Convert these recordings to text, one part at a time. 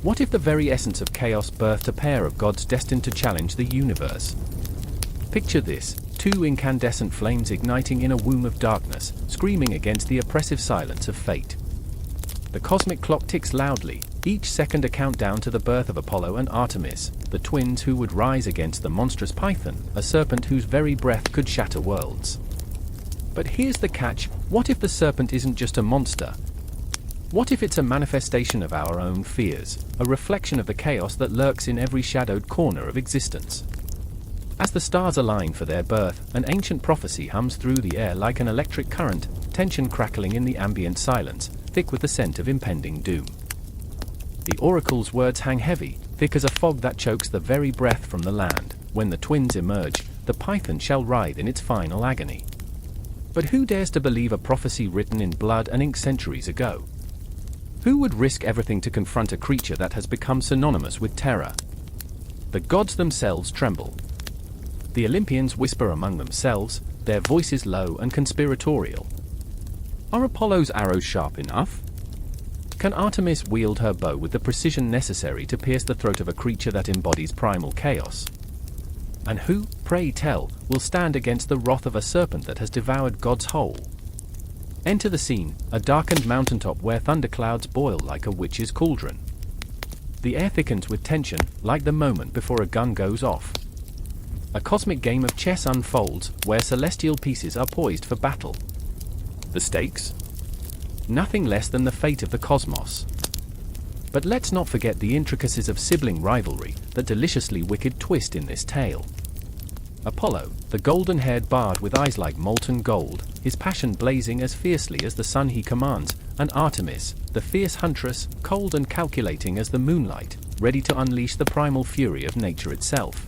What if the very essence of chaos birthed a pair of gods destined to challenge the universe? Picture this, two incandescent flames igniting in a womb of darkness, screaming against the oppressive silence of fate. The cosmic clock ticks loudly, each second a countdown to the birth of Apollo and Artemis, the twins who would rise against the monstrous Python, a serpent whose very breath could shatter worlds. But here's the catch: what if the serpent isn't just a monster? What if it's a manifestation of our own fears, a reflection of the chaos that lurks in every shadowed corner of existence? As the stars align for their birth, an ancient prophecy hums through the air like an electric current, tension crackling in the ambient silence, thick with the scent of impending doom. The oracle's words hang heavy, thick as a fog that chokes the very breath from the land. When the twins emerge, the Python shall writhe in its final agony. But who dares to believe a prophecy written in blood and ink centuries ago? Who would risk everything to confront a creature that has become synonymous with terror? The gods themselves tremble. The Olympians whisper among themselves, their voices low and conspiratorial. Are Apollo's arrows sharp enough? Can Artemis wield her bow with the precision necessary to pierce the throat of a creature that embodies primal chaos? And who, pray tell, will stand against the wrath of a serpent that has devoured God's whole? Enter the scene, a darkened mountaintop where thunderclouds boil like a witch's cauldron. The air thickens with tension, like the moment before a gun goes off. A cosmic game of chess unfolds, where celestial pieces are poised for battle. The stakes? Nothing less than the fate of the cosmos. But let's not forget the intricacies of sibling rivalry, that deliciously wicked twist in this tale. Apollo, the golden-haired bard with eyes like molten gold, his passion blazing as fiercely as the sun he commands, and Artemis, the fierce huntress, cold and calculating as the moonlight, ready to unleash the primal fury of nature itself.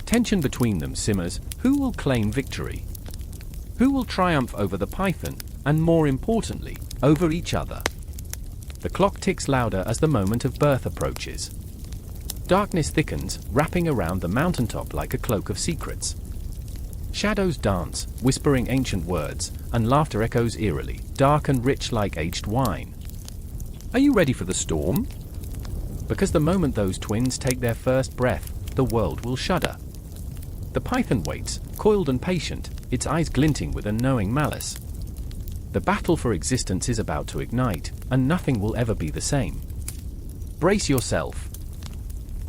Tension between them simmers. Who will claim victory? Who will triumph over the Python, and more importantly, over each other? The clock ticks louder as the moment of birth approaches. Darkness thickens, wrapping around the mountaintop like a cloak of secrets. Shadows dance, whispering ancient words, and laughter echoes eerily, dark and rich like aged wine. Are you ready for the storm? Because the moment those twins take their first breath, the world will shudder. The Python waits, coiled and patient, its eyes glinting with a knowing malice. The battle for existence is about to ignite, and nothing will ever be the same. Brace yourself.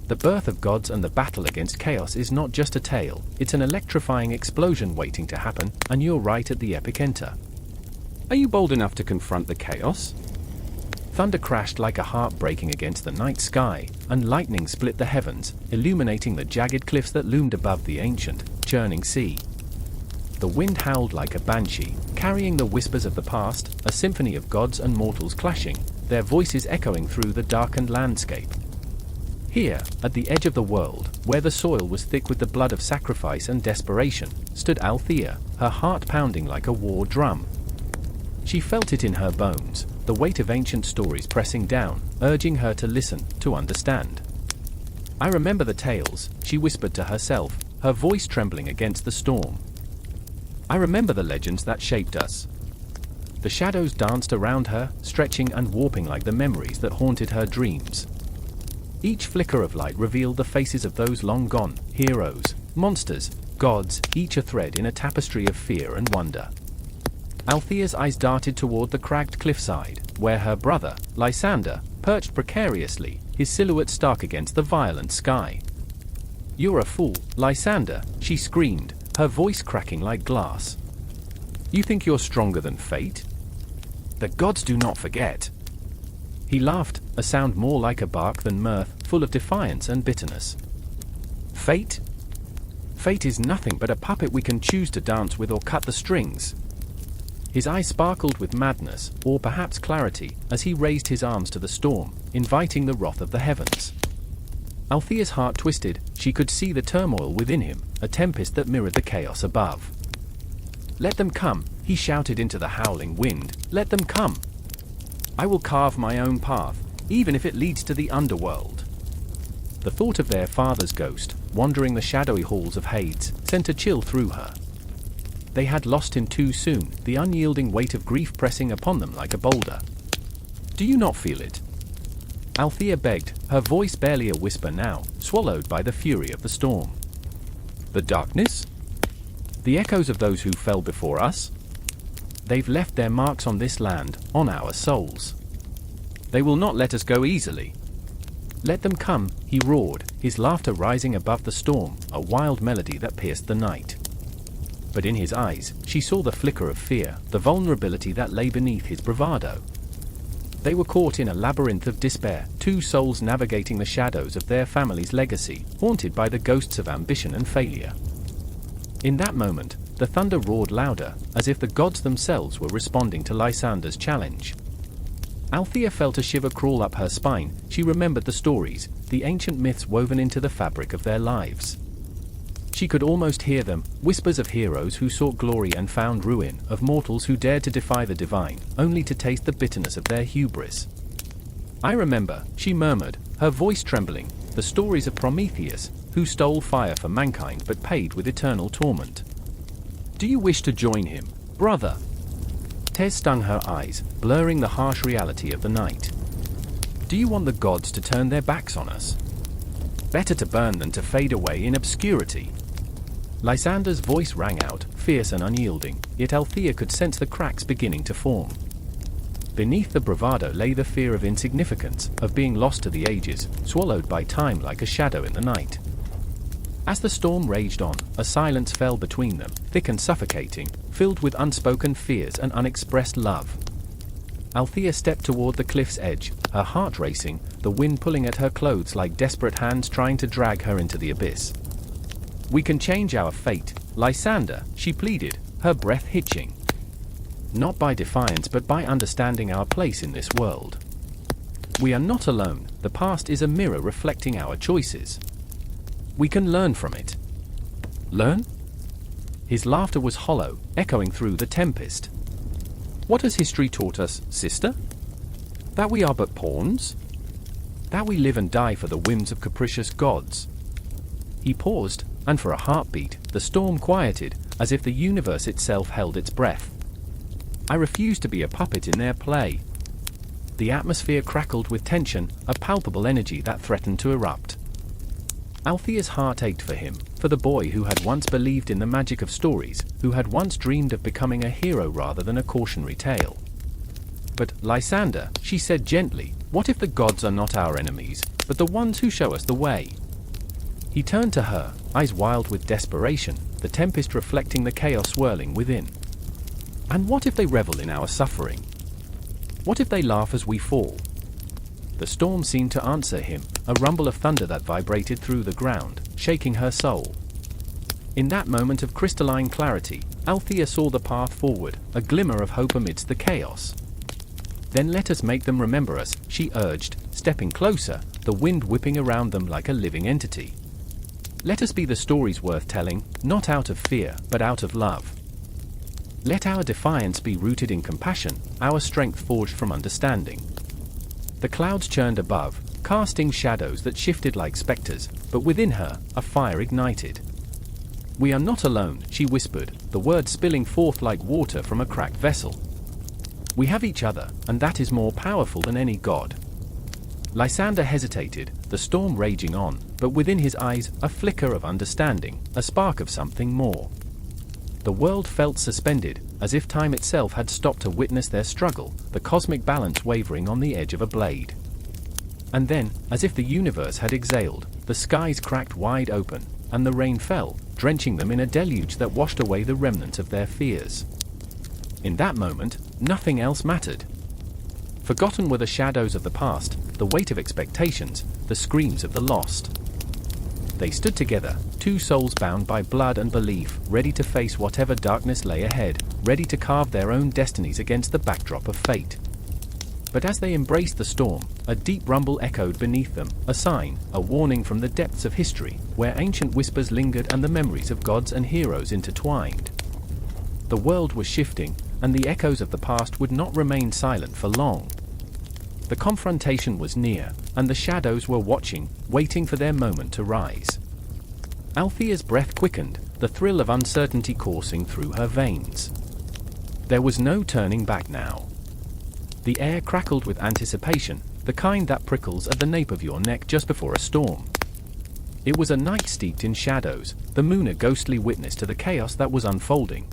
The birth of gods and the battle against chaos is not just a tale, it's an electrifying explosion waiting to happen, and you're right at the epicenter. Are you bold enough to confront the chaos? Thunder crashed like a heart breaking against the night sky, and lightning split the heavens, illuminating the jagged cliffs that loomed above the ancient, churning sea. The wind howled like a banshee, carrying the whispers of the past, a symphony of gods and mortals clashing, their voices echoing through the darkened landscape. Here, at the edge of the world, where the soil was thick with the blood of sacrifice and desperation, stood Althea, her heart pounding like a war drum. She felt it in her bones, the weight of ancient stories pressing down, urging her to listen, to understand. I remember the tales, she whispered to herself, her voice trembling against the storm. I remember the legends that shaped us. The shadows danced around her, stretching and warping like the memories that haunted her dreams. Each flicker of light revealed the faces of those long gone, heroes, monsters, gods, each a thread in a tapestry of fear and wonder. Althea's eyes darted toward the cragged cliffside, where her brother, Lysander, perched precariously, his silhouette stark against the violent sky. "You're a fool, Lysander," she screamed, her voice cracking like glass. "You think you're stronger than fate? The gods do not forget." He laughed, a sound more like a bark than mirth, full of defiance and bitterness. "Fate? Fate is nothing but a puppet we can choose to dance with or cut the strings." His eyes sparkled with madness, or perhaps clarity, as he raised his arms to the storm, inviting the wrath of the heavens. Althea's heart twisted. She could see the turmoil within him, a tempest that mirrored the chaos above. "Let them come," he shouted into the howling wind. "Let them come. I will carve my own path, even if it leads to the underworld." The thought of their father's ghost, wandering the shadowy halls of Hades, sent a chill through her. They had lost him too soon, the unyielding weight of grief pressing upon them like a boulder. "Do you not feel it?" Althea begged, her voice barely a whisper now, swallowed by the fury of the storm. The darkness? The echoes of those who fell before us? They've left their marks on this land, on our souls. They will not let us go easily. Let them come, he roared, his laughter rising above the storm, a wild melody that pierced the night. But in his eyes, she saw the flicker of fear, the vulnerability that lay beneath his bravado. They were caught in a labyrinth of despair, two souls navigating the shadows of their family's legacy, haunted by the ghosts of ambition and failure. In that moment, the thunder roared louder, as if the gods themselves were responding to Lysander's challenge. Althea felt a shiver crawl up her spine. She remembered the stories, the ancient myths woven into the fabric of their lives. She could almost hear them, whispers of heroes who sought glory and found ruin, of mortals who dared to defy the divine, only to taste the bitterness of their hubris. I remember, she murmured, her voice trembling, the stories of Prometheus, who stole fire for mankind but paid with eternal torment. Do you wish to join him, brother? Tears stung her eyes, blurring the harsh reality of the night. Do you want the gods to turn their backs on us? Better to burn than to fade away in obscurity. Lysander's voice rang out, fierce and unyielding, yet Althea could sense the cracks beginning to form. Beneath the bravado lay the fear of insignificance, of being lost to the ages, swallowed by time like a shadow in the night. As the storm raged on, a silence fell between them, thick and suffocating, filled with unspoken fears and unexpressed love. Althea stepped toward the cliff's edge, her heart racing, the wind pulling at her clothes like desperate hands trying to drag her into the abyss. We can change our fate, Lysander, she pleaded, her breath hitching. Not by defiance but by understanding our place in this world. We are not alone, the past is a mirror reflecting our choices. We can learn from it. Learn? His laughter was hollow, echoing through the tempest. What has history taught us, sister? That we are but pawns? That we live and die for the whims of capricious gods? He paused, and for a heartbeat, the storm quieted, as if the universe itself held its breath. I refuse to be a puppet in their play. The atmosphere crackled with tension, a palpable energy that threatened to erupt. Althea's heart ached for him, for the boy who had once believed in the magic of stories, who had once dreamed of becoming a hero rather than a cautionary tale. But, Lysander, she said gently, what if the gods are not our enemies, but the ones who show us the way? He turned to her, eyes wild with desperation, the tempest reflecting the chaos swirling within. And what if they revel in our suffering? What if they laugh as we fall? The storm seemed to answer him, a rumble of thunder that vibrated through the ground, shaking her soul. In that moment of crystalline clarity, Althea saw the path forward, a glimmer of hope amidst the chaos. Then let us make them remember us, she urged, stepping closer, the wind whipping around them like a living entity. Let us be the stories worth telling, not out of fear, but out of love. Let our defiance be rooted in compassion, our strength forged from understanding. The clouds churned above, casting shadows that shifted like specters, but within her, a fire ignited. We are not alone, she whispered, the words spilling forth like water from a cracked vessel. We have each other, and that is more powerful than any god. Lysander hesitated, the storm raging on, but within his eyes, a flicker of understanding, a spark of something more. The world felt suspended, as if time itself had stopped to witness their struggle, the cosmic balance wavering on the edge of a blade. And then, as if the universe had exhaled, the skies cracked wide open, and the rain fell, drenching them in a deluge that washed away the remnants of their fears. In that moment, nothing else mattered. Forgotten were the shadows of the past, the weight of expectations, the screams of the lost. They stood together, two souls bound by blood and belief, ready to face whatever darkness lay ahead, ready to carve their own destinies against the backdrop of fate. But as they embraced the storm, a deep rumble echoed beneath them, a sign, a warning from the depths of history, where ancient whispers lingered and the memories of gods and heroes intertwined. The world was shifting, and the echoes of the past would not remain silent for long. The confrontation was near, and the shadows were watching, waiting for their moment to rise. Althea's breath quickened, the thrill of uncertainty coursing through her veins. There was no turning back now. The air crackled with anticipation, the kind that prickles at the nape of your neck just before a storm. It was a night steeped in shadows, the moon a ghostly witness to the chaos that was unfolding.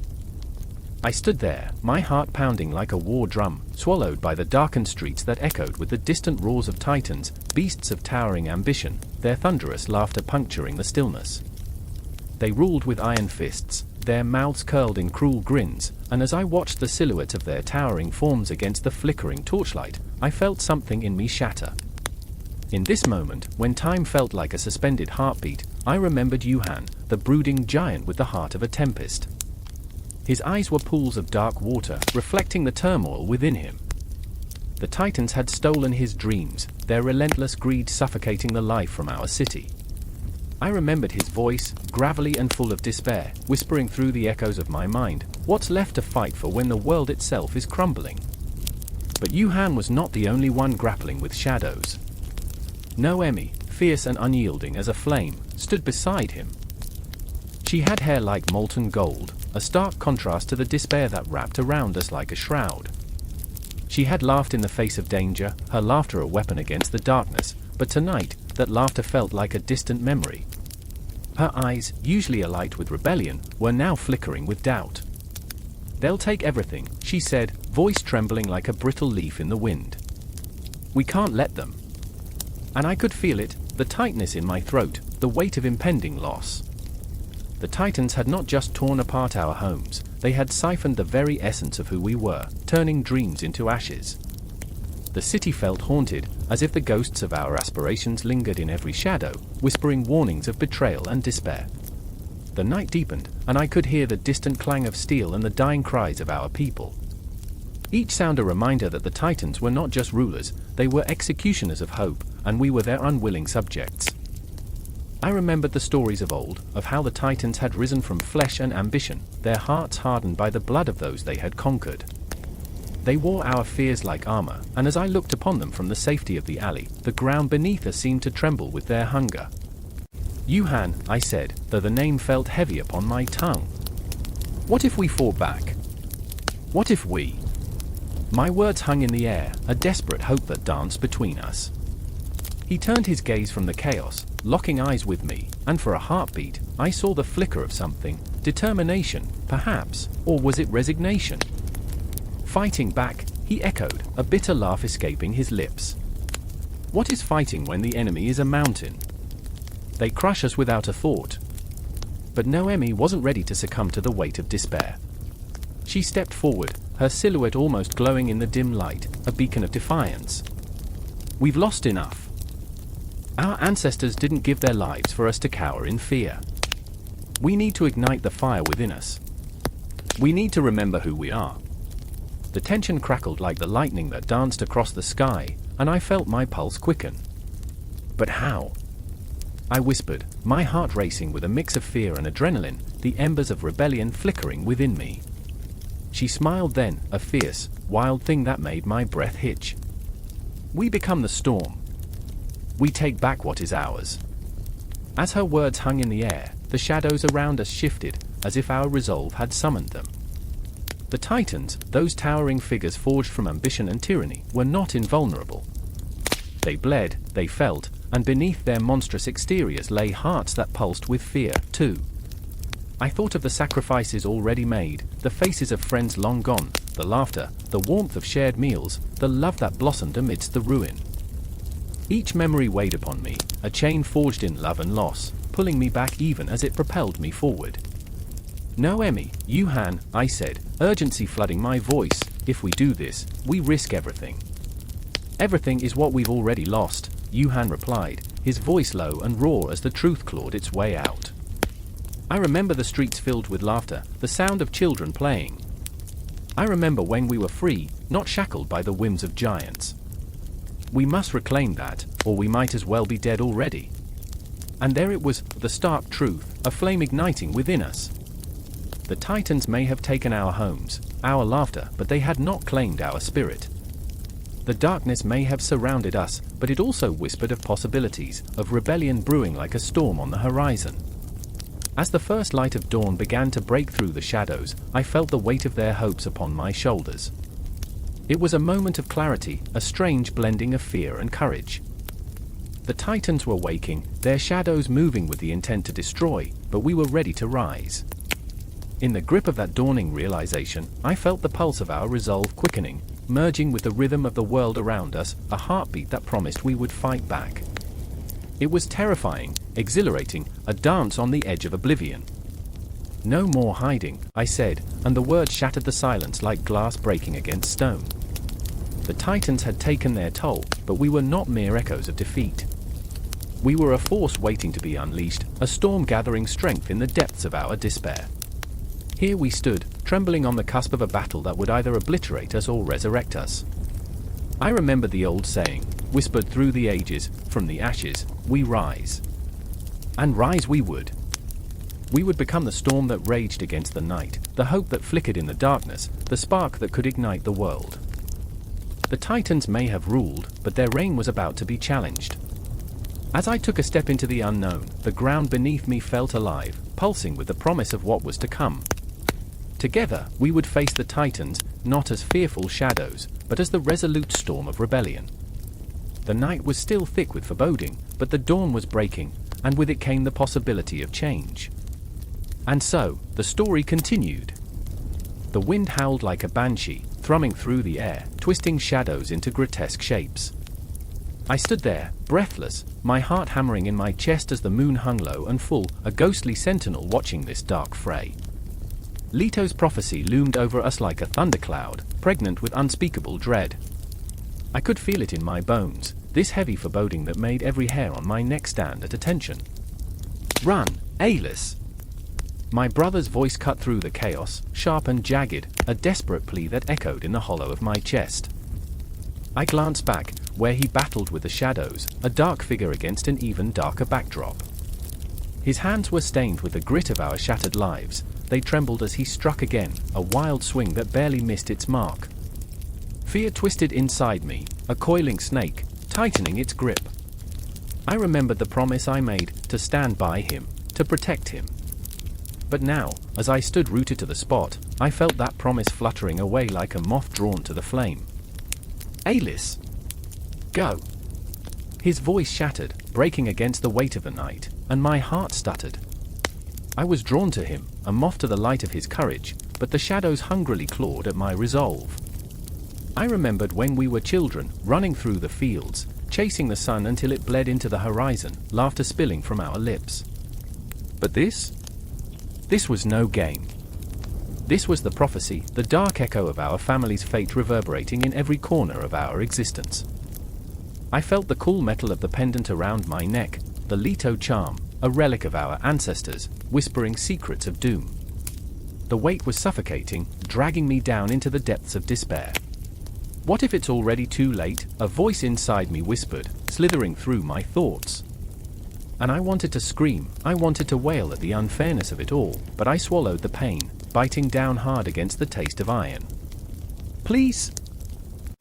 I stood there, my heart pounding like a war drum, swallowed by the darkened streets that echoed with the distant roars of titans, beasts of towering ambition, their thunderous laughter puncturing the stillness. They ruled with iron fists, their mouths curled in cruel grins, and as I watched the silhouette of their towering forms against the flickering torchlight, I felt something in me shatter. In this moment, when time felt like a suspended heartbeat, I remembered Yuhan, the brooding giant with the heart of a tempest. His eyes were pools of dark water, reflecting the turmoil within him. The Titans had stolen his dreams, their relentless greed suffocating the life from our city. I remembered his voice, gravelly and full of despair, whispering through the echoes of my mind, "What's left to fight for when the world itself is crumbling?" But Yuhan was not the only one grappling with shadows. Noemi, fierce and unyielding as a flame, stood beside him. She had hair like molten gold, a stark contrast to the despair that wrapped around us like a shroud. She had laughed in the face of danger, her laughter a weapon against the darkness, but tonight, that laughter felt like a distant memory. Her eyes, usually alight with rebellion, were now flickering with doubt. "They'll take everything," she said, voice trembling like a brittle leaf in the wind. "We can't let them." And I could feel it, the tightness in my throat, the weight of impending loss. The Titans had not just torn apart our homes, they had siphoned the very essence of who we were, turning dreams into ashes. The city felt haunted, as if the ghosts of our aspirations lingered in every shadow, whispering warnings of betrayal and despair. The night deepened, and I could hear the distant clang of steel and the dying cries of our people. Each sound a reminder that the Titans were not just rulers, they were executioners of hope, and we were their unwilling subjects. I remembered the stories of old, of how the Titans had risen from flesh and ambition, their hearts hardened by the blood of those they had conquered. They wore our fears like armor, and as I looked upon them from the safety of the alley, the ground beneath us seemed to tremble with their hunger. "Yuhan," I said, though the name felt heavy upon my tongue. "What if we fought back? What if we—" My words hung in the air, a desperate hope that danced between us. He turned his gaze from the chaos, locking eyes with me, and for a heartbeat, I saw the flicker of something, determination, perhaps, or was it resignation? "Fighting back," he echoed, a bitter laugh escaping his lips. "What is fighting when the enemy is a mountain? They crush us without a thought." But Noemi wasn't ready to succumb to the weight of despair. She stepped forward, her silhouette almost glowing in the dim light, a beacon of defiance. "We've lost enough. Our ancestors didn't give their lives for us to cower in fear. We need to ignite the fire within us. We need to remember who we are." The tension crackled like the lightning that danced across the sky, and I felt my pulse quicken. "But how?" I whispered, my heart racing with a mix of fear and adrenaline, the embers of rebellion flickering within me. She smiled then, a fierce, wild thing that made my breath hitch. "We become the storm. We take back what is ours." As her words hung in the air, the shadows around us shifted, as if our resolve had summoned them. The Titans, those towering figures forged from ambition and tyranny, were not invulnerable. They bled, they felt, and beneath their monstrous exteriors lay hearts that pulsed with fear, too. I thought of the sacrifices already made, the faces of friends long gone, the laughter, the warmth of shared meals, the love that blossomed amidst the ruin. Each memory weighed upon me, a chain forged in love and loss, pulling me back even as it propelled me forward. "Noemi, Yuhan," I said, urgency flooding my voice, "if we do this, we risk everything." "Everything is what we've already lost," Yuhan replied, his voice low and raw as the truth clawed its way out. I remember the streets filled with laughter, the sound of children playing. I remember when we were free, not shackled by the whims of giants. We must reclaim that, or we might as well be dead already. And there it was, the stark truth, a flame igniting within us. The Titans may have taken our homes, our laughter, but they had not claimed our spirit. The darkness may have surrounded us, but it also whispered of possibilities, of rebellion brewing like a storm on the horizon. As the first light of dawn began to break through the shadows, I felt the weight of their hopes upon my shoulders. It was a moment of clarity, a strange blending of fear and courage. The Titans were waking, their shadows moving with the intent to destroy, but we were ready to rise. In the grip of that dawning realization, I felt the pulse of our resolve quickening, merging with the rhythm of the world around us, a heartbeat that promised we would fight back. It was terrifying, exhilarating, a dance on the edge of oblivion. "No more hiding," I said, and the words shattered the silence like glass breaking against stone. The Titans had taken their toll, but we were not mere echoes of defeat. We were a force waiting to be unleashed, a storm gathering strength in the depths of our despair. Here we stood, trembling on the cusp of a battle that would either obliterate us or resurrect us. I remember the old saying, whispered through the ages, "From the ashes, we rise." And rise we would. We would become the storm that raged against the night, the hope that flickered in the darkness, the spark that could ignite the world. The Titans may have ruled, but their reign was about to be challenged. As I took a step into the unknown, the ground beneath me felt alive, pulsing with the promise of what was to come. Together, we would face the Titans, not as fearful shadows, but as the resolute storm of rebellion. The night was still thick with foreboding, but the dawn was breaking, and with it came the possibility of change. And so, the story continued. The wind howled like a banshee, thrumming through the air, twisting shadows into grotesque shapes. I stood there, breathless, my heart hammering in my chest as the moon hung low and full, a ghostly sentinel watching this dark fray. Leto's prophecy loomed over us like a thundercloud, pregnant with unspeakable dread. I could feel it in my bones, this heavy foreboding that made every hair on my neck stand at attention. "Run, Alice!" My brother's voice cut through the chaos, sharp and jagged, a desperate plea that echoed in the hollow of my chest. I glanced back, where he battled with the shadows, a dark figure against an even darker backdrop. His hands were stained with the grit of our shattered lives. They trembled as he struck again, a wild swing that barely missed its mark. Fear twisted inside me, a coiling snake, tightening its grip. I remembered the promise I made, to stand by him, to protect him. But now, as I stood rooted to the spot, I felt that promise fluttering away like a moth drawn to the flame. "Alice! Go!" His voice shattered, breaking against the weight of the night, and my heart stuttered. I was drawn to him, a moth to the light of his courage, but the shadows hungrily clawed at my resolve. I remembered when we were children, running through the fields, chasing the sun until it bled into the horizon, laughter spilling from our lips. But this was no game. This was the prophecy, the dark echo of our family's fate reverberating in every corner of our existence. I felt the cool metal of the pendant around my neck, the Leto charm, a relic of our ancestors, whispering secrets of doom. The weight was suffocating, dragging me down into the depths of despair. "What if it's already too late?" a voice inside me whispered, slithering through my thoughts. And I wanted to scream, I wanted to wail at the unfairness of it all, but I swallowed the pain, biting down hard against the taste of iron. "Please!"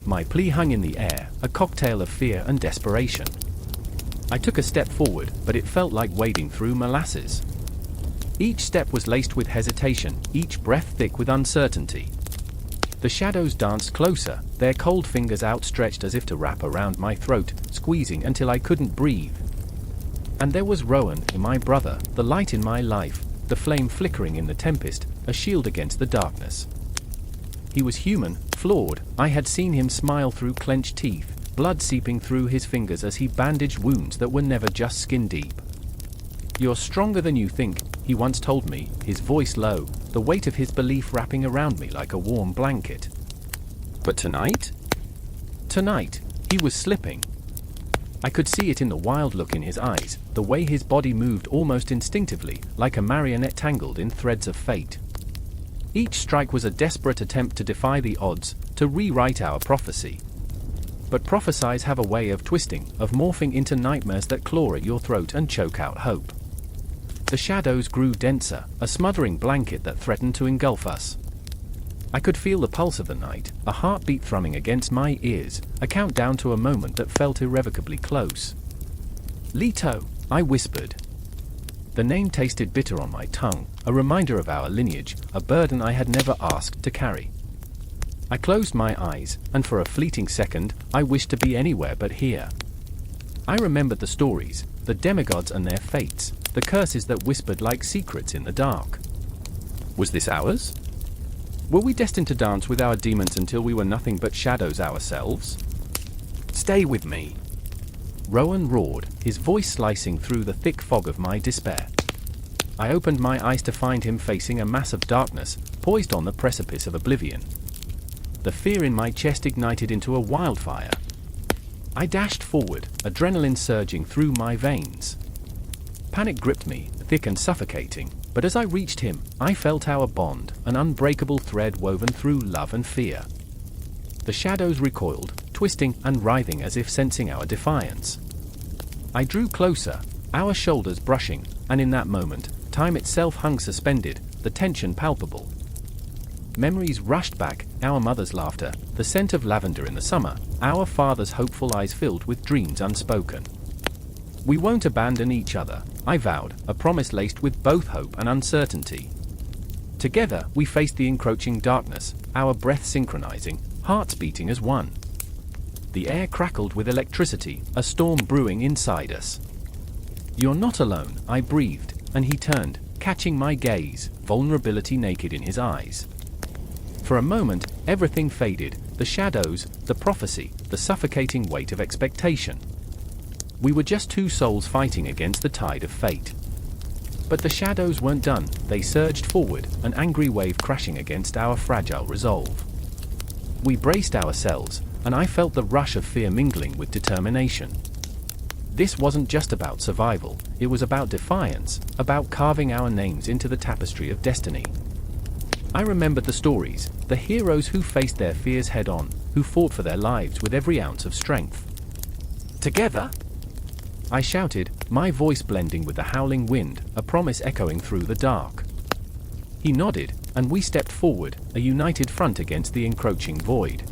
My plea hung in the air, a cocktail of fear and desperation. I took a step forward, but it felt like wading through molasses. Each step was laced with hesitation, each breath thick with uncertainty. The shadows danced closer, their cold fingers outstretched as if to wrap around my throat, squeezing until I couldn't breathe. And there was Rowan, my brother, the light in my life, the flame flickering in the tempest, a shield against the darkness. He was human, flawed. I had seen him smile through clenched teeth, blood seeping through his fingers as he bandaged wounds that were never just skin deep. "You're stronger than you think," he once told me, his voice low, the weight of his belief wrapping around me like a warm blanket. But tonight? Tonight, he was slipping. I could see it in the wild look in his eyes, the way his body moved almost instinctively, like a marionette tangled in threads of fate. Each strike was a desperate attempt to defy the odds, to rewrite our prophecy. But prophecies have a way of twisting, of morphing into nightmares that claw at your throat and choke out hope. The shadows grew denser, a smothering blanket that threatened to engulf us. I could feel the pulse of the night, a heartbeat thrumming against my ears, a countdown to a moment that felt irrevocably close. "Leto," I whispered. The name tasted bitter on my tongue, a reminder of our lineage, a burden I had never asked to carry. I closed my eyes, and for a fleeting second, I wished to be anywhere but here. I remembered the stories, the demigods and their fates, the curses that whispered like secrets in the dark. Was this ours? Were we destined to dance with our demons until we were nothing but shadows ourselves? Stay with me, Rowan roared, his voice slicing through the thick fog of my despair. I opened my eyes to find him facing a mass of darkness, poised on the precipice of oblivion. The fear in my chest ignited into a wildfire. I dashed forward, adrenaline surging through my veins. Panic gripped me, thick and suffocating, but as I reached him, I felt our bond, an unbreakable thread woven through love and fear. The shadows recoiled, twisting and writhing as if sensing our defiance. I drew closer, our shoulders brushing, and in that moment, time itself hung suspended, the tension palpable. Memories rushed back, our mother's laughter, the scent of lavender in the summer, our father's hopeful eyes filled with dreams unspoken. We won't abandon each other, I vowed, a promise laced with both hope and uncertainty. Together, we faced the encroaching darkness, our breath synchronizing, hearts beating as one. The air crackled with electricity, a storm brewing inside us. "You're not alone," I breathed, and he turned, catching my gaze, vulnerability naked in his eyes. For a moment, everything faded, the shadows, the prophecy, the suffocating weight of expectation. We were just two souls fighting against the tide of fate. But the shadows weren't done, they surged forward, an angry wave crashing against our fragile resolve. We braced ourselves, and I felt the rush of fear mingling with determination. This wasn't just about survival, it was about defiance, about carving our names into the tapestry of destiny. I remembered the stories, the heroes who faced their fears head-on, who fought for their lives with every ounce of strength. "Together?" I shouted, my voice blending with the howling wind, a promise echoing through the dark. He nodded, and we stepped forward, a united front against the encroaching void.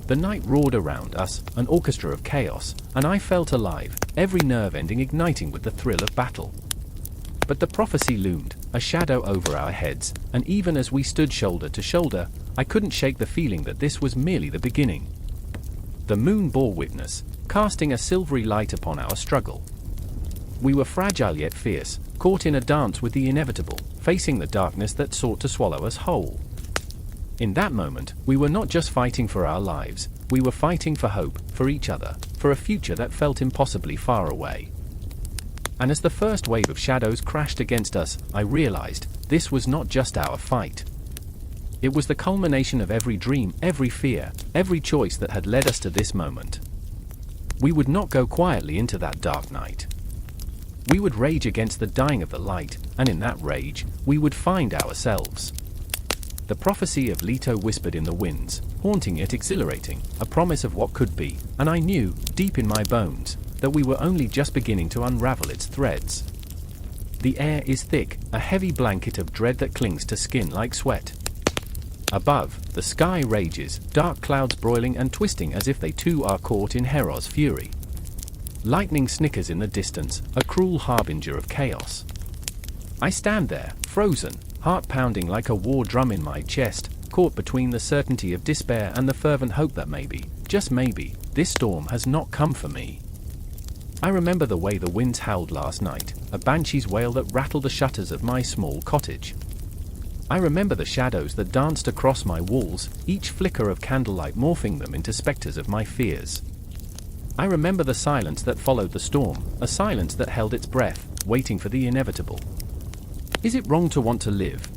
The night roared around us, an orchestra of chaos, and I felt alive, every nerve ending igniting with the thrill of battle. But the prophecy loomed, a shadow over our heads, and even as we stood shoulder to shoulder, I couldn't shake the feeling that this was merely the beginning. The moon bore witness, casting a silvery light upon our struggle. We were fragile yet fierce, caught in a dance with the inevitable, facing the darkness that sought to swallow us whole. In that moment, we were not just fighting for our lives, we were fighting for hope, for each other, for a future that felt impossibly far away. And as the first wave of shadows crashed against us, I realized, this was not just our fight. It was the culmination of every dream, every fear, every choice that had led us to this moment. We would not go quietly into that dark night. We would rage against the dying of the light, and in that rage, we would find ourselves. The prophecy of Leto whispered in the winds, haunting yet exhilarating, a promise of what could be, and I knew, deep in my bones, that we were only just beginning to unravel its threads. The air is thick, a heavy blanket of dread that clings to skin like sweat. Above, the sky rages, dark clouds broiling and twisting as if they too are caught in Herod's fury. Lightning snickers in the distance, a cruel harbinger of chaos. I stand there, frozen, heart pounding like a war drum in my chest, caught between the certainty of despair and the fervent hope that maybe, just maybe, this storm has not come for me. I remember the way the winds howled last night, a banshee's wail that rattled the shutters of my small cottage. I remember the shadows that danced across my walls, each flicker of candlelight morphing them into specters of my fears. I remember the silence that followed the storm, a silence that held its breath, waiting for the inevitable. Is it wrong to want to live?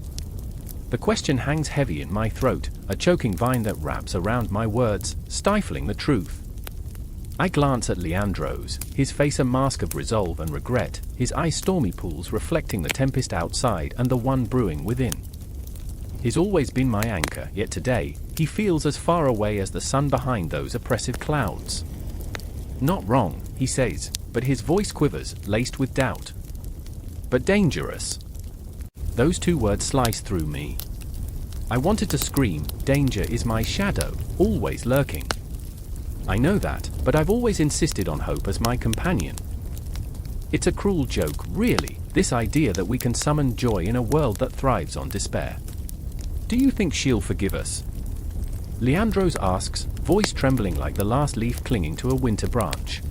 The question hangs heavy in my throat, a choking vine that wraps around my words, stifling the truth. I glance at Leandros, his face a mask of resolve and regret, his eyes stormy pools reflecting the tempest outside and the one brewing within. He's always been my anchor, yet today, he feels as far away as the sun behind those oppressive clouds. Not wrong, he says, but his voice quivers, laced with doubt. But dangerous. Those two words slice through me. I wanted to scream, danger is my shadow, always lurking. I know that, but I've always insisted on hope as my companion. It's a cruel joke, really, this idea that we can summon joy in a world that thrives on despair. Do you think she'll forgive us? Leandros asks, voice trembling like the last leaf clinging to a winter branch.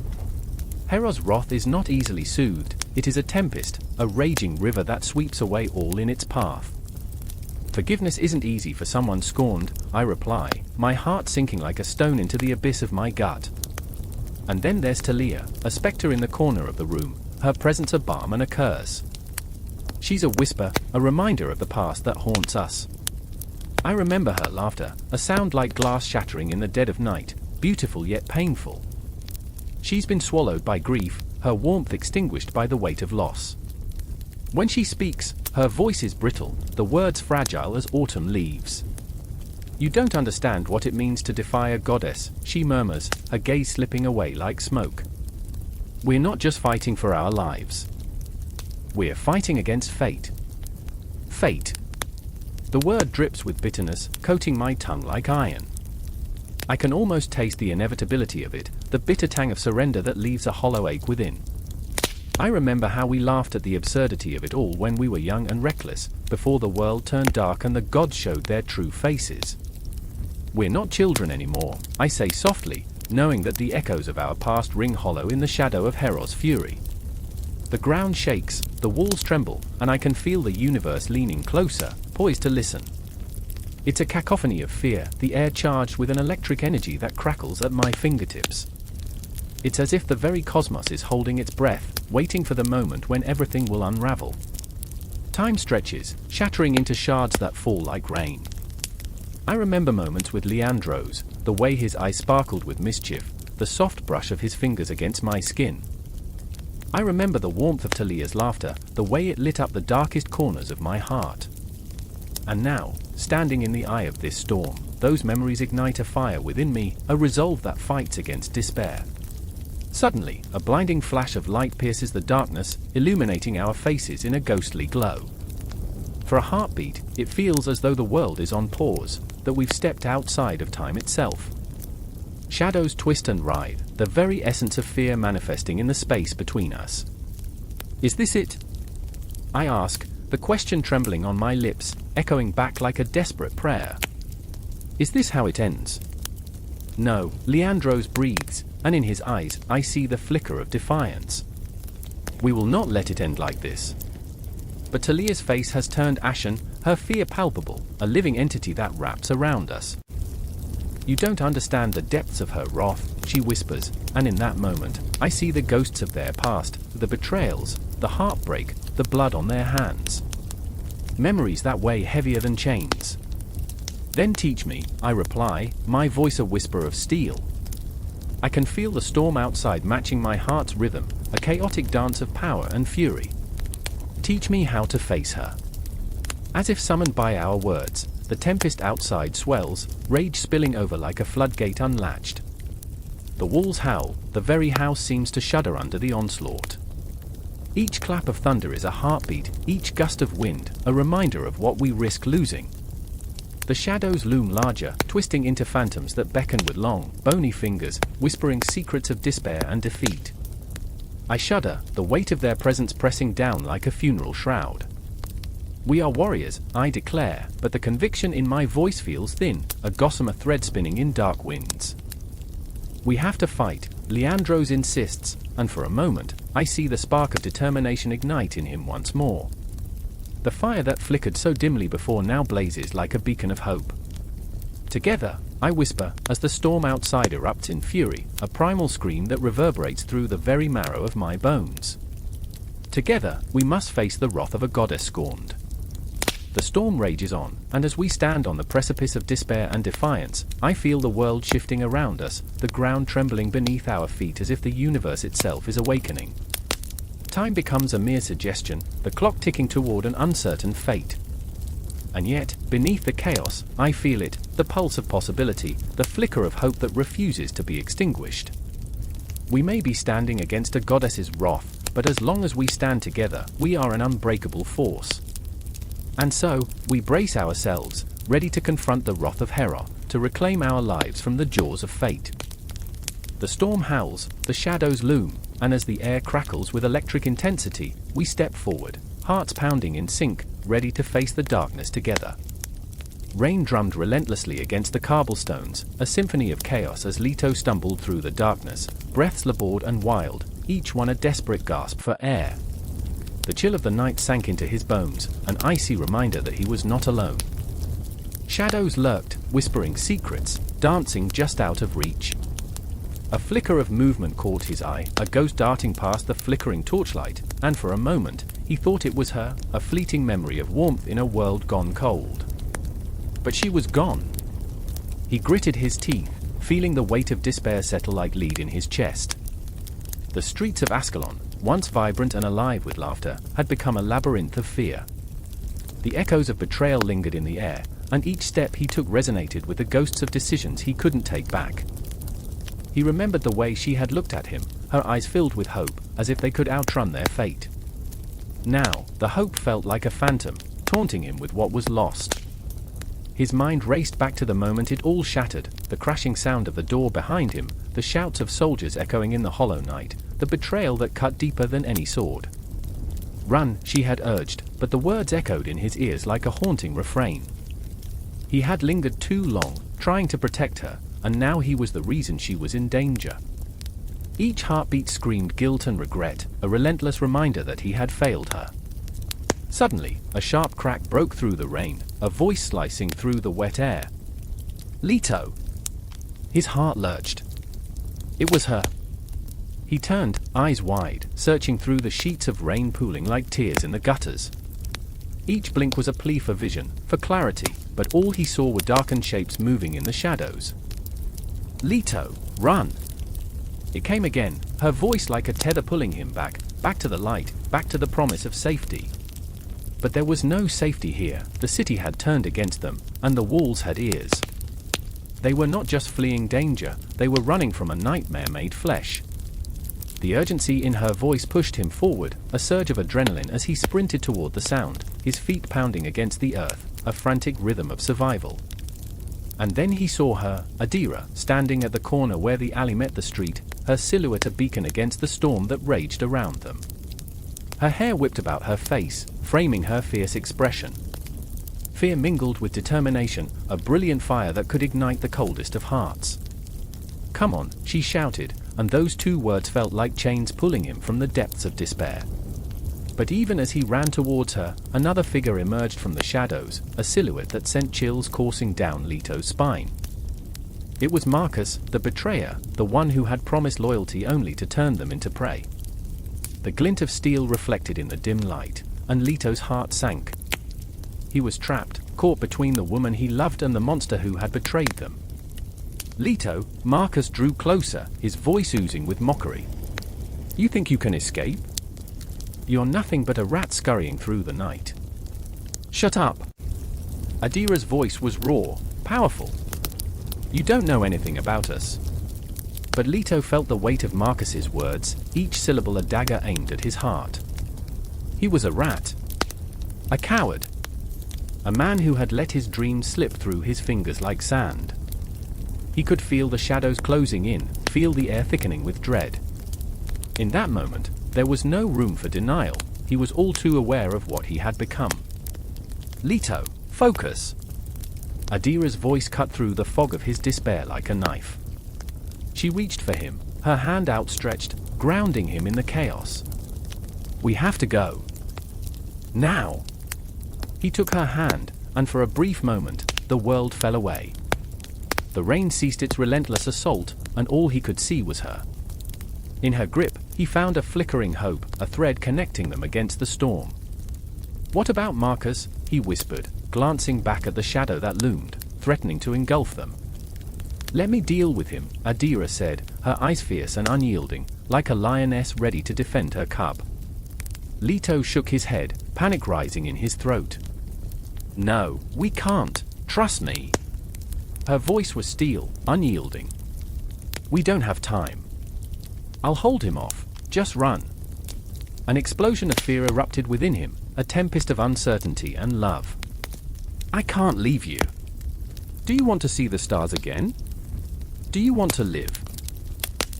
Hera's wrath is not easily soothed, it is a tempest, a raging river that sweeps away all in its path. Forgiveness isn't easy for someone scorned, I reply, my heart sinking like a stone into the abyss of my gut. And then there's Talia, a spectre in the corner of the room, her presence a balm and a curse. She's a whisper, a reminder of the past that haunts us. I remember her laughter, a sound like glass shattering in the dead of night, beautiful yet painful. She's been swallowed by grief, her warmth extinguished by the weight of loss. When she speaks, her voice is brittle, the words fragile as autumn leaves. You don't understand what it means to defy a goddess, she murmurs, her gaze slipping away like smoke. We're not just fighting for our lives. We're fighting against fate. Fate. The word drips with bitterness, coating my tongue like iron. I can almost taste the inevitability of it, the bitter tang of surrender that leaves a hollow ache within. I remember how we laughed at the absurdity of it all when we were young and reckless, before the world turned dark and the gods showed their true faces. We're not children anymore, I say softly, knowing that the echoes of our past ring hollow in the shadow of Hera's fury. The ground shakes, the walls tremble, and I can feel the universe leaning closer, poised to listen. It's a cacophony of fear, the air charged with an electric energy that crackles at my fingertips. It's as if the very cosmos is holding its breath, waiting for the moment when everything will unravel. Time stretches, shattering into shards that fall like rain. I remember moments with Leandros, the way his eyes sparkled with mischief, the soft brush of his fingers against my skin. I remember the warmth of Talia's laughter, the way it lit up the darkest corners of my heart. And now, standing in the eye of this storm, those memories ignite a fire within me, a resolve that fights against despair. Suddenly, a blinding flash of light pierces the darkness, illuminating our faces in a ghostly glow. For a heartbeat, it feels as though the world is on pause, that we've stepped outside of time itself. Shadows twist and writhe, the very essence of fear manifesting in the space between us. Is this it? I ask, the question trembling on my lips, echoing back like a desperate prayer. Is this how it ends? No, Leandros breathes, and in his eyes I see the flicker of defiance. We will not let it end like this. But Talia's face has turned ashen, her fear palpable, a living entity that wraps around us. You don't understand the depths of her wrath, she whispers, and in that moment, I see the ghosts of their past, the betrayals, the heartbreak, the blood on their hands. Memories that weigh heavier than chains. Then teach me, I reply, my voice a whisper of steel. I can feel the storm outside matching my heart's rhythm, a chaotic dance of power and fury. Teach me how to face her. As if summoned by our words, the tempest outside swells, rage spilling over like a floodgate unlatched. The walls howl, the very house seems to shudder under the onslaught. Each clap of thunder is a heartbeat, each gust of wind, a reminder of what we risk losing. The shadows loom larger, twisting into phantoms that beckon with long, bony fingers, whispering secrets of despair and defeat. I shudder, the weight of their presence pressing down like a funeral shroud. We are warriors, I declare, but the conviction in my voice feels thin, a gossamer thread spinning in dark winds. We have to fight, Leandros insists, and for a moment, I see the spark of determination ignite in him once more. The fire that flickered so dimly before now blazes like a beacon of hope. Together, I whisper, as the storm outside erupts in fury, a primal scream that reverberates through the very marrow of my bones. Together, we must face the wrath of a goddess scorned. The storm rages on, and as we stand on the precipice of despair and defiance, I feel the world shifting around us, the ground trembling beneath our feet as if the universe itself is awakening. Time becomes a mere suggestion, the clock ticking toward an uncertain fate. And yet, beneath the chaos, I feel it, the pulse of possibility, the flicker of hope that refuses to be extinguished. We may be standing against a goddess's wrath, but as long as we stand together, we are an unbreakable force. And so, we brace ourselves, ready to confront the wrath of Hera, to reclaim our lives from the jaws of fate. The storm howls, the shadows loom, and as the air crackles with electric intensity, we step forward, hearts pounding in sync, ready to face the darkness together. Rain drummed relentlessly against the cobblestones, a symphony of chaos as Leto stumbled through the darkness, breaths labored and wild, each one a desperate gasp for air. The chill of the night sank into his bones, an icy reminder that he was not alone. Shadows lurked, whispering secrets, dancing just out of reach. A flicker of movement caught his eye, a ghost darting past the flickering torchlight, and for a moment, he thought it was her, a fleeting memory of warmth in a world gone cold. But she was gone. He gritted his teeth, feeling the weight of despair settle like lead in his chest. The streets of Ascalon, once vibrant and alive with laughter, had become a labyrinth of fear. The echoes of betrayal lingered in the air, and each step he took resonated with the ghosts of decisions he couldn't take back. He remembered the way she had looked at him, her eyes filled with hope, as if they could outrun their fate. Now, the hope felt like a phantom, taunting him with what was lost. His mind raced back to the moment it all shattered, the crashing sound of the door behind him, the shouts of soldiers echoing in the hollow night, the betrayal that cut deeper than any sword. Run, she had urged, but the words echoed in his ears like a haunting refrain. He had lingered too long, trying to protect her, and now he was the reason she was in danger. Each heartbeat screamed guilt and regret, a relentless reminder that he had failed her. Suddenly, a sharp crack broke through the rain, a voice slicing through the wet air. Leto! His heart lurched. It was her. He turned, eyes wide, searching through the sheets of rain pooling like tears in the gutters. Each blink was a plea for vision, for clarity, but all he saw were darkened shapes moving in the shadows. Leto, run! It came again, her voice like a tether pulling him back to the light, back to the promise of safety. But there was no safety here, the city had turned against them, and the walls had ears. They were not just fleeing danger, they were running from a nightmare made flesh. The urgency in her voice pushed him forward, a surge of adrenaline as he sprinted toward the sound, his feet pounding against the earth, a frantic rhythm of survival. And then he saw her, Adira, standing at the corner where the alley met the street, her silhouette a beacon against the storm that raged around them. Her hair whipped about her face, framing her fierce expression. Fear mingled with determination, a brilliant fire that could ignite the coldest of hearts. Come on, she shouted, and those two words felt like chains pulling him from the depths of despair. But even as he ran towards her, another figure emerged from the shadows, a silhouette that sent chills coursing down Leto's spine. It was Marcus, the betrayer, the one who had promised loyalty only to turn them into prey. The glint of steel reflected in the dim light, and Leto's heart sank. He was trapped, caught between the woman he loved and the monster who had betrayed them. Leto, Marcus drew closer, his voice oozing with mockery. You think you can escape? You're nothing but a rat scurrying through the night. Shut up. Adira's voice was raw, powerful. You don't know anything about us. But Leto felt the weight of Marcus's words, each syllable a dagger aimed at his heart. He was a rat. A coward. A man who had let his dreams slip through his fingers like sand. He could feel the shadows closing in, feel the air thickening with dread. In that moment, there was no room for denial, he was all too aware of what he had become. Leto, focus! Adira's voice cut through the fog of his despair like a knife. She reached for him, her hand outstretched, grounding him in the chaos. We have to go. Now! He took her hand, and for a brief moment, the world fell away. The rain ceased its relentless assault, and all he could see was her. In her grip, he found a flickering hope, a thread connecting them against the storm. What about Marcus? He whispered, glancing back at the shadow that loomed, threatening to engulf them. Let me deal with him, Adira said, her eyes fierce and unyielding, like a lioness ready to defend her cub. Leto shook his head, panic rising in his throat. No, we can't. Trust me. Her voice was steel, unyielding. We don't have time. I'll hold him off. Just run. An explosion of fear erupted within him, a tempest of uncertainty and love. I can't leave you. Do you want to see the stars again? Do you want to live?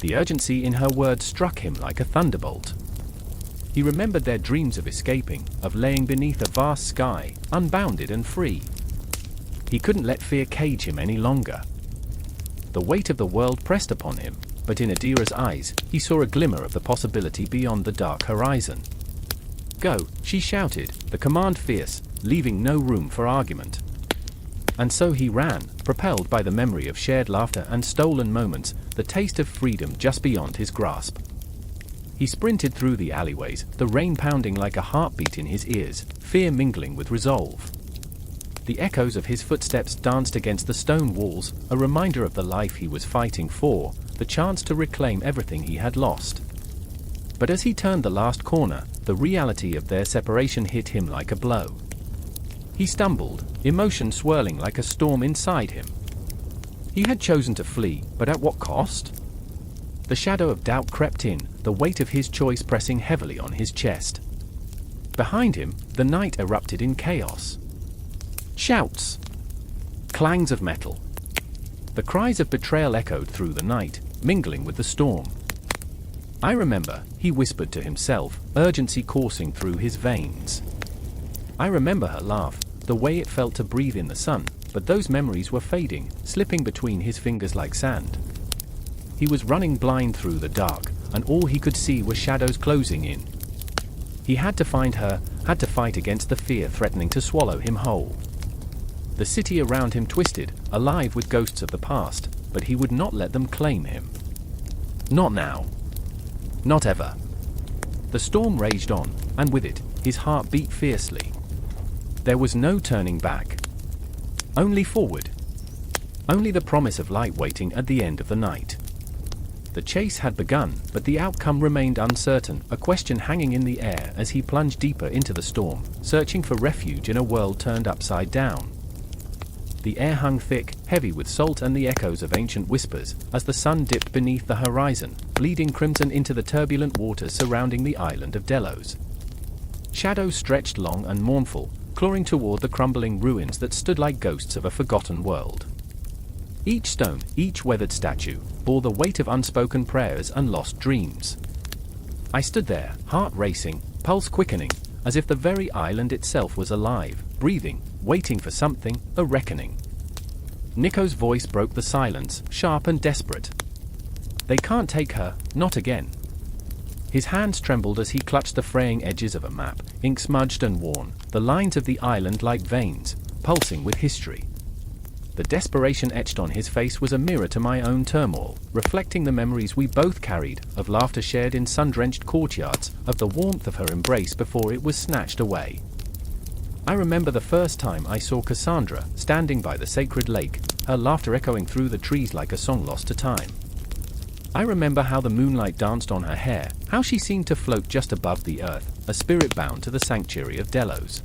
The urgency in her words struck him like a thunderbolt. He remembered their dreams of escaping, of laying beneath a vast sky, unbounded and free. He couldn't let fear cage him any longer. The weight of the world pressed upon him, but in Adira's eyes, he saw a glimmer of the possibility beyond the dark horizon. "Go," she shouted, the command fierce, leaving no room for argument. And so he ran, propelled by the memory of shared laughter and stolen moments, the taste of freedom just beyond his grasp. He sprinted through the alleyways, the rain pounding like a heartbeat in his ears, fear mingling with resolve. The echoes of his footsteps danced against the stone walls, a reminder of the life he was fighting for, the chance to reclaim everything he had lost. But as he turned the last corner, the reality of their separation hit him like a blow. He stumbled, emotion swirling like a storm inside him. He had chosen to flee, but at what cost? The shadow of doubt crept in, the weight of his choice pressing heavily on his chest. Behind him, the night erupted in chaos. Shouts. Clangs of metal. The cries of betrayal echoed through the night, mingling with the storm. "I remember," he whispered to himself, urgency coursing through his veins. I remember her laugh, the way it felt to breathe in the sun, but those memories were fading, slipping between his fingers like sand. He was running blind through the dark, and all he could see were shadows closing in. He had to find her, had to fight against the fear threatening to swallow him whole. The city around him twisted, alive with ghosts of the past, but he would not let them claim him. Not now. Not ever. The storm raged on, and with it, his heart beat fiercely. There was no turning back. Only forward. Only the promise of light waiting at the end of the night. The chase had begun, but the outcome remained uncertain, a question hanging in the air as he plunged deeper into the storm, searching for refuge in a world turned upside down. The air hung thick, heavy with salt and the echoes of ancient whispers, as the sun dipped beneath the horizon, bleeding crimson into the turbulent waters surrounding the island of Delos. Shadows stretched long and mournful, clawing toward the crumbling ruins that stood like ghosts of a forgotten world. Each stone, each weathered statue, bore the weight of unspoken prayers and lost dreams. I stood there, heart racing, pulse quickening, as if the very island itself was alive, breathing, waiting for something, a reckoning. Nico's voice broke the silence, sharp and desperate. "They can't take her, not again." His hands trembled as he clutched the fraying edges of a map, ink smudged and worn, the lines of the island like veins, pulsing with history. The desperation etched on his face was a mirror to my own turmoil, reflecting the memories we both carried, of laughter shared in sun-drenched courtyards, of the warmth of her embrace before it was snatched away. I remember the first time I saw Cassandra, standing by the sacred lake, her laughter echoing through the trees like a song lost to time. I remember how the moonlight danced on her hair, how she seemed to float just above the earth, a spirit bound to the sanctuary of Delos.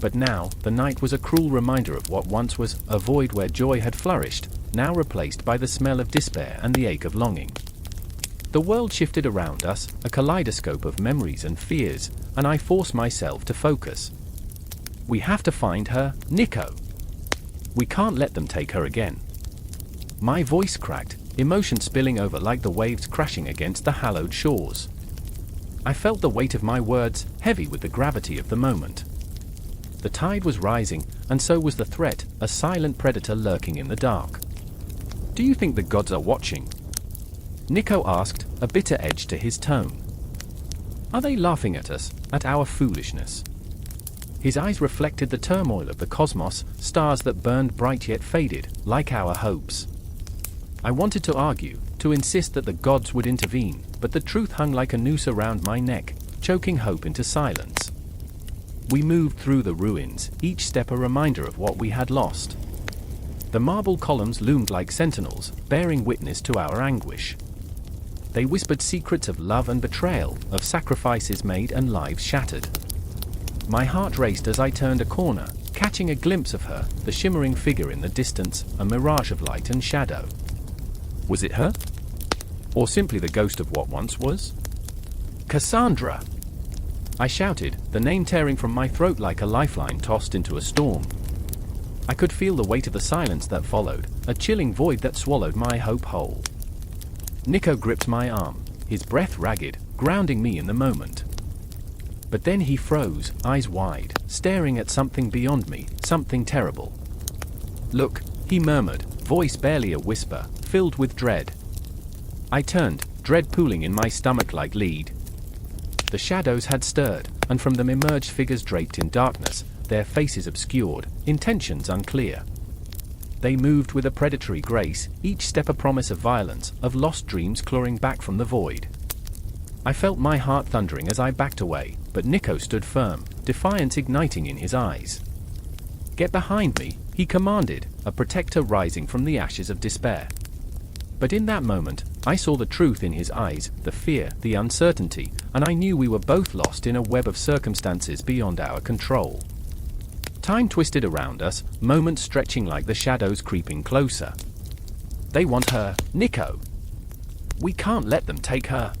But now, the night was a cruel reminder of what once was a void where joy had flourished, now replaced by the smell of despair and the ache of longing. The world shifted around us, a kaleidoscope of memories and fears, and I forced myself to focus. We have to find her, Nico. We can't let them take her again. My voice cracked, emotion spilling over like the waves crashing against the hallowed shores. I felt the weight of my words, heavy with the gravity of the moment. The tide was rising, and so was the threat, a silent predator lurking in the dark. "Do you think the gods are watching?" Nico asked, a bitter edge to his tone. "Are they laughing at us, at our foolishness?" His eyes reflected the turmoil of the cosmos, stars that burned bright yet faded, like our hopes. I wanted to argue, to insist that the gods would intervene, but the truth hung like a noose around my neck, choking hope into silence. We moved through the ruins, each step a reminder of what we had lost. The marble columns loomed like sentinels, bearing witness to our anguish. They whispered secrets of love and betrayal, of sacrifices made and lives shattered. My heart raced as I turned a corner, catching a glimpse of her, the shimmering figure in the distance, a mirage of light and shadow. Was it her? Or simply the ghost of what once was? "Cassandra!" I shouted, the name tearing from my throat like a lifeline tossed into a storm. I could feel the weight of the silence that followed, a chilling void that swallowed my hope whole. Nico gripped my arm, his breath ragged, grounding me in the moment. But then he froze, eyes wide, staring at something beyond me, something terrible. "Look," he murmured, voice barely a whisper, filled with dread. I turned, dread pooling in my stomach like lead. The shadows had stirred, and from them emerged figures draped in darkness, their faces obscured, intentions unclear. They moved with a predatory grace, each step a promise of violence, of lost dreams clawing back from the void. I felt my heart thundering as I backed away, but Nico stood firm, defiance igniting in his eyes. "Get behind me," he commanded, a protector rising from the ashes of despair. But in that moment, I saw the truth in his eyes, the fear, the uncertainty, and I knew we were both lost in a web of circumstances beyond our control. Time twisted around us, moments stretching like the shadows creeping closer. "They want her, Nico. We can't let them take her,"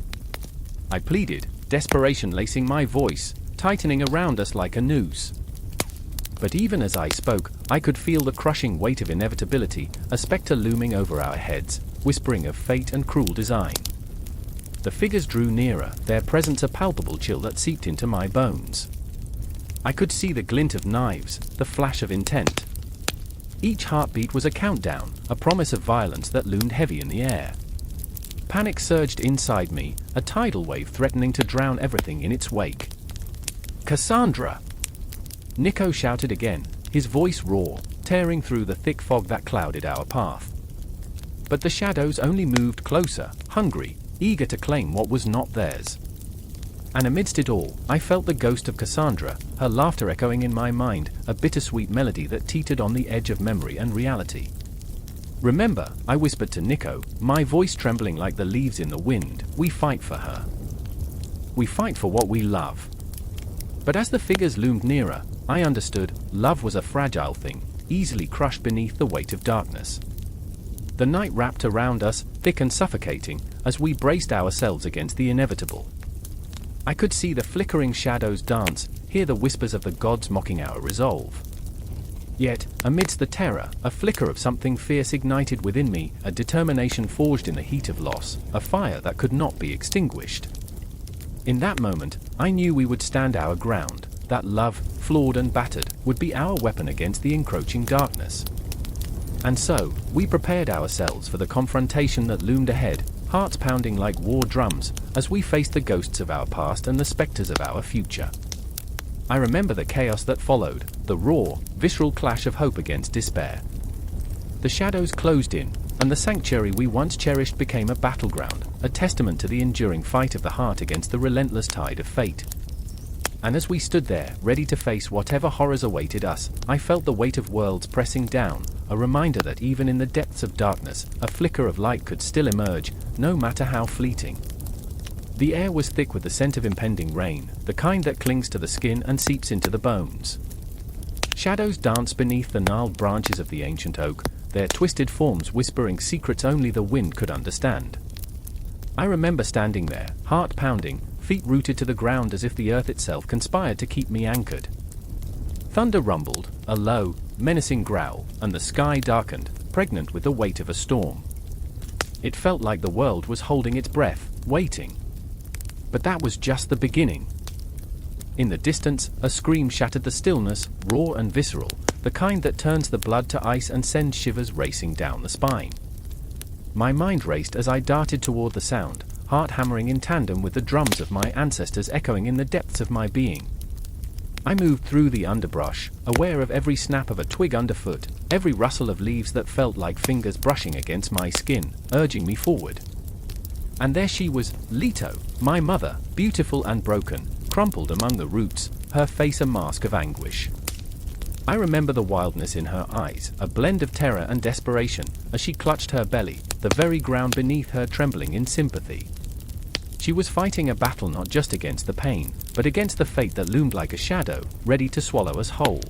I pleaded, desperation lacing my voice, tightening around us like a noose. But even as I spoke, I could feel the crushing weight of inevitability, a specter looming over our heads, whispering of fate and cruel design. The figures drew nearer, their presence a palpable chill that seeped into my bones. I could see the glint of knives, the flash of intent. Each heartbeat was a countdown, a promise of violence that loomed heavy in the air. Panic surged inside me, a tidal wave threatening to drown everything in its wake. "Cassandra!" Nico shouted again, his voice raw, tearing through the thick fog that clouded our path. But the shadows only moved closer, hungry, eager to claim what was not theirs. And amidst it all, I felt the ghost of Cassandra, her laughter echoing in my mind, a bittersweet melody that teetered on the edge of memory and reality. "Remember," I whispered to Nico, my voice trembling like the leaves in the wind, "we fight for her. We fight for what we love." But as the figures loomed nearer, I understood, love was a fragile thing, easily crushed beneath the weight of darkness. The night wrapped around us, thick and suffocating, as we braced ourselves against the inevitable. I could see the flickering shadows dance, hear the whispers of the gods mocking our resolve. Yet, amidst the terror, a flicker of something fierce ignited within me, a determination forged in the heat of loss, a fire that could not be extinguished. In that moment, I knew we would stand our ground, that love, flawed and battered, would be our weapon against the encroaching darkness. And so, we prepared ourselves for the confrontation that loomed ahead, hearts pounding like war drums, as we faced the ghosts of our past and the specters of our future. I remember the chaos that followed, the raw, visceral clash of hope against despair. The shadows closed in, and the sanctuary we once cherished became a battleground, a testament to the enduring fight of the heart against the relentless tide of fate. And as we stood there, ready to face whatever horrors awaited us, I felt the weight of worlds pressing down, a reminder that even in the depths of darkness, a flicker of light could still emerge, no matter how fleeting. The air was thick with the scent of impending rain, the kind that clings to the skin and seeps into the bones. Shadows danced beneath the gnarled branches of the ancient oak, their twisted forms whispering secrets only the wind could understand. I remember standing there, heart pounding, feet rooted to the ground as if the earth itself conspired to keep me anchored. Thunder rumbled, a low, menacing growl, and the sky darkened, pregnant with the weight of a storm. It felt like the world was holding its breath, waiting. But that was just the beginning. In the distance, a scream shattered the stillness, raw and visceral, the kind that turns the blood to ice and sends shivers racing down the spine. My mind raced as I darted toward the sound, heart hammering in tandem with the drums of my ancestors echoing in the depths of my being. I moved through the underbrush, aware of every snap of a twig underfoot, every rustle of leaves that felt like fingers brushing against my skin, urging me forward. And there she was, Leto, my mother, beautiful and broken, crumpled among the roots, her face a mask of anguish. I remember the wildness in her eyes, a blend of terror and desperation, as she clutched her belly, the very ground beneath her trembling in sympathy. She was fighting a battle not just against the pain, but against the fate that loomed like a shadow, ready to swallow us whole.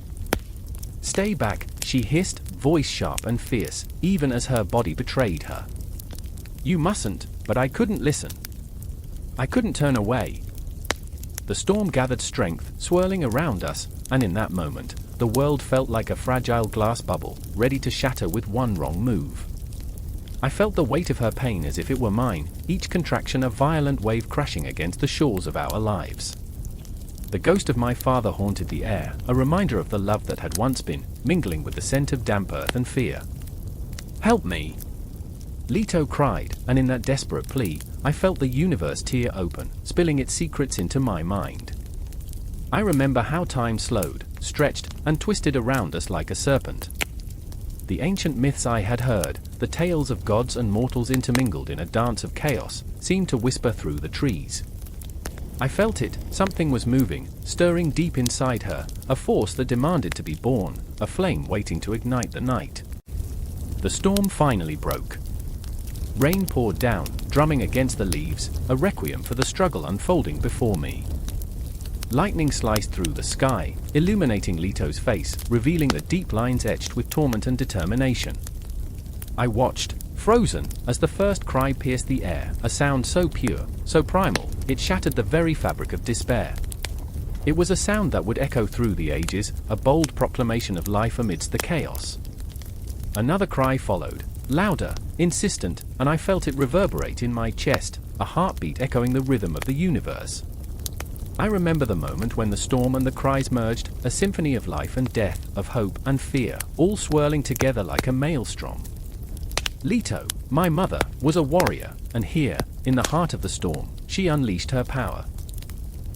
"Stay back," she hissed, voice sharp and fierce, even as her body betrayed her. "You mustn't," but I couldn't listen. I couldn't turn away. The storm gathered strength, swirling around us, and in that moment, the world felt like a fragile glass bubble, ready to shatter with one wrong move. I felt the weight of her pain as if it were mine, each contraction a violent wave crashing against the shores of our lives. The ghost of my father haunted the air, a reminder of the love that had once been, mingling with the scent of damp earth and fear. "Help me!" Leto cried, and in that desperate plea, I felt the universe tear open, spilling its secrets into my mind. I remember how time slowed, stretched, and twisted around us like a serpent. The ancient myths I had heard, the tales of gods and mortals intermingled in a dance of chaos, seemed to whisper through the trees. I felt it, something was moving, stirring deep inside her, a force that demanded to be born, a flame waiting to ignite the night. The storm finally broke. Rain poured down, drumming against the leaves, a requiem for the struggle unfolding before me. Lightning sliced through the sky, illuminating Leto's face, revealing the deep lines etched with torment and determination. I watched, frozen, as the first cry pierced the air, a sound so pure, so primal, it shattered the very fabric of despair. It was a sound that would echo through the ages, a bold proclamation of life amidst the chaos. Another cry followed, louder, insistent, and I felt it reverberate in my chest, a heartbeat echoing the rhythm of the universe. I remember the moment when the storm and the cries merged, a symphony of life and death, of hope and fear, all swirling together like a maelstrom. Leto, my mother, was a warrior, and here, in the heart of the storm, she unleashed her power.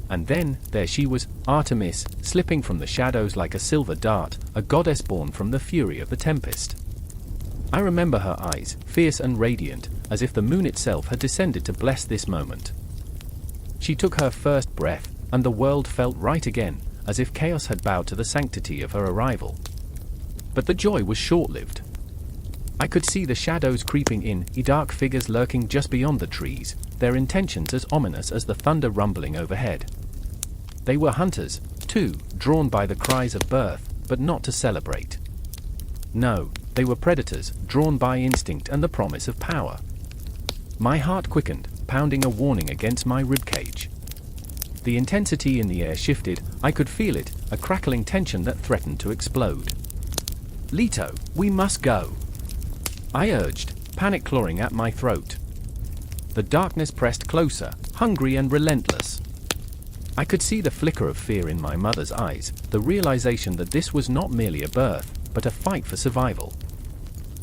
And then, there she was, Artemis, slipping from the shadows like a silver dart, a goddess born from the fury of the tempest. I remember her eyes, fierce and radiant, as if the moon itself had descended to bless this moment. She took her first breath, and the world felt right again, as if chaos had bowed to the sanctity of her arrival. But the joy was short-lived. I could see the shadows creeping in, dark figures lurking just beyond the trees, their intentions as ominous as the thunder rumbling overhead. They were hunters, too, drawn by the cries of birth, but not to celebrate. No, they were predators, drawn by instinct and the promise of power. My heart quickened, pounding a warning against my ribcage. The intensity in the air shifted, I could feel it, a crackling tension that threatened to explode. "Leto, we must go," I urged, panic clawing at my throat. The darkness pressed closer, hungry and relentless. I could see the flicker of fear in my mother's eyes, the realization that this was not merely a birth, but a fight for survival.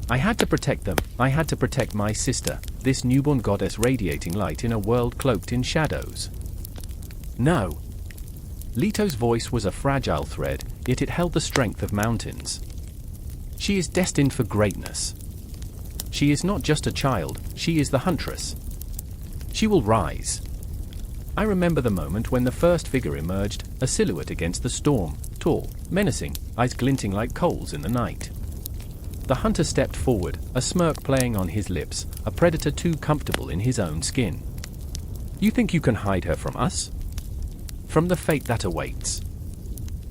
I had to protect them, I had to protect my sister, this newborn goddess radiating light in a world cloaked in shadows. No. Leto's voice was a fragile thread, yet it held the strength of mountains. She is destined for greatness. She is not just a child, she is the huntress. She will rise. I remember the moment when the first figure emerged, a silhouette against the storm, tall, menacing, eyes glinting like coals in the night. The hunter stepped forward, a smirk playing on his lips, a predator too comfortable in his own skin. "You think you can hide her from us? From the fate that awaits."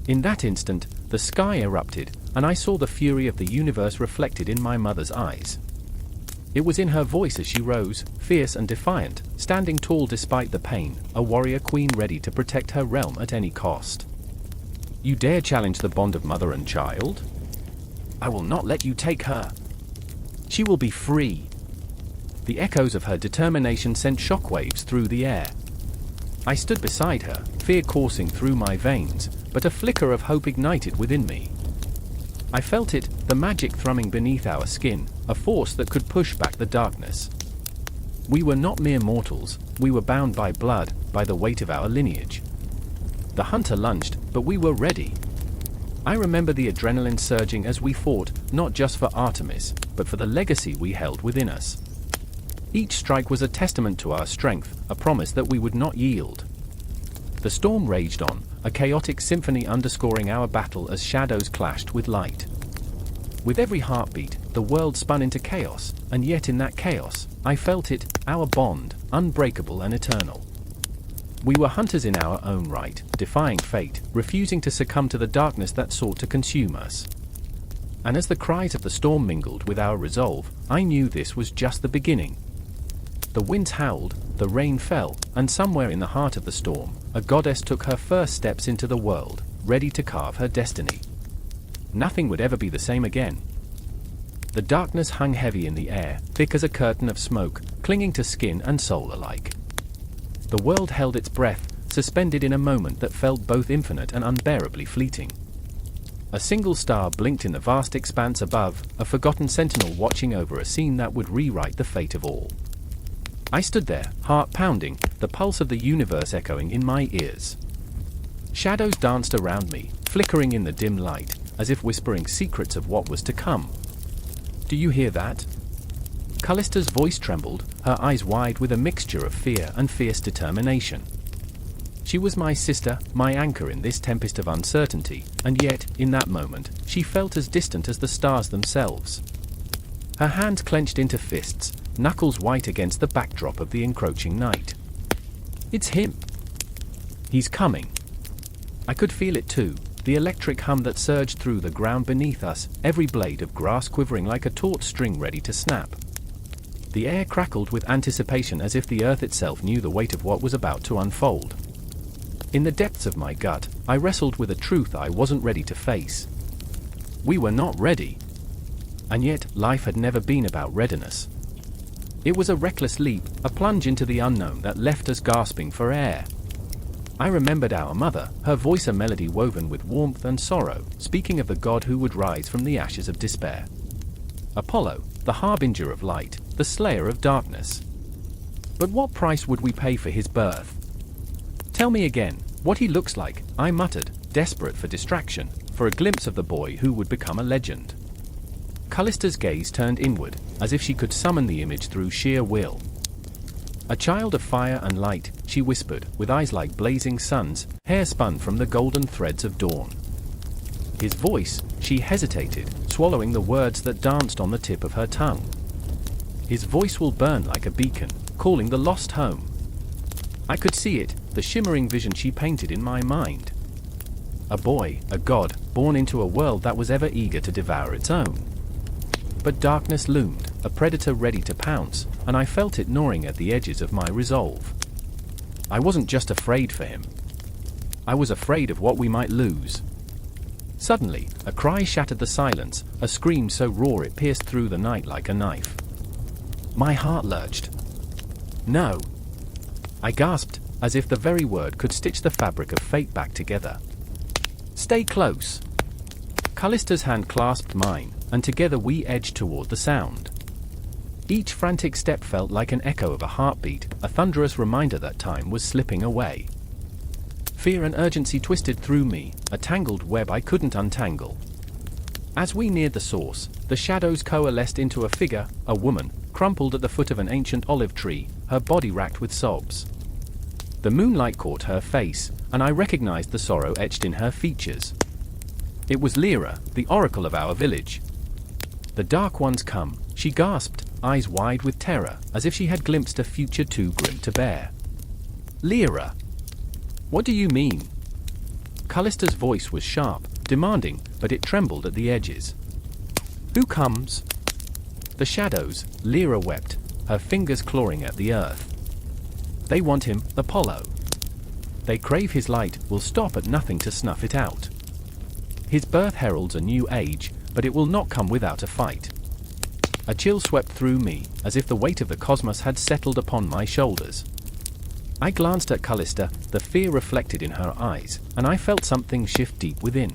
In that instant, the sky erupted, and I saw the fury of the universe reflected in my mother's eyes. It was in her voice as she rose, fierce and defiant, standing tall despite the pain, a warrior queen ready to protect her realm at any cost. "You dare challenge the bond of mother and child? I will not let you take her. She will be free." The echoes of her determination sent shockwaves through the air. I stood beside her, fear coursing through my veins, but a flicker of hope ignited within me. I felt it, the magic thrumming beneath our skin, a force that could push back the darkness. We were not mere mortals, we were bound by blood, by the weight of our lineage. The hunter lunged, but we were ready. I remember the adrenaline surging as we fought, not just for Artemis, but for the legacy we held within us. Each strike was a testament to our strength, a promise that we would not yield. The storm raged on, a chaotic symphony underscoring our battle as shadows clashed with light. With every heartbeat, the world spun into chaos, and yet in that chaos, I felt it, our bond, unbreakable and eternal. We were hunters in our own right, defying fate, refusing to succumb to the darkness that sought to consume us. And as the cries of the storm mingled with our resolve, I knew this was just the beginning. The winds howled, the rain fell, and somewhere in the heart of the storm, a goddess took her first steps into the world, ready to carve her destiny. Nothing would ever be the same again. The darkness hung heavy in the air, thick as a curtain of smoke, clinging to skin and soul alike. The world held its breath, suspended in a moment that felt both infinite and unbearably fleeting. A single star blinked in the vast expanse above, a forgotten sentinel watching over a scene that would rewrite the fate of all. I stood there, heart pounding, the pulse of the universe echoing in my ears. Shadows danced around me, flickering in the dim light, as if whispering secrets of what was to come. "Do you hear that?" Callista's voice trembled, her eyes wide with a mixture of fear and fierce determination. She was my sister, my anchor in this tempest of uncertainty, and yet, in that moment, she felt as distant as the stars themselves. Her hands clenched into fists, knuckles white against the backdrop of the encroaching night. "It's him! He's coming!" I could feel it too, the electric hum that surged through the ground beneath us, every blade of grass quivering like a taut string ready to snap. The air crackled with anticipation as if the earth itself knew the weight of what was about to unfold. In the depths of my gut, I wrestled with a truth I wasn't ready to face. We were not ready. And yet, life had never been about readiness. It was a reckless leap, a plunge into the unknown that left us gasping for air. I remembered our mother, her voice a melody woven with warmth and sorrow, speaking of the god who would rise from the ashes of despair. Apollo, the harbinger of light, the slayer of darkness. But what price would we pay for his birth? "Tell me again, what he looks like," I muttered, desperate for distraction, for a glimpse of the boy who would become a legend. Callista's gaze turned inward, as if she could summon the image through sheer will. "A child of fire and light," she whispered, with eyes like blazing suns, hair spun from the golden threads of dawn. His voice, she hesitated, swallowing the words that danced on the tip of her tongue. "His voice will burn like a beacon, calling the lost home." I could see it, the shimmering vision she painted in my mind. A boy, a god, born into a world that was ever eager to devour its own. But darkness loomed, a predator ready to pounce, and I felt it gnawing at the edges of my resolve. I wasn't just afraid for him. I was afraid of what we might lose. Suddenly, a cry shattered the silence, a scream so raw it pierced through the night like a knife. My heart lurched. "No!" I gasped, as if the very word could stitch the fabric of fate back together. "Stay close!" Callista's hand clasped mine, and together we edged toward the sound. Each frantic step felt like an echo of a heartbeat, a thunderous reminder that time was slipping away. Fear and urgency twisted through me, a tangled web I couldn't untangle. As we neared the source, the shadows coalesced into a figure, a woman, crumpled at the foot of an ancient olive tree, her body racked with sobs. The moonlight caught her face, and I recognized the sorrow etched in her features. It was Lyra, the oracle of our village. "The Dark One's come," she gasped, eyes wide with terror, as if she had glimpsed a future too grim to bear. "Lyra! What do you mean?" Callista's voice was sharp, demanding, but it trembled at the edges. "Who comes?" "The shadows," Lyra wept, her fingers clawing at the earth. "They want him, Apollo. They crave his light, will stop at nothing to snuff it out. His birth heralds a new age, but it will not come without a fight." A chill swept through me, as if the weight of the cosmos had settled upon my shoulders. I glanced at Callista, the fear reflected in her eyes, and I felt something shift deep within.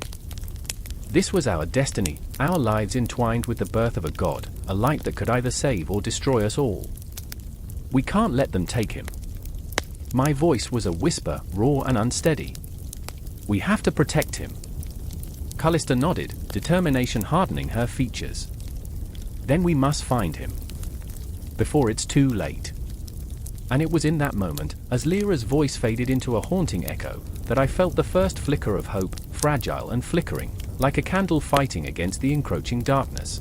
This was our destiny, our lives entwined with the birth of a god, a light that could either save or destroy us all. "We can't let them take him." My voice was a whisper, raw and unsteady. "We have to protect him." Callista nodded, determination hardening her features. "Then we must find him. Before it's too late." And it was in that moment, as Lyra's voice faded into a haunting echo, that I felt the first flicker of hope, fragile and flickering, like a candle fighting against the encroaching darkness.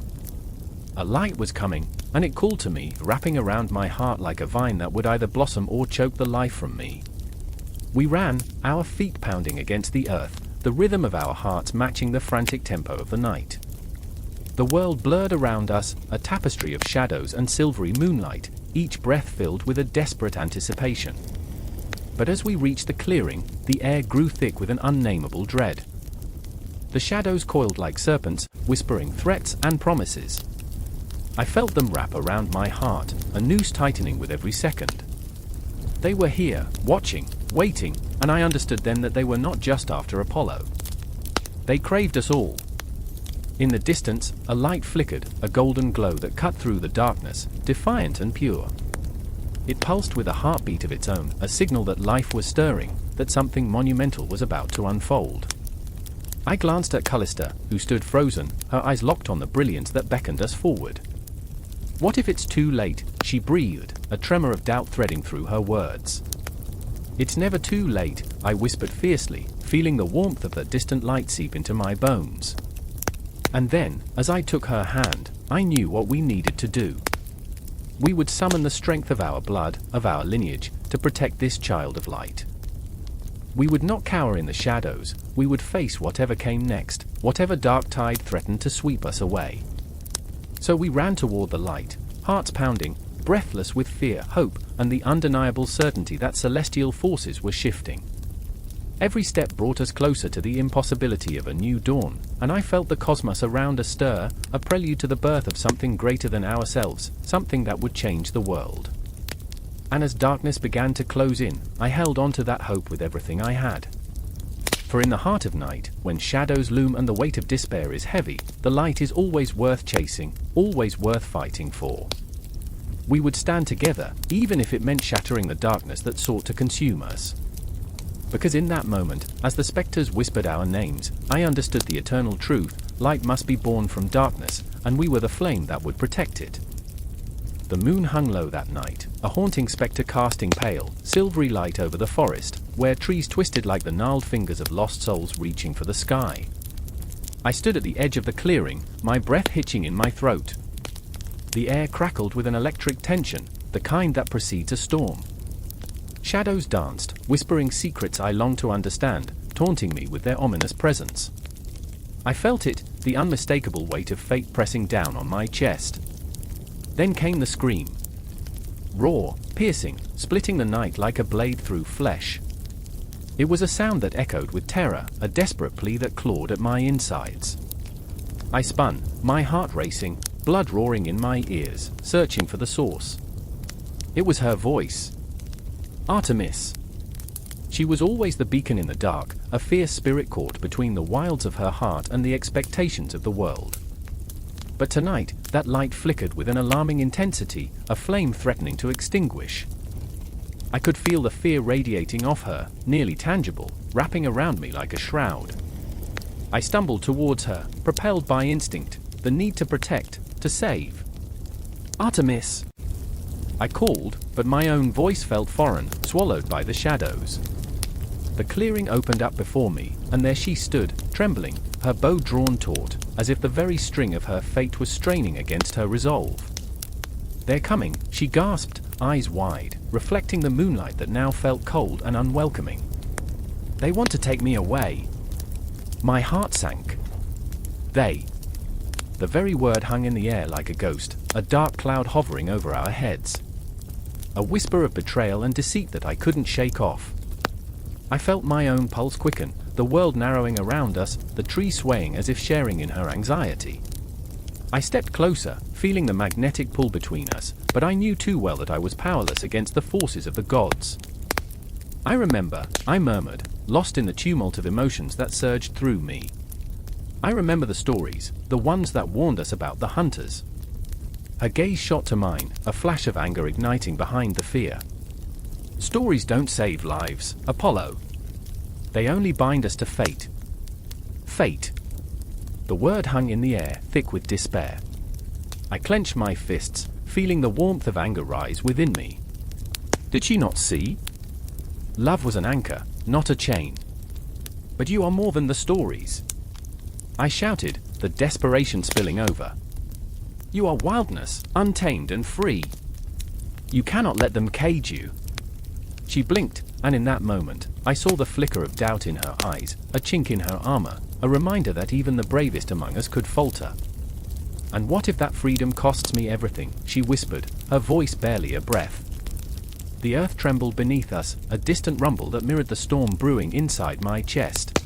A light was coming, and it called to me, wrapping around my heart like a vine that would either blossom or choke the life from me. We ran, our feet pounding against the earth, the rhythm of our hearts matching the frantic tempo of the night. The world blurred around us, a tapestry of shadows and silvery moonlight, each breath filled with a desperate anticipation. But as we reached the clearing, the air grew thick with an unnameable dread. The shadows coiled like serpents, whispering threats and promises. I felt them wrap around my heart, a noose tightening with every second. They were here, watching, waiting, and I understood then that they were not just after Apollo. They craved us all. In the distance, a light flickered, a golden glow that cut through the darkness, defiant and pure. It pulsed with a heartbeat of its own, a signal that life was stirring, that something monumental was about to unfold. I glanced at Callista, who stood frozen, her eyes locked on the brilliance that beckoned us forward. "What if it's too late?" she breathed, a tremor of doubt threading through her words. "It's never too late," I whispered fiercely, feeling the warmth of the distant light seep into my bones. And then, as I took her hand, I knew what we needed to do. We would summon the strength of our blood, of our lineage, to protect this child of light. We would not cower in the shadows, we would face whatever came next, whatever dark tide threatened to sweep us away. So we ran toward the light, hearts pounding, breathless with fear, hope, and the undeniable certainty that celestial forces were shifting. Every step brought us closer to the impossibility of a new dawn, and I felt the cosmos around us stir, a prelude to the birth of something greater than ourselves, something that would change the world. And as darkness began to close in, I held on to that hope with everything I had. For in the heart of night, when shadows loom and the weight of despair is heavy, the light is always worth chasing, always worth fighting for. We would stand together, even if it meant shattering the darkness that sought to consume us. Because in that moment, as the spectres whispered our names, I understood the eternal truth: light must be born from darkness, and we were the flame that would protect it. The moon hung low that night, a haunting spectre casting pale, silvery light over the forest, where trees twisted like the gnarled fingers of lost souls reaching for the sky. I stood at the edge of the clearing, my breath hitching in my throat. The air crackled with an electric tension, the kind that precedes a storm. Shadows danced, whispering secrets I longed to understand, taunting me with their ominous presence. I felt it, the unmistakable weight of fate pressing down on my chest. Then came the scream. Raw, piercing, splitting the night like a blade through flesh. It was a sound that echoed with terror, a desperate plea that clawed at my insides. I spun, my heart racing, blood roaring in my ears, searching for the source. It was her voice. Artemis. She was always the beacon in the dark, a fierce spirit caught between the wilds of her heart and the expectations of the world. But tonight, that light flickered with an alarming intensity, a flame threatening to extinguish. I could feel the fear radiating off her, nearly tangible, wrapping around me like a shroud. I stumbled towards her, propelled by instinct, the need to protect, to save. Artemis! I called, but my own voice felt foreign, swallowed by the shadows. The clearing opened up before me, and there she stood, trembling, her bow drawn taut, as if the very string of her fate was straining against her resolve. "They're coming," she gasped, eyes wide, reflecting the moonlight that now felt cold and unwelcoming. "They want to take me away." My heart sank. They. The very word hung in the air like a ghost, a dark cloud hovering over our heads. A whisper of betrayal and deceit that I couldn't shake off. I felt my own pulse quicken, the world narrowing around us, the tree swaying as if sharing in her anxiety. I stepped closer, feeling the magnetic pull between us, but I knew too well that I was powerless against the forces of the gods. "I remember," I murmured, lost in the tumult of emotions that surged through me. "I remember the stories, the ones that warned us about the hunters." Her gaze shot to mine, a flash of anger igniting behind the fear. "Stories don't save lives, Apollo. They only bind us to fate." Fate. The word hung in the air, thick with despair. I clenched my fists, feeling the warmth of anger rise within me. Did she not see? Love was an anchor, not a chain. "But you are more than the stories," I shouted, the desperation spilling over. "You are wildness, untamed and free. You cannot let them cage you." She blinked, and in that moment, I saw the flicker of doubt in her eyes, a chink in her armor, a reminder that even the bravest among us could falter. "And what if that freedom costs me everything?" she whispered, her voice barely a breath. The earth trembled beneath us, a distant rumble that mirrored the storm brewing inside my chest.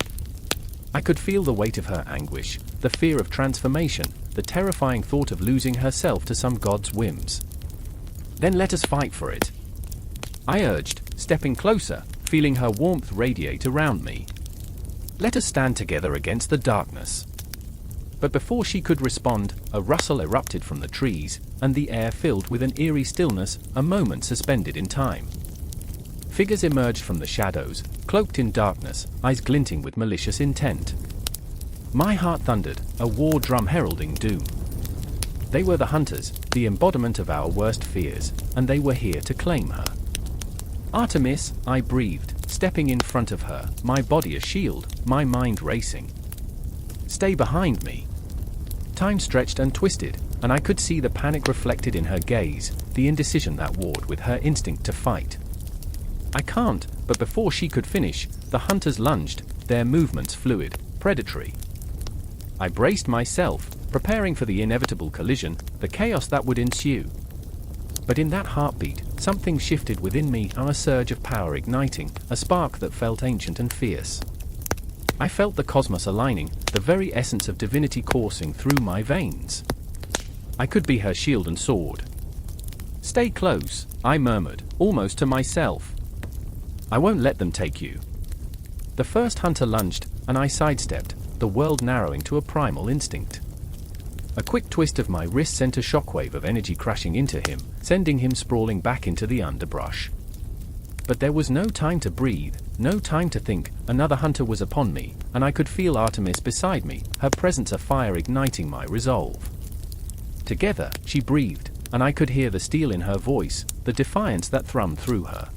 I could feel the weight of her anguish, the fear of transformation, the terrifying thought of losing herself to some god's whims. "Then let us fight for it," I urged, stepping closer, feeling her warmth radiate around me. "Let us stand together against the darkness." But before she could respond, a rustle erupted from the trees, and the air filled with an eerie stillness, a moment suspended in time. Figures emerged from the shadows, cloaked in darkness, eyes glinting with malicious intent. My heart thundered, a war drum heralding doom. They were the hunters, the embodiment of our worst fears, and they were here to claim her. "Artemis," I breathed, stepping in front of her, my body a shield, my mind racing. "Stay behind me." Time stretched and twisted, and I could see the panic reflected in her gaze, the indecision that warred with her instinct to fight. "I can't," but before she could finish, the hunters lunged, their movements fluid, predatory. I braced myself, preparing for the inevitable collision, the chaos that would ensue. But in that heartbeat, something shifted within me, a surge of power igniting, a spark that felt ancient and fierce. I felt the cosmos aligning, the very essence of divinity coursing through my veins. I could be her shield and sword. "Stay close," I murmured, almost to myself. "I won't let them take you." The first hunter lunged, and I sidestepped, the world narrowing to a primal instinct. A quick twist of my wrist sent a shockwave of energy crashing into him, sending him sprawling back into the underbrush. But there was no time to breathe, no time to think. Another hunter was upon me, and I could feel Artemis beside me, her presence a fire igniting my resolve. Together, she breathed, and I could hear the steel in her voice, the defiance that thrummed through her.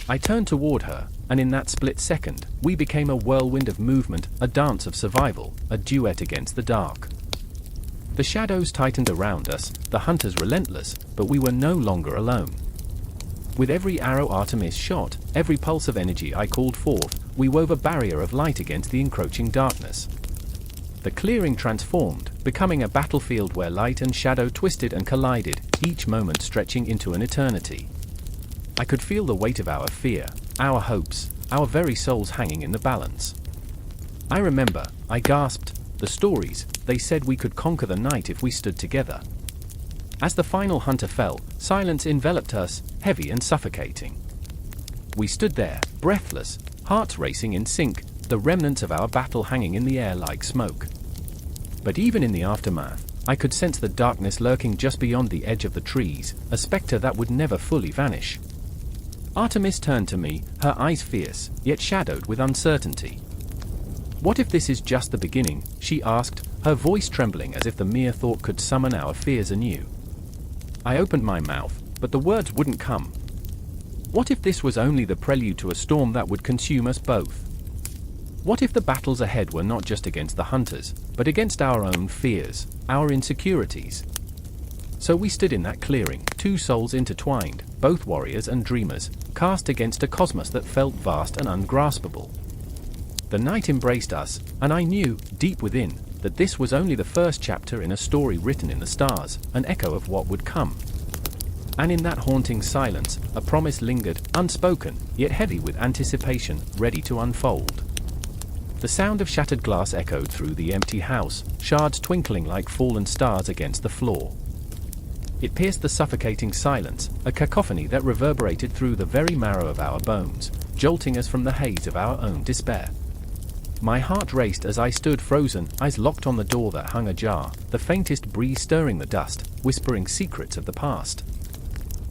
I turned toward her, and in that split second, we became a whirlwind of movement, a dance of survival, a duet against the dark. The shadows tightened around us, the hunters relentless, but we were no longer alone. With every arrow Artemis shot, every pulse of energy I called forth, we wove a barrier of light against the encroaching darkness. The clearing transformed, becoming a battlefield where light and shadow twisted and collided, each moment stretching into an eternity. I could feel the weight of our fear, our hopes, our very souls hanging in the balance. I remember, I gasped, the stories, they said we could conquer the night if we stood together. As the final hunter fell, silence enveloped us, heavy and suffocating. We stood there, breathless, hearts racing in sync, the remnants of our battle hanging in the air like smoke. But even in the aftermath, I could sense the darkness lurking just beyond the edge of the trees, a specter that would never fully vanish. Artemis turned to me, her eyes fierce, yet shadowed with uncertainty. "What if this is just the beginning?" she asked, her voice trembling as if the mere thought could summon our fears anew. I opened my mouth, but the words wouldn't come. What if this was only the prelude to a storm that would consume us both? What if the battles ahead were not just against the hunters, but against our own fears, our insecurities? So we stood in that clearing, two souls intertwined, both warriors and dreamers, cast against a cosmos that felt vast and ungraspable. The night embraced us, and I knew, deep within, that this was only the first chapter in a story written in the stars, an echo of what would come. And in that haunting silence, a promise lingered, unspoken, yet heavy with anticipation, ready to unfold. The sound of shattered glass echoed through the empty house, shards twinkling like fallen stars against the floor. It pierced the suffocating silence, a cacophony that reverberated through the very marrow of our bones, jolting us from the haze of our own despair. My heart raced as I stood frozen, eyes locked on the door that hung ajar, the faintest breeze stirring the dust, whispering secrets of the past.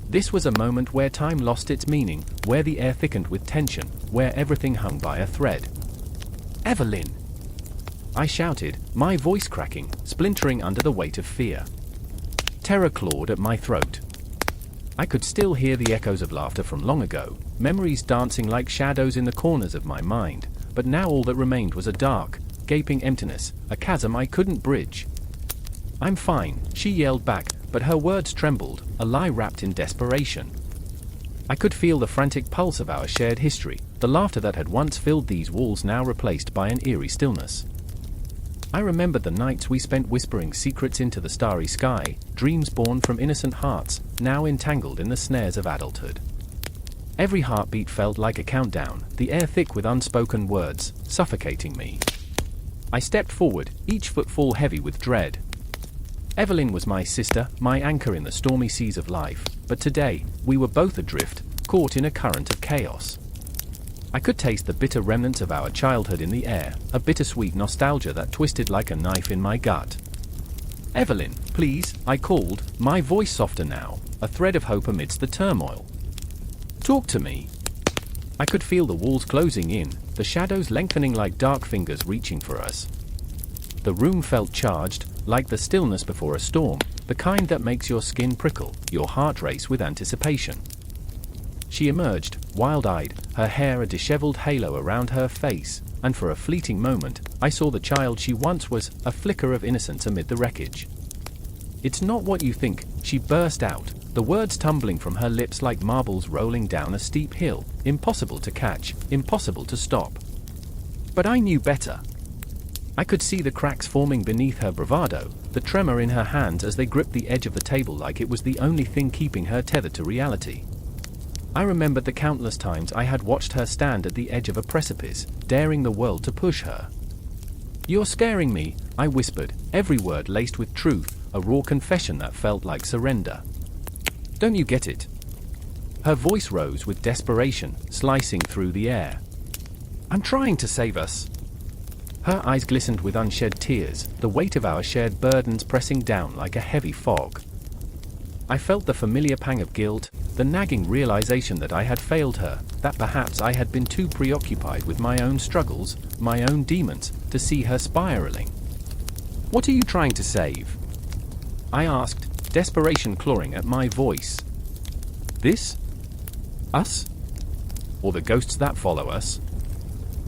This was a moment where time lost its meaning, where the air thickened with tension, where everything hung by a thread. "Evelyn!" I shouted, my voice cracking, splintering under the weight of fear. Terror clawed at my throat. I could still hear the echoes of laughter from long ago, memories dancing like shadows in the corners of my mind, but now all that remained was a dark, gaping emptiness, a chasm I couldn't bridge. "I'm fine," she yelled back, but her words trembled, a lie wrapped in desperation. I could feel the frantic pulse of our shared history, the laughter that had once filled these walls now replaced by an eerie stillness. I remembered the nights we spent whispering secrets into the starry sky, dreams born from innocent hearts, now entangled in the snares of adulthood. Every heartbeat felt like a countdown, the air thick with unspoken words, suffocating me. I stepped forward, each footfall heavy with dread. Evelyn was my sister, my anchor in the stormy seas of life, but today, we were both adrift, caught in a current of chaos. I could taste the bitter remnants of our childhood in the air, a bittersweet nostalgia that twisted like a knife in my gut. "Evelyn, please," I called, my voice softer now, a thread of hope amidst the turmoil. "Talk to me." I could feel the walls closing in, the shadows lengthening like dark fingers reaching for us. The room felt charged, like the stillness before a storm, the kind that makes your skin prickle, your heart race with anticipation. She emerged, wild-eyed, her hair a disheveled halo around her face, and for a fleeting moment, I saw the child she once was, a flicker of innocence amid the wreckage. "It's not what you think," she burst out, the words tumbling from her lips like marbles rolling down a steep hill, impossible to catch, impossible to stop. But I knew better. I could see the cracks forming beneath her bravado, the tremor in her hands as they gripped the edge of the table like it was the only thing keeping her tethered to reality. I remembered the countless times I had watched her stand at the edge of a precipice, daring the world to push her. "You're scaring me," I whispered, every word laced with truth, a raw confession that felt like surrender. "Don't you get it?" Her voice rose with desperation, slicing through the air. "I'm trying to save us." Her eyes glistened with unshed tears, the weight of our shared burdens pressing down like a heavy fog. I felt the familiar pang of guilt, the nagging realization that I had failed her, that perhaps I had been too preoccupied with my own struggles, my own demons, to see her spiraling. "What are you trying to save?" I asked, desperation clawing at my voice. "This? Us? Or the ghosts that follow us?"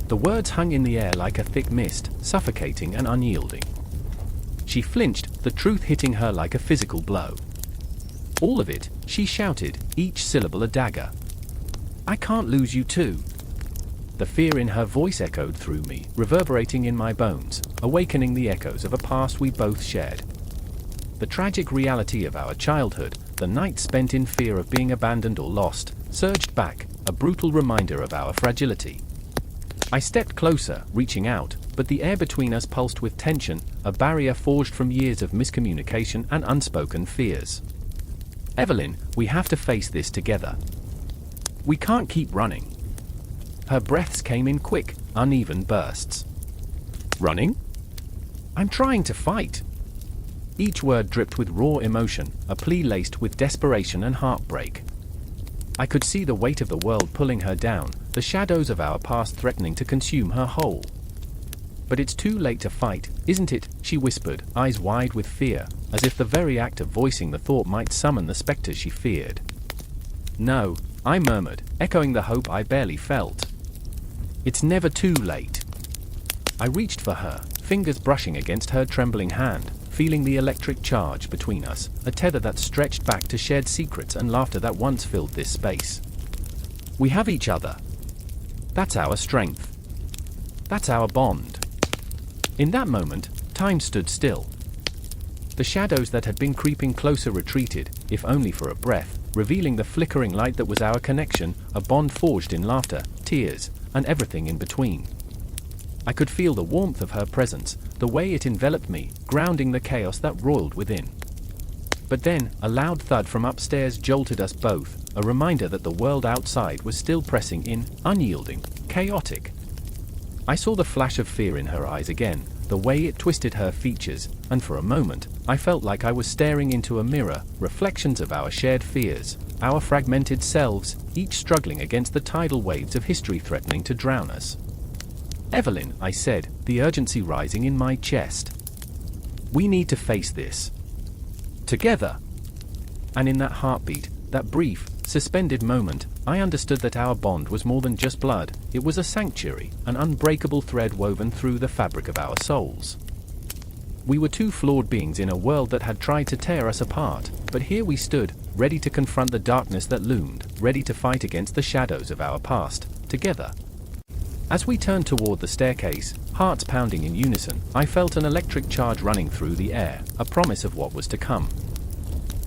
The words hung in the air like a thick mist, suffocating and unyielding. She flinched, the truth hitting her like a physical blow. "All of it," she shouted, each syllable a dagger. "I can't lose you too." The fear in her voice echoed through me, reverberating in my bones, awakening the echoes of a past we both shared. The tragic reality of our childhood, the night spent in fear of being abandoned or lost, surged back, a brutal reminder of our fragility. I stepped closer, reaching out, but the air between us pulsed with tension, a barrier forged from years of miscommunication and unspoken fears. "Evelyn, we have to face this together. We can't keep running." Her breaths came in quick, uneven bursts. "Running? I'm trying to fight." Each word dripped with raw emotion, a plea laced with desperation and heartbreak. I could see the weight of the world pulling her down, the shadows of our past threatening to consume her whole. "But it's too late to fight, isn't it?" she whispered, eyes wide with fear, as if the very act of voicing the thought might summon the specters she feared. "No," I murmured, echoing the hope I barely felt. "It's never too late." I reached for her, fingers brushing against her trembling hand, feeling the electric charge between us, a tether that stretched back to shared secrets and laughter that once filled this space. "We have each other. That's our strength. That's our bond." In that moment, time stood still. The shadows that had been creeping closer retreated, if only for a breath, revealing the flickering light that was our connection, a bond forged in laughter, tears, and everything in between. I could feel the warmth of her presence, the way it enveloped me, grounding the chaos that roiled within. But then, a loud thud from upstairs jolted us both, a reminder that the world outside was still pressing in, unyielding, chaotic. I saw the flash of fear in her eyes again, the way it twisted her features, and for a moment, I felt like I was staring into a mirror, reflections of our shared fears, our fragmented selves, each struggling against the tidal waves of history threatening to drown us. "Evelyn," I said, the urgency rising in my chest. "We need to face this. Together." And in that heartbeat, that brief, suspended moment, I understood that our bond was more than just blood, it was a sanctuary, an unbreakable thread woven through the fabric of our souls. We were two flawed beings in a world that had tried to tear us apart, but here we stood, ready to confront the darkness that loomed, ready to fight against the shadows of our past, together. As we turned toward the staircase, hearts pounding in unison, I felt an electric charge running through the air, a promise of what was to come.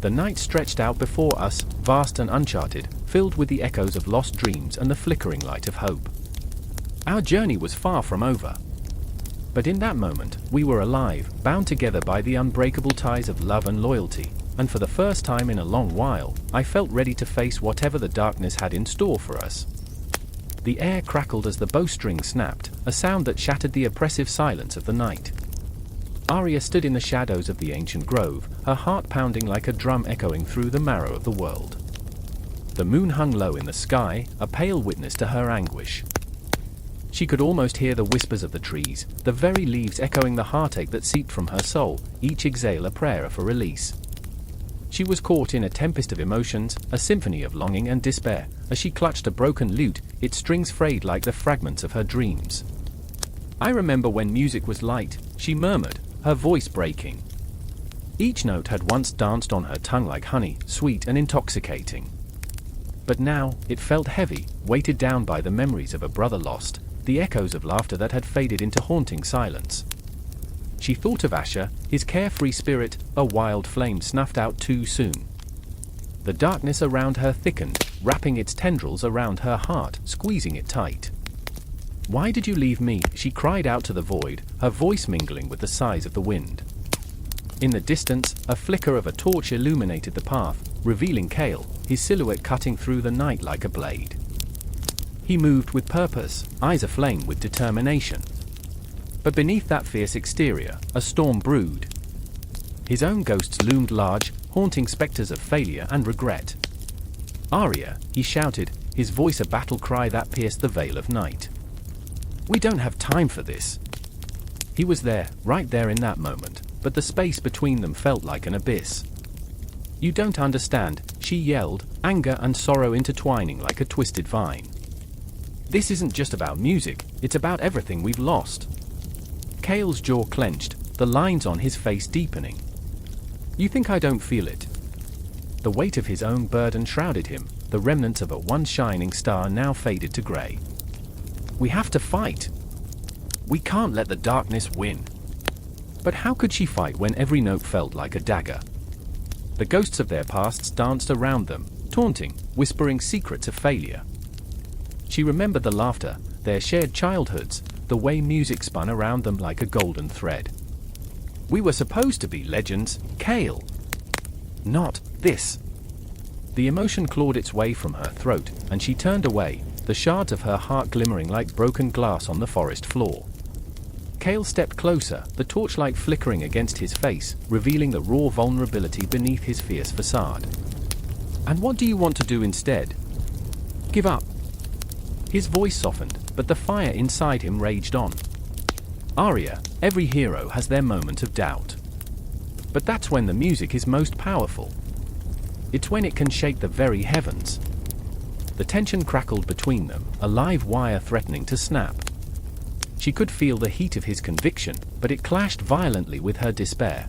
The night stretched out before us, vast and uncharted, filled with the echoes of lost dreams and the flickering light of hope. Our journey was far from over. But in that moment, we were alive, bound together by the unbreakable ties of love and loyalty, and for the first time in a long while, I felt ready to face whatever the darkness had in store for us. The air crackled as the bowstring snapped, a sound that shattered the oppressive silence of the night. Arya stood in the shadows of the ancient grove, her heart pounding like a drum echoing through the marrow of the world. The moon hung low in the sky, a pale witness to her anguish. She could almost hear the whispers of the trees, the very leaves echoing the heartache that seeped from her soul, each exhale a prayer for release. She was caught in a tempest of emotions, a symphony of longing and despair. As she clutched a broken lute, its strings frayed like the fragments of her dreams. "I remember when music was light," she murmured, her voice breaking. Each note had once danced on her tongue like honey, sweet and intoxicating. But now, it felt heavy, weighted down by the memories of a brother lost, the echoes of laughter that had faded into haunting silence. She thought of Asher, his carefree spirit, a wild flame snuffed out too soon. The darkness around her thickened, wrapping its tendrils around her heart, squeezing it tight. "Why did you leave me?" she cried out to the void, her voice mingling with the sighs of the wind. In the distance, a flicker of a torch illuminated the path, revealing Kale, his silhouette cutting through the night like a blade. He moved with purpose, eyes aflame with determination. But beneath that fierce exterior, a storm brewed. His own ghosts loomed large, haunting specters of failure and regret. "Arya," he shouted, his voice a battle cry that pierced the veil of night. "We don't have time for this." He was there, right there in that moment, but the space between them felt like an abyss. "You don't understand," she yelled, anger and sorrow intertwining like a twisted vine. "This isn't just about music, it's about everything we've lost." Kale's jaw clenched, the lines on his face deepening. "You think I don't feel it?" The weight of his own burden shrouded him, the remnants of a once shining star now faded to grey. "We have to fight. We can't let the darkness win." But how could she fight when every note felt like a dagger? The ghosts of their pasts danced around them, taunting, whispering secrets of failure. She remembered the laughter, their shared childhoods, the way music spun around them like a golden thread. "We were supposed to be legends, Kale." "Not this." The emotion clawed its way from her throat, and she turned away, the shards of her heart glimmering like broken glass on the forest floor. Kale stepped closer, the torchlight flickering against his face, revealing the raw vulnerability beneath his fierce facade. "And what do you want to do instead?" "Give up." His voice softened, but the fire inside him raged on. "Arya, every hero has their moment of doubt. But that's when the music is most powerful. It's when it can shake the very heavens." The tension crackled between them, a live wire threatening to snap. She could feel the heat of his conviction, but it clashed violently with her despair.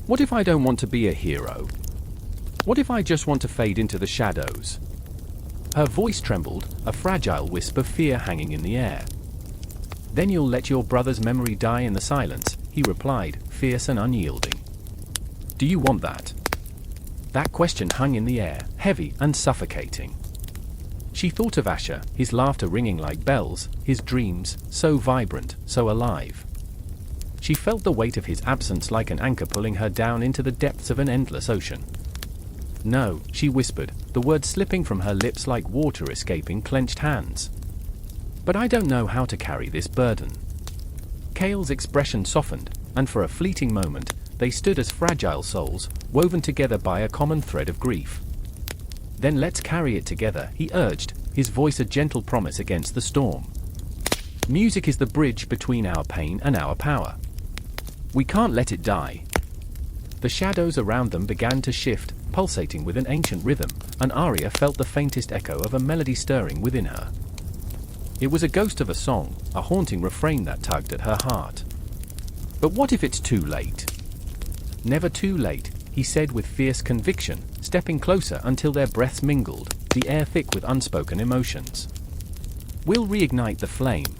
"What if I don't want to be a hero? What if I just want to fade into the shadows?" Her voice trembled, a fragile wisp of fear hanging in the air. "Then you'll let your brother's memory die in the silence," he replied, fierce and unyielding. "Do you want that?" That question hung in the air, heavy and suffocating. She thought of Asher, his laughter ringing like bells, his dreams, so vibrant, so alive. She felt the weight of his absence like an anchor pulling her down into the depths of an endless ocean. "No," she whispered, the words slipping from her lips like water escaping clenched hands. "But I don't know how to carry this burden." Kale's expression softened, and for a fleeting moment, they stood as fragile souls, woven together by a common thread of grief. "Then let's carry it together," he urged, his voice a gentle promise against the storm. "Music is the bridge between our pain and our power. We can't let it die." The shadows around them began to shift, pulsating with an ancient rhythm, and Arya felt the faintest echo of a melody stirring within her. It was a ghost of a song, a haunting refrain that tugged at her heart. "But what if it's too late?" "Never too late," he said with fierce conviction, stepping closer until their breaths mingled, the air thick with unspoken emotions. "We'll reignite the flame.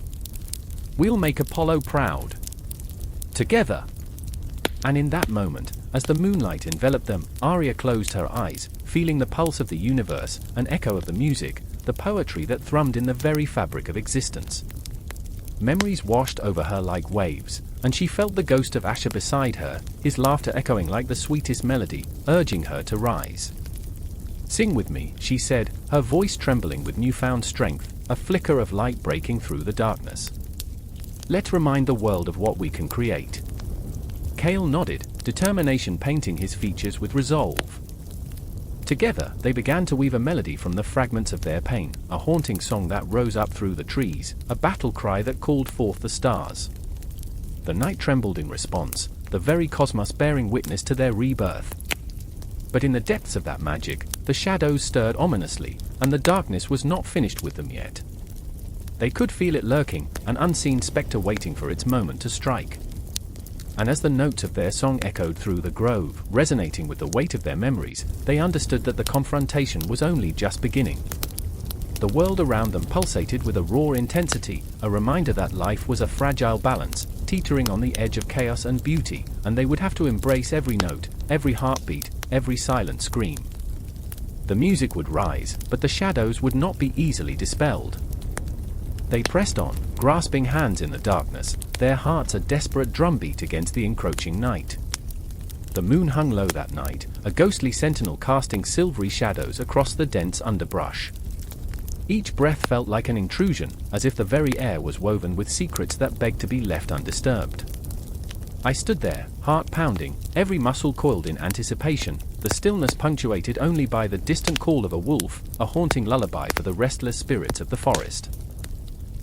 We'll make Apollo proud. Together." And in that moment, as the moonlight enveloped them, Arya closed her eyes, feeling the pulse of the universe, an echo of the music, the poetry that thrummed in the very fabric of existence. Memories washed over her like waves, and she felt the ghost of Asher beside her, his laughter echoing like the sweetest melody, urging her to rise. "Sing with me," she said, her voice trembling with newfound strength, a flicker of light breaking through the darkness. "Let's remind the world of what we can create." Kale nodded, determination painting his features with resolve. Together, they began to weave a melody from the fragments of their pain, a haunting song that rose up through the trees, a battle cry that called forth the stars. The night trembled in response, the very cosmos bearing witness to their rebirth. But in the depths of that magic, the shadows stirred ominously, and the darkness was not finished with them yet. They could feel it lurking, an unseen spectre waiting for its moment to strike. And as the notes of their song echoed through the grove, resonating with the weight of their memories, they understood that the confrontation was only just beginning. The world around them pulsated with a raw intensity, a reminder that life was a fragile balance, teetering on the edge of chaos and beauty, and they would have to embrace every note, every heartbeat, every silent scream. The music would rise, but the shadows would not be easily dispelled. They pressed on, grasping hands in the darkness, their hearts a desperate drumbeat against the encroaching night. The moon hung low that night, a ghostly sentinel casting silvery shadows across the dense underbrush. Each breath felt like an intrusion, as if the very air was woven with secrets that begged to be left undisturbed. I stood there, heart pounding, every muscle coiled in anticipation, the stillness punctuated only by the distant call of a wolf, a haunting lullaby for the restless spirits of the forest.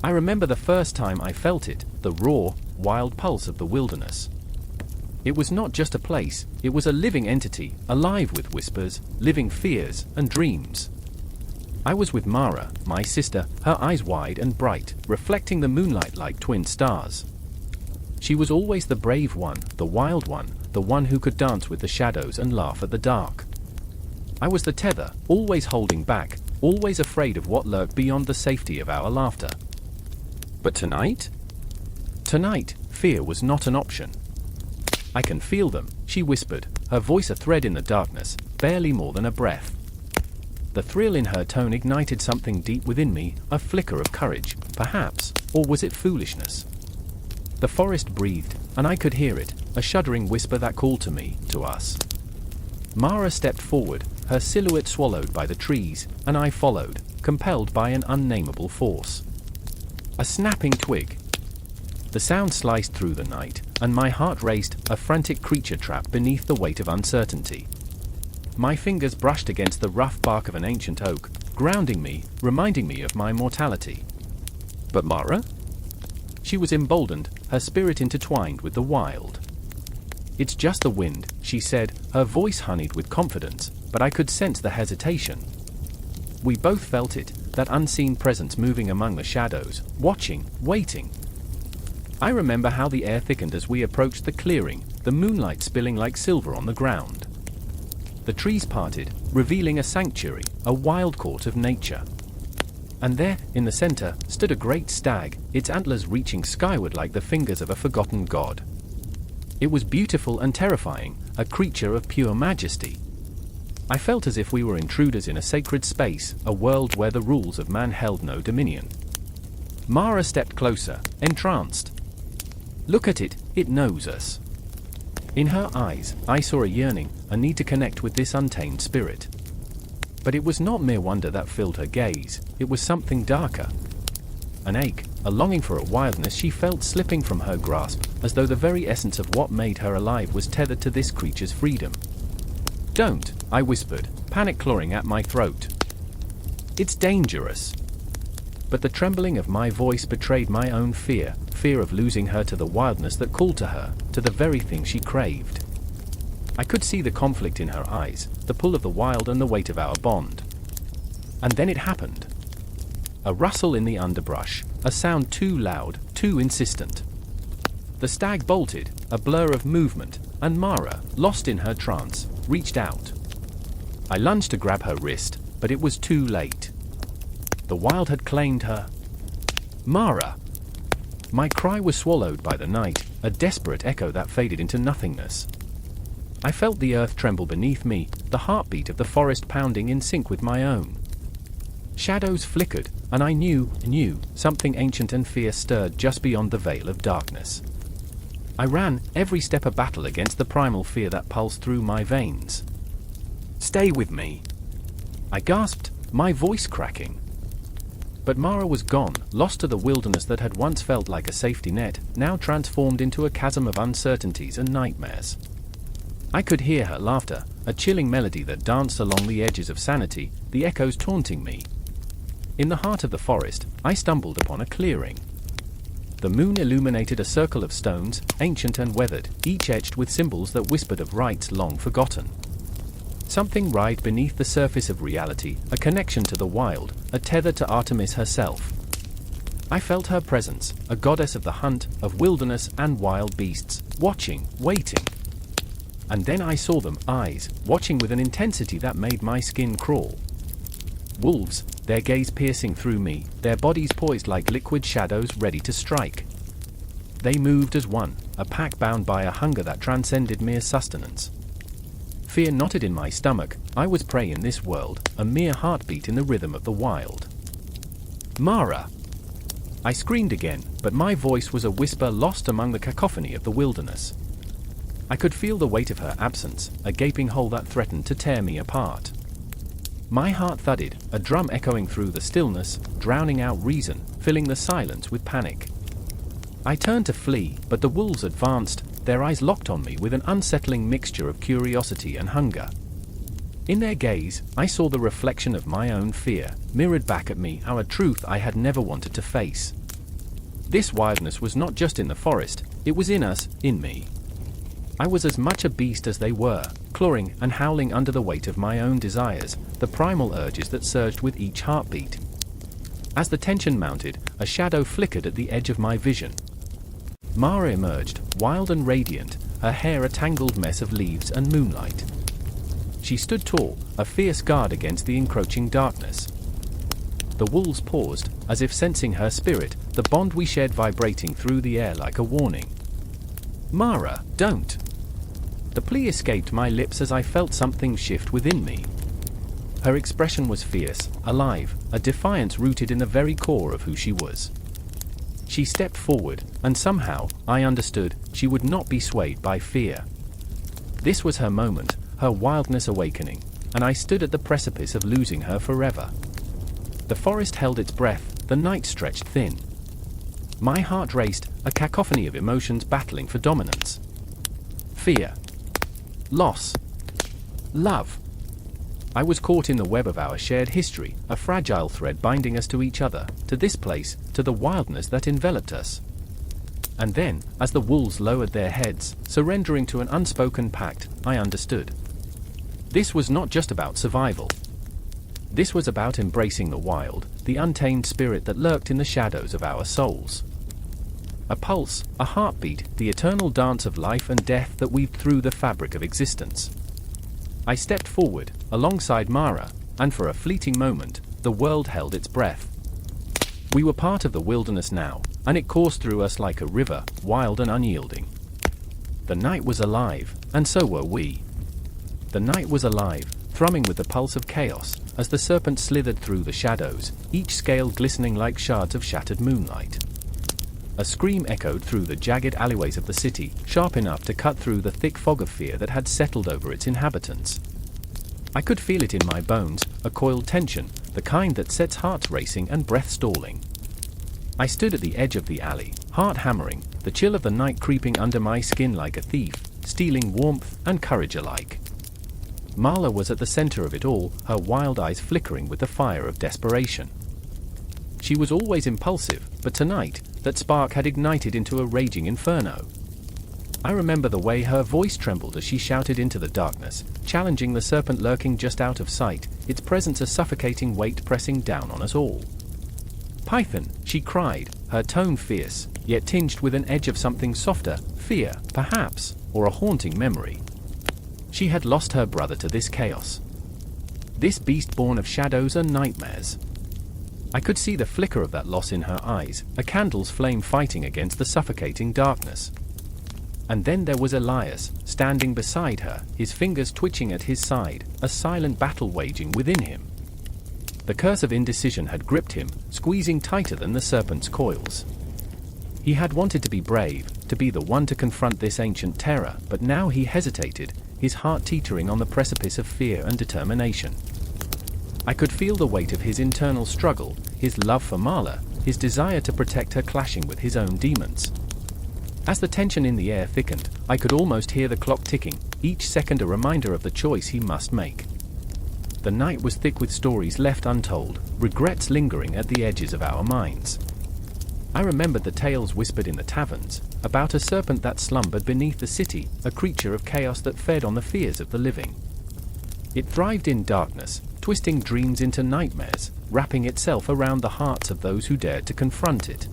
I remember the first time I felt it, the raw, wild pulse of the wilderness. It was not just a place, it was a living entity, alive with whispers, living fears, and dreams. I was with Mara, my sister, her eyes wide and bright, reflecting the moonlight like twin stars. She was always the brave one, the wild one, the one who could dance with the shadows and laugh at the dark. I was the tether, always holding back, always afraid of what lurked beyond the safety of our laughter. But tonight? Tonight, fear was not an option. "I can feel them," she whispered, her voice a thread in the darkness, barely more than a breath. The thrill in her tone ignited something deep within me, a flicker of courage, perhaps, or was it foolishness? The forest breathed, and I could hear it, a shuddering whisper that called to me, to us. Mara stepped forward, her silhouette swallowed by the trees, and I followed, compelled by an unnameable force. A snapping twig. The sound sliced through the night, and my heart raced, a frantic creature trapped beneath the weight of uncertainty. My fingers brushed against the rough bark of an ancient oak, grounding me, reminding me of my mortality. But Mara? She was emboldened, her spirit intertwined with the wild. "It's just the wind," she said, her voice honeyed with confidence, but I could sense the hesitation. We both felt it, that unseen presence moving among the shadows, watching, waiting. I remember how the air thickened as we approached the clearing, the moonlight spilling like silver on the ground. The trees parted, revealing a sanctuary, a wild court of nature. And there, in the center, stood a great stag, its antlers reaching skyward like the fingers of a forgotten god. It was beautiful and terrifying, a creature of pure majesty. I felt as if we were intruders in a sacred space, a world where the rules of man held no dominion. Mara stepped closer, entranced. "Look at it, it knows us." In her eyes, I saw a yearning, a need to connect with this untamed spirit. But it was not mere wonder that filled her gaze, it was something darker. An ache, a longing for a wildness she felt slipping from her grasp, as though the very essence of what made her alive was tethered to this creature's freedom. "Don't," I whispered, panic clawing at my throat. "It's dangerous." But the trembling of my voice betrayed my own fear of losing her to the wildness that called to her, to the very thing she craved. I could see the conflict in her eyes, the pull of the wild and the weight of our bond. And then it happened. A rustle in the underbrush, a sound too loud, too insistent. The stag bolted, a blur of movement, and Mara, lost in her trance, reached out. I lunged to grab her wrist, but it was too late. The wild had claimed her. "Mara!" My cry was swallowed by the night, a desperate echo that faded into nothingness. I felt the earth tremble beneath me, the heartbeat of the forest pounding in sync with my own. Shadows flickered, and I knew something ancient and fierce stirred just beyond the veil of darkness. I ran, every step a battle against the primal fear that pulsed through my veins. "Stay with me," I gasped, my voice cracking. But Mara was gone, lost to the wilderness that had once felt like a safety net, now transformed into a chasm of uncertainties and nightmares. I could hear her laughter, a chilling melody that danced along the edges of sanity, the echoes taunting me. In the heart of the forest, I stumbled upon a clearing. The moon illuminated a circle of stones, ancient and weathered, each etched with symbols that whispered of rites long forgotten. Something writhed beneath the surface of reality, a connection to the wild, a tether to Artemis herself. I felt her presence, a goddess of the hunt, of wilderness and wild beasts, watching, waiting. And then I saw them, eyes, watching with an intensity that made my skin crawl. Wolves, their gaze piercing through me, their bodies poised like liquid shadows ready to strike. They moved as one, a pack bound by a hunger that transcended mere sustenance. Fear knotted in my stomach. I was prey in this world, a mere heartbeat in the rhythm of the wild. Mara! I screamed again, but my voice was a whisper lost among the cacophony of the wilderness. I could feel the weight of her absence, a gaping hole that threatened to tear me apart. My heart thudded, a drum echoing through the stillness, drowning out reason, filling the silence with panic. I turned to flee, but the wolves advanced, their eyes locked on me with an unsettling mixture of curiosity and hunger. In their gaze, I saw the reflection of my own fear, mirrored back at me, a truth I had never wanted to face. This wildness was not just in the forest, it was in us, in me. I was as much a beast as they were, clawing and howling under the weight of my own desires, the primal urges that surged with each heartbeat. As the tension mounted, a shadow flickered at the edge of my vision. Mara emerged, wild and radiant, her hair a tangled mess of leaves and moonlight. She stood tall, a fierce guard against the encroaching darkness. The wolves paused, as if sensing her spirit, the bond we shared vibrating through the air like a warning. Mara, don't! The plea escaped my lips as I felt something shift within me. Her expression was fierce, alive, a defiance rooted in the very core of who she was. She stepped forward, and somehow, I understood, she would not be swayed by fear. This was her moment, her wildness awakening, and I stood at the precipice of losing her forever. The forest held its breath, the night stretched thin. My heart raced, a cacophony of emotions battling for dominance. Fear. Loss. Love. I was caught in the web of our shared history, a fragile thread binding us to each other, to this place, to the wildness that enveloped us. And then, as the wolves lowered their heads, surrendering to an unspoken pact, I understood. This was not just about survival. This was about embracing the wild, the untamed spirit that lurked in the shadows of our souls. A pulse, a heartbeat, the eternal dance of life and death that weaved through the fabric of existence. I stepped forward, alongside Mara, and for a fleeting moment, the world held its breath. We were part of the wilderness now, and it coursed through us like a river, wild and unyielding. The night was alive, and so were we. The night was alive, thrumming with the pulse of chaos, as the serpent slithered through the shadows, each scale glistening like shards of shattered moonlight. A scream echoed through the jagged alleyways of the city, sharp enough to cut through the thick fog of fear that had settled over its inhabitants. I could feel it in my bones, a coiled tension, the kind that sets hearts racing and breath stalling. I stood at the edge of the alley, heart hammering, the chill of the night creeping under my skin like a thief, stealing warmth and courage alike. Mara was at the center of it all, her wild eyes flickering with the fire of desperation. She was always impulsive, but tonight, that spark had ignited into a raging inferno. I remember the way her voice trembled as she shouted into the darkness, challenging the serpent lurking just out of sight, its presence a suffocating weight pressing down on us all. Python, she cried, her tone fierce, yet tinged with an edge of something softer, fear, perhaps, or a haunting memory. She had lost her brother to this chaos. This beast born of shadows and nightmares. I could see the flicker of that loss in her eyes, a candle's flame fighting against the suffocating darkness. And then there was Elias, standing beside her, his fingers twitching at his side, a silent battle waging within him. The curse of indecision had gripped him, squeezing tighter than the serpent's coils. He had wanted to be brave, to be the one to confront this ancient terror, but now he hesitated, his heart teetering on the precipice of fear and determination. I could feel the weight of his internal struggle, his love for Marla, his desire to protect her clashing with his own demons. As the tension in the air thickened, I could almost hear the clock ticking, each second a reminder of the choice he must make. The night was thick with stories left untold, regrets lingering at the edges of our minds. I remembered the tales whispered in the taverns, about a serpent that slumbered beneath the city, a creature of chaos that fed on the fears of the living. It thrived in darkness, twisting dreams into nightmares, wrapping itself around the hearts of those who dared to confront it.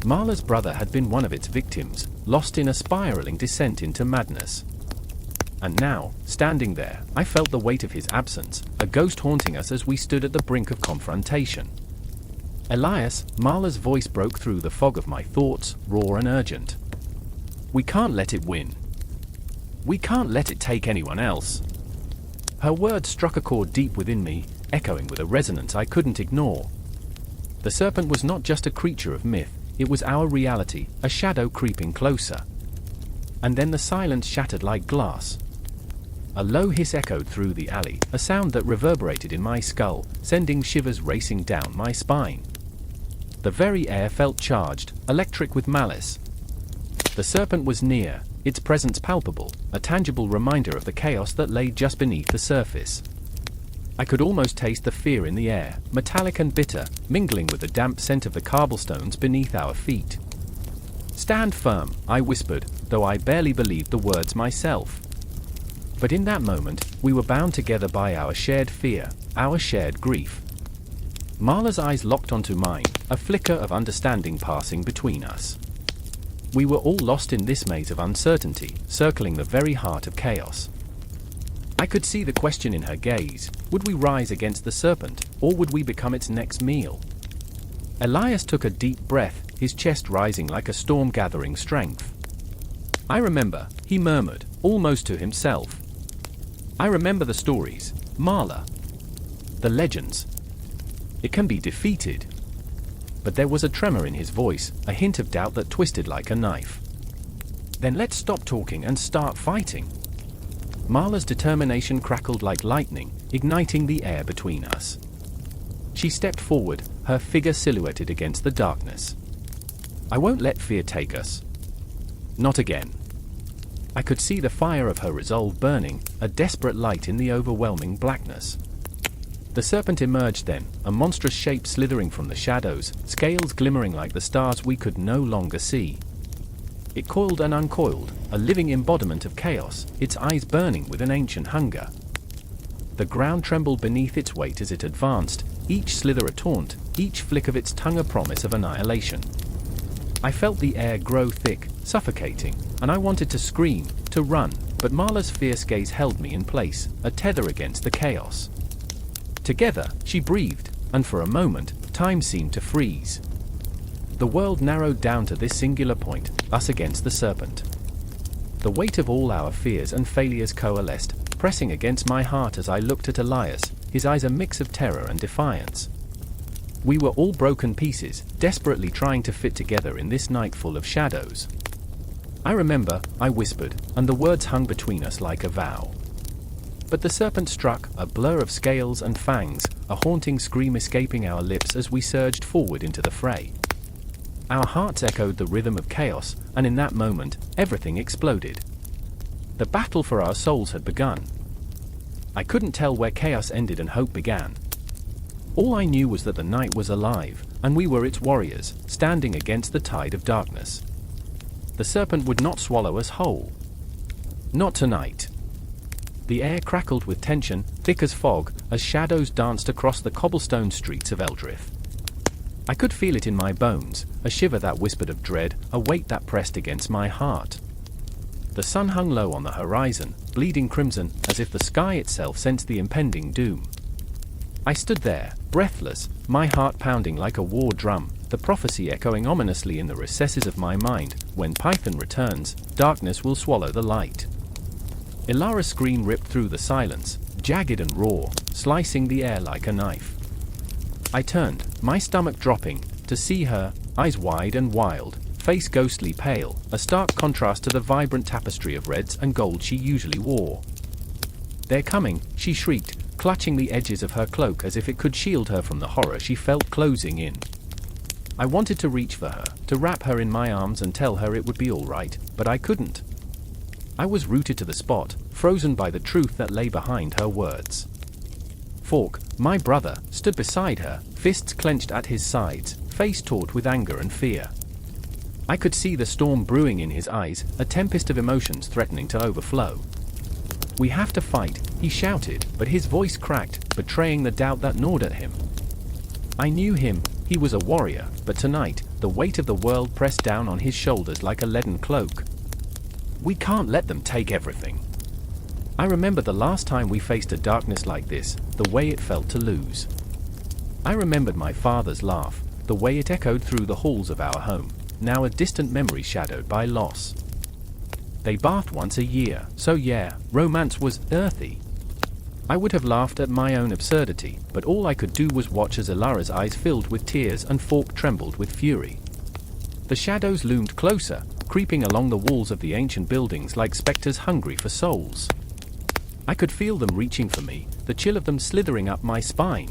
Marla's brother had been one of its victims, lost in a spiraling descent into madness. And now, standing there, I felt the weight of his absence, a ghost haunting us as we stood at the brink of confrontation. Elias, Marla's voice broke through the fog of my thoughts, raw and urgent. We can't let it win. We can't let it take anyone else. Her words struck a chord deep within me, echoing with a resonance I couldn't ignore. The serpent was not just a creature of myth, it was our reality, a shadow creeping closer. And then the silence shattered like glass. A low hiss echoed through the alley, a sound that reverberated in my skull, sending shivers racing down my spine. The very air felt charged, electric with malice. The serpent was near, its presence palpable, a tangible reminder of the chaos that lay just beneath the surface. I could almost taste the fear in the air, metallic and bitter, mingling with the damp scent of the cobblestones beneath our feet. Stand firm, I whispered, though I barely believed the words myself. But in that moment, we were bound together by our shared fear, our shared grief. Marla's eyes locked onto mine, a flicker of understanding passing between us. We were all lost in this maze of uncertainty, circling the very heart of chaos. I could see the question in her gaze: would we rise against the serpent, or would we become its next meal? Elias took a deep breath, his chest rising like a storm gathering strength. I remember, he murmured, almost to himself. I remember the stories, Marla. The legends. It can be defeated. But there was a tremor in his voice, a hint of doubt that twisted like a knife. Then let's stop talking and start fighting. Marla's determination crackled like lightning, igniting the air between us. She stepped forward, her figure silhouetted against the darkness. I won't let fear take us. Not again. I could see the fire of her resolve burning, a desperate light in the overwhelming blackness. The serpent emerged then, a monstrous shape slithering from the shadows, scales glimmering like the stars we could no longer see. It coiled and uncoiled, a living embodiment of chaos, its eyes burning with an ancient hunger. The ground trembled beneath its weight as it advanced, each slither a taunt, each flick of its tongue a promise of annihilation. I felt the air grow thick, suffocating, and I wanted to scream, to run, but Marla's fierce gaze held me in place, a tether against the chaos. Together, she breathed, and for a moment, time seemed to freeze. The world narrowed down to this singular point, us against the serpent. The weight of all our fears and failures coalesced, pressing against my heart as I looked at Elias, his eyes a mix of terror and defiance. We were all broken pieces, desperately trying to fit together in this night full of shadows. I remember, I whispered, and the words hung between us like a vow. But the serpent struck, a blur of scales and fangs, a haunting scream escaping our lips as we surged forward into the fray. Our hearts echoed the rhythm of chaos, and in that moment, everything exploded. The battle for our souls had begun. I couldn't tell where chaos ended and hope began. All I knew was that the night was alive, and we were its warriors, standing against the tide of darkness. The serpent would not swallow us whole. Not tonight. The air crackled with tension, thick as fog, as shadows danced across the cobblestone streets of Eldrith. I could feel it in my bones, a shiver that whispered of dread, a weight that pressed against my heart. The sun hung low on the horizon, bleeding crimson, as if the sky itself sensed the impending doom. I stood there, breathless, my heart pounding like a war drum, the prophecy echoing ominously in the recesses of my mind: when Python returns, darkness will swallow the light. Ilara's scream ripped through the silence, jagged and raw, slicing the air like a knife. I turned, my stomach dropping, to see her, eyes wide and wild, face ghostly pale, a stark contrast to the vibrant tapestry of reds and gold she usually wore. "They're coming," she shrieked, clutching the edges of her cloak as if it could shield her from the horror she felt closing in. I wanted to reach for her, to wrap her in my arms and tell her it would be all right, but I couldn't. I was rooted to the spot, frozen by the truth that lay behind her words. Fork, my brother, stood beside her, fists clenched at his sides, face taut with anger and fear. I could see the storm brewing in his eyes, a tempest of emotions threatening to overflow. "We have to fight," he shouted, but his voice cracked, betraying the doubt that gnawed at him. I knew him, he was a warrior, but tonight, the weight of the world pressed down on his shoulders like a leaden cloak. "We can't let them take everything." I remember the last time we faced a darkness like this, the way it felt to lose. I remembered my father's laugh, the way it echoed through the halls of our home, now a distant memory shadowed by loss. They bathed once a year, so yeah, romance was earthy. I would have laughed at my own absurdity, but all I could do was watch as Elara's eyes filled with tears and Fork trembled with fury. The shadows loomed closer, creeping along the walls of the ancient buildings like specters hungry for souls. I could feel them reaching for me, the chill of them slithering up my spine.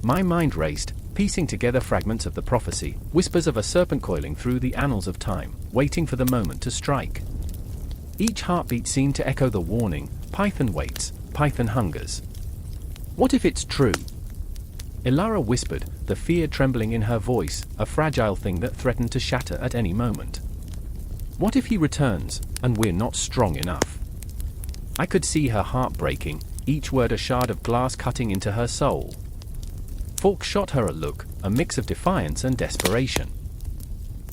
My mind raced, piecing together fragments of the prophecy, whispers of a serpent coiling through the annals of time, waiting for the moment to strike. Each heartbeat seemed to echo the warning, Python waits, Python hungers. What if it's true? Elara whispered, the fear trembling in her voice, a fragile thing that threatened to shatter at any moment. What if he returns, and we're not strong enough? I could see her heart breaking, each word a shard of glass cutting into her soul. Fork shot her a look, a mix of defiance and desperation.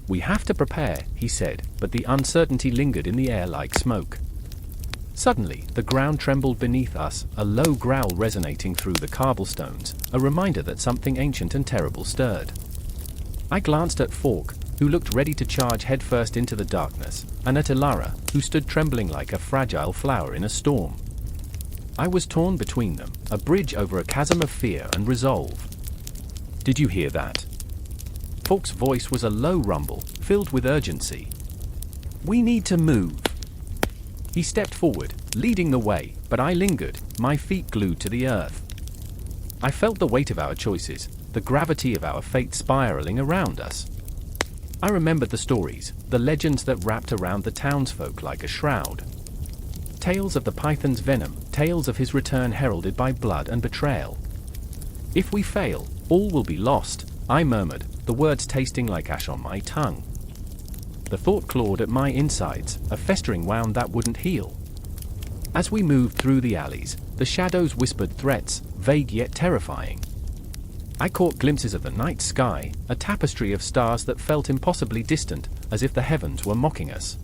"We have to prepare," he said, but the uncertainty lingered in the air like smoke. Suddenly, the ground trembled beneath us, a low growl resonating through the cobblestones, a reminder that something ancient and terrible stirred. I glanced at Fork, who looked ready to charge headfirst into the darkness, and at Elara, who stood trembling like a fragile flower in a storm. I was torn between them, a bridge over a chasm of fear and resolve. "Did you hear that?" Fork's voice was a low rumble, filled with urgency. "We need to move." He stepped forward, leading the way, but I lingered, my feet glued to the earth. I felt the weight of our choices, the gravity of our fate spiraling around us. I remembered the stories, the legends that wrapped around the townsfolk like a shroud. Tales of the Python's venom, tales of his return heralded by blood and betrayal. "If we fail, all will be lost," I murmured, the words tasting like ash on my tongue. The thought clawed at my insides, a festering wound that wouldn't heal. As we moved through the alleys, the shadows whispered threats, vague yet terrifying. I caught glimpses of the night sky, a tapestry of stars that felt impossibly distant, as if the heavens were mocking us.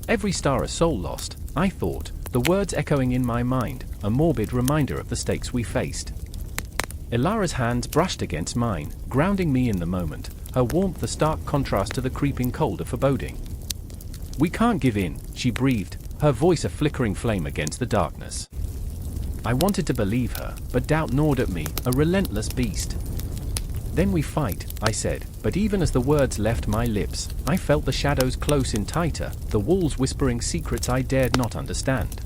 "Every star a soul lost," I thought, the words echoing in my mind, a morbid reminder of the stakes we faced. Elara's hands brushed against mine, grounding me in the moment, her warmth a stark contrast to the creeping cold of foreboding. "We can't give in," she breathed, her voice a flickering flame against the darkness. I wanted to believe her, but doubt gnawed at me, a relentless beast. "Then we fight," I said, but even as the words left my lips, I felt the shadows close in tighter, the walls whispering secrets I dared not understand.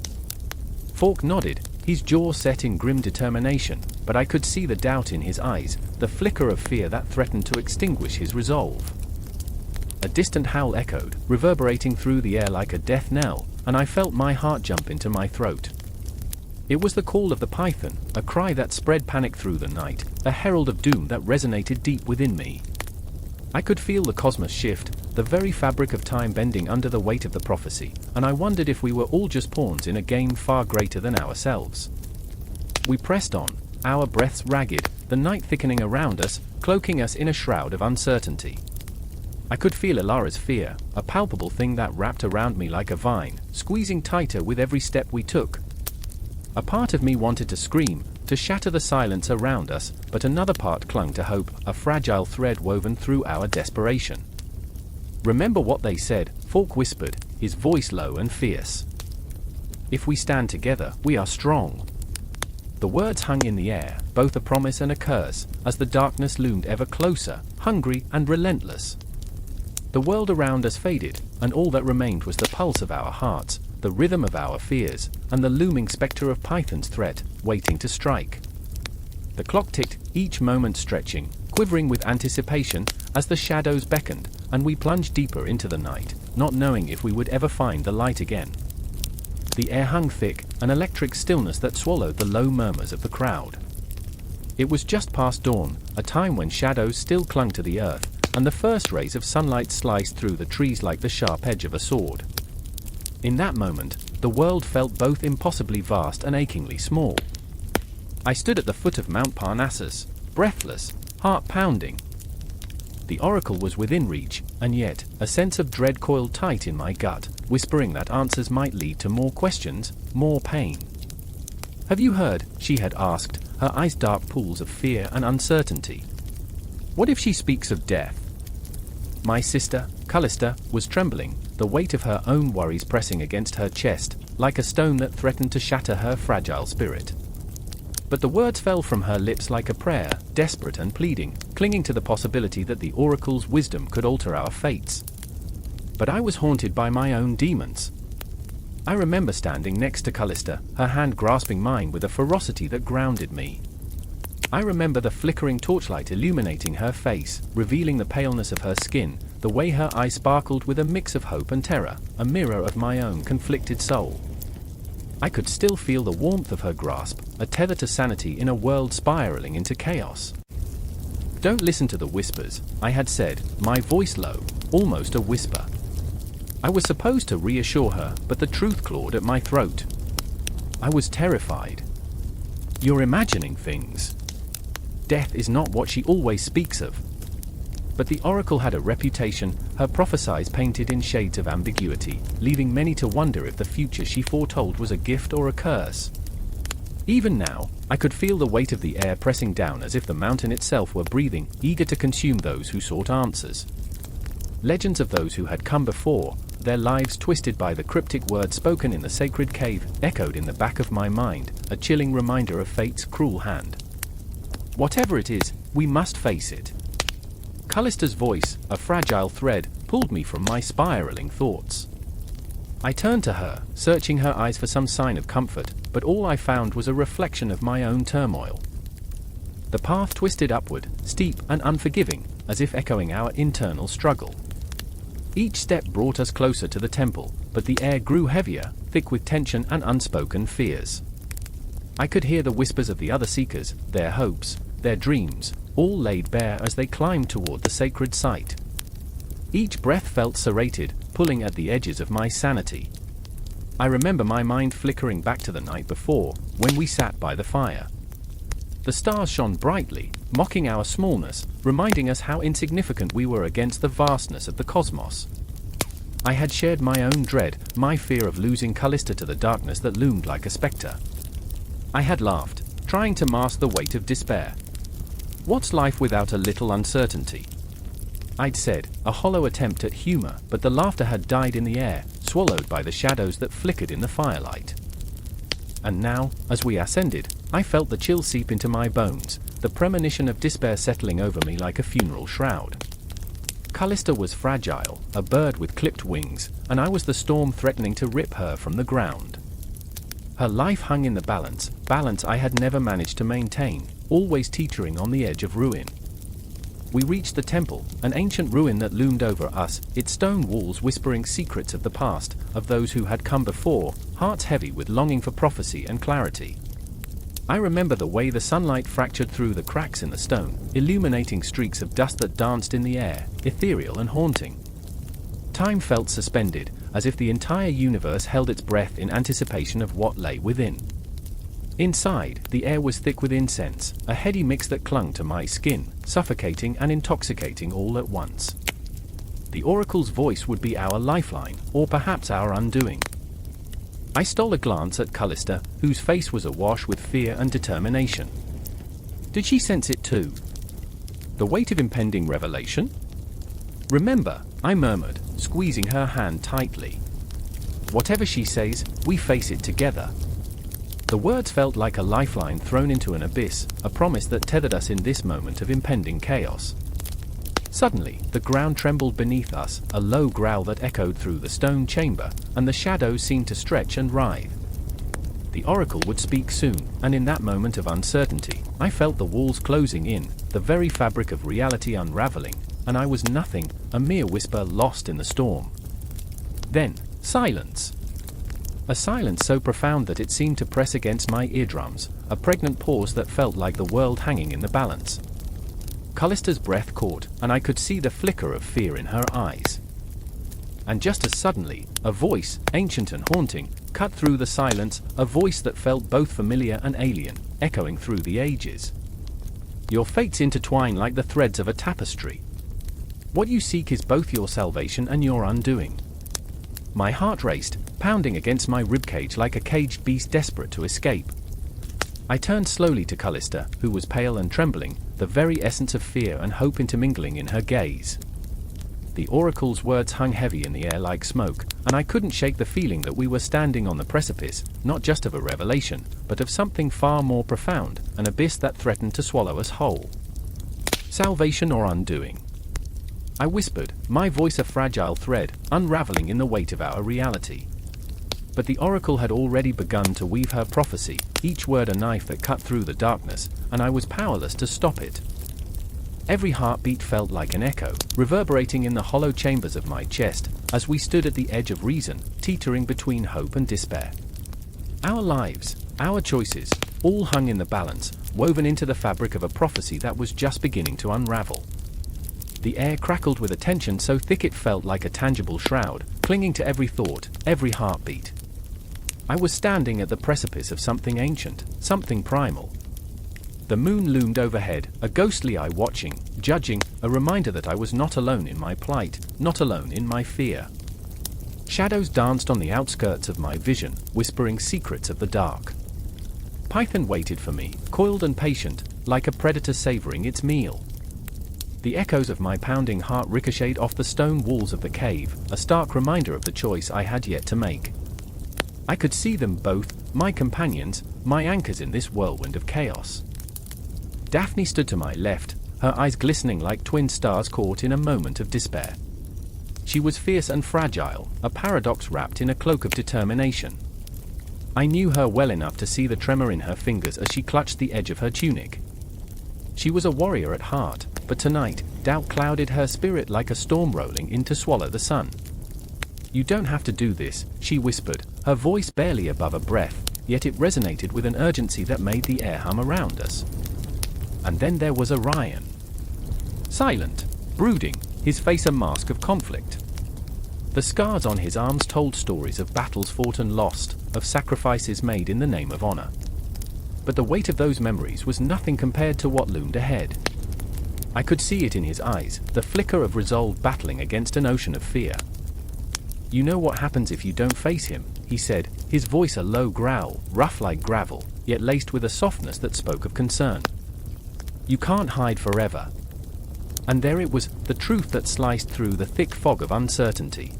Fork nodded, his jaw set in grim determination, but I could see the doubt in his eyes, the flicker of fear that threatened to extinguish his resolve. A distant howl echoed, reverberating through the air like a death knell, and I felt my heart jump into my throat. It was the call of the python, a cry that spread panic through the night, a herald of doom that resonated deep within me. I could feel the cosmos shift, the very fabric of time bending under the weight of the prophecy, and I wondered if we were all just pawns in a game far greater than ourselves. We pressed on, our breaths ragged, the night thickening around us, cloaking us in a shroud of uncertainty. I could feel Elara's fear, a palpable thing that wrapped around me like a vine, squeezing tighter with every step we took. A part of me wanted to scream, to shatter the silence around us, but another part clung to hope, a fragile thread woven through our desperation. "Remember what they said," Fork whispered, his voice low and fierce. "If we stand together, we are strong." The words hung in the air, both a promise and a curse, as the darkness loomed ever closer, hungry and relentless. The world around us faded, and all that remained was the pulse of our hearts, the rhythm of our fears, and the looming specter of Python's threat, waiting to strike. The clock ticked, each moment stretching, quivering with anticipation, as the shadows beckoned, and we plunged deeper into the night, not knowing if we would ever find the light again. The air hung thick, an electric stillness that swallowed the low murmurs of the crowd. It was just past dawn, a time when shadows still clung to the earth, and the first rays of sunlight sliced through the trees like the sharp edge of a sword. In that moment, the world felt both impossibly vast and achingly small. I stood at the foot of Mount Parnassus, breathless, heart pounding. The oracle was within reach, and yet, a sense of dread coiled tight in my gut, whispering that answers might lead to more questions, more pain. "Have you heard?" she had asked, her eyes dark pools of fear and uncertainty. "What if she speaks of death?" My sister, Callista, was trembling, the weight of her own worries pressing against her chest, like a stone that threatened to shatter her fragile spirit. But the words fell from her lips like a prayer, desperate and pleading, clinging to the possibility that the oracle's wisdom could alter our fates. But I was haunted by my own demons. I remember standing next to Callista, her hand grasping mine with a ferocity that grounded me. I remember the flickering torchlight illuminating her face, revealing the paleness of her skin, the way her eyes sparkled with a mix of hope and terror, a mirror of my own conflicted soul. I could still feel the warmth of her grasp, a tether to sanity in a world spiraling into chaos. "Don't listen to the whispers," I had said, my voice low, almost a whisper. I was supposed to reassure her, but the truth clawed at my throat. I was terrified. "You're imagining things. Death is not what she always speaks of." But the oracle had a reputation, her prophecies painted in shades of ambiguity, leaving many to wonder if the future she foretold was a gift or a curse. Even now, I could feel the weight of the air pressing down as if the mountain itself were breathing, eager to consume those who sought answers. Legends of those who had come before, their lives twisted by the cryptic words spoken in the sacred cave, echoed in the back of my mind, a chilling reminder of fate's cruel hand. Whatever it is, we must face it. Callista's voice, a fragile thread, pulled me from my spiraling thoughts. I turned to her, searching her eyes for some sign of comfort, but all I found was a reflection of my own turmoil. The path twisted upward, steep and unforgiving, as if echoing our internal struggle. Each step brought us closer to the temple, but the air grew heavier, thick with tension and unspoken fears. I could hear the whispers of the other seekers, their hopes, their dreams, all laid bare as they climbed toward the sacred site. Each breath felt serrated, pulling at the edges of my sanity. I remember my mind flickering back to the night before, when we sat by the fire. The stars shone brightly, mocking our smallness, reminding us how insignificant we were against the vastness of the cosmos. I had shared my own dread, my fear of losing Callista to the darkness that loomed like a specter. I had laughed, trying to mask the weight of despair. What's life without a little uncertainty? I'd said, a hollow attempt at humor, but the laughter had died in the air, swallowed by the shadows that flickered in the firelight. And now, as we ascended, I felt the chill seep into my bones, the premonition of despair settling over me like a funeral shroud. Callista was fragile, a bird with clipped wings, and I was the storm threatening to rip her from the ground. Her life hung in the balance I had never managed to maintain, always teetering on the edge of ruin. We reached the temple, an ancient ruin that loomed over us, its stone walls whispering secrets of the past, of those who had come before, hearts heavy with longing for prophecy and clarity. I remember the way the sunlight fractured through the cracks in the stone, illuminating streaks of dust that danced in the air, ethereal and haunting. Time felt suspended, as if the entire universe held its breath in anticipation of what lay within. Inside, the air was thick with incense, a heady mix that clung to my skin, suffocating and intoxicating all at once. The oracle's voice would be our lifeline, or perhaps our undoing. I stole a glance at Callista, whose face was awash with fear and determination. Did she sense it too? The weight of impending revelation? "Remember," I murmured, squeezing her hand tightly. "Whatever she says, we face it together." The words felt like a lifeline thrown into an abyss, a promise that tethered us in this moment of impending chaos. Suddenly, the ground trembled beneath us, a low growl that echoed through the stone chamber, and the shadows seemed to stretch and writhe. The oracle would speak soon, and in that moment of uncertainty, I felt the walls closing in, the very fabric of reality unraveling, and I was nothing, a mere whisper lost in the storm. Then, silence. A silence so profound that it seemed to press against my eardrums, a pregnant pause that felt like the world hanging in the balance. Callista's breath caught, and I could see the flicker of fear in her eyes. And just as suddenly, a voice, ancient and haunting, cut through the silence, a voice that felt both familiar and alien, echoing through the ages. Your fates intertwine like the threads of a tapestry. What you seek is both your salvation and your undoing. My heart raced, pounding against my ribcage like a caged beast desperate to escape. I turned slowly to Callista, who was pale and trembling, the very essence of fear and hope intermingling in her gaze. The oracle's words hung heavy in the air like smoke, and I couldn't shake the feeling that we were standing on the precipice, not just of a revelation, but of something far more profound, an abyss that threatened to swallow us whole. Salvation or undoing? I whispered, my voice a fragile thread, unraveling in the weight of our reality. But the oracle had already begun to weave her prophecy, each word a knife that cut through the darkness, and I was powerless to stop it. Every heartbeat felt like an echo, reverberating in the hollow chambers of my chest, as we stood at the edge of reason, teetering between hope and despair. Our lives, our choices, all hung in the balance, woven into the fabric of a prophecy that was just beginning to unravel. The air crackled with a tension so thick it felt like a tangible shroud, clinging to every thought, every heartbeat. I was standing at the precipice of something ancient, something primal. The moon loomed overhead, a ghostly eye watching, judging, a reminder that I was not alone in my plight, not alone in my fear. Shadows danced on the outskirts of my vision, whispering secrets of the dark. Python waited for me, coiled and patient, like a predator savoring its meal. The echoes of my pounding heart ricocheted off the stone walls of the cave, a stark reminder of the choice I had yet to make. I could see them both, my companions, my anchors in this whirlwind of chaos. Daphne stood to my left, her eyes glistening like twin stars caught in a moment of despair. She was fierce and fragile, a paradox wrapped in a cloak of determination. I knew her well enough to see the tremor in her fingers as she clutched the edge of her tunic. She was a warrior at heart, but tonight, doubt clouded her spirit like a storm rolling in to swallow the sun. You don't have to do this, she whispered, her voice barely above a breath, yet it resonated with an urgency that made the air hum around us. And then there was Orion. Silent, brooding, his face a mask of conflict. The scars on his arms told stories of battles fought and lost, of sacrifices made in the name of honor. But the weight of those memories was nothing compared to what loomed ahead. I could see it in his eyes, the flicker of resolve battling against an ocean of fear. You know what happens if you don't face him, he said, his voice a low growl, rough like gravel, yet laced with a softness that spoke of concern. You can't hide forever. And there it was, the truth that sliced through the thick fog of uncertainty.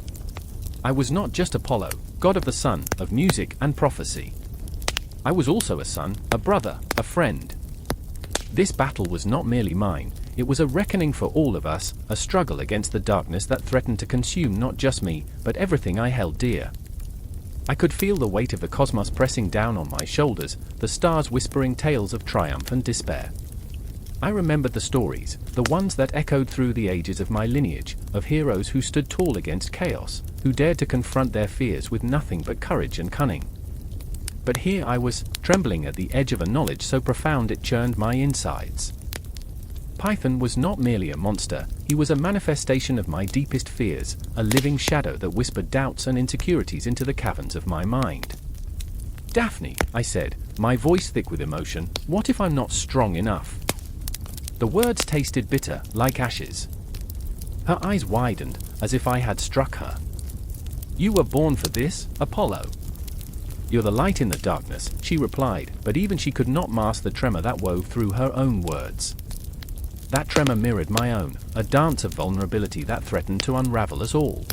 I was not just Apollo, god of the sun, of music and prophecy. I was also a son, a brother, a friend. This battle was not merely mine, it was a reckoning for all of us, a struggle against the darkness that threatened to consume not just me, but everything I held dear. I could feel the weight of the cosmos pressing down on my shoulders, the stars whispering tales of triumph and despair. I remembered the stories, the ones that echoed through the ages of my lineage, of heroes who stood tall against chaos, who dared to confront their fears with nothing but courage and cunning. But here I was, trembling at the edge of a knowledge so profound it churned my insides. Python was not merely a monster, he was a manifestation of my deepest fears, a living shadow that whispered doubts and insecurities into the caverns of my mind. Daphne, I said, my voice thick with emotion, what if I'm not strong enough? The words tasted bitter, like ashes. Her eyes widened, as if I had struck her. You were born for this, Apollo. You're the light in the darkness, she replied, but even she could not mask the tremor that wove through her own words. That tremor mirrored my own, a dance of vulnerability that threatened to unravel us all.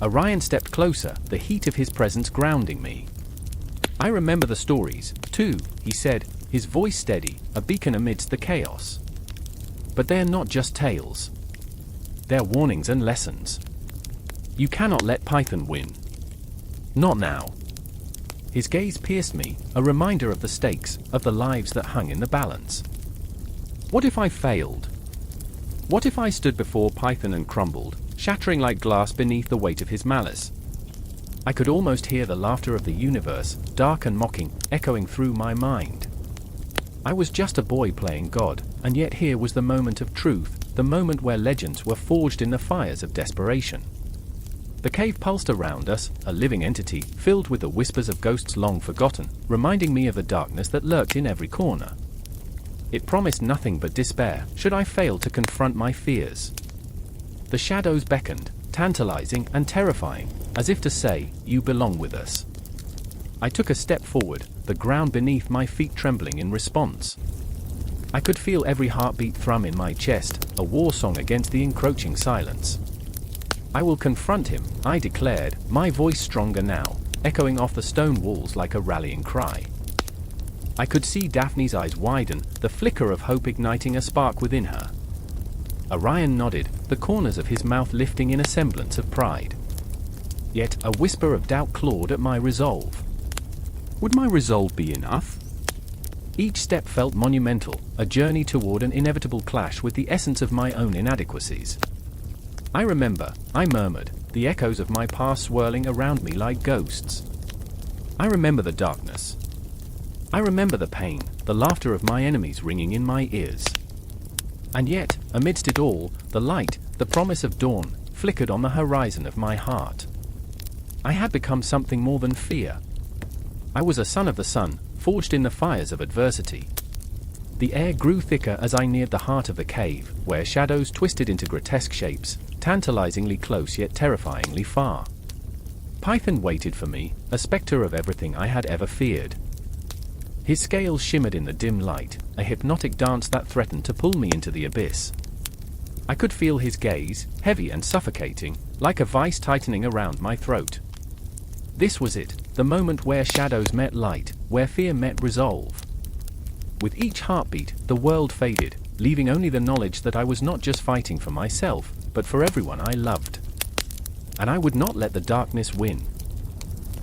Orion stepped closer, the heat of his presence grounding me. I remember the stories, too, he said, his voice steady, a beacon amidst the chaos. But they are not just tales. their warnings and lessons. You cannot let Python win. Not now. His gaze pierced me, a reminder of the stakes, of the lives that hung in the balance. What if I failed? What if I stood before Python and crumbled, shattering like glass beneath the weight of his malice? I could almost hear the laughter of the universe, dark and mocking, echoing through my mind. I was just a boy playing God, and yet here was the moment of truth, the moment where legends were forged in the fires of desperation. The cave pulsed around us, a living entity, filled with the whispers of ghosts long forgotten, reminding me of the darkness that lurked in every corner. It promised nothing but despair, should I fail to confront my fears. The shadows beckoned, tantalizing and terrifying, as if to say, "You belong with us." I took a step forward, the ground beneath my feet trembling in response. I could feel every heartbeat thrum in my chest, a war song against the encroaching silence. I will confront him, I declared, my voice stronger now, echoing off the stone walls like a rallying cry. I could see Daphne's eyes widen, the flicker of hope igniting a spark within her. Orion nodded, the corners of his mouth lifting in a semblance of pride. Yet a whisper of doubt clawed at my resolve. Would my resolve be enough? Each step felt monumental, a journey toward an inevitable clash with the essence of my own inadequacies. I remember, I murmured, the echoes of my past swirling around me like ghosts. I remember the darkness. I remember the pain, the laughter of my enemies ringing in my ears. And yet, amidst it all, the light, the promise of dawn, flickered on the horizon of my heart. I had become something more than fear. I was a son of the sun, forged in the fires of adversity. The air grew thicker as I neared the heart of the cave, where shadows twisted into grotesque shapes, tantalizingly close yet terrifyingly far. Python waited for me, a specter of everything I had ever feared. His scales shimmered in the dim light, a hypnotic dance that threatened to pull me into the abyss. I could feel his gaze, heavy and suffocating, like a vice tightening around my throat. This was it, the moment where shadows met light, where fear met resolve. With each heartbeat, the world faded, leaving only the knowledge that I was not just fighting for myself, but for everyone I loved. And I would not let the darkness win.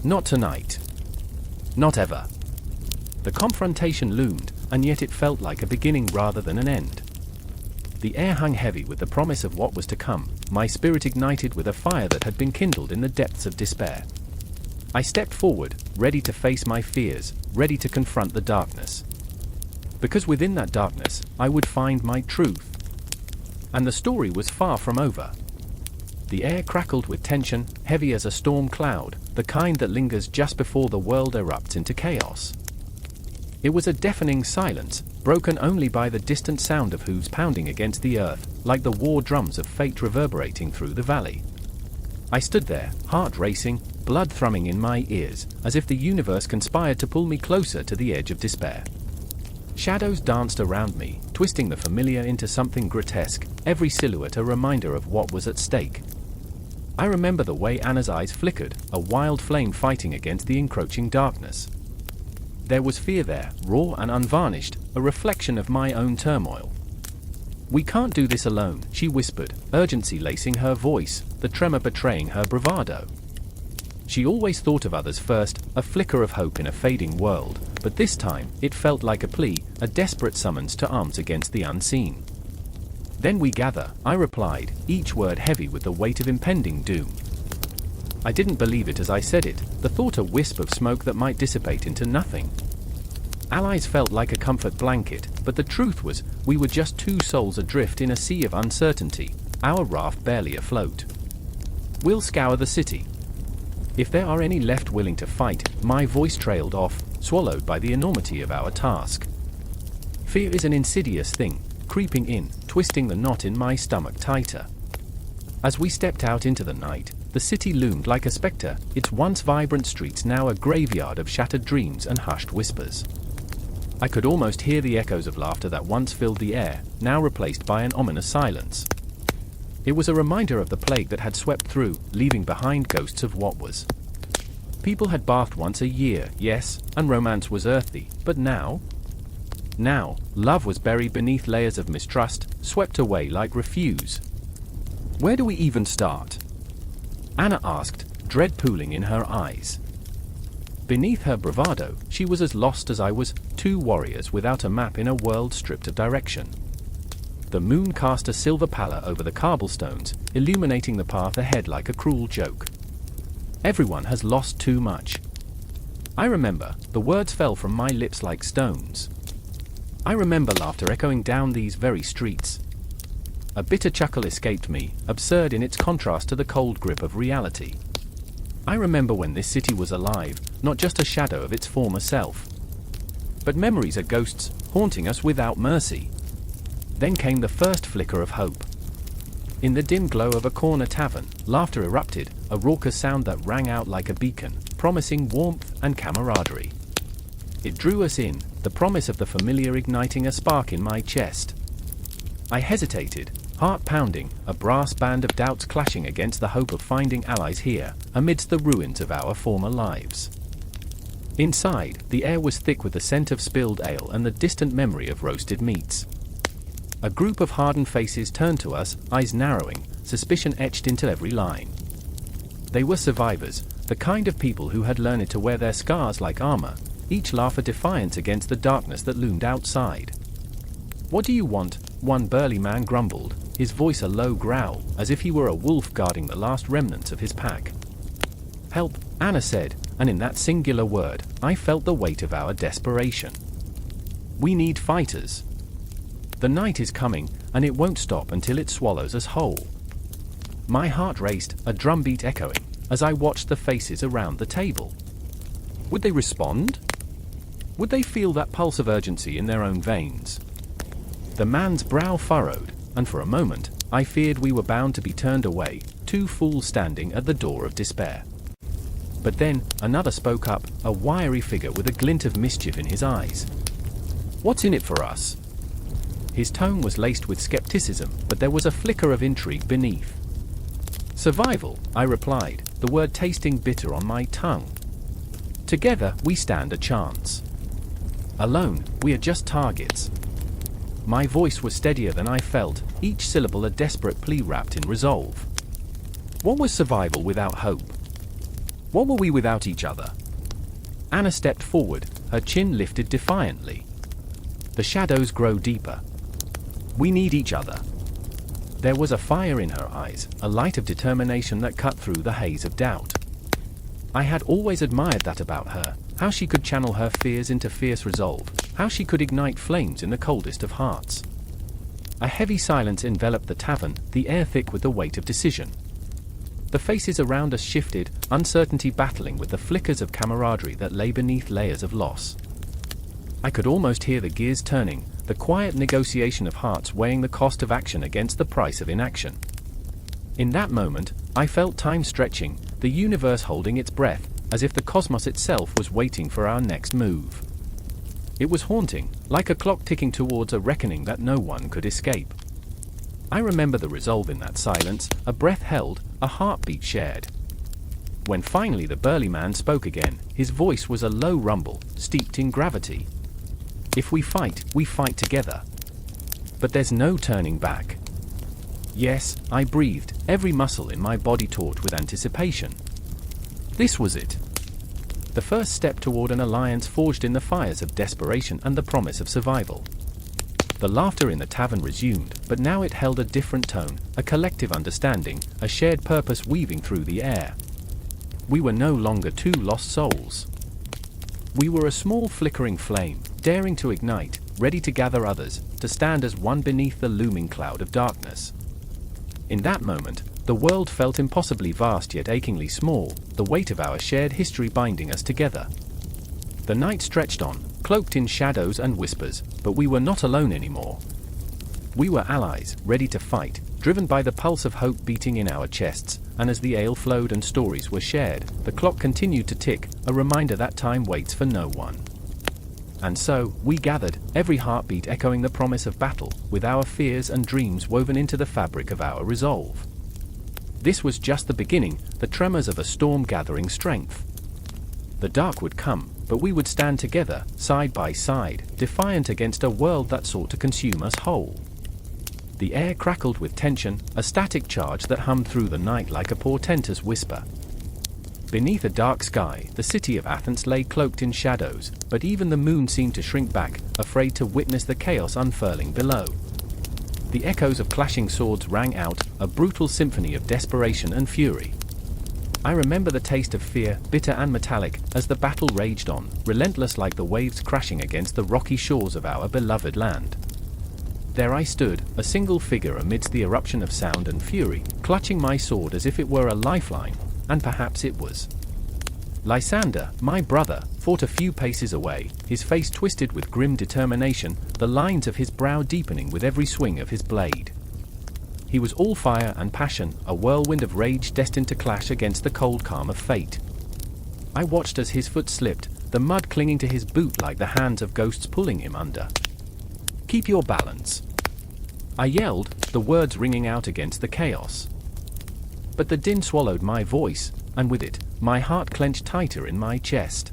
Not tonight. Not ever. The confrontation loomed, and yet it felt like a beginning rather than an end. The air hung heavy with the promise of what was to come, my spirit ignited with a fire that had been kindled in the depths of despair. I stepped forward, ready to face my fears, ready to confront the darkness. Because within that darkness, I would find my truth. And the story was far from over. The air crackled with tension, heavy as a storm cloud, the kind that lingers just before the world erupts into chaos. It was a deafening silence, broken only by the distant sound of hooves pounding against the earth, like the war drums of fate reverberating through the valley. I stood there, heart racing, blood thrumming in my ears, as if the universe conspired to pull me closer to the edge of despair. Shadows danced around me, twisting the familiar into something grotesque, every silhouette a reminder of what was at stake. I remember the way Anna's eyes flickered, a wild flame fighting against the encroaching darkness. There was fear there, raw and unvarnished, a reflection of my own turmoil. "We can't do this alone," she whispered, urgency lacing her voice, the tremor betraying her bravado. She always thought of others first, a flicker of hope in a fading world, but this time, it felt like a plea, a desperate summons to arms against the unseen. "Then we gather," I replied, each word heavy with the weight of impending doom. I didn't believe it as I said it, the thought a wisp of smoke that might dissipate into nothing. Allies felt like a comfort blanket, but the truth was, we were just two souls adrift in a sea of uncertainty, our raft barely afloat. "We'll scour the city. If there are any left willing to fight," my voice trailed off, swallowed by the enormity of our task. Fear is an insidious thing, creeping in, twisting the knot in my stomach tighter. As we stepped out into the night, the city loomed like a specter, its once vibrant streets now a graveyard of shattered dreams and hushed whispers. I could almost hear the echoes of laughter that once filled the air, now replaced by an ominous silence. It was a reminder of the plague that had swept through, leaving behind ghosts of what was. People had bathed once a year, yes, and romance was earthy, but now? Now, love was buried beneath layers of mistrust, swept away like refuse. Where do we even start? Anna asked, dread pooling in her eyes. Beneath her bravado, she was as lost as I was, two warriors without a map in a world stripped of direction. The moon cast a silver pallor over the cobblestones, illuminating the path ahead like a cruel joke. Everyone has lost too much. I remember, the words fell from my lips like stones. I remember laughter echoing down these very streets. A bitter chuckle escaped me, absurd in its contrast to the cold grip of reality. I remember when this city was alive, not just a shadow of its former self. But memories are ghosts, haunting us without mercy. Then came the first flicker of hope. In the dim glow of a corner tavern, laughter erupted, a raucous sound that rang out like a beacon, promising warmth and camaraderie. It drew us in, the promise of the familiar igniting a spark in my chest. I hesitated, heart pounding, a brass band of doubts clashing against the hope of finding allies here, amidst the ruins of our former lives. Inside, the air was thick with the scent of spilled ale and the distant memory of roasted meats. A group of hardened faces turned to us, eyes narrowing, suspicion etched into every line. They were survivors, the kind of people who had learned to wear their scars like armor, each laugh a defiance against the darkness that loomed outside. "What do you want?" one burly man grumbled, his voice a low growl, as if he were a wolf guarding the last remnants of his pack. "Help," Anna said, and in that singular word, I felt the weight of our desperation. "We need fighters. The night is coming, and it won't stop until it swallows us whole." My heart raced, a drumbeat echoing, as I watched the faces around the table. Would they respond? Would they feel that pulse of urgency in their own veins? The man's brow furrowed, and for a moment, I feared we were bound to be turned away, two fools standing at the door of despair. But then, another spoke up, a wiry figure with a glint of mischief in his eyes. "What's in it for us?" His tone was laced with skepticism, but there was a flicker of intrigue beneath. "Survival," I replied, the word tasting bitter on my tongue. "Together, we stand a chance. Alone, we are just targets." My voice was steadier than I felt, each syllable a desperate plea wrapped in resolve. What was survival without hope? What were we without each other? Anna stepped forward, her chin lifted defiantly. The shadows grow deeper. We need each other. There was a fire in her eyes, a light of determination that cut through the haze of doubt. I had always admired that about her, how she could channel her fears into fierce resolve, how she could ignite flames in the coldest of hearts. A heavy silence enveloped the tavern, the air thick with the weight of decision. The faces around us shifted, uncertainty battling with the flickers of camaraderie that lay beneath layers of loss. I could almost hear the gears turning, the quiet negotiation of hearts weighing the cost of action against the price of inaction. In that moment, I felt time stretching, the universe holding its breath, as if the cosmos itself was waiting for our next move. It was haunting, like a clock ticking towards a reckoning that no one could escape. I remember the resolve in that silence, a breath held, a heartbeat shared. When finally the burly man spoke again, his voice was a low rumble, steeped in gravity. "If we fight together. But there's no turning back." Yes, I breathed, every muscle in my body taut with anticipation. This was it. The first step toward an alliance forged in the fires of desperation and the promise of survival. The laughter in the tavern resumed, but now it held a different tone, a collective understanding, a shared purpose weaving through the air. We were no longer two lost souls. We were a small flickering flame, daring to ignite, ready to gather others, to stand as one beneath the looming cloud of darkness. In that moment, the world felt impossibly vast yet achingly small, the weight of our shared history binding us together. The night stretched on, cloaked in shadows and whispers, but we were not alone anymore. We were allies, ready to fight, driven by the pulse of hope beating in our chests, and as the ale flowed and stories were shared, the clock continued to tick, a reminder that time waits for no one. And so, we gathered, every heartbeat echoing the promise of battle, with our fears and dreams woven into the fabric of our resolve. This was just the beginning, the tremors of a storm gathering strength. The dark would come, but we would stand together, side by side, defiant against a world that sought to consume us whole. The air crackled with tension, a static charge that hummed through the night like a portentous whisper. Beneath a dark sky, the city of Athens lay cloaked in shadows, but even the moon seemed to shrink back, afraid to witness the chaos unfurling below. The echoes of clashing swords rang out, a brutal symphony of desperation and fury. I remember the taste of fear, bitter and metallic, as the battle raged on, relentless like the waves crashing against the rocky shores of our beloved land. There I stood, a single figure amidst the eruption of sound and fury, clutching my sword as if it were a lifeline, and perhaps it was. Lysander, my brother, fought a few paces away, his face twisted with grim determination, the lines of his brow deepening with every swing of his blade. He was all fire and passion, a whirlwind of rage destined to clash against the cold calm of fate. I watched as his foot slipped, the mud clinging to his boot like the hands of ghosts pulling him under. "Keep your balance," I yelled, the words ringing out against the chaos. But the din swallowed my voice, and with it, my heart clenched tighter in my chest.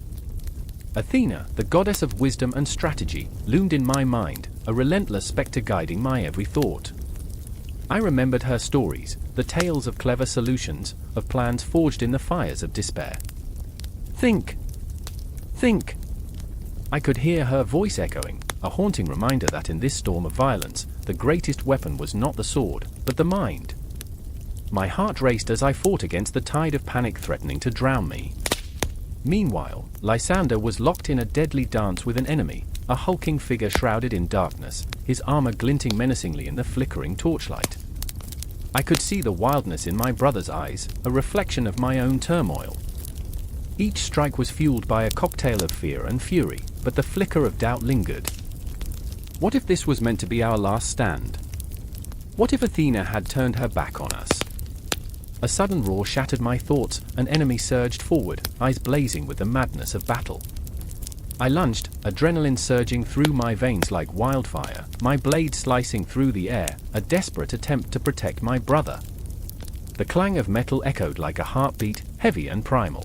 Athena, the goddess of wisdom and strategy, loomed in my mind, a relentless spectre guiding my every thought. I remembered her stories, the tales of clever solutions, of plans forged in the fires of despair. Think! Think! I could hear her voice echoing, a haunting reminder that in this storm of violence, the greatest weapon was not the sword, but the mind. My heart raced as I fought against the tide of panic threatening to drown me. Meanwhile, Lysander was locked in a deadly dance with an enemy, a hulking figure shrouded in darkness, his armor glinting menacingly in the flickering torchlight. I could see the wildness in my brother's eyes, a reflection of my own turmoil. Each strike was fueled by a cocktail of fear and fury, but the flicker of doubt lingered. What if this was meant to be our last stand? What if Athena had turned her back on us? A sudden roar shattered my thoughts, an enemy surged forward, eyes blazing with the madness of battle. I lunged, adrenaline surging through my veins like wildfire, my blade slicing through the air, a desperate attempt to protect my brother. The clang of metal echoed like a heartbeat, heavy and primal.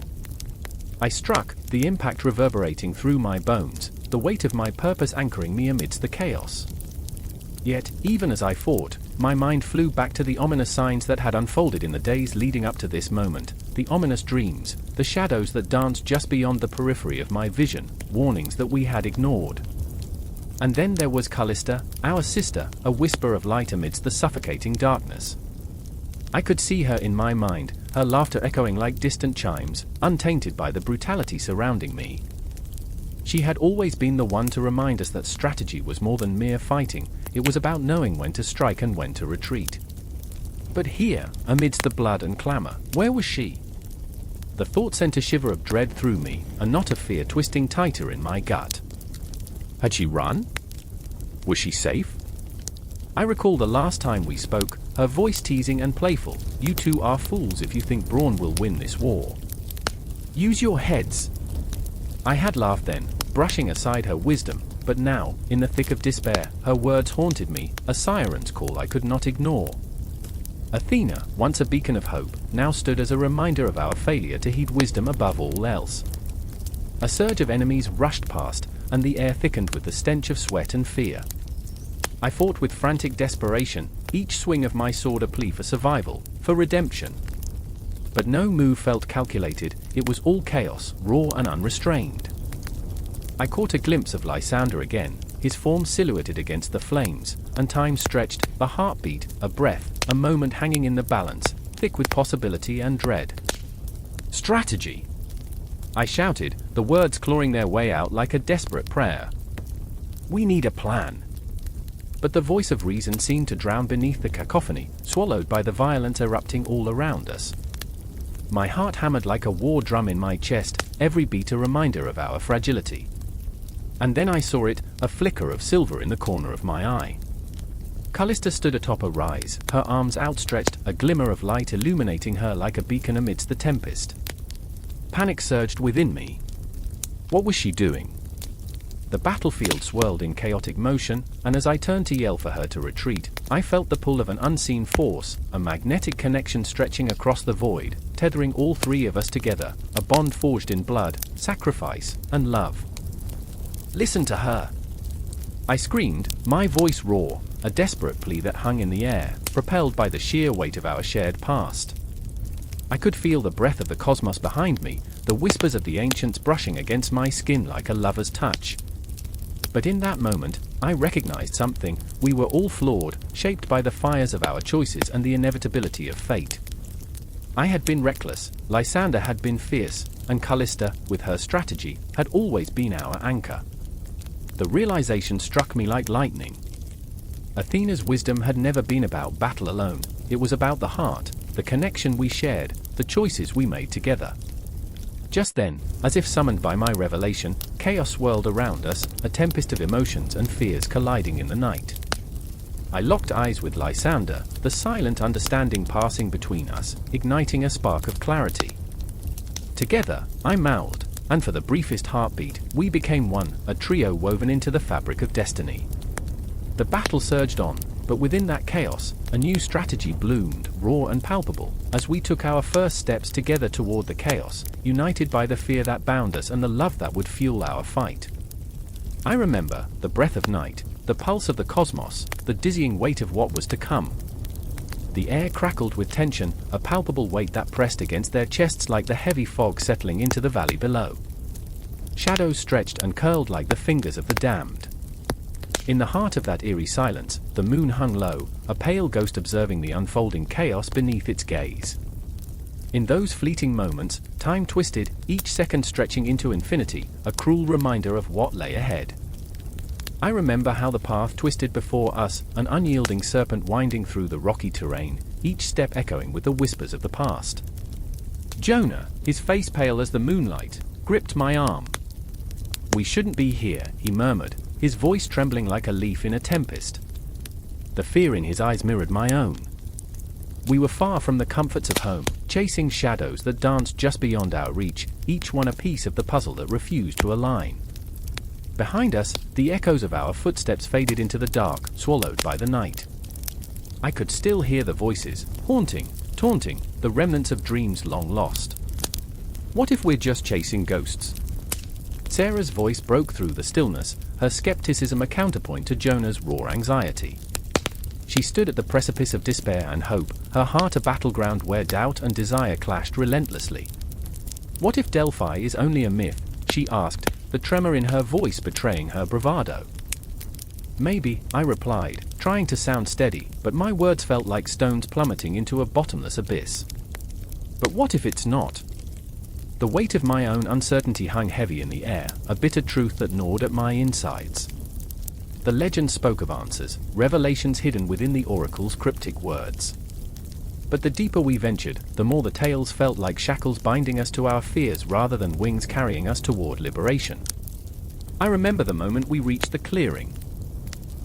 I struck, the impact reverberating through my bones, the weight of my purpose anchoring me amidst the chaos. Yet, even as I fought, my mind flew back to the ominous signs that had unfolded in the days leading up to this moment, the ominous dreams, the shadows that danced just beyond the periphery of my vision, warnings that we had ignored. And then there was Callista, our sister, a whisper of light amidst the suffocating darkness. I could see her in my mind, her laughter echoing like distant chimes, untainted by the brutality surrounding me. She had always been the one to remind us that strategy was more than mere fighting, it was about knowing when to strike and when to retreat. But here, amidst the blood and clamor, where was she? The thought sent a shiver of dread through me, a knot of fear twisting tighter in my gut. Had she run? Was she safe? I recall the last time we spoke, her voice teasing and playful, "You two are fools if you think brawn will win this war. Use your heads." I had laughed then, brushing aside her wisdom, but now, in the thick of despair, her words haunted me, a siren's call I could not ignore. Athena, once a beacon of hope, now stood as a reminder of our failure to heed wisdom above all else. A surge of enemies rushed past, and the air thickened with the stench of sweat and fear. I fought with frantic desperation, each swing of my sword a plea for survival, for redemption. But no move felt calculated, it was all chaos, raw and unrestrained. I caught a glimpse of Lysander again, his form silhouetted against the flames, and time stretched, a heartbeat, a breath, a moment hanging in the balance, thick with possibility and dread. "Strategy!" I shouted, the words clawing their way out like a desperate prayer. "We need a plan." But the voice of reason seemed to drown beneath the cacophony, swallowed by the violence erupting all around us. My heart hammered like a war drum in my chest, every beat a reminder of our fragility. And then I saw it, a flicker of silver in the corner of my eye. Callista stood atop a rise, her arms outstretched, a glimmer of light illuminating her like a beacon amidst the tempest. Panic surged within me. What was she doing? The battlefield swirled in chaotic motion, and as I turned to yell for her to retreat, I felt the pull of an unseen force, a magnetic connection stretching across the void, tethering all three of us together, a bond forged in blood, sacrifice, and love. "Listen to her!" I screamed, My voice raw, a desperate plea that hung in the air, propelled by the sheer weight of our shared past. I could feel the breath of the cosmos behind me, the whispers of the ancients brushing against my skin like a lover's touch. But in that moment, I recognized something. We were all flawed, shaped by the fires of our choices and the inevitability of fate. I had been reckless, Lysander had been fierce, and Callista, with her strategy, had always been our anchor. The realization struck me like lightning. Athena's wisdom had never been about battle alone. It was about the heart, the connection we shared, the choices we made together. Just then, as if summoned by my revelation, chaos swirled around us, a tempest of emotions and fears colliding in the night. I locked eyes with Lysander, the silent understanding passing between us, igniting a spark of clarity. Together, I mouthed, and for the briefest heartbeat, we became one, a trio woven into the fabric of destiny. The battle surged on, but within that chaos, a new strategy bloomed, raw and palpable, as we took our first steps together toward the chaos, united by the fear that bound us and the love that would fuel our fight. I remember the breath of night, the pulse of the cosmos, the dizzying weight of what was to come. The air crackled with tension, a palpable weight that pressed against their chests like the heavy fog settling into the valley below. Shadows stretched and curled like the fingers of the damned. In the heart of that eerie silence, the moon hung low, a pale ghost observing the unfolding chaos beneath its gaze. In those fleeting moments, time twisted, each second stretching into infinity, a cruel reminder of what lay ahead. I remember how the path twisted before us, an unyielding serpent winding through the rocky terrain, each step echoing with the whispers of the past. Jonah, his face pale as the moonlight, gripped my arm. "We shouldn't be here," he murmured, his voice trembling like a leaf in a tempest. The fear in his eyes mirrored my own. We were far from the comforts of home, chasing shadows that danced just beyond our reach, each one a piece of the puzzle that refused to align. Behind us, the echoes of our footsteps faded into the dark, swallowed by the night. I could still hear the voices, haunting, taunting, the remnants of dreams long lost. What if we're just chasing ghosts? Sarah's voice broke through the stillness, her skepticism a counterpoint to Jonah's raw anxiety. She stood at the precipice of despair and hope, her heart a battleground where doubt and desire clashed relentlessly. "What if Delphi is only a myth?" she asked, the tremor in her voice betraying her bravado. "Maybe," I replied, trying to sound steady, but my words felt like stones plummeting into a bottomless abyss. "But what if it's not?" The weight of my own uncertainty hung heavy in the air, a bitter truth that gnawed at my insides. The legend spoke of answers, revelations hidden within the oracle's cryptic words. But the deeper we ventured, the more the tales felt like shackles binding us to our fears rather than wings carrying us toward liberation. I remember the moment we reached the clearing.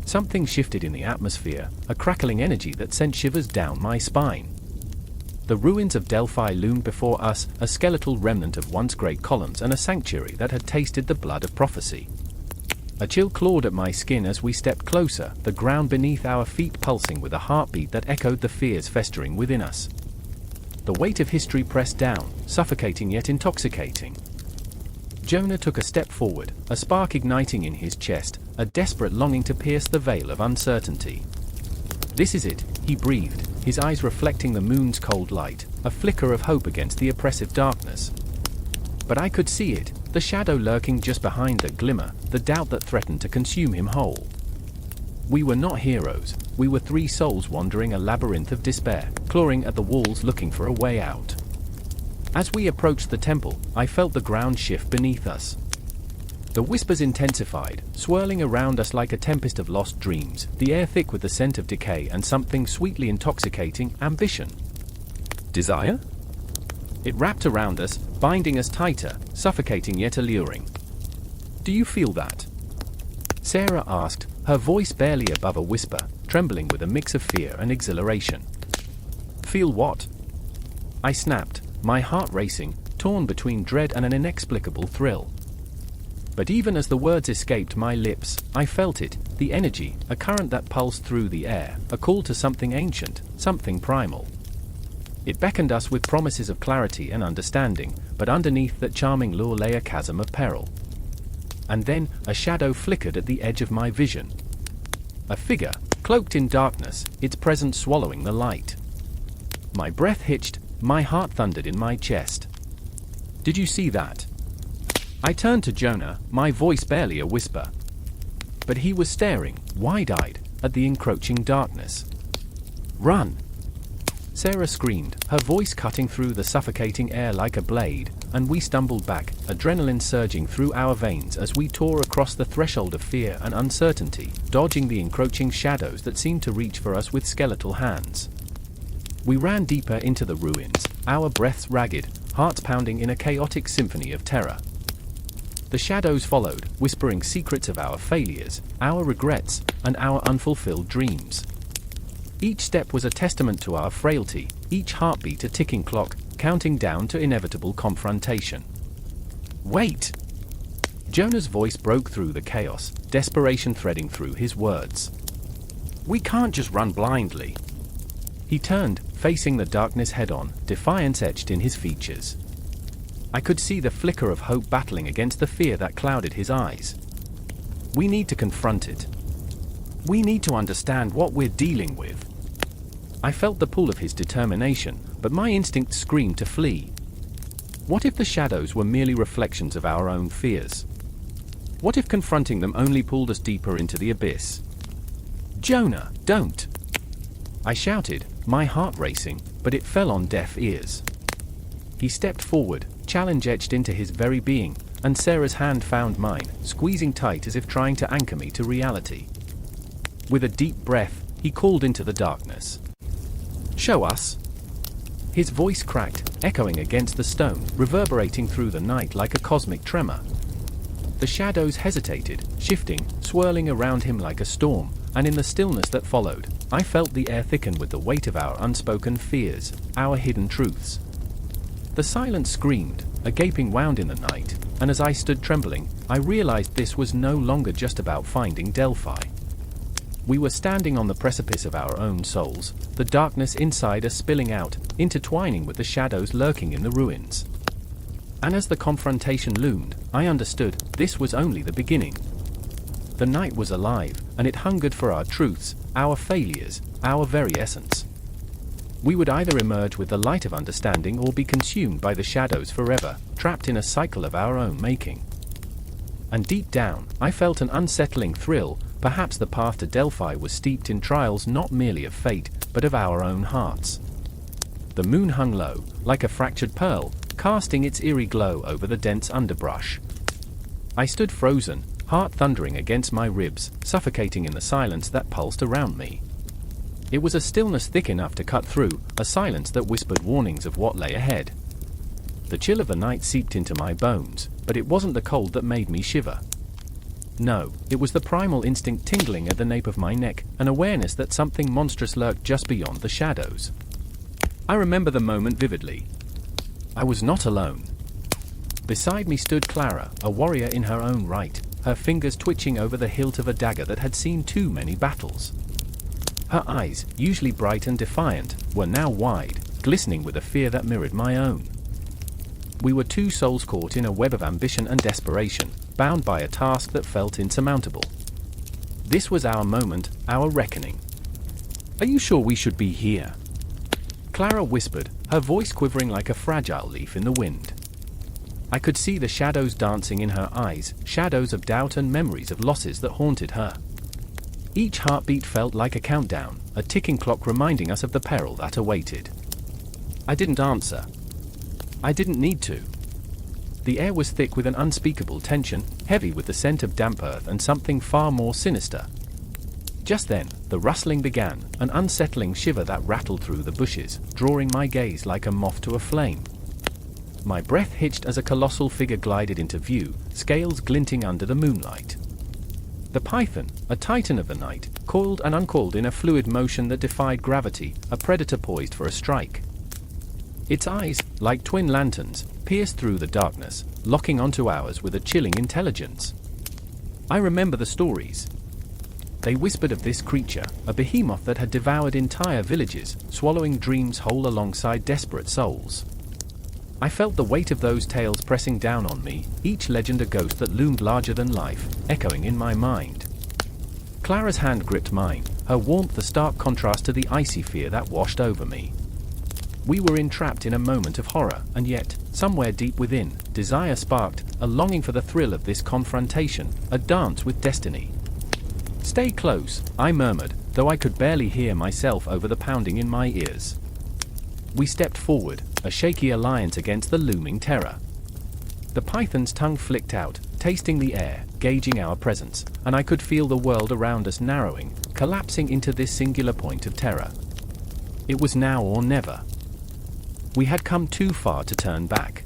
Something shifted in the atmosphere, a crackling energy that sent shivers down my spine. The ruins of Delphi loomed before us, a skeletal remnant of once great columns and a sanctuary that had tasted the blood of prophecy. A chill clawed at my skin as we stepped closer, the ground beneath our feet pulsing with a heartbeat that echoed the fears festering within us. The weight of history pressed down, suffocating yet intoxicating. Jonah took a step forward, a spark igniting in his chest, a desperate longing to pierce the veil of uncertainty. "This is it," he breathed, his eyes reflecting the moon's cold light, a flicker of hope against the oppressive darkness. But I could see it, the shadow lurking just behind the glimmer, the doubt that threatened to consume him whole. We were not heroes, we were three souls wandering a labyrinth of despair, clawing at the walls looking for a way out. As we approached the temple, I felt the ground shift beneath us. The whispers intensified, swirling around us like a tempest of lost dreams, the air thick with the scent of decay and something sweetly intoxicating, ambition. Desire? It wrapped around us, binding us tighter, suffocating yet alluring. "Do you feel that?" Sarah asked, her voice barely above a whisper, trembling with a mix of fear and exhilaration. "Feel what?" I snapped, my heart racing, torn between dread and an inexplicable thrill. But even as the words escaped my lips, I felt it, the energy, a current that pulsed through the air, a call to something ancient, something primal. It beckoned us with promises of clarity and understanding, but underneath that charming lure lay a chasm of peril. And then, a shadow flickered at the edge of my vision. A figure, cloaked in darkness, its presence swallowing the light. My breath hitched, my heart thundered in my chest. "Did you see that?" I turned to Jonah, my voice barely a whisper. But he was staring, wide-eyed, at the encroaching darkness. "Run!" Sarah screamed, her voice cutting through the suffocating air like a blade, and we stumbled back, adrenaline surging through our veins as we tore across the threshold of fear and uncertainty, dodging the encroaching shadows that seemed to reach for us with skeletal hands. We ran deeper into the ruins, our breaths ragged, hearts pounding in a chaotic symphony of terror. The shadows followed, whispering secrets of our failures, our regrets, and our unfulfilled dreams. Each step was a testament to our frailty, each heartbeat a ticking clock, counting down to inevitable confrontation. "Wait!" Jonah's voice broke through the chaos, desperation threading through his words. "We can't just run blindly." He turned, facing the darkness head-on, defiance etched in his features. I could see the flicker of hope battling against the fear that clouded his eyes. "We need to confront it. We need to understand what we're dealing with." I felt the pull of his determination, but my instinct screamed to flee. What if the shadows were merely reflections of our own fears? What if confronting them only pulled us deeper into the abyss? "Jonah, don't!" I shouted, my heart racing, but it fell on deaf ears. He stepped forward, challenge etched into his very being, and Sarah's hand found mine, squeezing tight as if trying to anchor me to reality. With a deep breath, he called into the darkness. "Show us." His voice cracked, echoing against the stone, reverberating through the night like a cosmic tremor. The shadows hesitated, shifting, swirling around him like a storm, and in the stillness that followed, I felt the air thicken with the weight of our unspoken fears, our hidden truths. The silence screamed, a gaping wound in the night, and as I stood trembling, I realized this was no longer just about finding Delphi. We were standing on the precipice of our own souls, the darkness inside us spilling out, intertwining with the shadows lurking in the ruins. And as the confrontation loomed, I understood this was only the beginning. The night was alive, and it hungered for our truths, our failures, our very essence. We would either emerge with the light of understanding or be consumed by the shadows forever, trapped in a cycle of our own making. And deep down, I felt an unsettling thrill. Perhaps the path to Delphi was steeped in trials not merely of fate, but of our own hearts. The moon hung low, like a fractured pearl, casting its eerie glow over the dense underbrush. I stood frozen, heart thundering against my ribs, suffocating in the silence that pulsed around me. It was a stillness thick enough to cut through, a silence that whispered warnings of what lay ahead. The chill of the night seeped into my bones, but it wasn't the cold that made me shiver. No, it was the primal instinct tingling at the nape of my neck, an awareness that something monstrous lurked just beyond the shadows. I remember the moment vividly. I was not alone. Beside me stood Clara, a warrior in her own right, her fingers twitching over the hilt of a dagger that had seen too many battles. Her eyes, usually bright and defiant, were now wide, glistening with a fear that mirrored my own. We were two souls caught in a web of ambition and desperation, bound by a task that felt insurmountable. This was our moment, our reckoning. "Are you sure we should be here?" Clara whispered, her voice quivering like a fragile leaf in the wind. I could see the shadows dancing in her eyes, shadows of doubt and memories of losses that haunted her. Each heartbeat felt like a countdown, a ticking clock reminding us of the peril that awaited. I didn't answer. I didn't need to. The air was thick with an unspeakable tension, heavy with the scent of damp earth and something far more sinister. Just then, the rustling began, an unsettling shiver that rattled through the bushes, drawing my gaze like a moth to a flame. My breath hitched as a colossal figure glided into view, scales glinting under the moonlight. The python, a titan of the night, coiled and uncoiled in a fluid motion that defied gravity, a predator poised for a strike. Its eyes, like twin lanterns, pierced through the darkness, locking onto ours with a chilling intelligence. I remember the stories. They whispered of this creature, a behemoth that had devoured entire villages, swallowing dreams whole alongside desperate souls. I felt the weight of those tales pressing down on me, each legend a ghost that loomed larger than life, echoing in my mind. Clara's hand gripped mine, her warmth a stark contrast to the icy fear that washed over me. We were entrapped in a moment of horror, and yet, somewhere deep within, desire sparked, a longing for the thrill of this confrontation, a dance with destiny. "Stay close," I murmured, though I could barely hear myself over the pounding in my ears. We stepped forward, a shaky alliance against the looming terror. The python's tongue flicked out, tasting the air, gauging our presence, and I could feel the world around us narrowing, collapsing into this singular point of terror. It was now or never. We had come too far to turn back.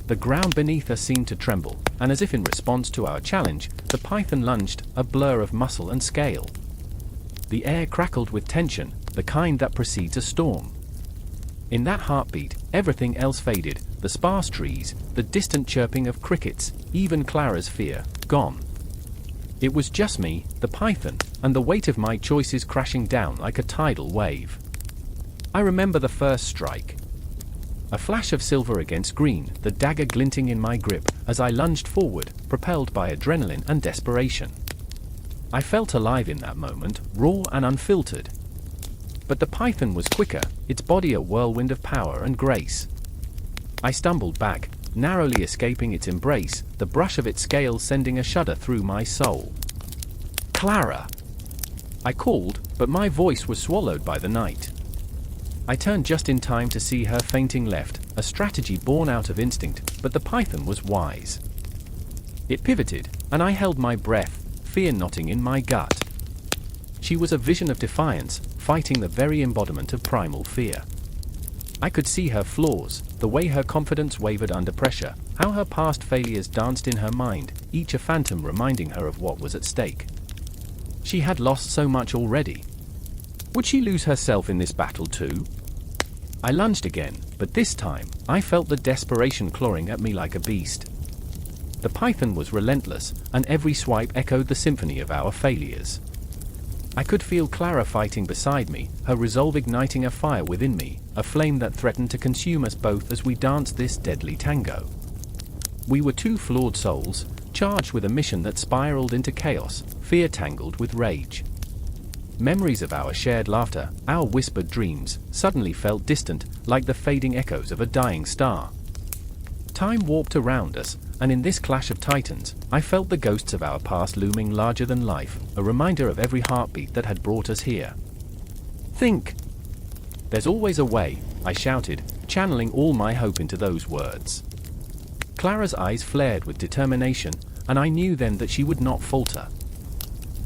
The ground beneath us seemed to tremble, and as if in response to our challenge, the python lunged, a blur of muscle and scale. The air crackled with tension, the kind that precedes a storm. In that heartbeat, everything else faded, the sparse trees, the distant chirping of crickets, even Clara's fear, gone. It was just me, the python, and the weight of my choices crashing down like a tidal wave. I remember the first strike. A flash of silver against green, the dagger glinting in my grip, as I lunged forward, propelled by adrenaline and desperation. I felt alive in that moment, raw and unfiltered. But the python was quicker, its body a whirlwind of power and grace. I stumbled back, narrowly escaping its embrace, the brush of its scales sending a shudder through my soul. "Clara!" I called, but my voice was swallowed by the night. I turned just in time to see her fainting left, a strategy born out of instinct, but the python was wise. It pivoted, and I held my breath, fear knotting in my gut. She was a vision of defiance, fighting the very embodiment of primal fear. I could see her flaws, the way her confidence wavered under pressure, how her past failures danced in her mind, each a phantom reminding her of what was at stake. She had lost so much already. Would she lose herself in this battle too? I lunged again, but this time, I felt the desperation clawing at me like a beast. The python was relentless, and every swipe echoed the symphony of our failures. I could feel Clara fighting beside me, her resolve igniting a fire within me, a flame that threatened to consume us both as we danced this deadly tango. We were two flawed souls, charged with a mission that spiraled into chaos, fear tangled with rage. Memories of our shared laughter, our whispered dreams, suddenly felt distant, like the fading echoes of a dying star. Time warped around us, and in this clash of titans, I felt the ghosts of our past looming larger than life, a reminder of every heartbeat that had brought us here. "Think! There's always a way," I shouted, channeling all my hope into those words. Clara's eyes flared with determination, and I knew then that she would not falter.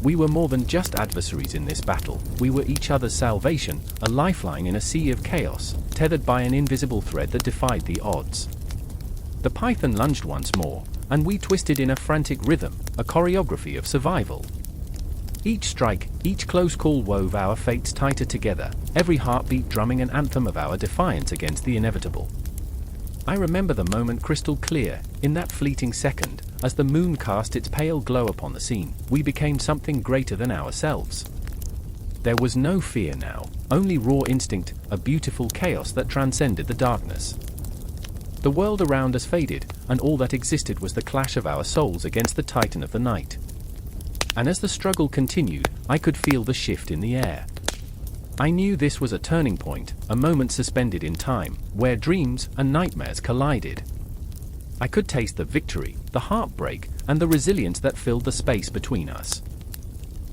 We were more than just adversaries in this battle, we were each other's salvation, a lifeline in a sea of chaos, tethered by an invisible thread that defied the odds. The python lunged once more, and we twisted in a frantic rhythm, a choreography of survival. Each strike, each close call wove our fates tighter together, every heartbeat drumming an anthem of our defiance against the inevitable. I remember the moment crystal clear, in that fleeting second, as the moon cast its pale glow upon the scene, we became something greater than ourselves. There was no fear now, only raw instinct, a beautiful chaos that transcended the darkness. The world around us faded, and all that existed was the clash of our souls against the titan of the night. And as the struggle continued, I could feel the shift in the air. I knew this was a turning point, a moment suspended in time, where dreams and nightmares collided. I could taste the victory, the heartbreak, and the resilience that filled the space between us.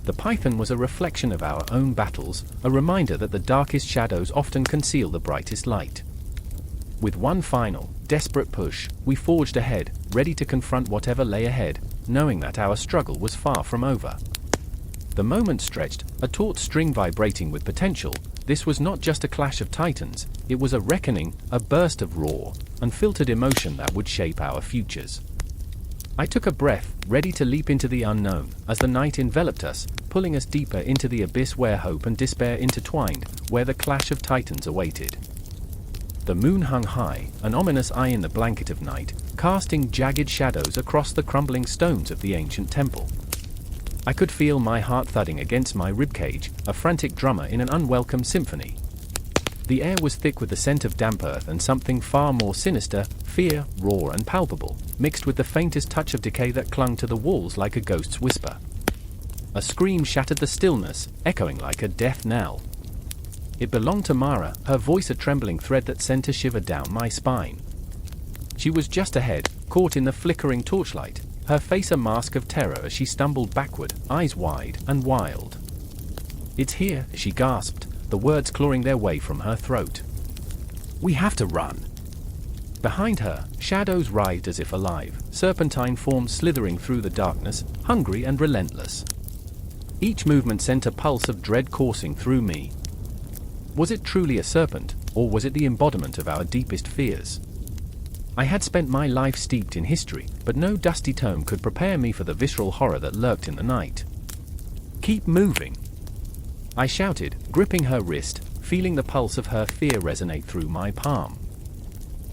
The python was a reflection of our own battles, a reminder that the darkest shadows often conceal the brightest light. With one final, desperate push, we forged ahead, ready to confront whatever lay ahead, knowing that our struggle was far from over. The moment stretched, a taut string vibrating with potential. This was not just a clash of titans, it was a reckoning, a burst of raw, unfiltered emotion that would shape our futures. I took a breath, ready to leap into the unknown, as the night enveloped us, pulling us deeper into the abyss where hope and despair intertwined, where the clash of titans awaited. The moon hung high, an ominous eye in the blanket of night, casting jagged shadows across the crumbling stones of the ancient temple. I could feel my heart thudding against my ribcage, a frantic drummer in an unwelcome symphony. The air was thick with the scent of damp earth and something far more sinister, fear, raw and palpable, mixed with the faintest touch of decay that clung to the walls like a ghost's whisper. A scream shattered the stillness, echoing like a death knell. It belonged to Mara, her voice a trembling thread that sent a shiver down my spine. She was just ahead, caught in the flickering torchlight, her face a mask of terror as she stumbled backward, eyes wide and wild. "It's here," she gasped, the words clawing their way from her throat. "We have to run." Behind her, shadows writhed as if alive, serpentine forms slithering through the darkness, hungry and relentless. Each movement sent a pulse of dread coursing through me. Was it truly a serpent, or was it the embodiment of our deepest fears? I had spent my life steeped in history, but no dusty tome could prepare me for the visceral horror that lurked in the night. "Keep moving!" I shouted, gripping her wrist, feeling the pulse of her fear resonate through my palm.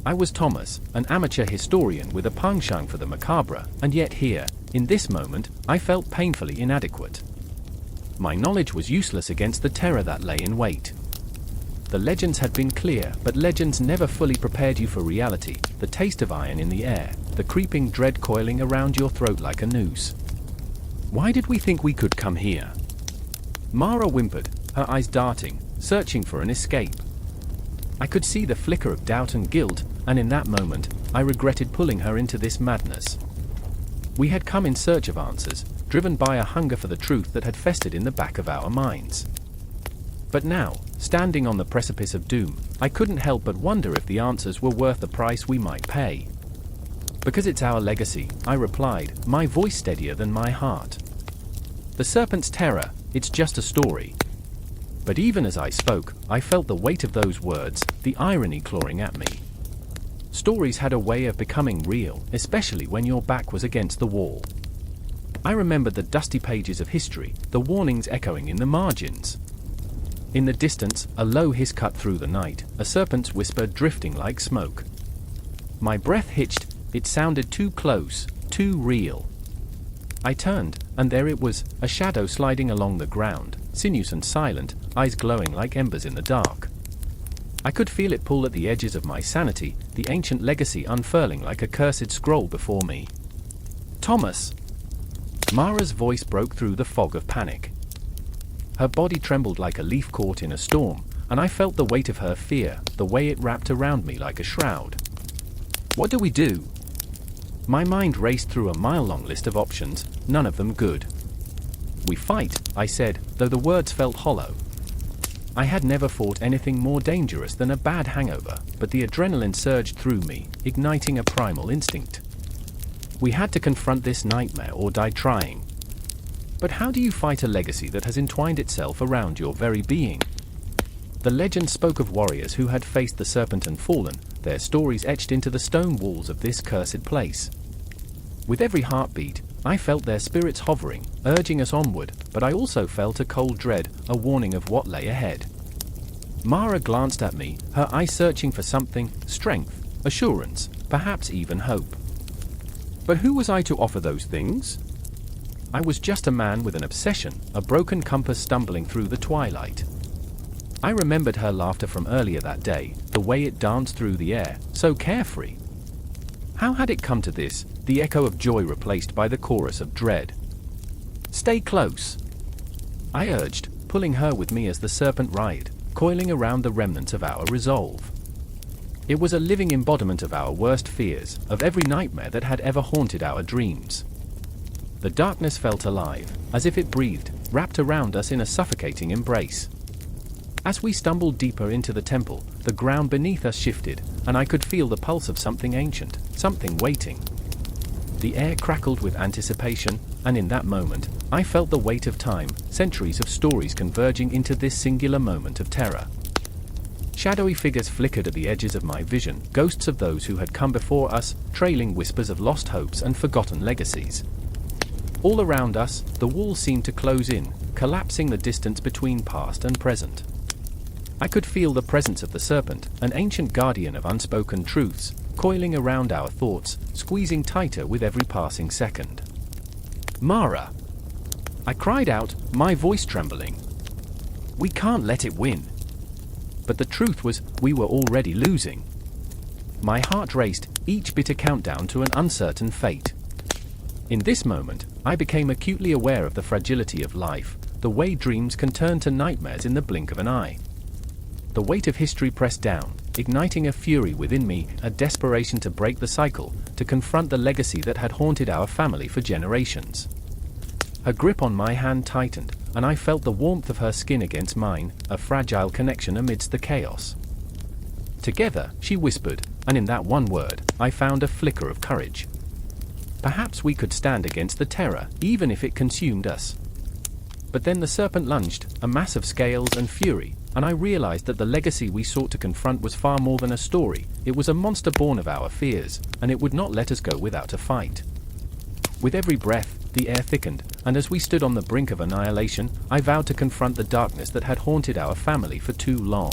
I was Thomas, an amateur historian with a penchant for the macabre, and yet here, in this moment, I felt painfully inadequate. My knowledge was useless against the terror that lay in wait. The legends had been clear, but legends never fully prepared you for reality, the taste of iron in the air, the creeping dread coiling around your throat like a noose. Why did we think we could come here? Mara whimpered, her eyes darting, searching for an escape. I could see the flicker of doubt and guilt, and in that moment, I regretted pulling her into this madness. We had come in search of answers, driven by a hunger for the truth that had festered in the back of our minds. But now, standing on the precipice of doom, I couldn't help but wonder if the answers were worth the price we might pay. "Because it's our legacy," I replied, my voice steadier than my heart. "The serpent's terror, it's just a story." But even as I spoke, I felt the weight of those words, the irony clawing at me. Stories had a way of becoming real, especially when your back was against the wall. I remembered the dusty pages of history, the warnings echoing in the margins. In the distance, a low hiss cut through the night, a serpent's whisper drifting like smoke. My breath hitched, it sounded too close, too real. I turned, and there it was, a shadow sliding along the ground, sinuous and silent, eyes glowing like embers in the dark. I could feel it pull at the edges of my sanity, the ancient legacy unfurling like a cursed scroll before me. "Thomas!" Mara's voice broke through the fog of panic. Her body trembled like a leaf caught in a storm, and I felt the weight of her fear, the way it wrapped around me like a shroud. "What do we do?" My mind raced through a mile-long list of options, none of them good. "We fight," I said, though the words felt hollow. I had never fought anything more dangerous than a bad hangover, but the adrenaline surged through me, igniting a primal instinct. We had to confront this nightmare or die trying. But how do you fight a legacy that has entwined itself around your very being? The legend spoke of warriors who had faced the serpent and fallen, their stories etched into the stone walls of this cursed place. With every heartbeat, I felt their spirits hovering, urging us onward, but I also felt a cold dread, a warning of what lay ahead. Mara glanced at me, her eyes searching for something, strength, assurance, perhaps even hope. But who was I to offer those things? I was just a man with an obsession, a broken compass stumbling through the twilight. I remembered her laughter from earlier that day, the way it danced through the air, so carefree. How had it come to this, the echo of joy replaced by the chorus of dread? "Stay close," I urged, pulling her with me as the serpent writhed, coiling around the remnants of our resolve. It was a living embodiment of our worst fears, of every nightmare that had ever haunted our dreams. The darkness felt alive, as if it breathed, wrapped around us in a suffocating embrace. As we stumbled deeper into the temple, the ground beneath us shifted, and I could feel the pulse of something ancient, something waiting. The air crackled with anticipation, and in that moment, I felt the weight of time, centuries of stories converging into this singular moment of terror. Shadowy figures flickered at the edges of my vision, ghosts of those who had come before us, trailing whispers of lost hopes and forgotten legacies. All around us, the walls seemed to close in, collapsing the distance between past and present. I could feel the presence of the serpent, an ancient guardian of unspoken truths, coiling around our thoughts, squeezing tighter with every passing second. "Mara!" I cried out, my voice trembling. "We can't let it win." But the truth was, we were already losing. My heart raced, each bit a countdown to an uncertain fate. In this moment, I became acutely aware of the fragility of life, the way dreams can turn to nightmares in the blink of an eye. The weight of history pressed down, igniting a fury within me, a desperation to break the cycle, to confront the legacy that had haunted our family for generations. Her grip on my hand tightened, and I felt the warmth of her skin against mine, a fragile connection amidst the chaos. Together, she whispered, and in that one word, I found a flicker of courage. Perhaps we could stand against the terror, even if it consumed us. But then the serpent lunged, a mass of scales and fury, and I realized that the legacy we sought to confront was far more than a story. It was a monster born of our fears, and it would not let us go without a fight. With every breath, the air thickened, and as we stood on the brink of annihilation, I vowed to confront the darkness that had haunted our family for too long.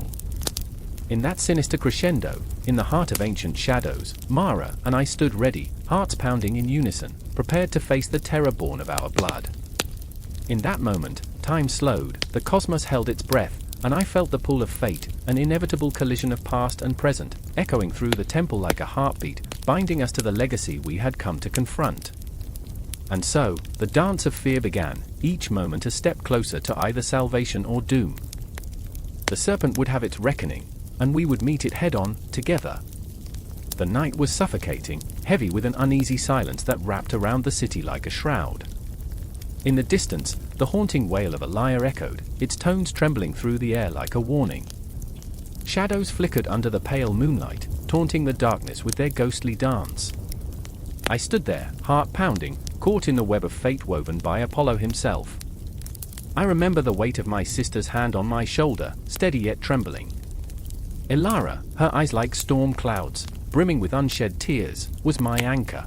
In that sinister crescendo, in the heart of ancient shadows, Mara and I stood ready, hearts pounding in unison, prepared to face the terror born of our blood. In that moment, time slowed, the cosmos held its breath, and I felt the pull of fate, an inevitable collision of past and present, echoing through the temple like a heartbeat, binding us to the legacy we had come to confront. And so, the dance of fear began, each moment a step closer to either salvation or doom. The serpent would have its reckoning, and we would meet it head-on, together. The night was suffocating, heavy with an uneasy silence that wrapped around the city like a shroud. In the distance, the haunting wail of a lyre echoed, its tones trembling through the air like a warning. Shadows flickered under the pale moonlight, taunting the darkness with their ghostly dance. I stood there, heart pounding, caught in the web of fate woven by Apollo himself. I remember the weight of my sister's hand on my shoulder, steady yet trembling. Elara, her eyes like storm clouds, brimming with unshed tears, was my anchor.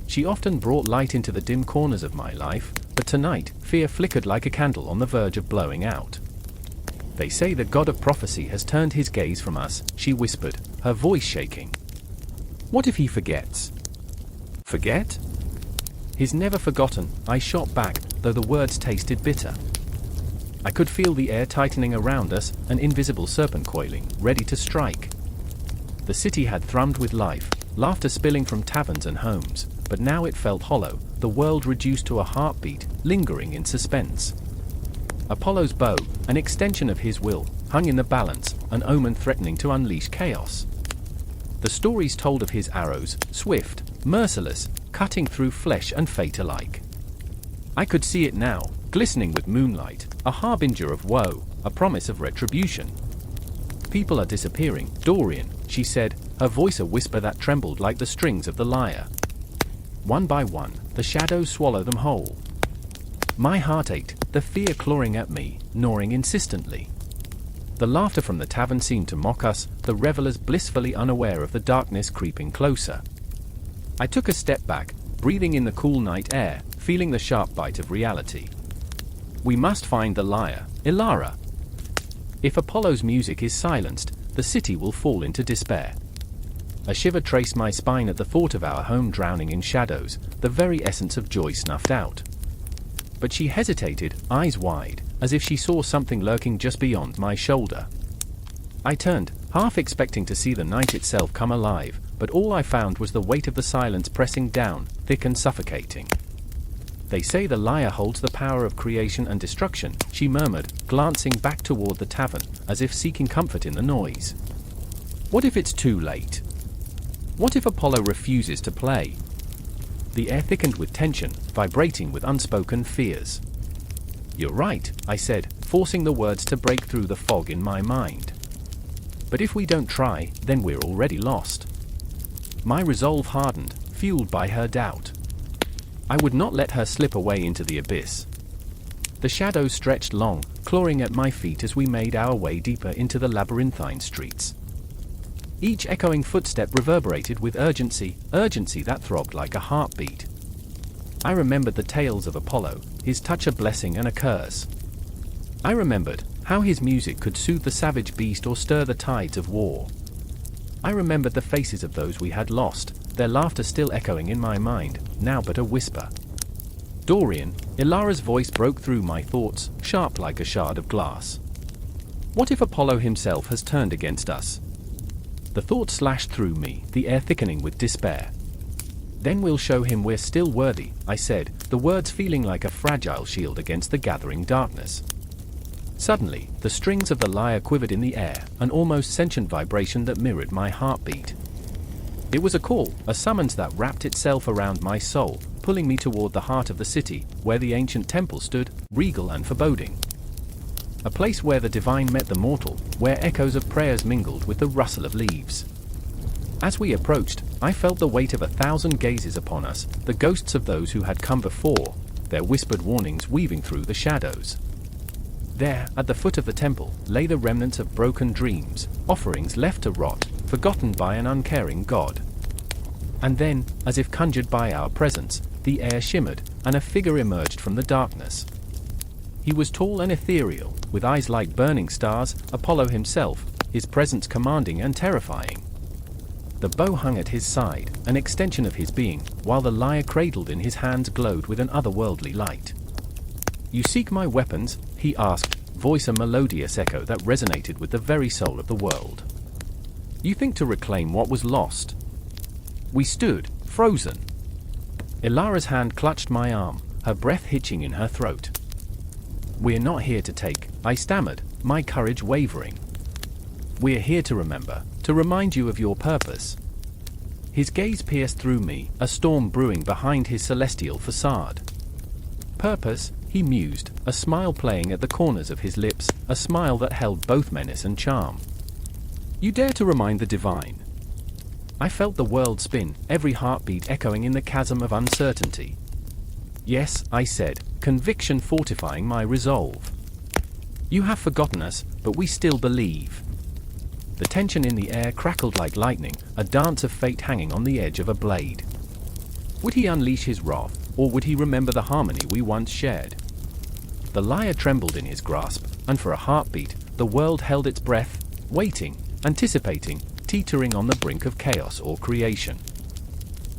She often brought light into the dim corners of my life, but tonight, fear flickered like a candle on the verge of blowing out. They say the god of prophecy has turned his gaze from us, she whispered, her voice shaking. What if he forgets? Forget? He's never forgotten, I shot back, though the words tasted bitter. I could feel the air tightening around us, an invisible serpent coiling, ready to strike. The city had thrummed with life, laughter spilling from taverns and homes, but now it felt hollow, the world reduced to a heartbeat, lingering in suspense. Apollo's bow, an extension of his will, hung in the balance, an omen threatening to unleash chaos. The stories told of his arrows, swift, merciless, cutting through flesh and fate alike. I could see it now, glistening with moonlight, a harbinger of woe, a promise of retribution. People are disappearing, Dorian, she said, her voice a whisper that trembled like the strings of the lyre. One by one, the shadows swallow them whole. My heart ached, the fear clawing at me, gnawing insistently. The laughter from the tavern seemed to mock us, the revelers blissfully unaware of the darkness creeping closer. I took a step back, breathing in the cool night air, feeling the sharp bite of reality. We must find the lyre, Elara. If Apollo's music is silenced, the city will fall into despair. A shiver traced my spine at the thought of our home drowning in shadows, the very essence of joy snuffed out. But she hesitated, eyes wide, as if she saw something lurking just beyond my shoulder. I turned, half expecting to see the night itself come alive, but all I found was the weight of the silence pressing down, thick and suffocating. They say the lyre holds the power of creation and destruction, she murmured, glancing back toward the tavern, as if seeking comfort in the noise. What if it's too late? What if Apollo refuses to play? The air thickened with tension, vibrating with unspoken fears. You're right, I said, forcing the words to break through the fog in my mind. But if we don't try, then we're already lost. My resolve hardened, fueled by her doubt. I would not let her slip away into the abyss. The shadows stretched long, clawing at my feet as we made our way deeper into the labyrinthine streets. Each echoing footstep reverberated with urgency that throbbed like a heartbeat. I remembered the tales of Apollo, his touch a blessing and a curse. I remembered how his music could soothe the savage beast or stir the tides of war. I remembered the faces of those we had lost, their laughter still echoing in my mind, now but a whisper. Dorian, Elara's voice broke through my thoughts, sharp like a shard of glass. What if Apollo himself has turned against us? The thought slashed through me, the air thickening with despair. Then we'll show him we're still worthy, I said, the words feeling like a fragile shield against the gathering darkness. Suddenly, the strings of the lyre quivered in the air, an almost sentient vibration that mirrored my heartbeat. It was a call, a summons that wrapped itself around my soul, pulling me toward the heart of the city, where the ancient temple stood, regal and foreboding. A place where the divine met the mortal, where echoes of prayers mingled with the rustle of leaves. As we approached, I felt the weight of 1,000 gazes upon us, the ghosts of those who had come before, their whispered warnings weaving through the shadows. There, at the foot of the temple, lay the remnants of broken dreams, offerings left to rot, forgotten by an uncaring god. And then, as if conjured by our presence, the air shimmered, and a figure emerged from the darkness. He was tall and ethereal, with eyes like burning stars, Apollo himself, his presence commanding and terrifying. The bow hung at his side, an extension of his being, while the lyre cradled in his hands glowed with an otherworldly light. "You seek my weapons?" he asked, voice a melodious echo that resonated with the very soul of the world. "You think to reclaim what was lost?" We stood, frozen. Ilara's hand clutched my arm, her breath hitching in her throat. "We're not here to take," I stammered, my courage wavering. "We're here to remember, to remind you of your purpose." His gaze pierced through me, a storm brewing behind his celestial facade. "Purpose?" he mused, a smile playing at the corners of his lips, a smile that held both menace and charm. "You dare to remind the divine?" I felt the world spin, every heartbeat echoing in the chasm of uncertainty. "Yes," I said, conviction fortifying my resolve. "You have forgotten us, but we still believe." The tension in the air crackled like lightning, a dance of fate hanging on the edge of a blade. Would he unleash his wrath, or would he remember the harmony we once shared? The lyre trembled in his grasp, and for a heartbeat, the world held its breath, waiting, anticipating, teetering on the brink of chaos or creation.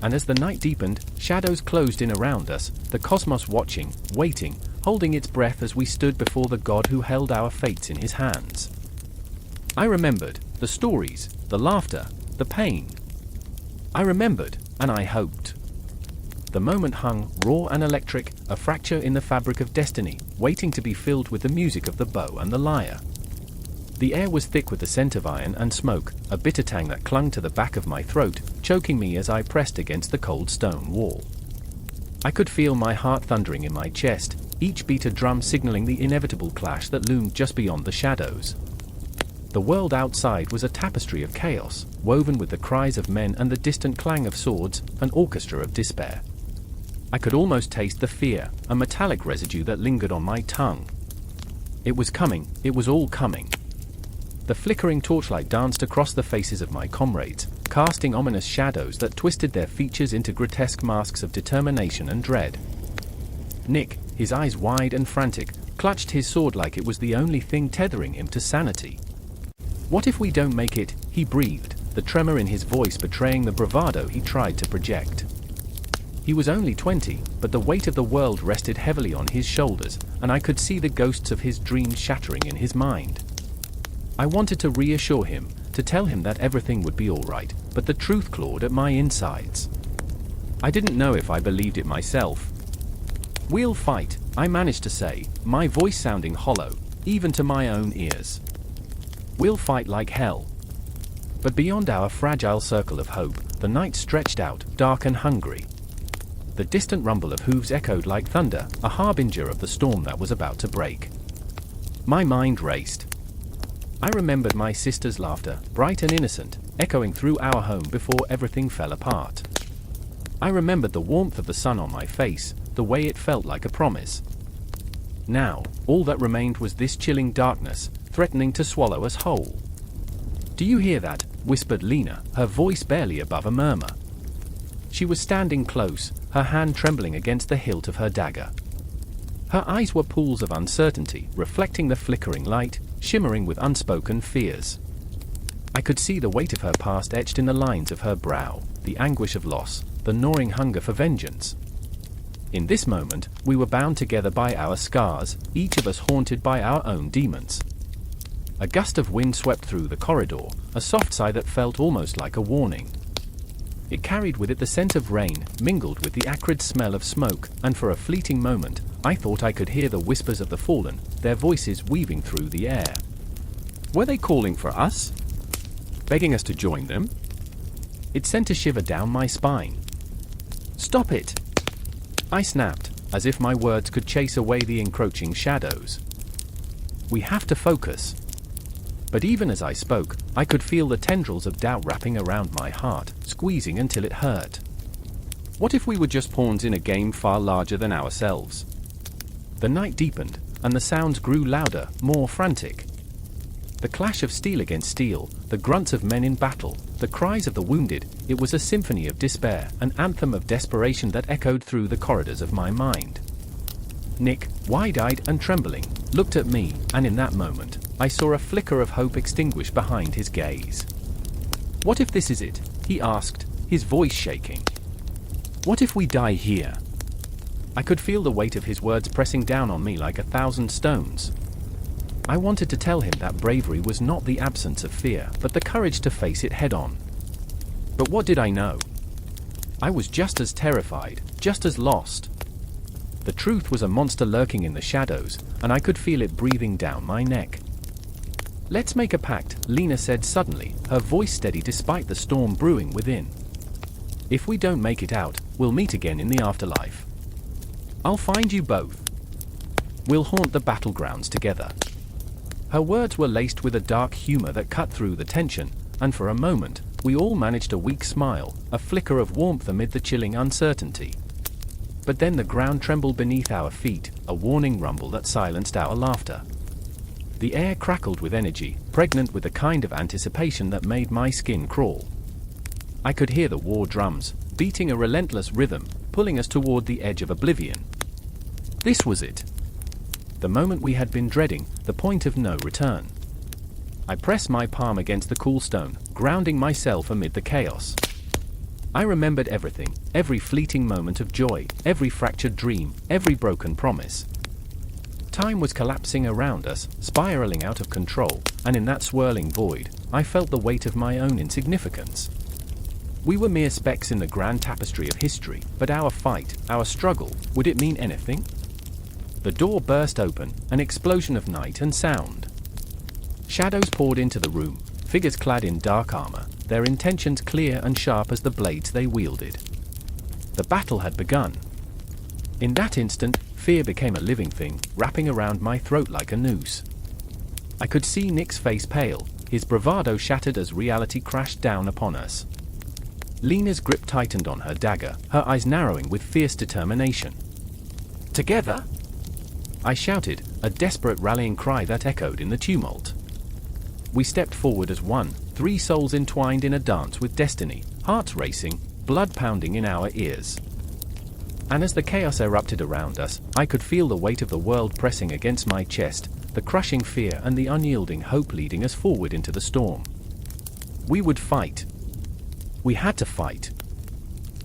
And as the night deepened, shadows closed in around us, the cosmos watching, waiting, holding its breath as we stood before the God who held our fates in his hands. I remembered the stories, the laughter, the pain. I remembered, and I hoped. The moment hung, raw and electric, a fracture in the fabric of destiny, waiting to be filled with the music of the bow and the lyre. The air was thick with the scent of iron and smoke, a bitter tang that clung to the back of my throat, choking me as I pressed against the cold stone wall. I could feel my heart thundering in my chest, each beat a drum signaling the inevitable clash that loomed just beyond the shadows. The world outside was a tapestry of chaos, woven with the cries of men and the distant clang of swords, an orchestra of despair. I could almost taste the fear, a metallic residue that lingered on my tongue. It was coming, it was all coming. The flickering torchlight danced across the faces of my comrades, casting ominous shadows that twisted their features into grotesque masks of determination and dread. Nick, his eyes wide and frantic, clutched his sword like it was the only thing tethering him to sanity. "What if we don't make it?" he breathed, the tremor in his voice betraying the bravado he tried to project. He was only 20, but the weight of the world rested heavily on his shoulders, and I could see the ghosts of his dreams shattering in his mind. I wanted to reassure him, to tell him that everything would be all right, but the truth clawed at my insides. I didn't know if I believed it myself. "We'll fight," I managed to say, my voice sounding hollow, even to my own ears. "We'll fight like hell." But beyond our fragile circle of hope, the night stretched out, dark and hungry. The distant rumble of hooves echoed like thunder, a harbinger of the storm that was about to break. My mind raced. I remembered my sister's laughter, bright and innocent, echoing through our home before everything fell apart. I remembered the warmth of the sun on my face, the way it felt like a promise. Now, all that remained was this chilling darkness, threatening to swallow us whole. "Do you hear that?" whispered Lena, her voice barely above a murmur. She was standing close, her hand trembling against the hilt of her dagger. Her eyes were pools of uncertainty, reflecting the flickering light, shimmering with unspoken fears. I could see the weight of her past etched in the lines of her brow, the anguish of loss, the gnawing hunger for vengeance. In this moment, we were bound together by our scars, each of us haunted by our own demons. A gust of wind swept through the corridor, a soft sigh that felt almost like a warning. It carried with it the scent of rain, mingled with the acrid smell of smoke, and for a fleeting moment, I thought I could hear the whispers of the fallen, their voices weaving through the air. Were they calling for us? Begging us to join them? It sent a shiver down my spine. Stop it! I snapped, as if my words could chase away the encroaching shadows. We have to focus. But even as I spoke, I could feel the tendrils of doubt wrapping around my heart, squeezing until it hurt. What if we were just pawns in a game far larger than ourselves? The night deepened, and the sounds grew louder, more frantic. The clash of steel against steel, the grunts of men in battle, the cries of the wounded, it was a symphony of despair, an anthem of desperation that echoed through the corridors of my mind. Nick, wide-eyed and trembling, looked at me, and in that moment, I saw a flicker of hope extinguish behind his gaze. What if this is it? He asked, his voice shaking. What if we die here? I could feel the weight of his words pressing down on me like 1,000 stones. I wanted to tell him that bravery was not the absence of fear, but the courage to face it head-on. But what did I know? I was just as terrified, just as lost. The truth was a monster lurking in the shadows, and I could feel it breathing down my neck. Let's make a pact, Lena said suddenly, her voice steady despite the storm brewing within. If we don't make it out, we'll meet again in the afterlife. I'll find you both. We'll haunt the battlegrounds together. Her words were laced with a dark humor that cut through the tension, and for a moment, we all managed a weak smile, a flicker of warmth amid the chilling uncertainty. But then the ground trembled beneath our feet, a warning rumble that silenced our laughter. The air crackled with energy, pregnant with the kind of anticipation that made my skin crawl. I could hear the war drums, beating a relentless rhythm, pulling us toward the edge of oblivion. This was it. The moment we had been dreading, the point of no return. I pressed my palm against the cool stone, grounding myself amid the chaos. I remembered everything, every fleeting moment of joy, every fractured dream, every broken promise. Time was collapsing around us, spiraling out of control, and in that swirling void, I felt the weight of my own insignificance. We were mere specks in the grand tapestry of history, but our fight, our struggle, would it mean anything? The door burst open, an explosion of night and sound. Shadows poured into the room, figures clad in dark armor, their intentions clear and sharp as the blades they wielded. The battle had begun. In that instant, fear became a living thing, wrapping around my throat like a noose. I could see Nick's face pale, his bravado shattered as reality crashed down upon us. Lena's grip tightened on her dagger, her eyes narrowing with fierce determination. Together? I shouted, a desperate rallying cry that echoed in the tumult. We stepped forward as one, 3 souls entwined in a dance with destiny, hearts racing, blood pounding in our ears. And as the chaos erupted around us, I could feel the weight of the world pressing against my chest, the crushing fear and the unyielding hope leading us forward into the storm. We would fight. We had to fight.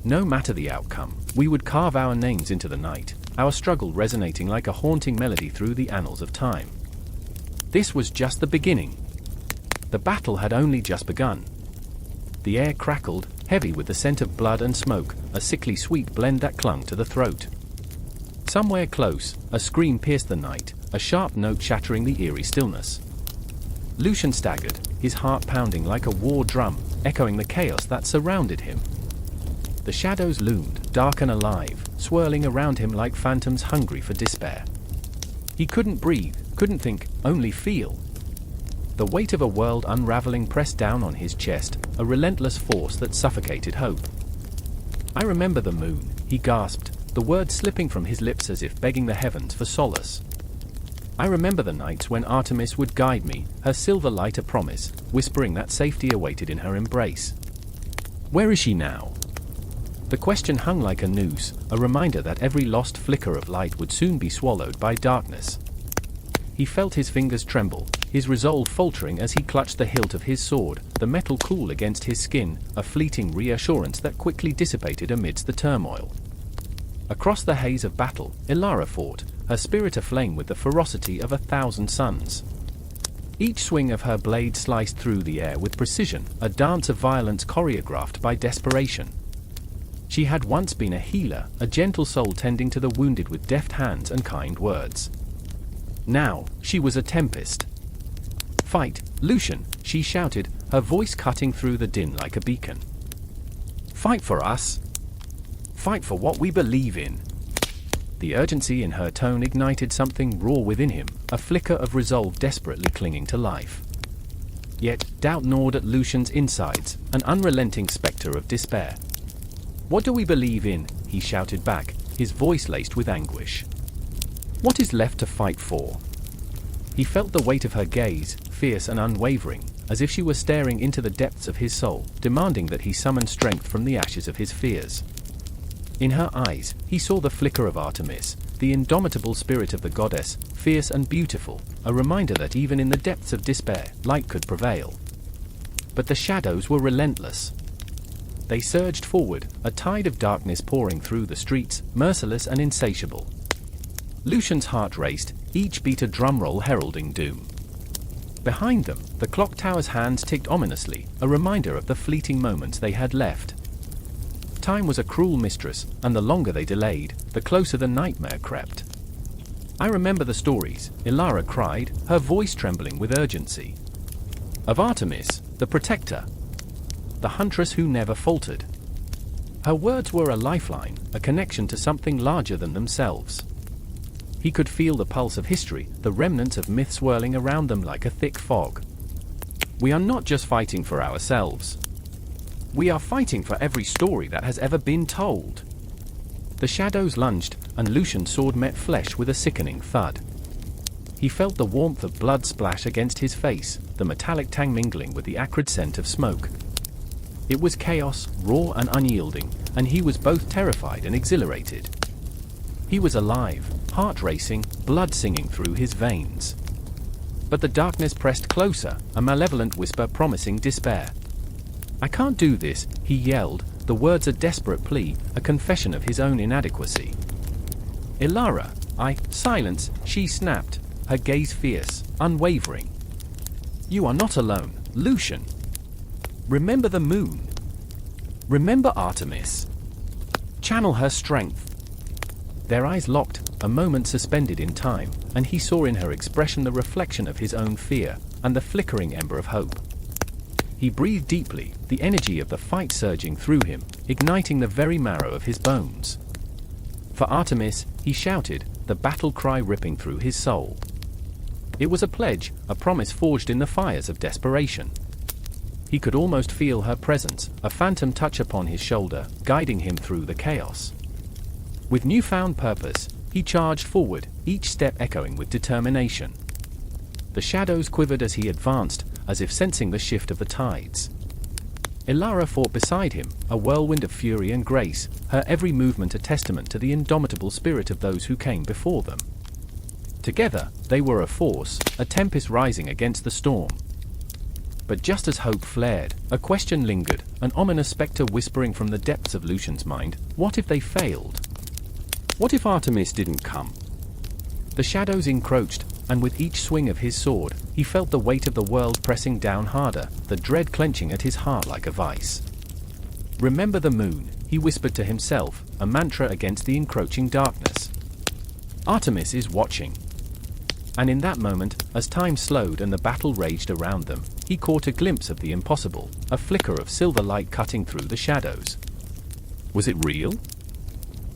No matter the outcome, we would carve our names into the night, our struggle resonating like a haunting melody through the annals of time. This was just the beginning. The battle had only just begun. The air crackled, heavy with the scent of blood and smoke, a sickly sweet blend that clung to the throat. Somewhere close, a scream pierced the night, a sharp note shattering the eerie stillness. Lucian staggered, his heart pounding like a war drum, echoing the chaos that surrounded him. The shadows loomed, dark and alive, swirling around him like phantoms hungry for despair. He couldn't breathe, couldn't think, only feel. The weight of a world unraveling pressed down on his chest, a relentless force that suffocated hope. I remember the moon, he gasped, the words slipping from his lips as if begging the heavens for solace. I remember the nights when Artemis would guide me, her silver light a promise, whispering that safety awaited in her embrace. Where is she now? The question hung like a noose, a reminder that every lost flicker of light would soon be swallowed by darkness. He felt his fingers tremble, his resolve faltering as he clutched the hilt of his sword, the metal cool against his skin, a fleeting reassurance that quickly dissipated amidst the turmoil. Across the haze of battle, Ilara fought, her spirit aflame with the ferocity of 1,000 suns. Each swing of her blade sliced through the air with precision, a dance of violence choreographed by desperation. She had once been a healer, a gentle soul tending to the wounded with deft hands and kind words. Now, she was a tempest. "Fight, Lucian," she shouted, her voice cutting through the din like a beacon. "Fight for us. Fight for what we believe in." The urgency in her tone ignited something raw within him, a flicker of resolve desperately clinging to life. Yet, doubt gnawed at Lucian's insides, an unrelenting spectre of despair. "What do we believe in?" he shouted back, his voice laced with anguish. "What is left to fight for?" He felt the weight of her gaze, fierce and unwavering, as if she were staring into the depths of his soul, demanding that he summon strength from the ashes of his fears. In her eyes, he saw the flicker of Artemis, the indomitable spirit of the goddess, fierce and beautiful, a reminder that even in the depths of despair, light could prevail. But the shadows were relentless. They surged forward, a tide of darkness pouring through the streets, merciless and insatiable. Lucian's heart raced, each beat a drumroll heralding doom. Behind them, the clock tower's hands ticked ominously, a reminder of the fleeting moments they had left. Time was a cruel mistress, and the longer they delayed, the closer the nightmare crept. "I remember the stories," Ilara cried, her voice trembling with urgency. "Of Artemis, the protector. The huntress who never faltered." Her words were a lifeline, a connection to something larger than themselves. He could feel the pulse of history, the remnants of myth swirling around them like a thick fog. "We are not just fighting for ourselves. We are fighting for every story that has ever been told." The shadows lunged, and Lucian's sword met flesh with a sickening thud. He felt the warmth of blood splash against his face, the metallic tang mingling with the acrid scent of smoke. It was chaos, raw and unyielding, and he was both terrified and exhilarated. He was alive, heart racing, blood singing through his veins. But the darkness pressed closer, a malevolent whisper promising despair. "I can't do this," he yelled, the words a desperate plea, a confession of his own inadequacy. "Ilara, Silence," she snapped, her gaze fierce, unwavering. "You are not alone, Lucian. Remember the moon. Remember Artemis. Channel her strength." Their eyes locked, a moment suspended in time, and he saw in her expression the reflection of his own fear, and the flickering ember of hope. He breathed deeply, the energy of the fight surging through him, igniting the very marrow of his bones. "For Artemis," he shouted, the battle cry ripping through his soul. It was a pledge, a promise forged in the fires of desperation. He could almost feel her presence, a phantom touch upon his shoulder, guiding him through the chaos. With newfound purpose, he charged forward, each step echoing with determination. The shadows quivered as he advanced, as if sensing the shift of the tides. Ilara fought beside him, a whirlwind of fury and grace, her every movement a testament to the indomitable spirit of those who came before them. Together, they were a force, a tempest rising against the storm. But just as hope flared, a question lingered, an ominous spectre whispering from the depths of Lucian's mind: what if they failed? What if Artemis didn't come? The shadows encroached, and with each swing of his sword, he felt the weight of the world pressing down harder, the dread clenching at his heart like a vice. "Remember the moon," he whispered to himself, a mantra against the encroaching darkness. "Artemis is watching." And in that moment, as time slowed and the battle raged around them, he caught a glimpse of the impossible, a flicker of silver light cutting through the shadows. Was it real?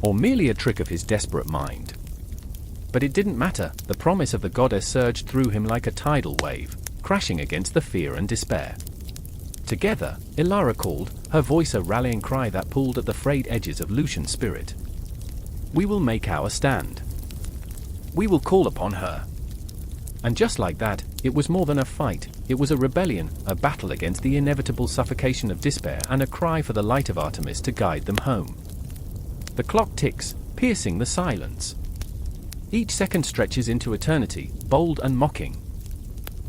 Or merely a trick of his desperate mind? But it didn't matter, the promise of the goddess surged through him like a tidal wave, crashing against the fear and despair. Together, Ilara called, her voice a rallying cry that pulled at the frayed edges of Lucian's spirit. "We will make our stand. We will call upon her." And just like that, it was more than a fight, it was a rebellion, a battle against the inevitable suffocation of despair and a cry for the light of Artemis to guide them home. The clock ticks, piercing the silence. Each second stretches into eternity, bold and mocking.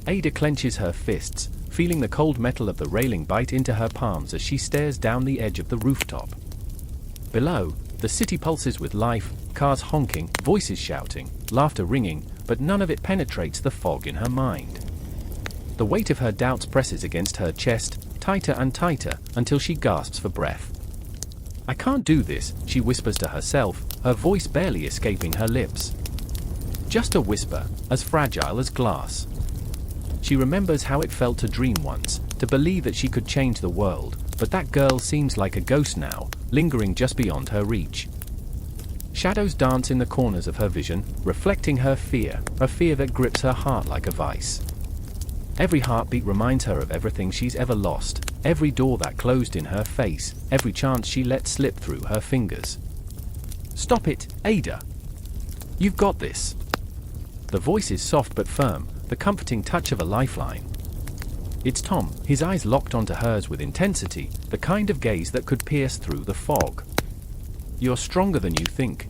Ada clenches her fists, feeling the cold metal of the railing bite into her palms as she stares down the edge of the rooftop. Below, the city pulses with life, cars honking, voices shouting, laughter ringing, but none of it penetrates the fog in her mind. The weight of her doubts presses against her chest, tighter and tighter, until she gasps for breath. "I can't do this," she whispers to herself, her voice barely escaping her lips. Just a whisper, as fragile as glass. She remembers how it felt to dream once, to believe that she could change the world, but that girl seems like a ghost now, lingering just beyond her reach. Shadows dance in the corners of her vision, reflecting her fear, a fear that grips her heart like a vice. Every heartbeat reminds her of everything she's ever lost, every door that closed in her face, every chance she let slip through her fingers. "Stop it, Ada. You've got this." The voice is soft but firm, the comforting touch of a lifeline. It's Tom, his eyes locked onto hers with intensity, the kind of gaze that could pierce through the fog. "You're stronger than you think."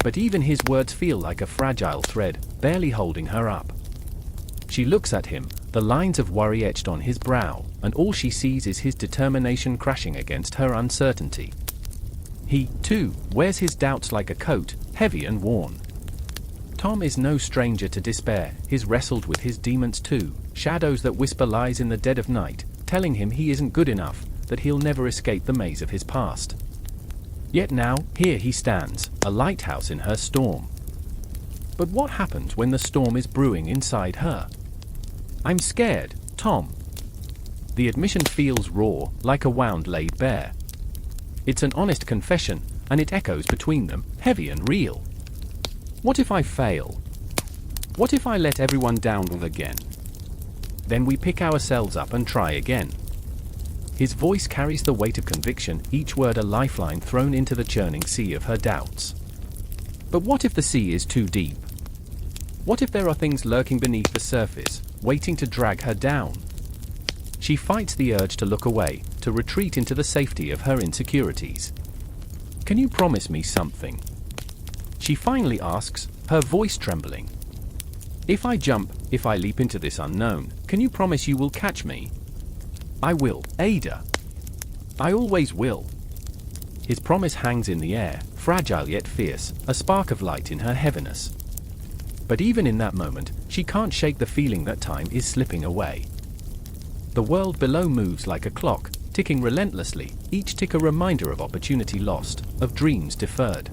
But even his words feel like a fragile thread, barely holding her up. She looks at him, the lines of worry etched on his brow, and all she sees is his determination crashing against her uncertainty. He, too, wears his doubts like a coat, heavy and worn. Tom is no stranger to despair. He's wrestled with his demons too, shadows that whisper lies in the dead of night, telling him he isn't good enough, that he'll never escape the maze of his past. Yet now, here he stands, a lighthouse in her storm. But what happens when the storm is brewing inside her? "I'm scared, Tom." The admission feels raw, like a wound laid bare. It's an honest confession, and it echoes between them, heavy and real. "What if I fail? What if I let everyone down again?" Then we pick ourselves up and try again. His voice carries the weight of conviction, each word a lifeline thrown into the churning sea of her doubts. But what if the sea is too deep? What if there are things lurking beneath the surface, waiting to drag her down? She fights the urge to look away, to retreat into the safety of her insecurities. "Can you promise me something?" She finally asks, her voice trembling. "If I jump, if I leap into this unknown, can you promise you will catch me?" "I will, Ada. I always will." His promise hangs in the air, fragile yet fierce, a spark of light in her heaviness. But even in that moment, she can't shake the feeling that time is slipping away. The world below moves like a clock, ticking relentlessly, each tick a reminder of opportunity lost, of dreams deferred.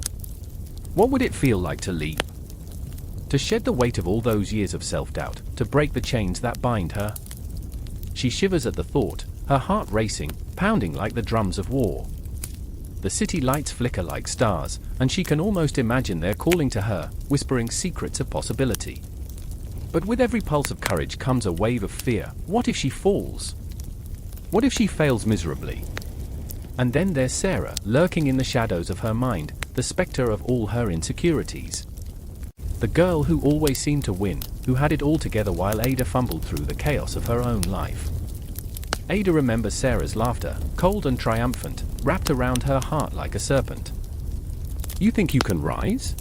What would it feel like to leap? To shed the weight of all those years of self-doubt, to break the chains that bind her? She shivers at the thought, her heart racing, pounding like the drums of war. The city lights flicker like stars, and she can almost imagine they're calling to her, whispering secrets of possibility. But with every pulse of courage comes a wave of fear. What if she falls? What if she fails miserably? And then there's Sarah, lurking in the shadows of her mind, the spectre of all her insecurities. The girl who always seemed to win, who had it all together while Ada fumbled through the chaos of her own life. Ada remembers Sarah's laughter, cold and triumphant, wrapped around her heart like a serpent. "You think you can rise?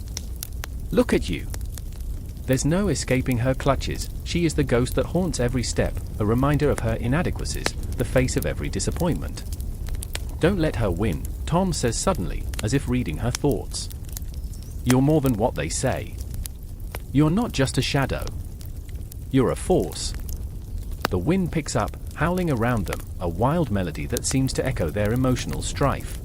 Look at you." There's no escaping her clutches. She is the ghost that haunts every step, a reminder of her inadequacies, the face of every disappointment. "Don't let her win," Tom says suddenly, as if reading her thoughts. "You're more than what they say. You're not just a shadow. You're a force." The wind picks up, howling around them, a wild melody that seems to echo their emotional strife.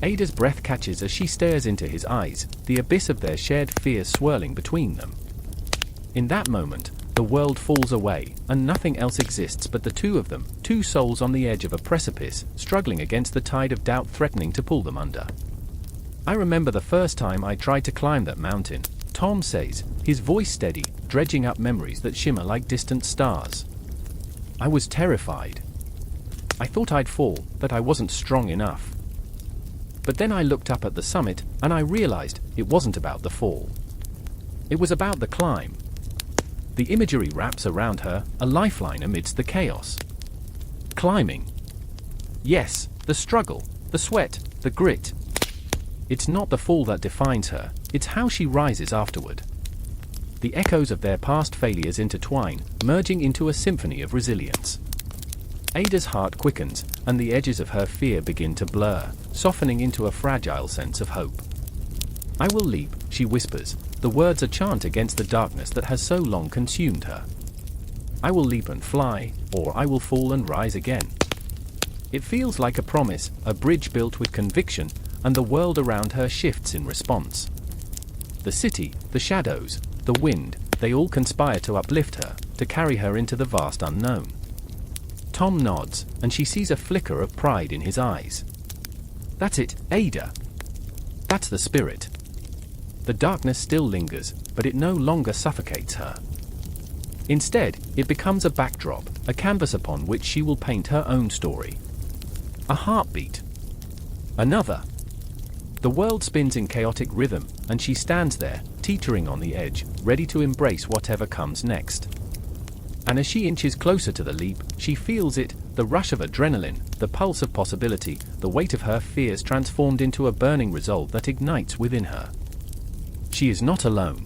Ada's breath catches as she stares into his eyes, the abyss of their shared fear swirling between them. In that moment, the world falls away, and nothing else exists but the two of them, two souls on the edge of a precipice, struggling against the tide of doubt threatening to pull them under. "I remember the first time I tried to climb that mountain," Tom says, his voice steady, dredging up memories that shimmer like distant stars. "I was terrified. I thought I'd fall, that I wasn't strong enough. But then I looked up at the summit, and I realized it wasn't about the fall. It was about the climb." The imagery wraps around her, a lifeline amidst the chaos. Climbing. Yes, the struggle, the sweat, the grit. It's not the fall that defines her, it's how she rises afterward. The echoes of their past failures intertwine, merging into a symphony of resilience. Ada's heart quickens, and the edges of her fear begin to blur, softening into a fragile sense of hope. "I will leap," she whispers, the words a chant against the darkness that has so long consumed her. I will leap and fly, or I will fall and rise again. It feels like a promise, a bridge built with conviction, and the world around her shifts in response. The city, the shadows, the wind, they all conspire to uplift her, to carry her into the vast unknown. Tom nods, and she sees a flicker of pride in his eyes. That's it, Ada. That's the spirit. The darkness still lingers, but it no longer suffocates her. Instead, it becomes a backdrop, a canvas upon which she will paint her own story. A heartbeat. Another. The world spins in chaotic rhythm, and she stands there, teetering on the edge, ready to embrace whatever comes next. And as she inches closer to the leap, she feels it, the rush of adrenaline, the pulse of possibility, the weight of her fears transformed into a burning resolve that ignites within her. She is not alone.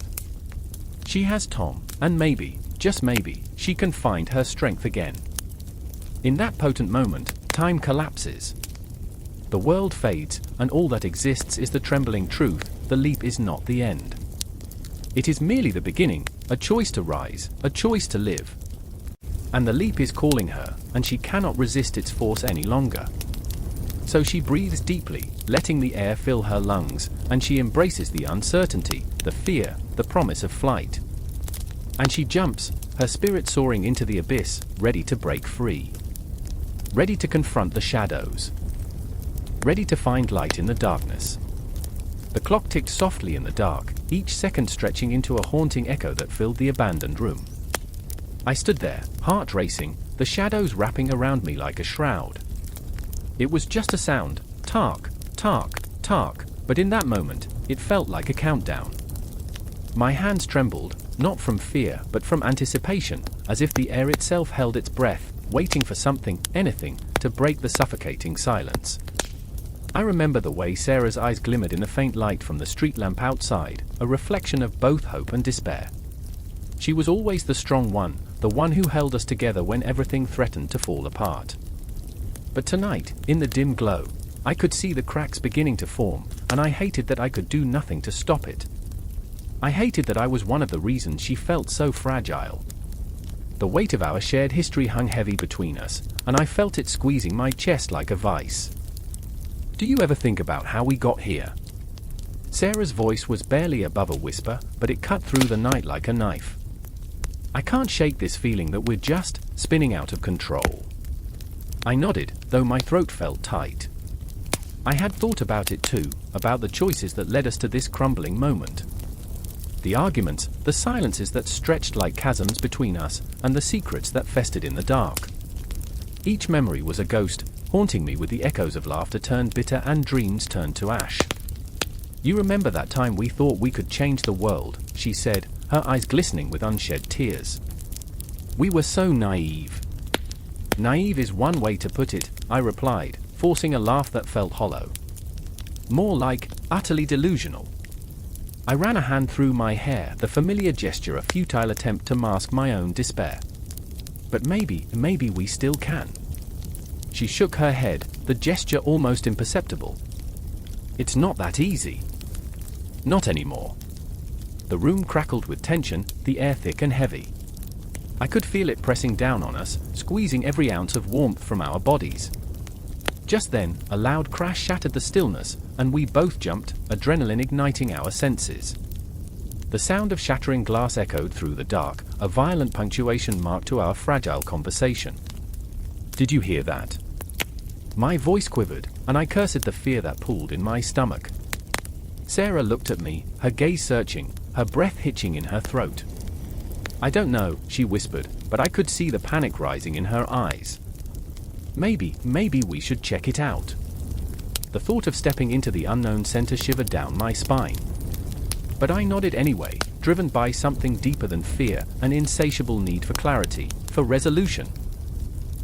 She has Tom, and maybe, just maybe, she can find her strength again. In that potent moment, time collapses. The world fades, and all that exists is the trembling truth: the leap is not the end. It is merely the beginning, a choice to rise, a choice to live. And the leap is calling her, and she cannot resist its force any longer. So she breathes deeply, letting the air fill her lungs, and she embraces the uncertainty, the fear, the promise of flight. And she jumps, her spirit soaring into the abyss, ready to break free. Ready to confront the shadows. Ready to find light in the darkness. The clock ticked softly in the dark, each second stretching into a haunting echo that filled the abandoned room. I stood there, heart racing, the shadows wrapping around me like a shroud. It was just a sound, tark, tark, tark, but in that moment, it felt like a countdown. My hands trembled, not from fear, but from anticipation, as if the air itself held its breath, waiting for something, anything, to break the suffocating silence. I remember the way Sarah's eyes glimmered in the faint light from the street lamp outside, a reflection of both hope and despair. She was always the strong one, the one who held us together when everything threatened to fall apart. But tonight, in the dim glow, I could see the cracks beginning to form, and I hated that I could do nothing to stop it. I hated that I was one of the reasons she felt so fragile. The weight of our shared history hung heavy between us, and I felt it squeezing my chest like a vice. Do you ever think about how we got here? Sarah's voice was barely above a whisper, but it cut through the night like a knife. I can't shake this feeling that we're just spinning out of control. I nodded, though my throat felt tight. I had thought about it too, about the choices that led us to this crumbling moment. The arguments, the silences that stretched like chasms between us, and the secrets that festered in the dark. Each memory was a ghost, haunting me with the echoes of laughter turned bitter and dreams turned to ash. You remember that time we thought we could change the world, she said, her eyes glistening with unshed tears. We were so naive. Naive is one way to put it, I replied, forcing a laugh that felt hollow. More like, utterly delusional. I ran a hand through my hair, the familiar gesture a futile attempt to mask my own despair. But maybe we still can. She shook her head, the gesture almost imperceptible. It's not that easy. Not anymore. The room crackled with tension, the air thick and heavy. I could feel it pressing down on us, squeezing every ounce of warmth from our bodies. Just then, a loud crash shattered the stillness, and we both jumped, adrenaline igniting our senses. The sound of shattering glass echoed through the dark, a violent punctuation mark to our fragile conversation. Did you hear that? My voice quivered, and I cursed the fear that pooled in my stomach. Sarah looked at me, her gaze searching, her breath hitching in her throat. I don't know, she whispered, but I could see the panic rising in her eyes. Maybe we should check it out. The thought of stepping into the unknown sent a shiver down my spine. But I nodded anyway, driven by something deeper than fear, an insatiable need for clarity, for resolution.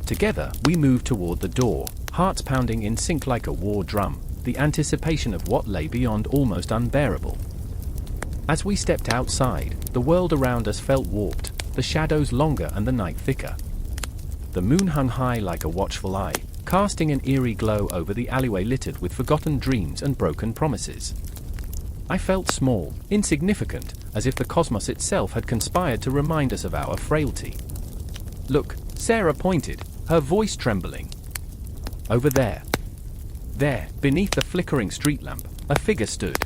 Together, we moved toward the door, hearts pounding in sync like a war drum, the anticipation of what lay beyond almost unbearable. As we stepped outside, the world around us felt warped, the shadows longer and the night thicker. The moon hung high like a watchful eye, casting an eerie glow over the alleyway littered with forgotten dreams and broken promises. I felt small, insignificant, as if the cosmos itself had conspired to remind us of our frailty. Look, Sarah pointed, her voice trembling. Over there. There, beneath the flickering street lamp, a figure stood.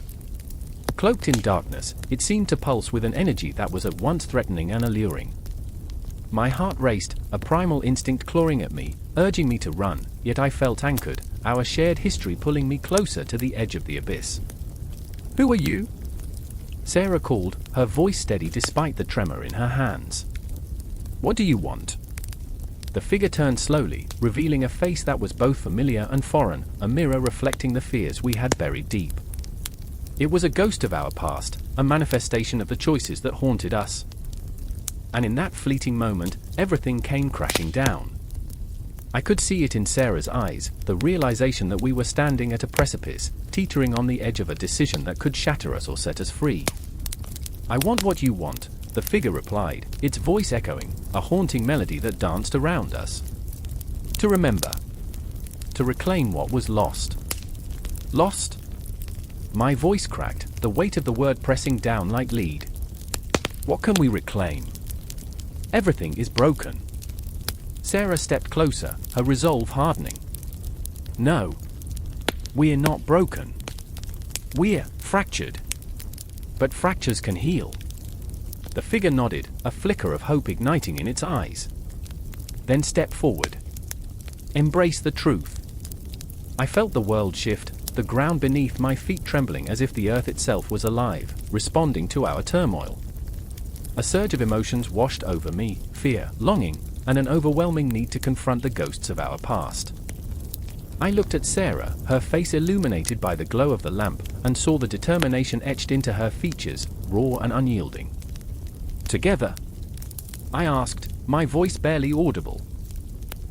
Cloaked in darkness, it seemed to pulse with an energy that was at once threatening and alluring. My heart raced, a primal instinct clawing at me, urging me to run, yet I felt anchored, our shared history pulling me closer to the edge of the abyss. "Who are you?" Sarah called, her voice steady despite the tremor in her hands. "What do you want?" The figure turned slowly, revealing a face that was both familiar and foreign, a mirror reflecting the fears we had buried deep. It was a ghost of our past, a manifestation of the choices that haunted us. And in that fleeting moment, everything came crashing down. I could see it in Sarah's eyes, the realization that we were standing at a precipice, teetering on the edge of a decision that could shatter us or set us free. "I want what you want," the figure replied, its voice echoing, a haunting melody that danced around us. "To remember. To reclaim what was lost." Lost? My voice cracked, the weight of the word pressing down like lead. "What can we reclaim?" "Everything is broken." Sarah stepped closer, her resolve hardening. "No. We're not broken. We're fractured. But fractures can heal." The figure nodded, a flicker of hope igniting in its eyes. "Then step forward. Embrace the truth." I felt the world shift, the ground beneath my feet trembling as if the earth itself was alive, responding to our turmoil. A surge of emotions washed over me, fear, longing, and an overwhelming need to confront the ghosts of our past. I looked at Sarah, her face illuminated by the glow of the lamp, and saw the determination etched into her features, raw and unyielding. "Together?" I asked, my voice barely audible.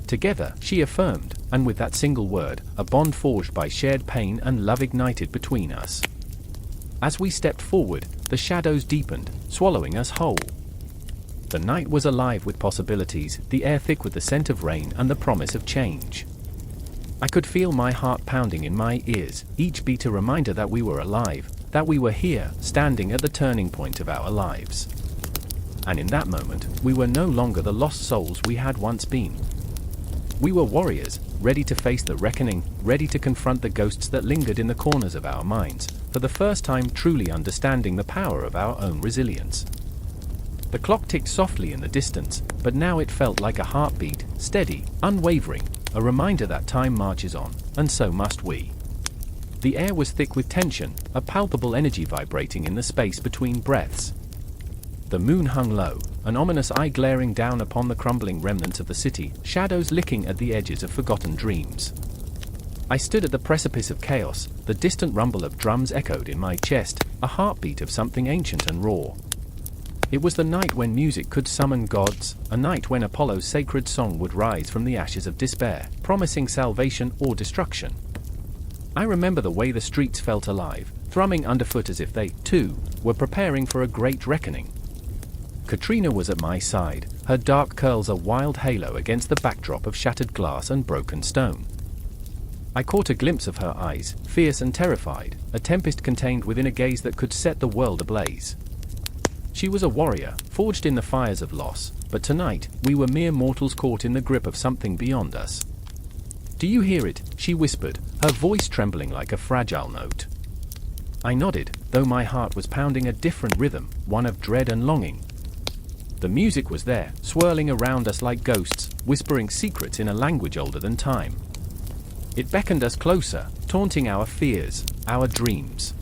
"Together," she affirmed, and with that single word, a bond forged by shared pain and love ignited between us. As we stepped forward, the shadows deepened, swallowing us whole. The night was alive with possibilities, the air thick with the scent of rain and the promise of change. I could feel my heart pounding in my ears, each beat a reminder that we were alive, that we were here, standing at the turning point of our lives. And in that moment, we were no longer the lost souls we had once been. We were warriors, ready to face the reckoning, ready to confront the ghosts that lingered in the corners of our minds, for the first time truly understanding the power of our own resilience. The clock ticked softly in the distance, but now it felt like a heartbeat, steady, unwavering, a reminder that time marches on, and so must we. The air was thick with tension, a palpable energy vibrating in the space between breaths. The moon hung low, an ominous eye glaring down upon the crumbling remnants of the city, shadows licking at the edges of forgotten dreams. I stood at the precipice of chaos, the distant rumble of drums echoed in my chest, a heartbeat of something ancient and raw. It was the night when music could summon gods, a night when Apollo's sacred song would rise from the ashes of despair, promising salvation or destruction. I remember the way the streets felt alive, thrumming underfoot as if they, too, were preparing for a great reckoning. Katrina was at my side, her dark curls a wild halo against the backdrop of shattered glass and broken stone. I caught a glimpse of her eyes, fierce and terrified, a tempest contained within a gaze that could set the world ablaze. She was a warrior, forged in the fires of loss, but tonight, we were mere mortals caught in the grip of something beyond us. "Do you hear it?" she whispered, her voice trembling like a fragile note. I nodded, though my heart was pounding a different rhythm, one of dread and longing. The music was there, swirling around us like ghosts, whispering secrets in a language older than time. It beckoned us closer, taunting our fears, our dreams.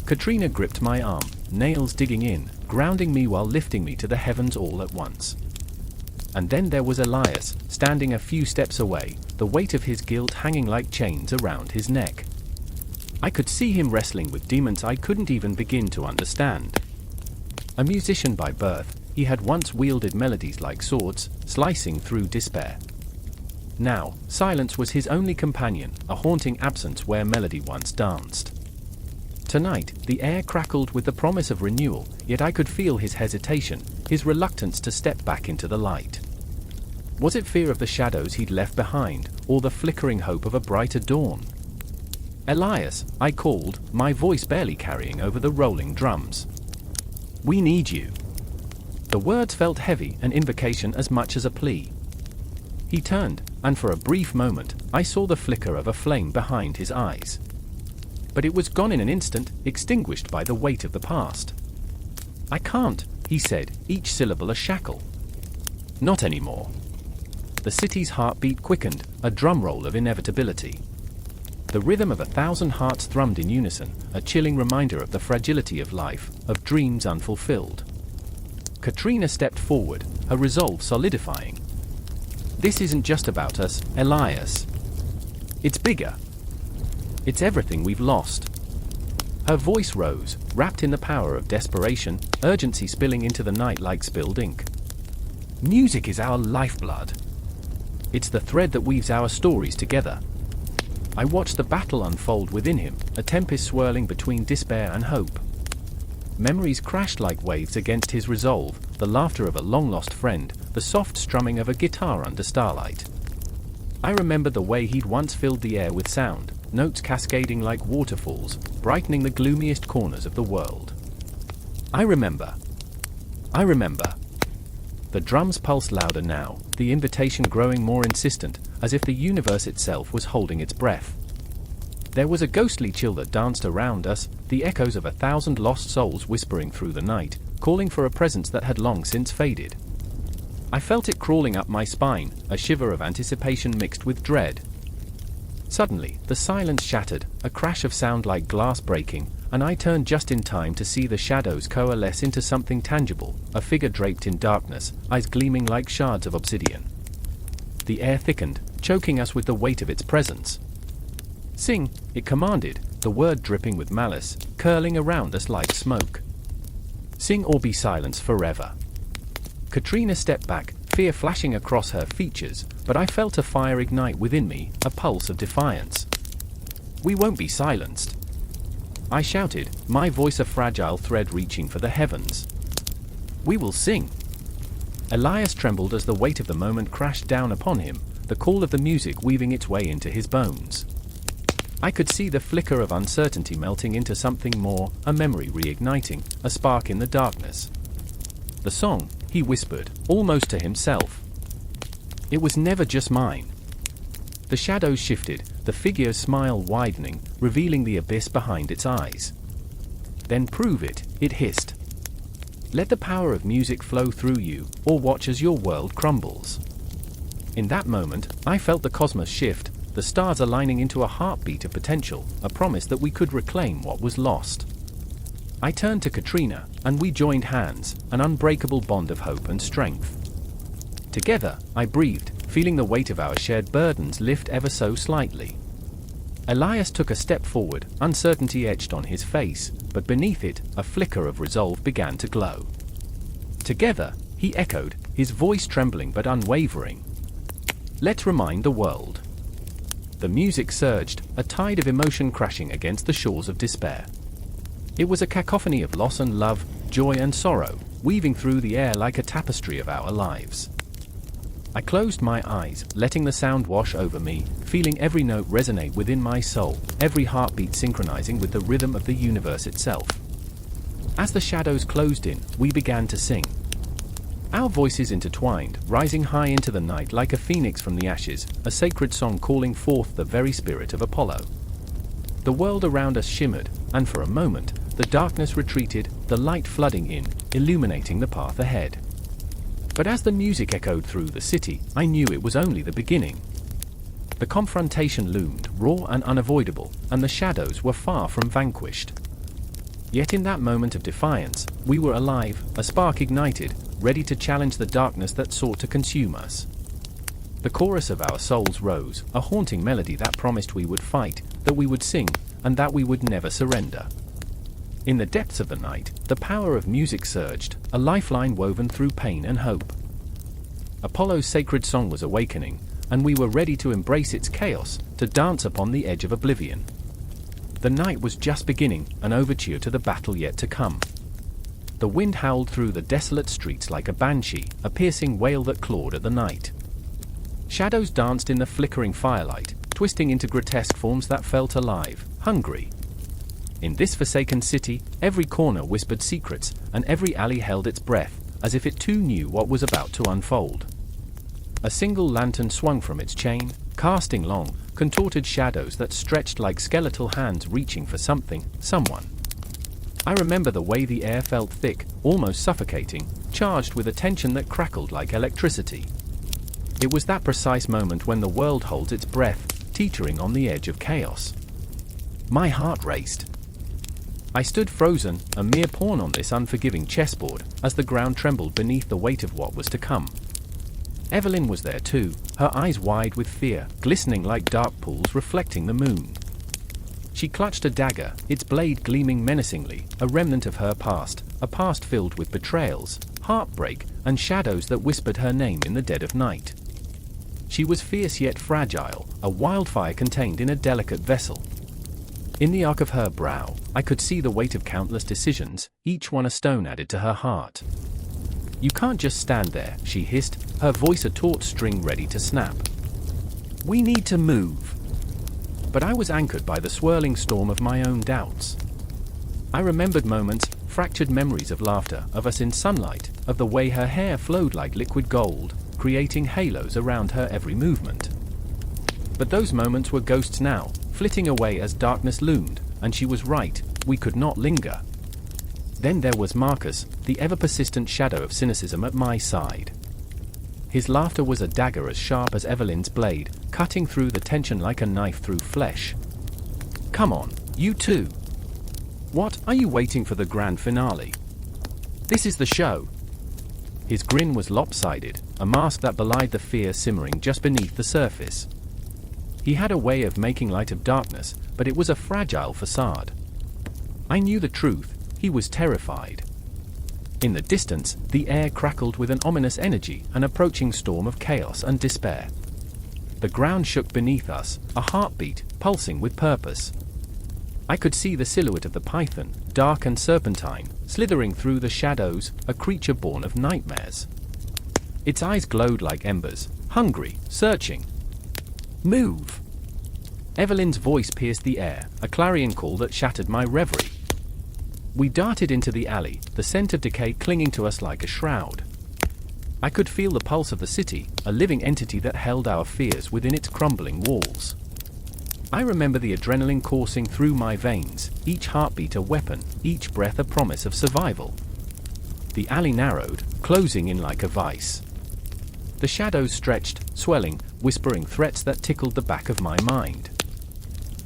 Katrina gripped my arm, nails digging in, grounding me while lifting me to the heavens all at once. And then there was Elias, standing a few steps away, the weight of his guilt hanging like chains around his neck. I could see him wrestling with demons I couldn't even begin to understand. A musician by birth, he had once wielded melodies like swords, slicing through despair. Now, silence was his only companion, a haunting absence where melody once danced. Tonight, the air crackled with the promise of renewal, yet I could feel his hesitation, his reluctance to step back into the light. Was it fear of the shadows he'd left behind, or the flickering hope of a brighter dawn? "Elias," I called, my voice barely carrying over the rolling drums. "We need you." The words felt heavy, an invocation as much as a plea. He turned, and for a brief moment, I saw the flicker of a flame behind his eyes. But it was gone in an instant, extinguished by the weight of the past. "I can't," he said, each syllable a shackle. "Not anymore." The city's heartbeat quickened, a drumroll of inevitability. The rhythm of 1,000 hearts thrummed in unison, a chilling reminder of the fragility of life, of dreams unfulfilled. Katrina stepped forward, her resolve solidifying. "This isn't just about us, Elias. It's bigger. It's everything we've lost." Her voice rose, wrapped in the power of desperation, urgency spilling into the night like spilled ink. "Music is our lifeblood. It's the thread that weaves our stories together." I watched the battle unfold within him, a tempest swirling between despair and hope. Memories crashed like waves against his resolve, the laughter of a long-lost friend, the soft strumming of a guitar under starlight. I remembered the way he'd once filled the air with sound, notes cascading like waterfalls, brightening the gloomiest corners of the world. I remember. The drums pulsed louder now, the invitation growing more insistent, as if the universe itself was holding its breath. There was a ghostly chill that danced around us, the echoes of 1,000 lost souls whispering through the night, calling for a presence that had long since faded. I felt it crawling up my spine, a shiver of anticipation mixed with dread. Suddenly, the silence shattered, a crash of sound like glass breaking, and I turned just in time to see the shadows coalesce into something tangible, a figure draped in darkness, eyes gleaming like shards of obsidian. The air thickened, choking us with the weight of its presence. "Sing," it commanded, the word dripping with malice, curling around us like smoke. "Sing or be silenced forever." Katrina stepped back, fear flashing across her features, but I felt a fire ignite within me, a pulse of defiance. "We won't be silenced," I shouted, my voice a fragile thread reaching for the heavens. "We will sing." Elias trembled as the weight of the moment crashed down upon him, the call of the music weaving its way into his bones. I could see the flicker of uncertainty melting into something more, a memory reigniting, a spark in the darkness. "The song," he whispered, almost to himself. "It was never just mine." The shadows shifted, the figure's smile widening, revealing the abyss behind its eyes. "Then prove it," it hissed. "Let the power of music flow through you, or watch as your world crumbles." In that moment, I felt the cosmos shift, the stars aligning into a heartbeat of potential, a promise that we could reclaim what was lost. I turned to Katrina, and we joined hands, an unbreakable bond of hope and strength. Together, I breathed, feeling the weight of our shared burdens lift ever so slightly. Elias took a step forward, uncertainty etched on his face, but beneath it, a flicker of resolve began to glow. Together, he echoed, his voice trembling but unwavering. "Let's remind the world." The music surged, a tide of emotion crashing against the shores of despair. It was a cacophony of loss and love, joy and sorrow, weaving through the air like a tapestry of our lives. I closed my eyes, letting the sound wash over me, feeling every note resonate within my soul, every heartbeat synchronizing with the rhythm of the universe itself. As the shadows closed in, we began to sing. Our voices intertwined, rising high into the night like a phoenix from the ashes, a sacred song calling forth the very spirit of Apollo. The world around us shimmered, and for a moment, the darkness retreated, the light flooding in, illuminating the path ahead. But as the music echoed through the city, I knew it was only the beginning. The confrontation loomed, raw and unavoidable, and the shadows were far from vanquished. Yet in that moment of defiance, we were alive, a spark ignited, ready to challenge the darkness that sought to consume us. The chorus of our souls rose, a haunting melody that promised we would fight, that we would sing, and that we would never surrender. In the depths of the night, the power of music surged, a lifeline woven through pain and hope. Apollo's sacred song was awakening, and we were ready to embrace its chaos, to dance upon the edge of oblivion. The night was just beginning, an overture to the battle yet to come. The wind howled through the desolate streets like a banshee, a piercing wail that clawed at the night. Shadows danced in the flickering firelight, twisting into grotesque forms that felt alive, hungry. In this forsaken city, every corner whispered secrets, and every alley held its breath, as if it too knew what was about to unfold. A single lantern swung from its chain, casting long, contorted shadows that stretched like skeletal hands reaching for something, someone. I remember the way the air felt thick, almost suffocating, charged with a tension that crackled like electricity. It was that precise moment when the world holds its breath, teetering on the edge of chaos. My heart raced. I stood frozen, a mere pawn on this unforgiving chessboard, as the ground trembled beneath the weight of what was to come. Evelyn was there too, her eyes wide with fear, glistening like dark pools reflecting the moon. She clutched a dagger, its blade gleaming menacingly, a remnant of her past, a past filled with betrayals, heartbreak, and shadows that whispered her name in the dead of night. She was fierce yet fragile, a wildfire contained in a delicate vessel. In the arc of her brow, I could see the weight of countless decisions, each one a stone added to her heart. "You can't just stand there," she hissed, her voice a taut string ready to snap. "We need to move." But I was anchored by the swirling storm of my own doubts. I remembered moments, fractured memories of laughter, of us in sunlight, of the way her hair flowed like liquid gold, creating halos around her every movement. But those moments were ghosts now, flitting away as darkness loomed, and she was right, we could not linger. Then there was Marcus, the ever-persistent shadow of cynicism at my side. His laughter was a dagger as sharp as Evelyn's blade, cutting through the tension like a knife through flesh. "Come on, you two. What, are you waiting for the grand finale? This is the show." His grin was lopsided, a mask that belied the fear simmering just beneath the surface. He had a way of making light of darkness, but it was a fragile facade. I knew the truth, he was terrified. In the distance, the air crackled with an ominous energy, an approaching storm of chaos and despair. The ground shook beneath us, a heartbeat, pulsing with purpose. I could see the silhouette of the python, dark and serpentine, slithering through the shadows, a creature born of nightmares. Its eyes glowed like embers, hungry, searching. "Move!" Evelyn's voice pierced the air, a clarion call that shattered my reverie. We darted into the alley, the scent of decay clinging to us like a shroud. I could feel the pulse of the city, a living entity that held our fears within its crumbling walls. I remember the adrenaline coursing through my veins, each heartbeat a weapon, each breath a promise of survival. The alley narrowed, closing in like a vice. The shadows stretched, swelling, whispering threats that tickled the back of my mind.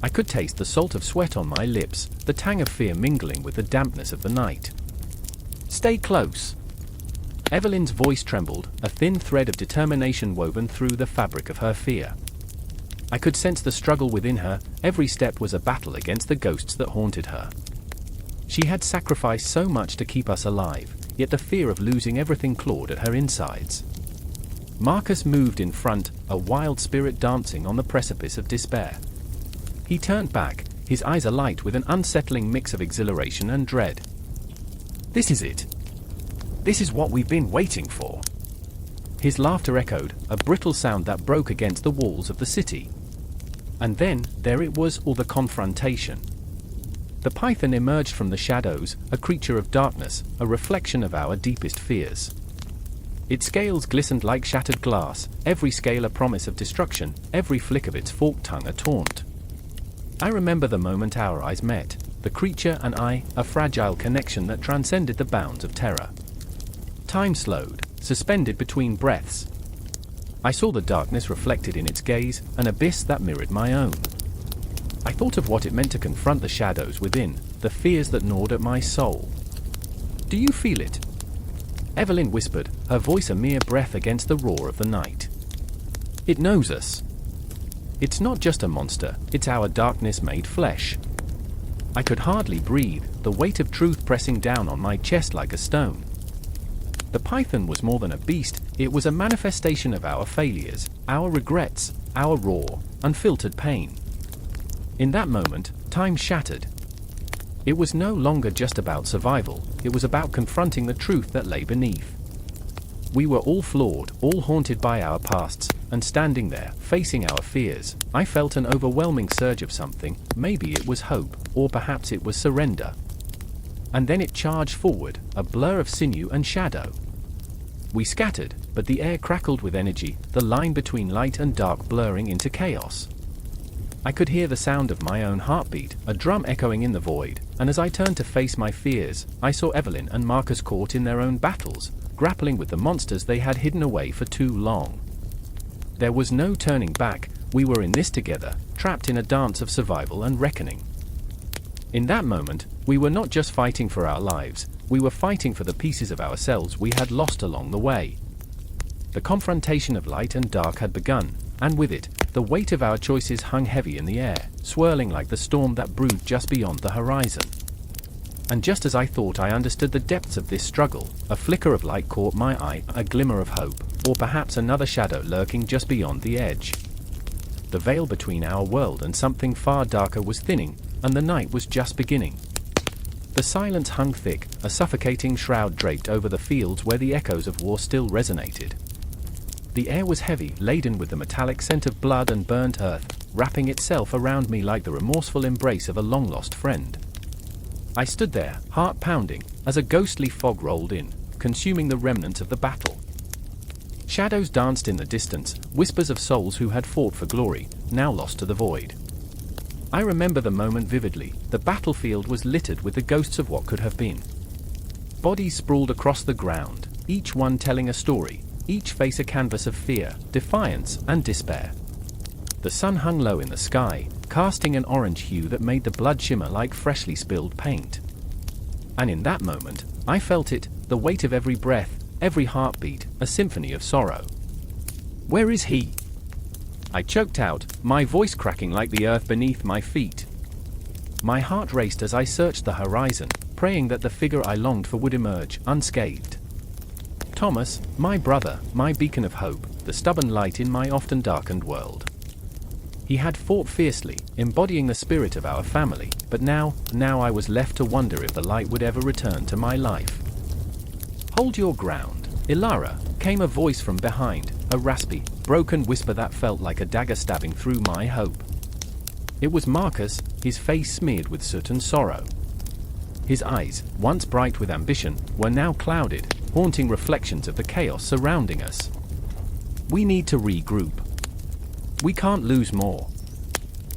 I could taste the salt of sweat on my lips, the tang of fear mingling with the dampness of the night. "Stay close." Evelyn's voice trembled, a thin thread of determination woven through the fabric of her fear. I could sense the struggle within her, every step was a battle against the ghosts that haunted her. She had sacrificed so much to keep us alive, yet the fear of losing everything clawed at her insides. Marcus moved in front, a wild spirit dancing on the precipice of despair. He turned back, his eyes alight with an unsettling mix of exhilaration and dread. "This is it. This is what we've been waiting for." His laughter echoed, a brittle sound that broke against the walls of the city. And then, there it was, all the confrontation. The python emerged from the shadows, a creature of darkness, a reflection of our deepest fears. Its scales glistened like shattered glass, every scale a promise of destruction, every flick of its forked tongue a taunt. I remember the moment our eyes met, the creature and I, a fragile connection that transcended the bounds of terror. Time slowed, suspended between breaths. I saw the darkness reflected in its gaze, an abyss that mirrored my own. I thought of what it meant to confront the shadows within, the fears that gnawed at my soul. "Do you feel it?" Evelyn whispered, her voice a mere breath against the roar of the night. "It knows us. It's not just a monster, it's our darkness made flesh." I could hardly breathe, the weight of truth pressing down on my chest like a stone. The python was more than a beast, it was a manifestation of our failures, our regrets, our raw, unfiltered pain. In that moment, time shattered. It was no longer just about survival, it was about confronting the truth that lay beneath. We were all flawed, all haunted by our pasts, and standing there, facing our fears, I felt an overwhelming surge of something, maybe it was hope, or perhaps it was surrender. And then it charged forward, a blur of sinew and shadow. We scattered, but the air crackled with energy, the line between light and dark blurring into chaos. I could hear the sound of my own heartbeat, a drum echoing in the void, and as I turned to face my fears, I saw Evelyn and Marcus caught in their own battles, grappling with the monsters they had hidden away for too long. There was no turning back, we were in this together, trapped in a dance of survival and reckoning. In that moment, we were not just fighting for our lives, we were fighting for the pieces of ourselves we had lost along the way. The confrontation of light and dark had begun, and with it, the weight of our choices hung heavy in the air, swirling like the storm that brewed just beyond the horizon. And just as I thought I understood the depths of this struggle, a flicker of light caught my eye, a glimmer of hope, or perhaps another shadow lurking just beyond the edge. The veil between our world and something far darker was thinning, and the night was just beginning. The silence hung thick, a suffocating shroud draped over the fields where the echoes of war still resonated. The air was heavy, laden with the metallic scent of blood and burnt earth, wrapping itself around me like the remorseful embrace of a long-lost friend. I stood there, heart pounding, as a ghostly fog rolled in, consuming the remnants of the battle. Shadows danced in the distance, whispers of souls who had fought for glory, now lost to the void. I remember the moment vividly. The battlefield was littered with the ghosts of what could have been. Bodies sprawled across the ground, each one telling a story, each face a canvas of fear, defiance, and despair. The sun hung low in the sky, casting an orange hue that made the blood shimmer like freshly spilled paint. And in that moment, I felt it, the weight of every breath, every heartbeat, a symphony of sorrow. "Where is he?" I choked out, my voice cracking like the earth beneath my feet. My heart raced as I searched the horizon, praying that the figure I longed for would emerge, unscathed. Thomas, my brother, my beacon of hope, the stubborn light in my often darkened world. He had fought fiercely, embodying the spirit of our family, but now I was left to wonder if the light would ever return to my life. "Hold your ground, Ilara," came a voice from behind, a raspy, broken whisper that felt like a dagger stabbing through my hope. It was Marcus, his face smeared with soot and sorrow. His eyes, once bright with ambition, were now clouded, haunting reflections of the chaos surrounding us. "We need to regroup. We can't lose more."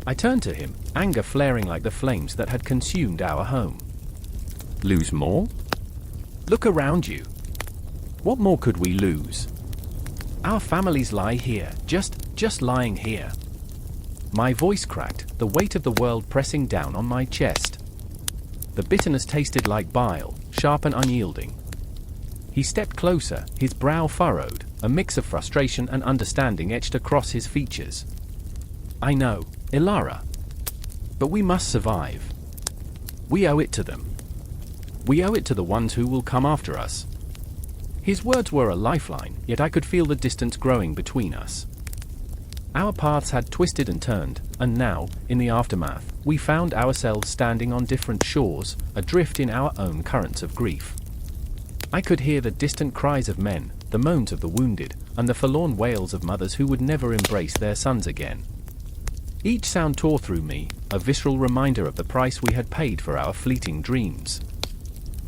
I turned to him, anger flaring like the flames that had consumed our home. "Lose more? Look around you. What more could we lose? Our families lie here, just lying here." My voice cracked, the weight of the world pressing down on my chest. The bitterness tasted like bile, sharp and unyielding. He stepped closer, his brow furrowed, a mix of frustration and understanding etched across his features. "I know, Ilara. But we must survive. We owe it to them. We owe it to the ones who will come after us." His words were a lifeline, yet I could feel the distance growing between us. Our paths had twisted and turned, and now, in the aftermath, we found ourselves standing on different shores, adrift in our own currents of grief. I could hear the distant cries of men, the moans of the wounded, and the forlorn wails of mothers who would never embrace their sons again. Each sound tore through me, a visceral reminder of the price we had paid for our fleeting dreams.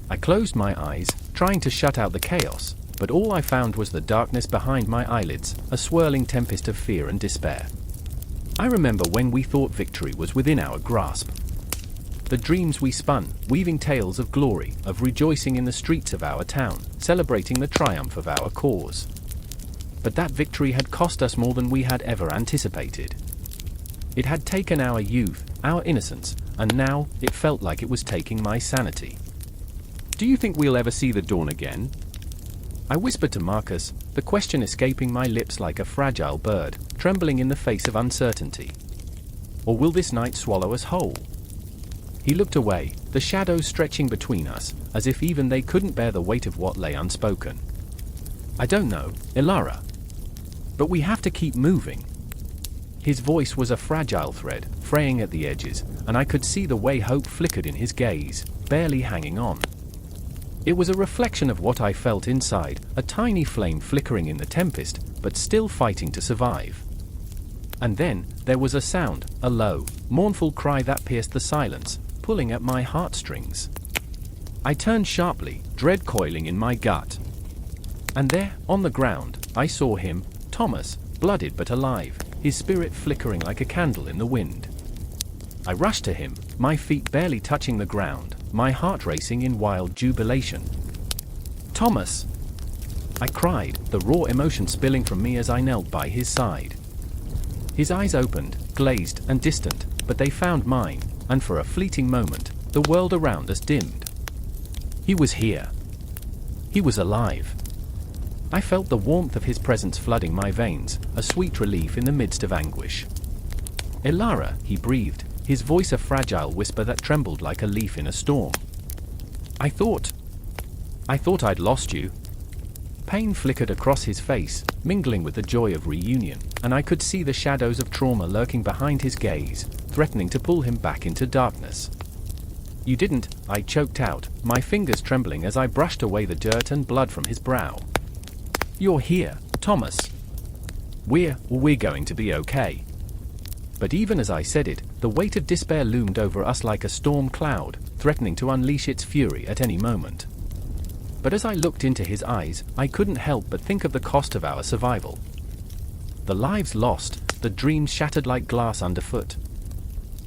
I closed my eyes, trying to shut out the chaos, but all I found was the darkness behind my eyelids, a swirling tempest of fear and despair. I remember when we thought victory was within our grasp. The dreams we spun, weaving tales of glory, of rejoicing in the streets of our town, celebrating the triumph of our cause. But that victory had cost us more than we had ever anticipated. It had taken our youth, our innocence, and now it felt like it was taking my sanity. "Do you think we'll ever see the dawn again?" I whispered to Marcus, the question escaping my lips like a fragile bird, trembling in the face of uncertainty. "Or will this night swallow us whole?" He looked away, the shadows stretching between us, as if even they couldn't bear the weight of what lay unspoken. "I don't know, Ilara. But we have to keep moving." His voice was a fragile thread, fraying at the edges, and I could see the way hope flickered in his gaze, barely hanging on. It was a reflection of what I felt inside, a tiny flame flickering in the tempest, but still fighting to survive. And then, there was a sound, a low, mournful cry that pierced the silence, pulling at my heartstrings. I turned sharply, dread coiling in my gut. And there, on the ground, I saw him, Thomas, blooded but alive, his spirit flickering like a candle in the wind. I rushed to him, my feet barely touching the ground, my heart racing in wild jubilation. "Thomas!" I cried, the raw emotion spilling from me as I knelt by his side. His eyes opened, glazed and distant, but they found mine, and for a fleeting moment, the world around us dimmed. He was here. He was alive. I felt the warmth of his presence flooding my veins, a sweet relief in the midst of anguish. "Elara," he breathed, his voice a fragile whisper that trembled like a leaf in a storm. I thought I'd lost you." Pain flickered across his face, mingling with the joy of reunion, and I could see the shadows of trauma lurking behind his gaze, threatening to pull him back into darkness. "You didn't," I choked out, my fingers trembling as I brushed away the dirt and blood from his brow. "You're here, Thomas. We're going to be okay." But even as I said it, the weight of despair loomed over us like a storm cloud, threatening to unleash its fury at any moment. But as I looked into his eyes, I couldn't help but think of the cost of our survival. The lives lost, the dreams shattered like glass underfoot.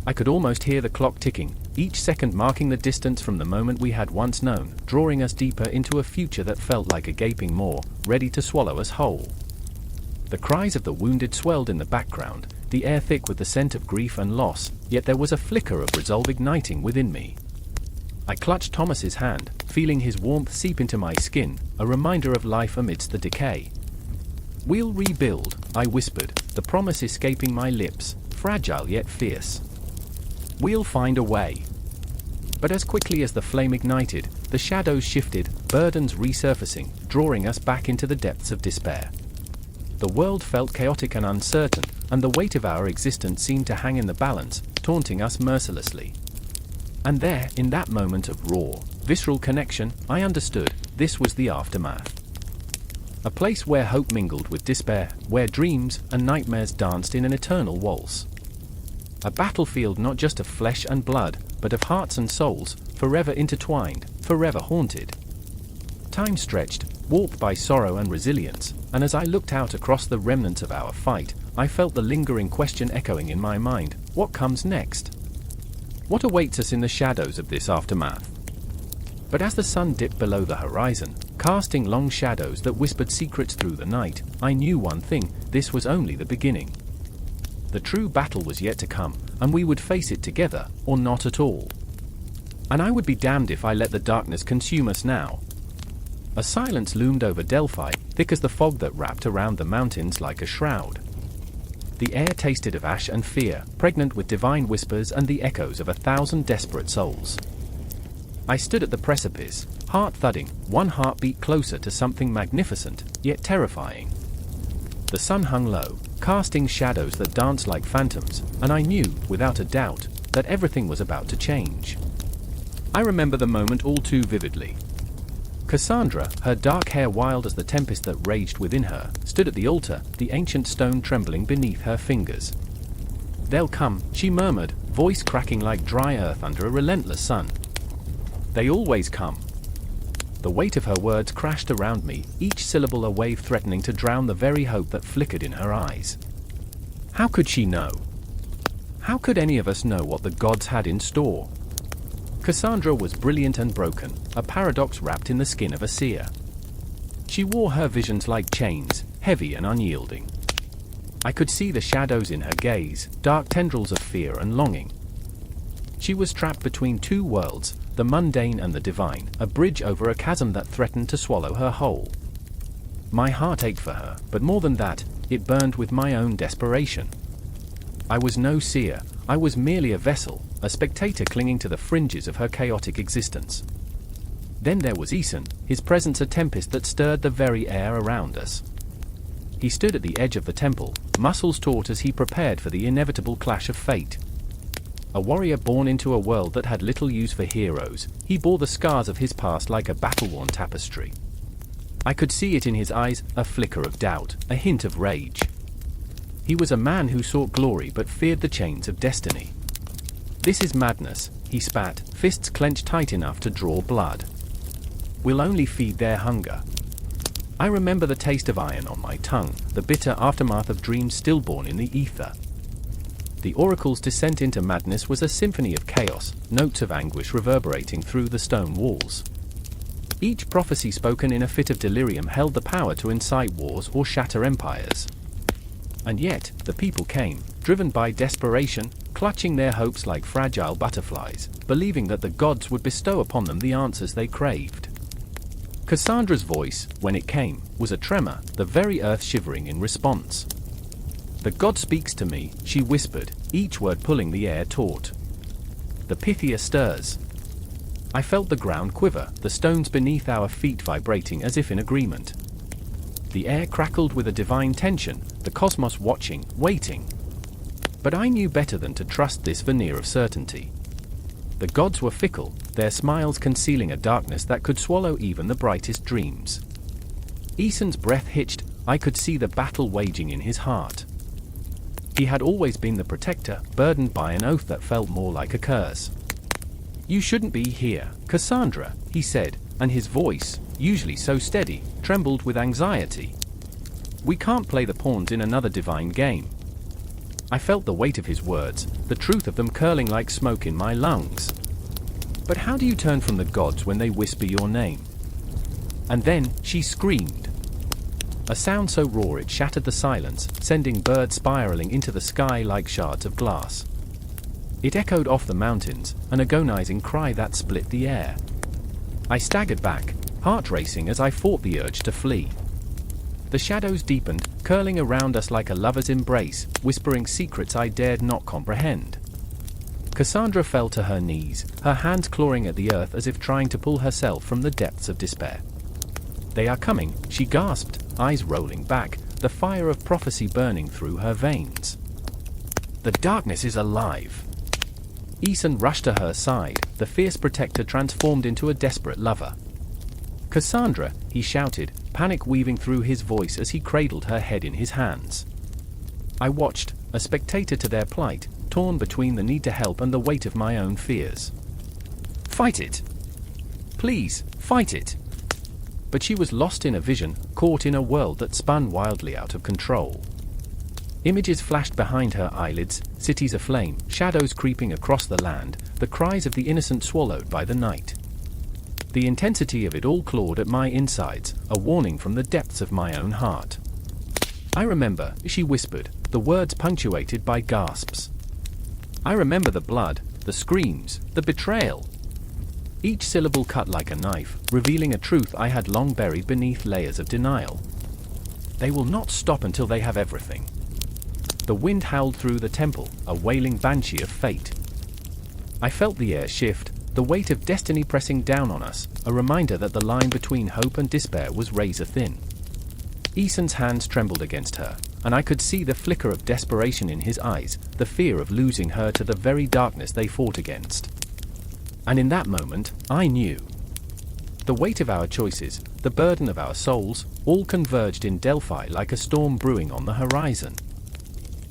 I could almost hear the clock ticking, each second marking the distance from the moment we had once known, drawing us deeper into a future that felt like a gaping maw, ready to swallow us whole. The cries of the wounded swelled in the background, the air thick with the scent of grief and loss, yet there was a flicker of resolve igniting within me. I clutched Thomas's hand, feeling his warmth seep into my skin, a reminder of life amidst the decay. "We'll rebuild," I whispered, the promise escaping my lips, fragile yet fierce. "We'll find a way." But as quickly as the flame ignited, the shadows shifted, burdens resurfacing, drawing us back into the depths of despair. The world felt chaotic and uncertain, and the weight of our existence seemed to hang in the balance, taunting us mercilessly. And there, in that moment of raw, visceral connection, I understood, this was the aftermath. A place where hope mingled with despair, where dreams and nightmares danced in an eternal waltz. A battlefield not just of flesh and blood, but of hearts and souls, forever intertwined, forever haunted. Time stretched, warped by sorrow and resilience, and as I looked out across the remnants of our fight, I felt the lingering question echoing in my mind: what comes next? What awaits us in the shadows of this aftermath? But as the sun dipped below the horizon, casting long shadows that whispered secrets through the night, I knew one thing: this was only the beginning. The true battle was yet to come, and we would face it together, or not at all. And I would be damned if I let the darkness consume us now. A silence loomed over Delphi, thick as the fog that wrapped around the mountains like a shroud. The air tasted of ash and fear, pregnant with divine whispers and the echoes of 1,000 desperate souls. I stood at the precipice, heart thudding, one heartbeat closer to something magnificent, yet terrifying. The sun hung low, casting shadows that danced like phantoms, and I knew, without a doubt, that everything was about to change. I remember the moment all too vividly. Cassandra, her dark hair wild as the tempest that raged within her, stood at the altar, the ancient stone trembling beneath her fingers. "They'll come," she murmured, voice cracking like dry earth under a relentless sun. "They always come." The weight of her words crashed around me, each syllable a wave threatening to drown the very hope that flickered in her eyes. How could she know? How could any of us know what the gods had in store? Cassandra was brilliant and broken, a paradox wrapped in the skin of a seer. She wore her visions like chains, heavy and unyielding. I could see the shadows in her gaze, dark tendrils of fear and longing. She was trapped between two worlds, the mundane and the divine, a bridge over a chasm that threatened to swallow her whole. My heart ached for her, but more than that, it burned with my own desperation. I was no seer, I was merely a vessel, a spectator clinging to the fringes of her chaotic existence. Then there was Aeson, his presence a tempest that stirred the very air around us. He stood at the edge of the temple, muscles taut as he prepared for the inevitable clash of fate. A warrior born into a world that had little use for heroes, he bore the scars of his past like a battle-worn tapestry. I could see it in his eyes, a flicker of doubt, a hint of rage. He was a man who sought glory but feared the chains of destiny. "This is madness," he spat, fists clenched tight enough to draw blood. "We'll only feed their hunger." I remember the taste of iron on my tongue, the bitter aftermath of dreams stillborn in the ether. The oracle's descent into madness was a symphony of chaos, notes of anguish reverberating through the stone walls. Each prophecy spoken in a fit of delirium held the power to incite wars or shatter empires. And yet, the people came, driven by desperation, clutching their hopes like fragile butterflies, believing that the gods would bestow upon them the answers they craved. Cassandra's voice, when it came, was a tremor, the very earth shivering in response. "The god speaks to me," she whispered, each word pulling the air taut. "The Pythia stirs." I felt the ground quiver, the stones beneath our feet vibrating as if in agreement. The air crackled with a divine tension, the cosmos watching, waiting. But I knew better than to trust this veneer of certainty. The gods were fickle, their smiles concealing a darkness that could swallow even the brightest dreams. Aeson's breath hitched, I could see the battle waging in his heart. He had always been the protector, burdened by an oath that felt more like a curse. "You shouldn't be here, Cassandra," he said, and his voice, usually so steady, trembled with anxiety. "We can't play the pawns in another divine game." I felt the weight of his words, the truth of them curling like smoke in my lungs. But how do you turn from the gods when they whisper your name? And then, she screamed. A sound so raw it shattered the silence, sending birds spiraling into the sky like shards of glass. It echoed off the mountains, an agonizing cry that split the air. I staggered back, heart racing as I fought the urge to flee. The shadows deepened, curling around us like a lover's embrace, whispering secrets I dared not comprehend. Cassandra fell to her knees, her hands clawing at the earth as if trying to pull herself from the depths of despair. "They are coming," she gasped, eyes rolling back, the fire of prophecy burning through her veins. "The darkness is alive." Aeson rushed to her side, the fierce protector transformed into a desperate lover. "Cassandra," he shouted, panic weaving through his voice as he cradled her head in his hands. I watched, a spectator to their plight, torn between the need to help and the weight of my own fears. "Fight it! Please, fight it!" But she was lost in a vision, caught in a world that spun wildly out of control. Images flashed behind her eyelids, cities aflame, shadows creeping across the land, the cries of the innocent swallowed by the night. The intensity of it all clawed at my insides, a warning from the depths of my own heart. "I remember," she whispered, the words punctuated by gasps. "I remember the blood, the screams, the betrayal." Each syllable cut like a knife, revealing a truth I had long buried beneath layers of denial. "They will not stop until they have everything." The wind howled through the temple, a wailing banshee of fate. I felt the air shift, the weight of destiny pressing down on us, a reminder that the line between hope and despair was razor thin. Aeson's hands trembled against her, and I could see the flicker of desperation in his eyes, the fear of losing her to the very darkness they fought against. And in that moment, I knew. The weight of our choices, the burden of our souls, all converged in Delphi like a storm brewing on the horizon.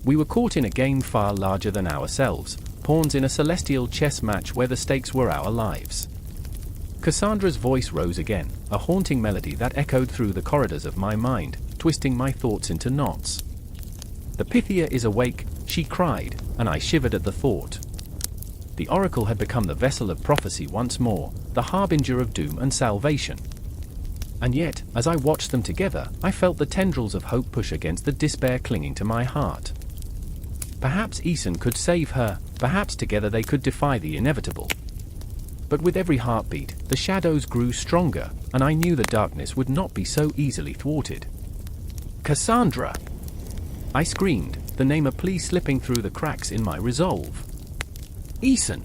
We were caught in a game far larger than ourselves, pawns in a celestial chess match where the stakes were our lives. Cassandra's voice rose again, a haunting melody that echoed through the corridors of my mind, twisting my thoughts into knots. "The Pythia is awake," she cried, and I shivered at the thought. The oracle had become the vessel of prophecy once more, the harbinger of doom and salvation. And yet, as I watched them together, I felt the tendrils of hope push against the despair clinging to my heart. Perhaps Aeson could save her, perhaps together they could defy the inevitable. But with every heartbeat, the shadows grew stronger, and I knew the darkness would not be so easily thwarted. "Cassandra!" I screamed, the name of plea slipping through the cracks in my resolve. "Aeson!"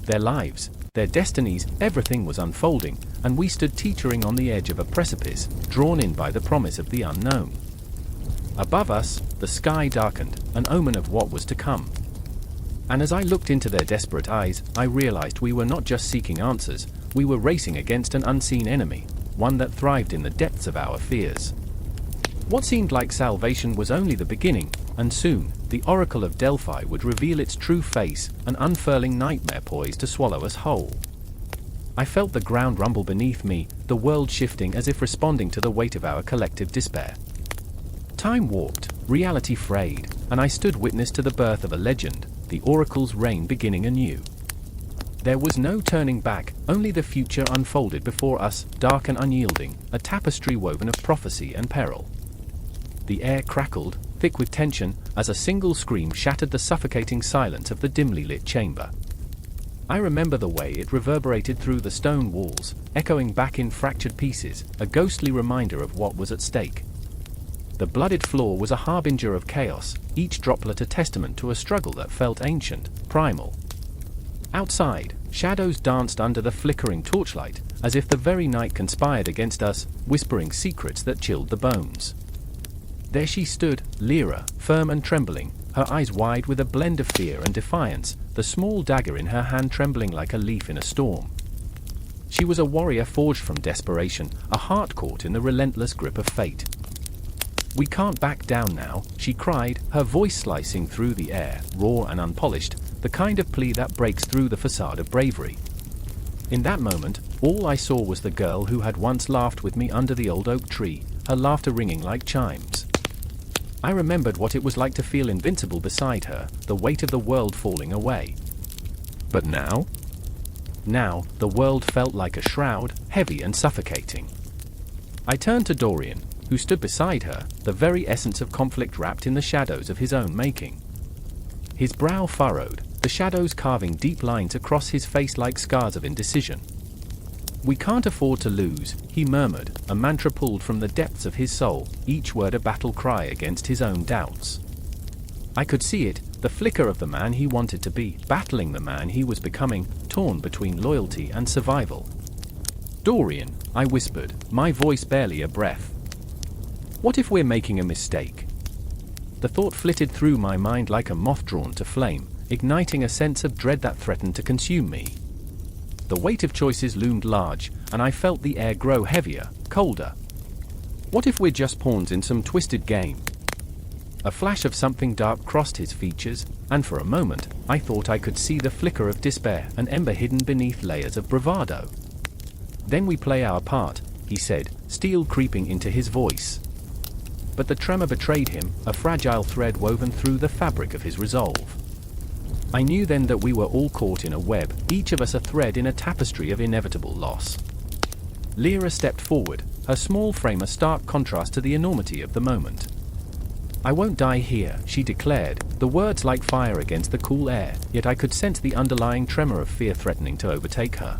Their lives, their destinies, everything was unfolding, and we stood teetering on the edge of a precipice, drawn in by the promise of the unknown. Above us, the sky darkened, an omen of what was to come. And as I looked into their desperate eyes, I realized we were not just seeking answers, we were racing against an unseen enemy, one that thrived in the depths of our fears. What seemed like salvation was only the beginning, and soon, the Oracle of Delphi would reveal its true face, an unfurling nightmare poised to swallow us whole. I felt the ground rumble beneath me, the world shifting as if responding to the weight of our collective despair. Time warped, reality frayed, and I stood witness to the birth of a legend, the Oracle's reign beginning anew. There was no turning back, only the future unfolded before us, dark and unyielding, a tapestry woven of prophecy and peril. The air crackled, thick with tension, as a single scream shattered the suffocating silence of the dimly lit chamber. I remember the way it reverberated through the stone walls, echoing back in fractured pieces, a ghostly reminder of what was at stake. The blooded floor was a harbinger of chaos, each droplet a testament to a struggle that felt ancient, primal. Outside, shadows danced under the flickering torchlight, as if the very night conspired against us, whispering secrets that chilled the bones. There she stood, Lyra, firm and trembling, her eyes wide with a blend of fear and defiance, the small dagger in her hand trembling like a leaf in a storm. She was a warrior forged from desperation, a heart caught in the relentless grip of fate. "We can't back down now," she cried, her voice slicing through the air, raw and unpolished, the kind of plea that breaks through the facade of bravery. In that moment, all I saw was the girl who had once laughed with me under the old oak tree, her laughter ringing like chimes. I remembered what it was like to feel invincible beside her, the weight of the world falling away. But now? Now, the world felt like a shroud, heavy and suffocating. I turned to Dorian, who stood beside her, the very essence of conflict wrapped in the shadows of his own making. His brow furrowed, the shadows carving deep lines across his face like scars of indecision. "We can't afford to lose," he murmured, a mantra pulled from the depths of his soul, each word a battle cry against his own doubts. I could see it, the flicker of the man he wanted to be, battling the man he was becoming, torn between loyalty and survival. "Dorian," I whispered, my voice barely a breath. "What if we're making a mistake?" The thought flitted through my mind like a moth drawn to flame, igniting a sense of dread that threatened to consume me. The weight of choices loomed large, and I felt the air grow heavier, colder. What if we're just pawns in some twisted game? A flash of something dark crossed his features, and for a moment, I thought I could see the flicker of despair, an ember hidden beneath layers of bravado. "Then we play our part," he said, steel creeping into his voice. But the tremor betrayed him, a fragile thread woven through the fabric of his resolve. I knew then that we were all caught in a web, each of us a thread in a tapestry of inevitable loss. Lyra stepped forward, her small frame a stark contrast to the enormity of the moment. "I won't die here," she declared, the words like fire against the cool air, yet I could sense the underlying tremor of fear threatening to overtake her.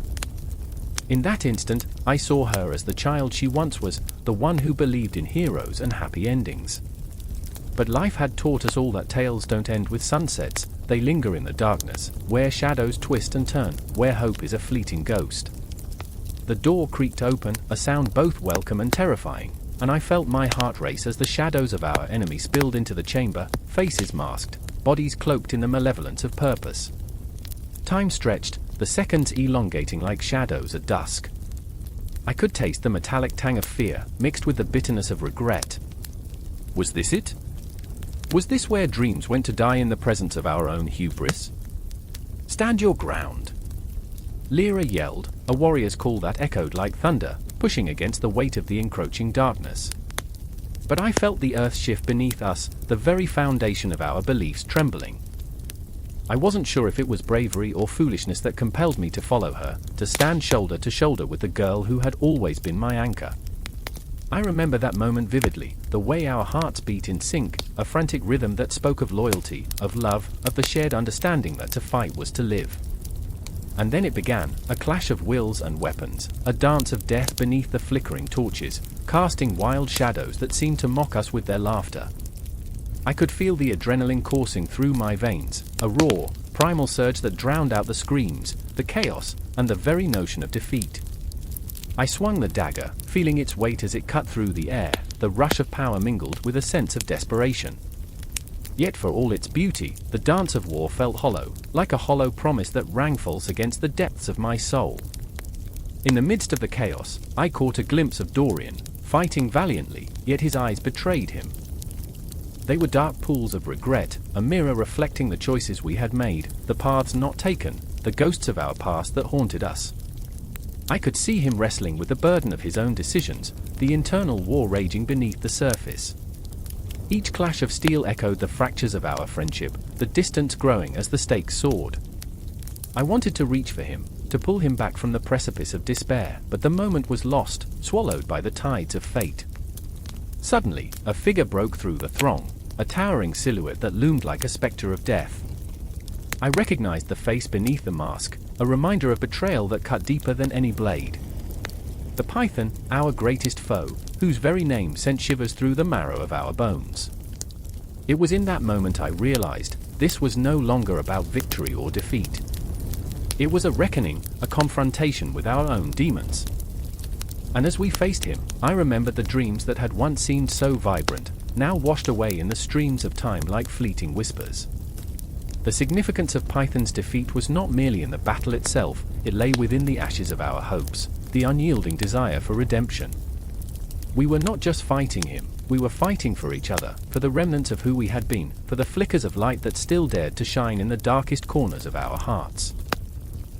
In that instant, I saw her as the child she once was, the one who believed in heroes and happy endings. But life had taught us all that tales don't end with sunsets, they linger in the darkness, where shadows twist and turn, where hope is a fleeting ghost. The door creaked open, a sound both welcome and terrifying, and I felt my heart race as the shadows of our enemy spilled into the chamber, faces masked, bodies cloaked in the malevolence of purpose. Time stretched, the seconds elongating like shadows at dusk. I could taste the metallic tang of fear, mixed with the bitterness of regret. Was this it? Was this where dreams went to die in the presence of our own hubris? "Stand your ground!" Lyra yelled, a warrior's call that echoed like thunder, pushing against the weight of the encroaching darkness. But I felt the earth shift beneath us, the very foundation of our beliefs trembling. I wasn't sure if it was bravery or foolishness that compelled me to follow her, to stand shoulder to shoulder with the girl who had always been my anchor. I remember that moment vividly, the way our hearts beat in sync, a frantic rhythm that spoke of loyalty, of love, of the shared understanding that to fight was to live. And then it began, a clash of wills and weapons, a dance of death beneath the flickering torches, casting wild shadows that seemed to mock us with their laughter. I could feel the adrenaline coursing through my veins, a raw, primal surge that drowned out the screams, the chaos, and the very notion of defeat. I swung the dagger, feeling its weight as it cut through the air, the rush of power mingled with a sense of desperation. Yet for all its beauty, the dance of war felt hollow, like a hollow promise that rang false against the depths of my soul. In the midst of the chaos, I caught a glimpse of Dorian, fighting valiantly, yet his eyes betrayed him. They were dark pools of regret, a mirror reflecting the choices we had made, the paths not taken, the ghosts of our past that haunted us. I could see him wrestling with the burden of his own decisions, the internal war raging beneath the surface. Each clash of steel echoed the fractures of our friendship, the distance growing as the stakes soared. I wanted to reach for him, to pull him back from the precipice of despair, but the moment was lost, swallowed by the tides of fate. Suddenly, a figure broke through the throng, a towering silhouette that loomed like a specter of death. I recognized the face beneath the mask, a reminder of betrayal that cut deeper than any blade. The python, our greatest foe, whose very name sent shivers through the marrow of our bones. It was in that moment I realized, this was no longer about victory or defeat. It was a reckoning, a confrontation with our own demons. And as we faced him, I remembered the dreams that had once seemed so vibrant, now washed away in the streams of time like fleeting whispers. The significance of Python's defeat was not merely in the battle itself, it lay within the ashes of our hopes, the unyielding desire for redemption. We were not just fighting him, we were fighting for each other, for the remnants of who we had been, for the flickers of light that still dared to shine in the darkest corners of our hearts.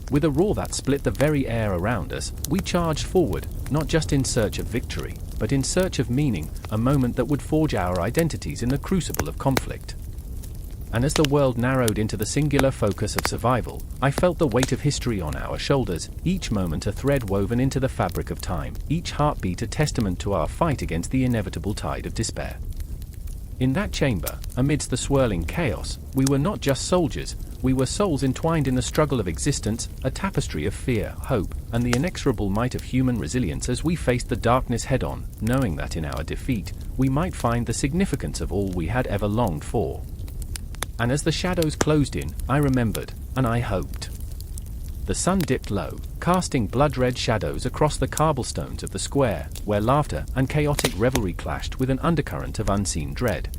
With a roar that split the very air around us, we charged forward, not just in search of victory, but in search of meaning, a moment that would forge our identities in the crucible of conflict. And as the world narrowed into the singular focus of survival, I felt the weight of history on our shoulders, each moment a thread woven into the fabric of time, each heartbeat a testament to our fight against the inevitable tide of despair. In that chamber, amidst the swirling chaos, we were not just soldiers, we were souls entwined in the struggle of existence, a tapestry of fear, hope, and the inexorable might of human resilience as we faced the darkness head-on, knowing that in our defeat, we might find the significance of all we had ever longed for. And as the shadows closed in, I remembered, and I hoped. The sun dipped low, casting blood-red shadows across the cobblestones of the square, where laughter and chaotic revelry clashed with an undercurrent of unseen dread.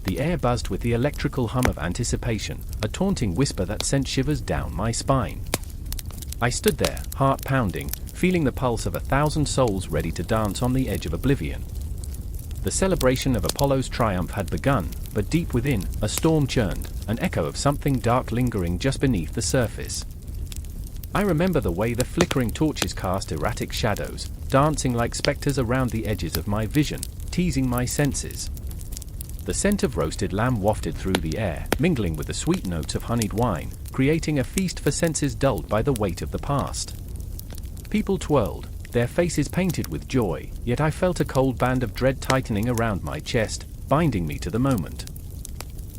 The air buzzed with the electrical hum of anticipation, a taunting whisper that sent shivers down my spine. I stood there, heart pounding, feeling the pulse of 1,000 souls ready to dance on the edge of oblivion. The celebration of Apollo's triumph had begun, but deep within, a storm churned, an echo of something dark lingering just beneath the surface. I remember the way the flickering torches cast erratic shadows, dancing like specters around the edges of my vision, teasing my senses. The scent of roasted lamb wafted through the air, mingling with the sweet notes of honeyed wine, creating a feast for senses dulled by the weight of the past. People twirled, their faces painted with joy, yet I felt a cold band of dread tightening around my chest, binding me to the moment.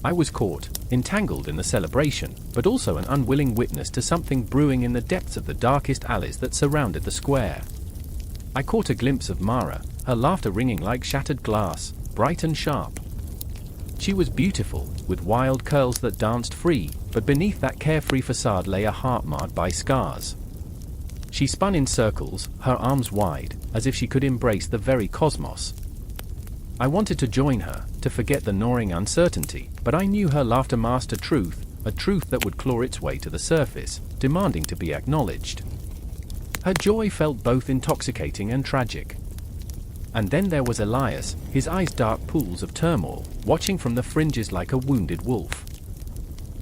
I was caught, entangled in the celebration, but also an unwilling witness to something brewing in the depths of the darkest alleys that surrounded the square. I caught a glimpse of Mara, her laughter ringing like shattered glass, bright and sharp. She was beautiful, with wild curls that danced free, but beneath that carefree facade lay a heart marred by scars. She spun in circles, her arms wide, as if she could embrace the very cosmos. I wanted to join her, to forget the gnawing uncertainty, but I knew her laughter masked a truth that would claw its way to the surface, demanding to be acknowledged. Her joy felt both intoxicating and tragic. And then there was Elias, his eyes dark pools of turmoil, watching from the fringes like a wounded wolf.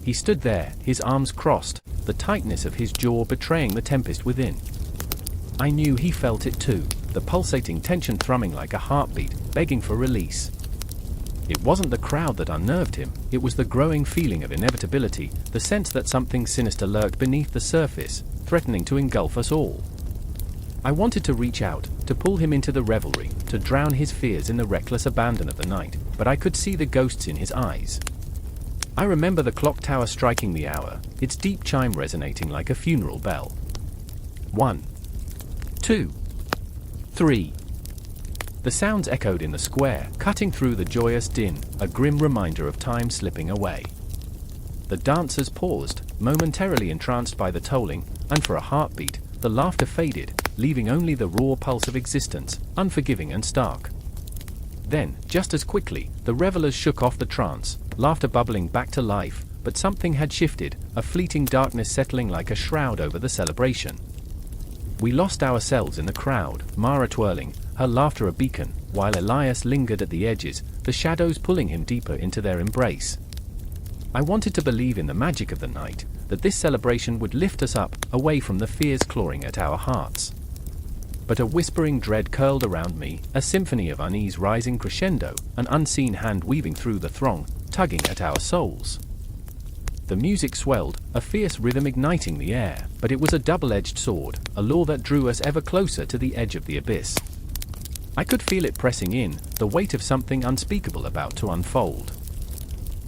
He stood there, his arms crossed, the tightness of his jaw betraying the tempest within. I knew he felt it too, the pulsating tension thrumming like a heartbeat, begging for release. It wasn't the crowd that unnerved him, it was the growing feeling of inevitability, the sense that something sinister lurked beneath the surface, threatening to engulf us all. I wanted to reach out, to pull him into the revelry, to drown his fears in the reckless abandon of the night, but I could see the ghosts in his eyes. I remember the clock tower striking the hour, its deep chime resonating like a funeral bell. 1, 2, 3. The sounds echoed in the square, cutting through the joyous din, a grim reminder of time slipping away. The dancers paused, momentarily entranced by the tolling, and for a heartbeat, the laughter faded, leaving only the raw pulse of existence, unforgiving and stark. Then, just as quickly, the revelers shook off the trance, laughter bubbling back to life, but something had shifted, a fleeting darkness settling like a shroud over the celebration. We lost ourselves in the crowd, Mara twirling, her laughter a beacon, while Elias lingered at the edges, the shadows pulling him deeper into their embrace. I wanted to believe in the magic of the night, that this celebration would lift us up, away from the fears clawing at our hearts. But a whispering dread curled around me, a symphony of unease rising crescendo, an unseen hand weaving through the throng, tugging at our souls. The music swelled, a fierce rhythm igniting the air, but it was a double-edged sword, a lure that drew us ever closer to the edge of the abyss. I could feel it pressing in, the weight of something unspeakable about to unfold.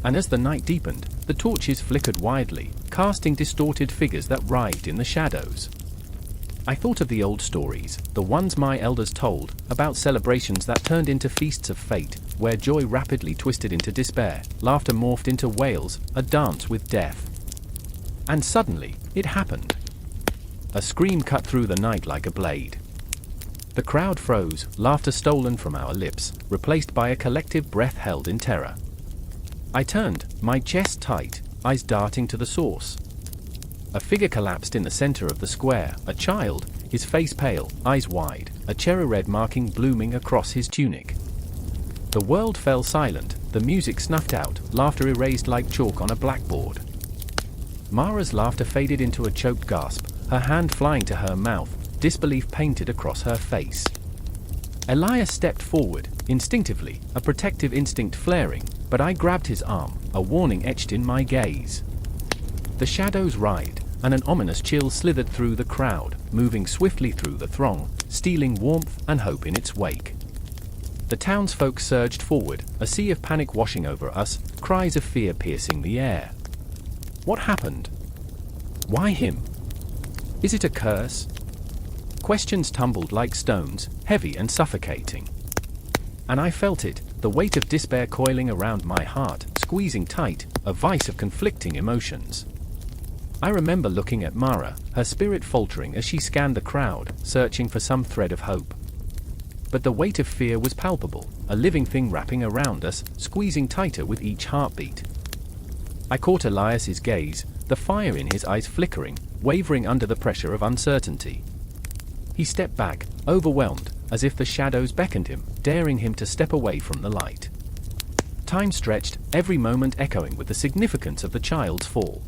And as the night deepened, the torches flickered widely, casting distorted figures that writhed in the shadows. I thought of the old stories, the ones my elders told, about celebrations that turned into feasts of fate, where joy rapidly twisted into despair, laughter morphed into wails, a dance with death. And suddenly, it happened. A scream cut through the night like a blade. The crowd froze, laughter stolen from our lips, replaced by a collective breath held in terror. I turned, my chest tight, eyes darting to the source. A figure collapsed in the center of the square, a child, his face pale, eyes wide, a cherry red marking blooming across his tunic. The world fell silent, the music snuffed out, laughter erased like chalk on a blackboard. Mara's laughter faded into a choked gasp, her hand flying to her mouth, disbelief painted across her face. Elias stepped forward, instinctively, a protective instinct flaring, but I grabbed his arm, a warning etched in my gaze. The shadows writhed, and an ominous chill slithered through the crowd, moving swiftly through the throng, stealing warmth and hope in its wake. The townsfolk surged forward, a sea of panic washing over us, cries of fear piercing the air. What happened? Why him? Is it a curse? Questions tumbled like stones, heavy and suffocating. And I felt it, the weight of despair coiling around my heart, squeezing tight, a vice of conflicting emotions. I remember looking at Mara, her spirit faltering as she scanned the crowd, searching for some thread of hope. But the weight of fear was palpable, a living thing wrapping around us, squeezing tighter with each heartbeat. I caught Elias's gaze, the fire in his eyes flickering, wavering under the pressure of uncertainty. He stepped back, overwhelmed, as if the shadows beckoned him, daring him to step away from the light. Time stretched, every moment echoing with the significance of the child's fall.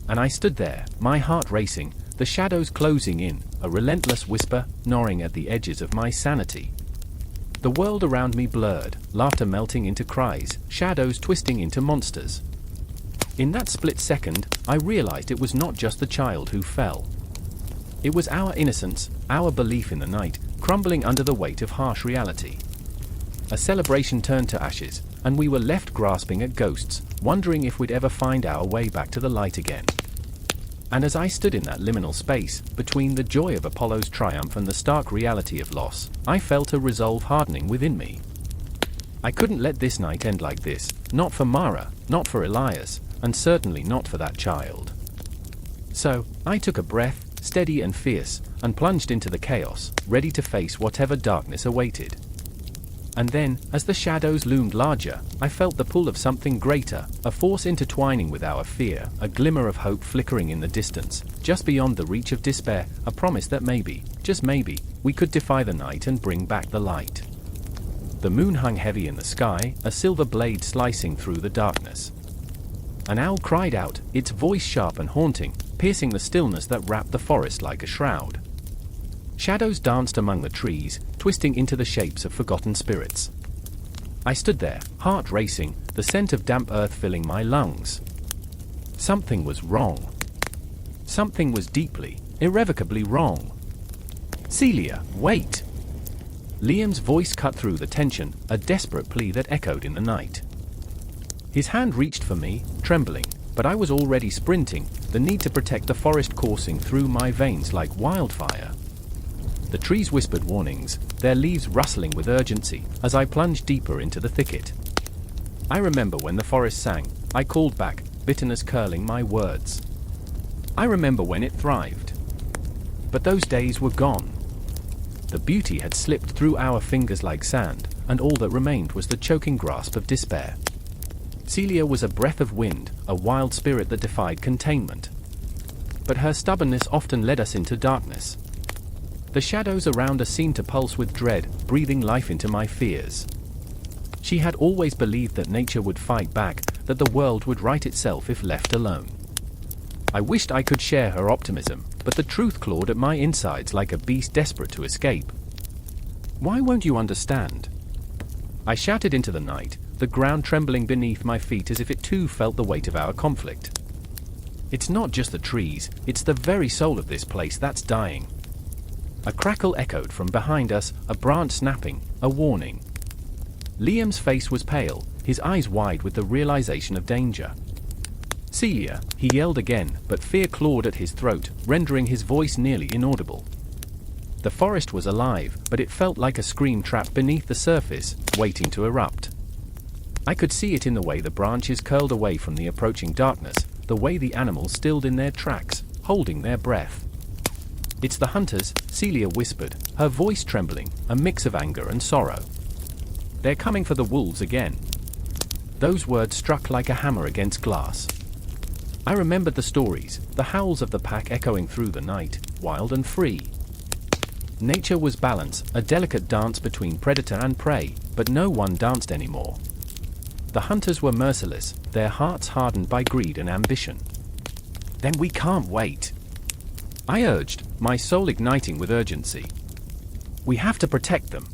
And I stood there, my heart racing, the shadows closing in, a relentless whisper, gnawing at the edges of my sanity. The world around me blurred, laughter melting into cries, shadows twisting into monsters. In that split second, I realized it was not just the child who fell. It was our innocence, our belief in the night, crumbling under the weight of harsh reality. A celebration turned to ashes, and we were left grasping at ghosts, wondering if we'd ever find our way back to the light again. And as I stood in that liminal space, between the joy of Apollo's triumph and the stark reality of loss, I felt a resolve hardening within me. I couldn't let this night end like this, not for Mara, not for Elias, and certainly not for that child. So, I took a breath, steady and fierce, and plunged into the chaos, ready to face whatever darkness awaited. And then, as the shadows loomed larger, I felt the pull of something greater, a force intertwining with our fear, a glimmer of hope flickering in the distance, just beyond the reach of despair, a promise that maybe, just maybe, we could defy the night and bring back the light. The moon hung heavy in the sky, a silver blade slicing through the darkness. An owl cried out, its voice sharp and haunting, piercing the stillness that wrapped the forest like a shroud. Shadows danced among the trees, twisting into the shapes of forgotten spirits. I stood there, heart racing, the scent of damp earth filling my lungs. Something was wrong. Something was deeply, irrevocably wrong. Celia, wait! Liam's voice cut through the tension, a desperate plea that echoed in the night. His hand reached for me, trembling, but I was already sprinting, the need to protect the forest coursing through my veins like wildfire. The trees whispered warnings, their leaves rustling with urgency, as I plunged deeper into the thicket. I remember when the forest sang, I called back, bitterness curling my words. I remember when it thrived. But those days were gone. The beauty had slipped through our fingers like sand, and all that remained was the choking grasp of despair. Celia was a breath of wind, a wild spirit that defied containment. But her stubbornness often led us into darkness. The shadows around us seemed to pulse with dread, breathing life into my fears. She had always believed that nature would fight back, that the world would right itself if left alone. I wished I could share her optimism, but the truth clawed at my insides like a beast desperate to escape. "Why won't you understand?" I shouted into the night, the ground trembling beneath my feet as if it too felt the weight of our conflict. "It's not just the trees, it's the very soul of this place that's dying." A crackle echoed from behind us, a branch snapping, a warning. Liam's face was pale, his eyes wide with the realization of danger. "Celia," he yelled again, but fear clawed at his throat, rendering his voice nearly inaudible. The forest was alive, but it felt like a scream trapped beneath the surface, waiting to erupt. I could see it in the way the branches curled away from the approaching darkness, the way the animals stilled in their tracks, holding their breath. "It's the hunters," Celia whispered, her voice trembling, a mix of anger and sorrow. "They're coming for the wolves again." Those words struck like a hammer against glass. I remembered the stories, the howls of the pack echoing through the night, wild and free. Nature was balance, a delicate dance between predator and prey, but no one danced anymore. The hunters were merciless, their hearts hardened by greed and ambition. "Then we can't wait," I urged, my soul igniting with urgency. "We have to protect them.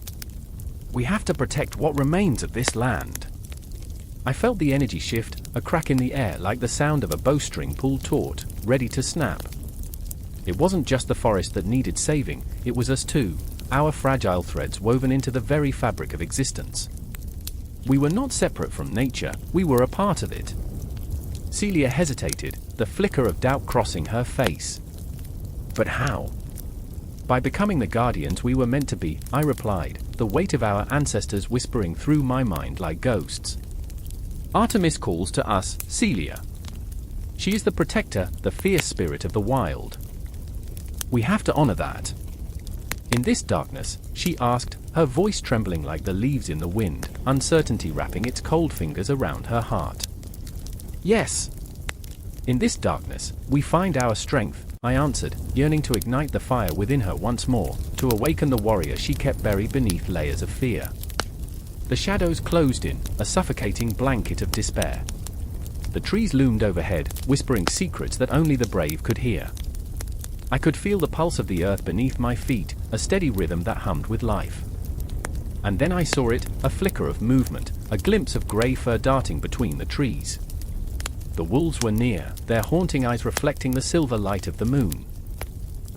We have to protect what remains of this land." I felt the energy shift, a crack in the air like the sound of a bowstring pulled taut, ready to snap. It wasn't just the forest that needed saving, it was us too, our fragile threads woven into the very fabric of existence. We were not separate from nature, we were a part of it. Celia hesitated, the flicker of doubt crossing her face. "But how?" "By becoming the guardians we were meant to be," I replied, the weight of our ancestors whispering through my mind like ghosts. "Artemis calls to us, Celia. She is the protector, the fierce spirit of the wild. We have to honor that." "In this darkness," she asked, her voice trembling like the leaves in the wind, uncertainty wrapping its cold fingers around her heart. "Yes. In this darkness, we find our strength," I answered, yearning to ignite the fire within her once more, to awaken the warrior she kept buried beneath layers of fear. The shadows closed in, a suffocating blanket of despair. The trees loomed overhead, whispering secrets that only the brave could hear. I could feel the pulse of the earth beneath my feet, a steady rhythm that hummed with life. And then I saw it, a flicker of movement, a glimpse of grey fur darting between the trees. The wolves were near, their haunting eyes reflecting the silver light of the moon.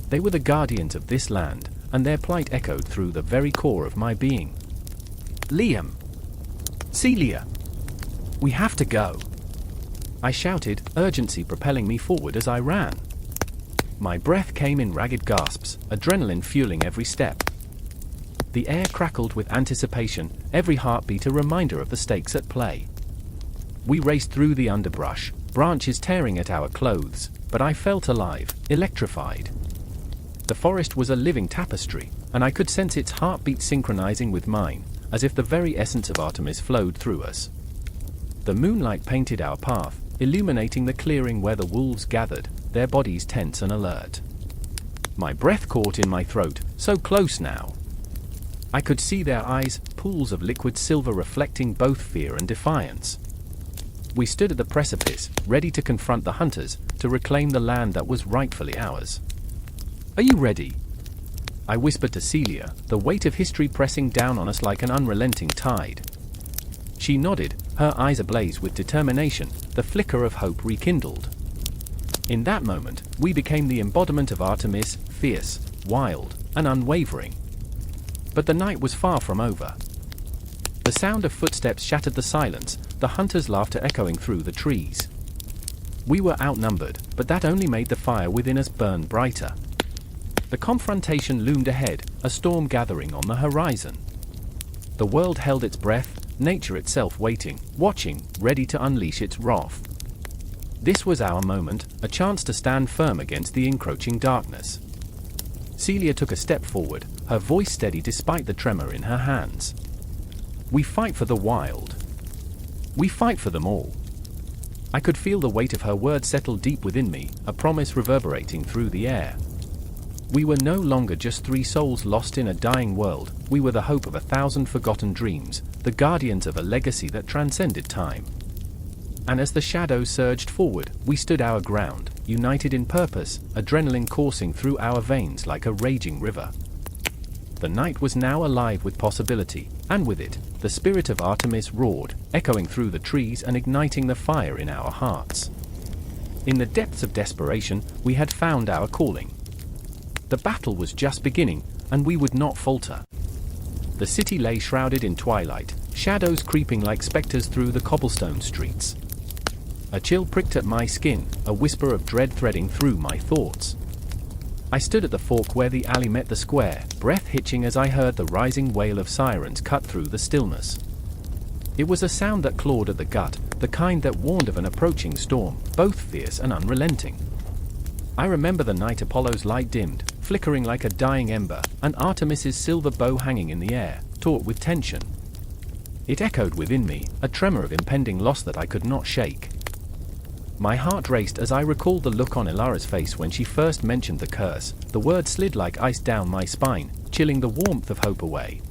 They were the guardians of this land, and their plight echoed through the very core of my being. "Liam! Celia! We have to go!" I shouted, urgency propelling me forward as I ran. My breath came in ragged gasps, adrenaline fueling every step. The air crackled with anticipation, every heartbeat a reminder of the stakes at play. We raced through the underbrush, branches tearing at our clothes, but I felt alive, electrified. The forest was a living tapestry, and I could sense its heartbeat synchronizing with mine, as if the very essence of Artemis flowed through us. The moonlight painted our path, illuminating the clearing where the wolves gathered, their bodies tense and alert. My breath caught in my throat, so close now. I could see their eyes, pools of liquid silver reflecting both fear and defiance. We stood at the precipice, ready to confront the hunters, to reclaim the land that was rightfully ours. "Are you ready?" I whispered to Celia, the weight of history pressing down on us like an unrelenting tide. She nodded, her eyes ablaze with determination, the flicker of hope rekindled. In that moment, we became the embodiment of Artemis, fierce, wild, and unwavering. But the night was far from over. The sound of footsteps shattered the silence, the hunters' laughter echoing through the trees. We were outnumbered, but that only made the fire within us burn brighter. The confrontation loomed ahead, a storm gathering on the horizon. The world held its breath, nature itself waiting, watching, ready to unleash its wrath. This was our moment, a chance to stand firm against the encroaching darkness. Celia took a step forward, her voice steady despite the tremor in her hands. "We fight for the wild. We fight for them all." I could feel the weight of her words settle deep within me, a promise reverberating through the air. We were no longer just three souls lost in a dying world, we were the hope of 1,000 forgotten dreams, the guardians of a legacy that transcended time. And as the shadows surged forward, we stood our ground, united in purpose, adrenaline coursing through our veins like a raging river. The night was now alive with possibility, and with it, the spirit of Artemis roared, echoing through the trees and igniting the fire in our hearts. In the depths of desperation, we had found our calling. The battle was just beginning, and we would not falter. The city lay shrouded in twilight, shadows creeping like specters through the cobblestone streets. A chill pricked at my skin, a whisper of dread threading through my thoughts. I stood at the fork where the alley met the square, breath hitching as I heard the rising wail of sirens cut through the stillness. It was a sound that clawed at the gut, the kind that warned of an approaching storm, both fierce and unrelenting. I remember the night Apollo's light dimmed, flickering like a dying ember, and Artemis's silver bow hanging in the air, taut with tension. It echoed within me, a tremor of impending loss that I could not shake. My heart raced as I recalled the look on Ilara's face when she first mentioned the curse. The word slid like ice down my spine, chilling the warmth of hope away.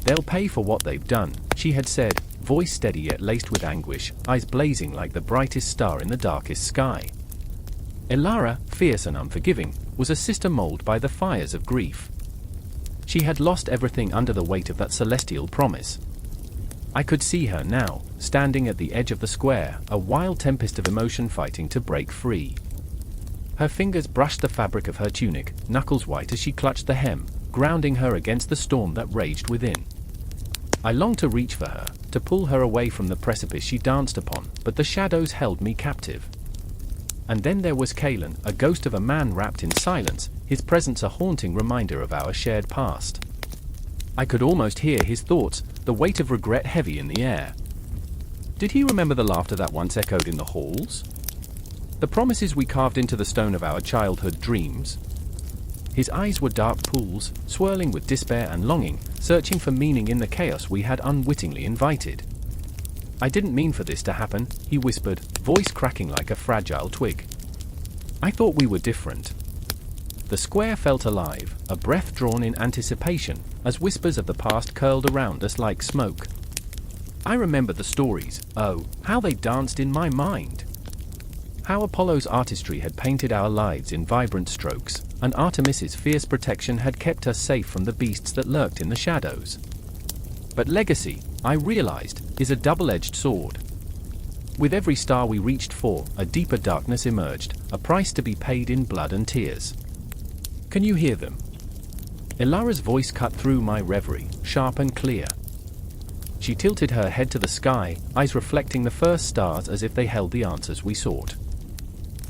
"They'll pay for what they've done," she had said, voice steady yet laced with anguish, eyes blazing like the brightest star in the darkest sky. Ilara, fierce and unforgiving, was a sister molded by the fires of grief. She had lost everything under the weight of that celestial promise. I could see her now, standing at the edge of the square, a wild tempest of emotion fighting to break free. Her fingers brushed the fabric of her tunic, knuckles white as she clutched the hem, grounding her against the storm that raged within. I longed to reach for her, to pull her away from the precipice she danced upon, but the shadows held me captive. And then there was Kalen, a ghost of a man wrapped in silence, his presence a haunting reminder of our shared past. I could almost hear his thoughts, the weight of regret heavy in the air. Did he remember the laughter that once echoed in the halls? The promises we carved into the stone of our childhood dreams? His eyes were dark pools, swirling with despair and longing, searching for meaning in the chaos we had unwittingly invited. "I didn't mean for this to happen," he whispered, voice cracking like a fragile twig. "I thought we were different." The square felt alive, a breath drawn in anticipation, as whispers of the past curled around us like smoke. I remember the stories, oh, how they danced in my mind. How Apollo's artistry had painted our lives in vibrant strokes, and Artemis's fierce protection had kept us safe from the beasts that lurked in the shadows. But legacy, I realized, is a double-edged sword. With every star we reached for, a deeper darkness emerged, a price to be paid in blood and tears. Can you hear them? Ilara's voice cut through my reverie, sharp and clear. She tilted her head to the sky, eyes reflecting the first stars as if they held the answers we sought.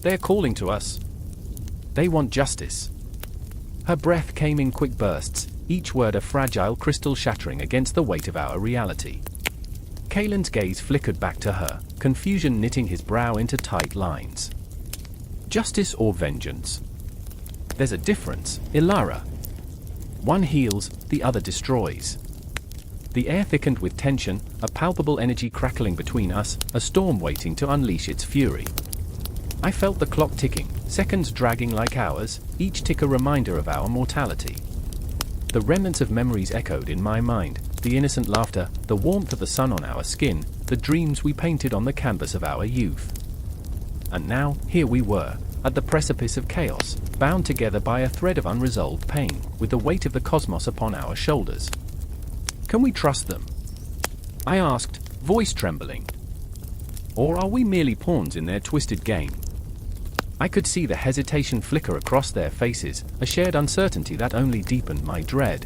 "They're calling to us. They want justice." Her breath came in quick bursts, each word a fragile crystal shattering against the weight of our reality. Kalen's gaze flickered back to her, confusion knitting his brow into tight lines. Justice or vengeance? There's a difference, Ilara. One heals, the other destroys. The air thickened with tension, a palpable energy crackling between us, a storm waiting to unleash its fury. I felt the clock ticking, seconds dragging like hours, each tick a reminder of our mortality. The remnants of memories echoed in my mind, the innocent laughter, the warmth of the sun on our skin, the dreams we painted on the canvas of our youth. And now, here we were, at the precipice of chaos, bound together by a thread of unresolved pain, with the weight of the cosmos upon our shoulders. Can we trust them? I asked, voice trembling. Or are we merely pawns in their twisted game? I could see the hesitation flicker across their faces, a shared uncertainty that only deepened my dread.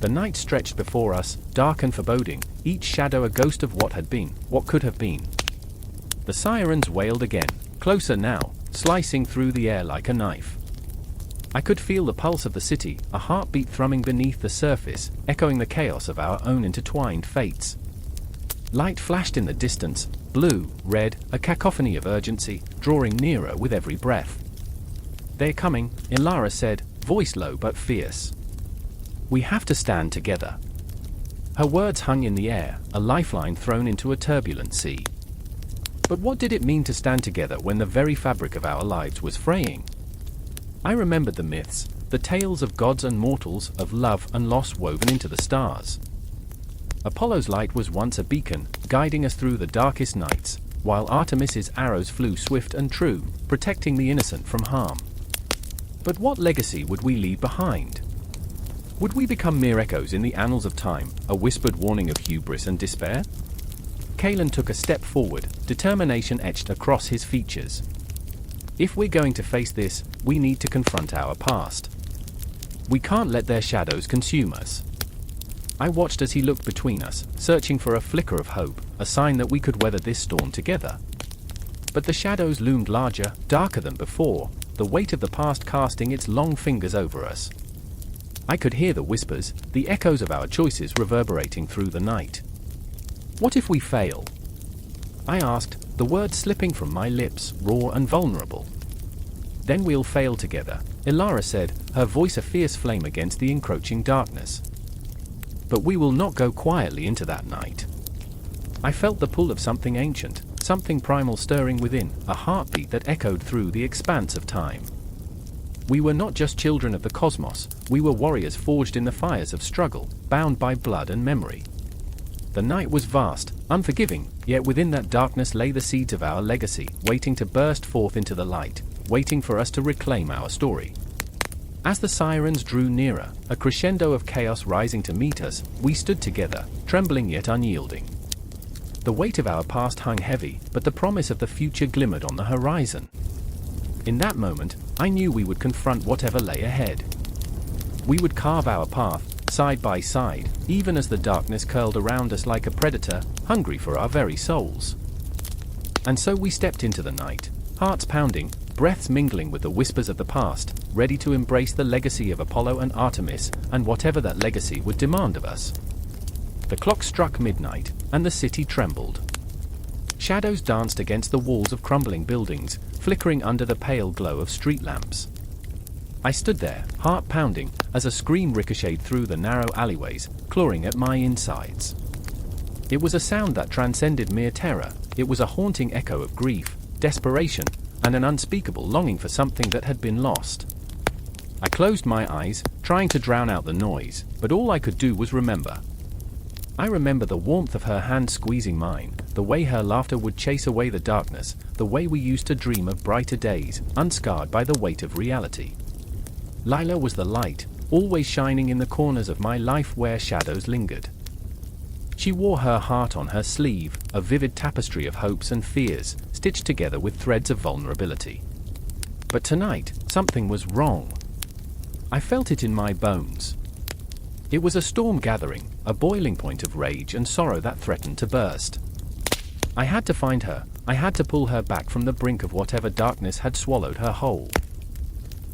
The night stretched before us, dark and foreboding, each shadow a ghost of what had been, what could have been. The sirens wailed again, closer now, slicing through the air like a knife. I could feel the pulse of the city, a heartbeat thrumming beneath the surface, echoing the chaos of our own intertwined fates. Light flashed in the distance, blue, red, a cacophony of urgency, drawing nearer with every breath. "They're coming," Ilara said, voice low but fierce. "We have to stand together." Her words hung in the air, a lifeline thrown into a turbulent sea. But what did it mean to stand together when the very fabric of our lives was fraying? I remembered the myths, the tales of gods and mortals, of love and loss woven into the stars. Apollo's light was once a beacon, guiding us through the darkest nights, while Artemis's arrows flew swift and true, protecting the innocent from harm. But what legacy would we leave behind? Would we become mere echoes in the annals of time, a whispered warning of hubris and despair? Kalen took a step forward, determination etched across his features. If we're going to face this, we need to confront our past. We can't let their shadows consume us. I watched as he looked between us, searching for a flicker of hope, a sign that we could weather this storm together. But the shadows loomed larger, darker than before, the weight of the past casting its long fingers over us. I could hear the whispers, the echoes of our choices reverberating through the night. What if we fail? I asked, the words slipping from my lips, raw and vulnerable. Then we'll fail together, Ilara said, her voice a fierce flame against the encroaching darkness. But we will not go quietly into that night. I felt the pull of something ancient, something primal stirring within, a heartbeat that echoed through the expanse of time. We were not just children of the cosmos, we were warriors forged in the fires of struggle, bound by blood and memory. The night was vast, unforgiving, yet within that darkness lay the seeds of our legacy, waiting to burst forth into the light, waiting for us to reclaim our story. As the sirens drew nearer, a crescendo of chaos rising to meet us, we stood together, trembling yet unyielding. The weight of our past hung heavy, but the promise of the future glimmered on the horizon. In that moment, I knew we would confront whatever lay ahead. We would carve our path, side by side, even as the darkness curled around us like a predator, hungry for our very souls. And so we stepped into the night, hearts pounding, breaths mingling with the whispers of the past, ready to embrace the legacy of Apollo and Artemis, and whatever that legacy would demand of us. The clock struck midnight, and the city trembled. Shadows danced against the walls of crumbling buildings, flickering under the pale glow of street lamps. I stood there, heart pounding, as a scream ricocheted through the narrow alleyways, clawing at my insides. It was a sound that transcended mere terror. It was a haunting echo of grief, desperation, and an unspeakable longing for something that had been lost. I closed my eyes, trying to drown out the noise, but all I could do was remember. I remember the warmth of her hand squeezing mine, the way her laughter would chase away the darkness, the way we used to dream of brighter days, unscarred by the weight of reality. Lila was the light, always shining in the corners of my life where shadows lingered. She wore her heart on her sleeve, a vivid tapestry of hopes and fears, stitched together with threads of vulnerability. But tonight, something was wrong. I felt it in my bones. It was a storm gathering, a boiling point of rage and sorrow that threatened to burst. I had to find her, I had to pull her back from the brink of whatever darkness had swallowed her whole.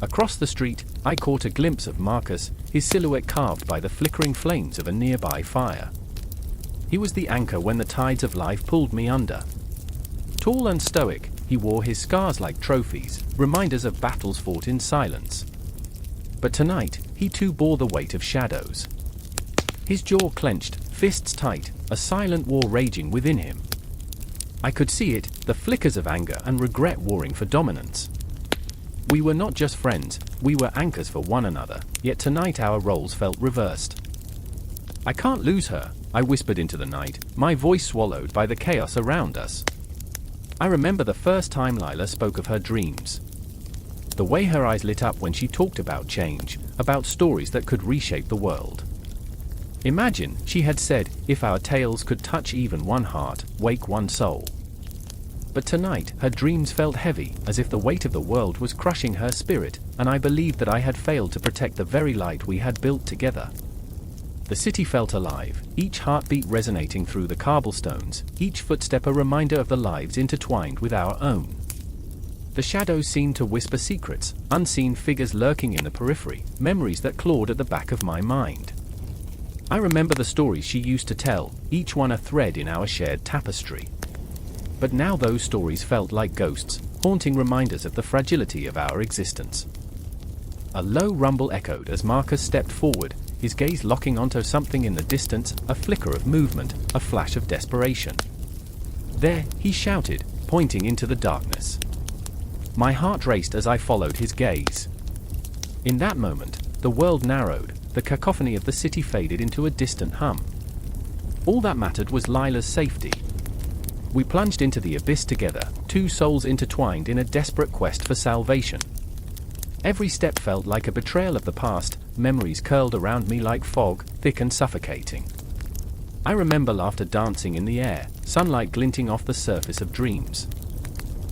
Across the street, I caught a glimpse of Marcus, his silhouette carved by the flickering flames of a nearby fire. He was the anchor when the tides of life pulled me under. Tall and stoic, he wore his scars like trophies, reminders of battles fought in silence. But tonight, he too bore the weight of shadows. His jaw clenched, fists tight, a silent war raging within him. I could see it, the flickers of anger and regret warring for dominance. We were not just friends, we were anchors for one another, yet tonight our roles felt reversed. I can't lose her, I whispered into the night, my voice swallowed by the chaos around us. I remember the first time Lila spoke of her dreams. The way her eyes lit up when she talked about change, about stories that could reshape the world. Imagine, she had said, if our tales could touch even one heart, wake one soul. But tonight, her dreams felt heavy, as if the weight of the world was crushing her spirit, and I believed that I had failed to protect the very light we had built together. The city felt alive, each heartbeat resonating through the cobblestones, each footstep a reminder of the lives intertwined with our own. The shadows seemed to whisper secrets, unseen figures lurking in the periphery, memories that clawed at the back of my mind. I remember the stories she used to tell, each one a thread in our shared tapestry. But now those stories felt like ghosts, haunting reminders of the fragility of our existence. A low rumble echoed as Marcus stepped forward, his gaze locking onto something in the distance, a flicker of movement, a flash of desperation. There, he shouted, pointing into the darkness. My heart raced as I followed his gaze. In that moment, the world narrowed, the cacophony of the city faded into a distant hum. All that mattered was Lila's safety. We plunged into the abyss together, two souls intertwined in a desperate quest for salvation. Every step felt like a betrayal of the past, memories curled around me like fog, thick and suffocating. I remember laughter dancing in the air, sunlight glinting off the surface of dreams.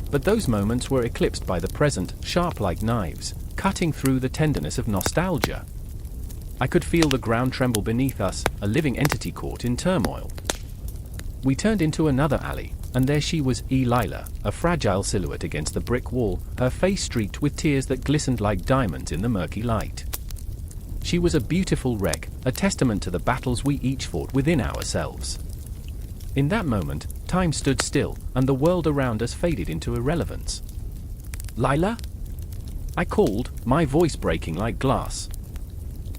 But those moments were eclipsed by the present, sharp like knives, cutting through the tenderness of nostalgia. I could feel the ground tremble beneath us, a living entity caught in turmoil. We turned into another alley, and there she was, Lila, a fragile silhouette against the brick wall, her face streaked with tears that glistened like diamonds in the murky light. She was a beautiful wreck, a testament to the battles we each fought within ourselves. In that moment, time stood still, and the world around us faded into irrelevance. "Lila?" I called, my voice breaking like glass.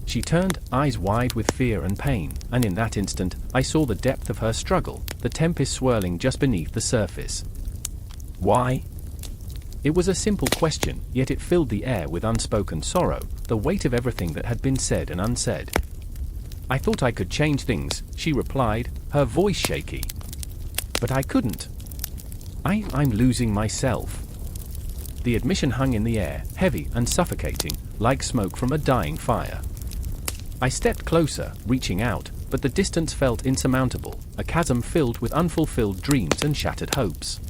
She turned, eyes wide with fear and pain, and in that instant, I saw the depth of her struggle, the tempest swirling just beneath the surface. "Why?" It was a simple question, yet it filled the air with unspoken sorrow, the weight of everything that had been said and unsaid. "I thought I could change things," she replied, her voice shaky. "But I couldn't. I'm losing myself." The admission hung in the air, heavy and suffocating, like smoke from a dying fire. I stepped closer, reaching out, but the distance felt insurmountable, a chasm filled with unfulfilled dreams and shattered hopes.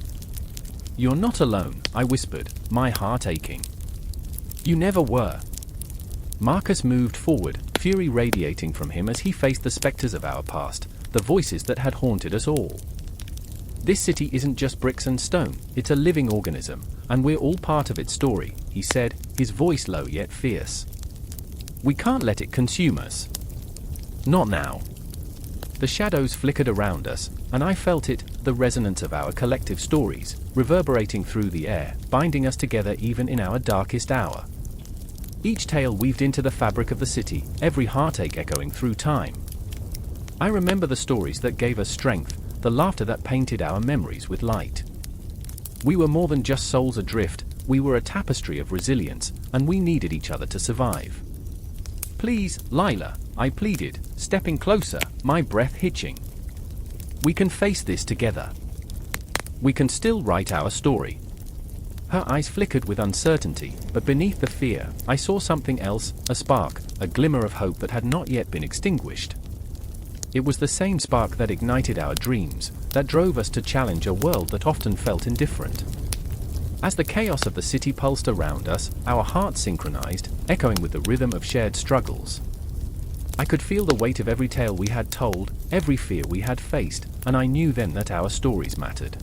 "You're not alone," I whispered, my heart aching. "You never were." Marcus moved forward, fury radiating from him as he faced the specters of our past, the voices that had haunted us all. "This city isn't just bricks and stone, it's a living organism, and we're all part of its story," he said, his voice low yet fierce. "We can't let it consume us. Not now." The shadows flickered around us, and I felt it, the resonance of our collective stories, reverberating through the air, binding us together even in our darkest hour. Each tale weaved into the fabric of the city, every heartache echoing through time. I remember the stories that gave us strength, the laughter that painted our memories with light. We were more than just souls adrift, we were a tapestry of resilience, and we needed each other to survive. "Please, Lila," I pleaded, stepping closer, my breath hitching. "We can face this together. We can still write our story." Her eyes flickered with uncertainty, but beneath the fear, I saw something else, a spark, a glimmer of hope that had not yet been extinguished. It was the same spark that ignited our dreams, that drove us to challenge a world that often felt indifferent. As the chaos of the city pulsed around us, our hearts synchronized, echoing with the rhythm of shared struggles. I could feel the weight of every tale we had told, every fear we had faced, and I knew then that our stories mattered.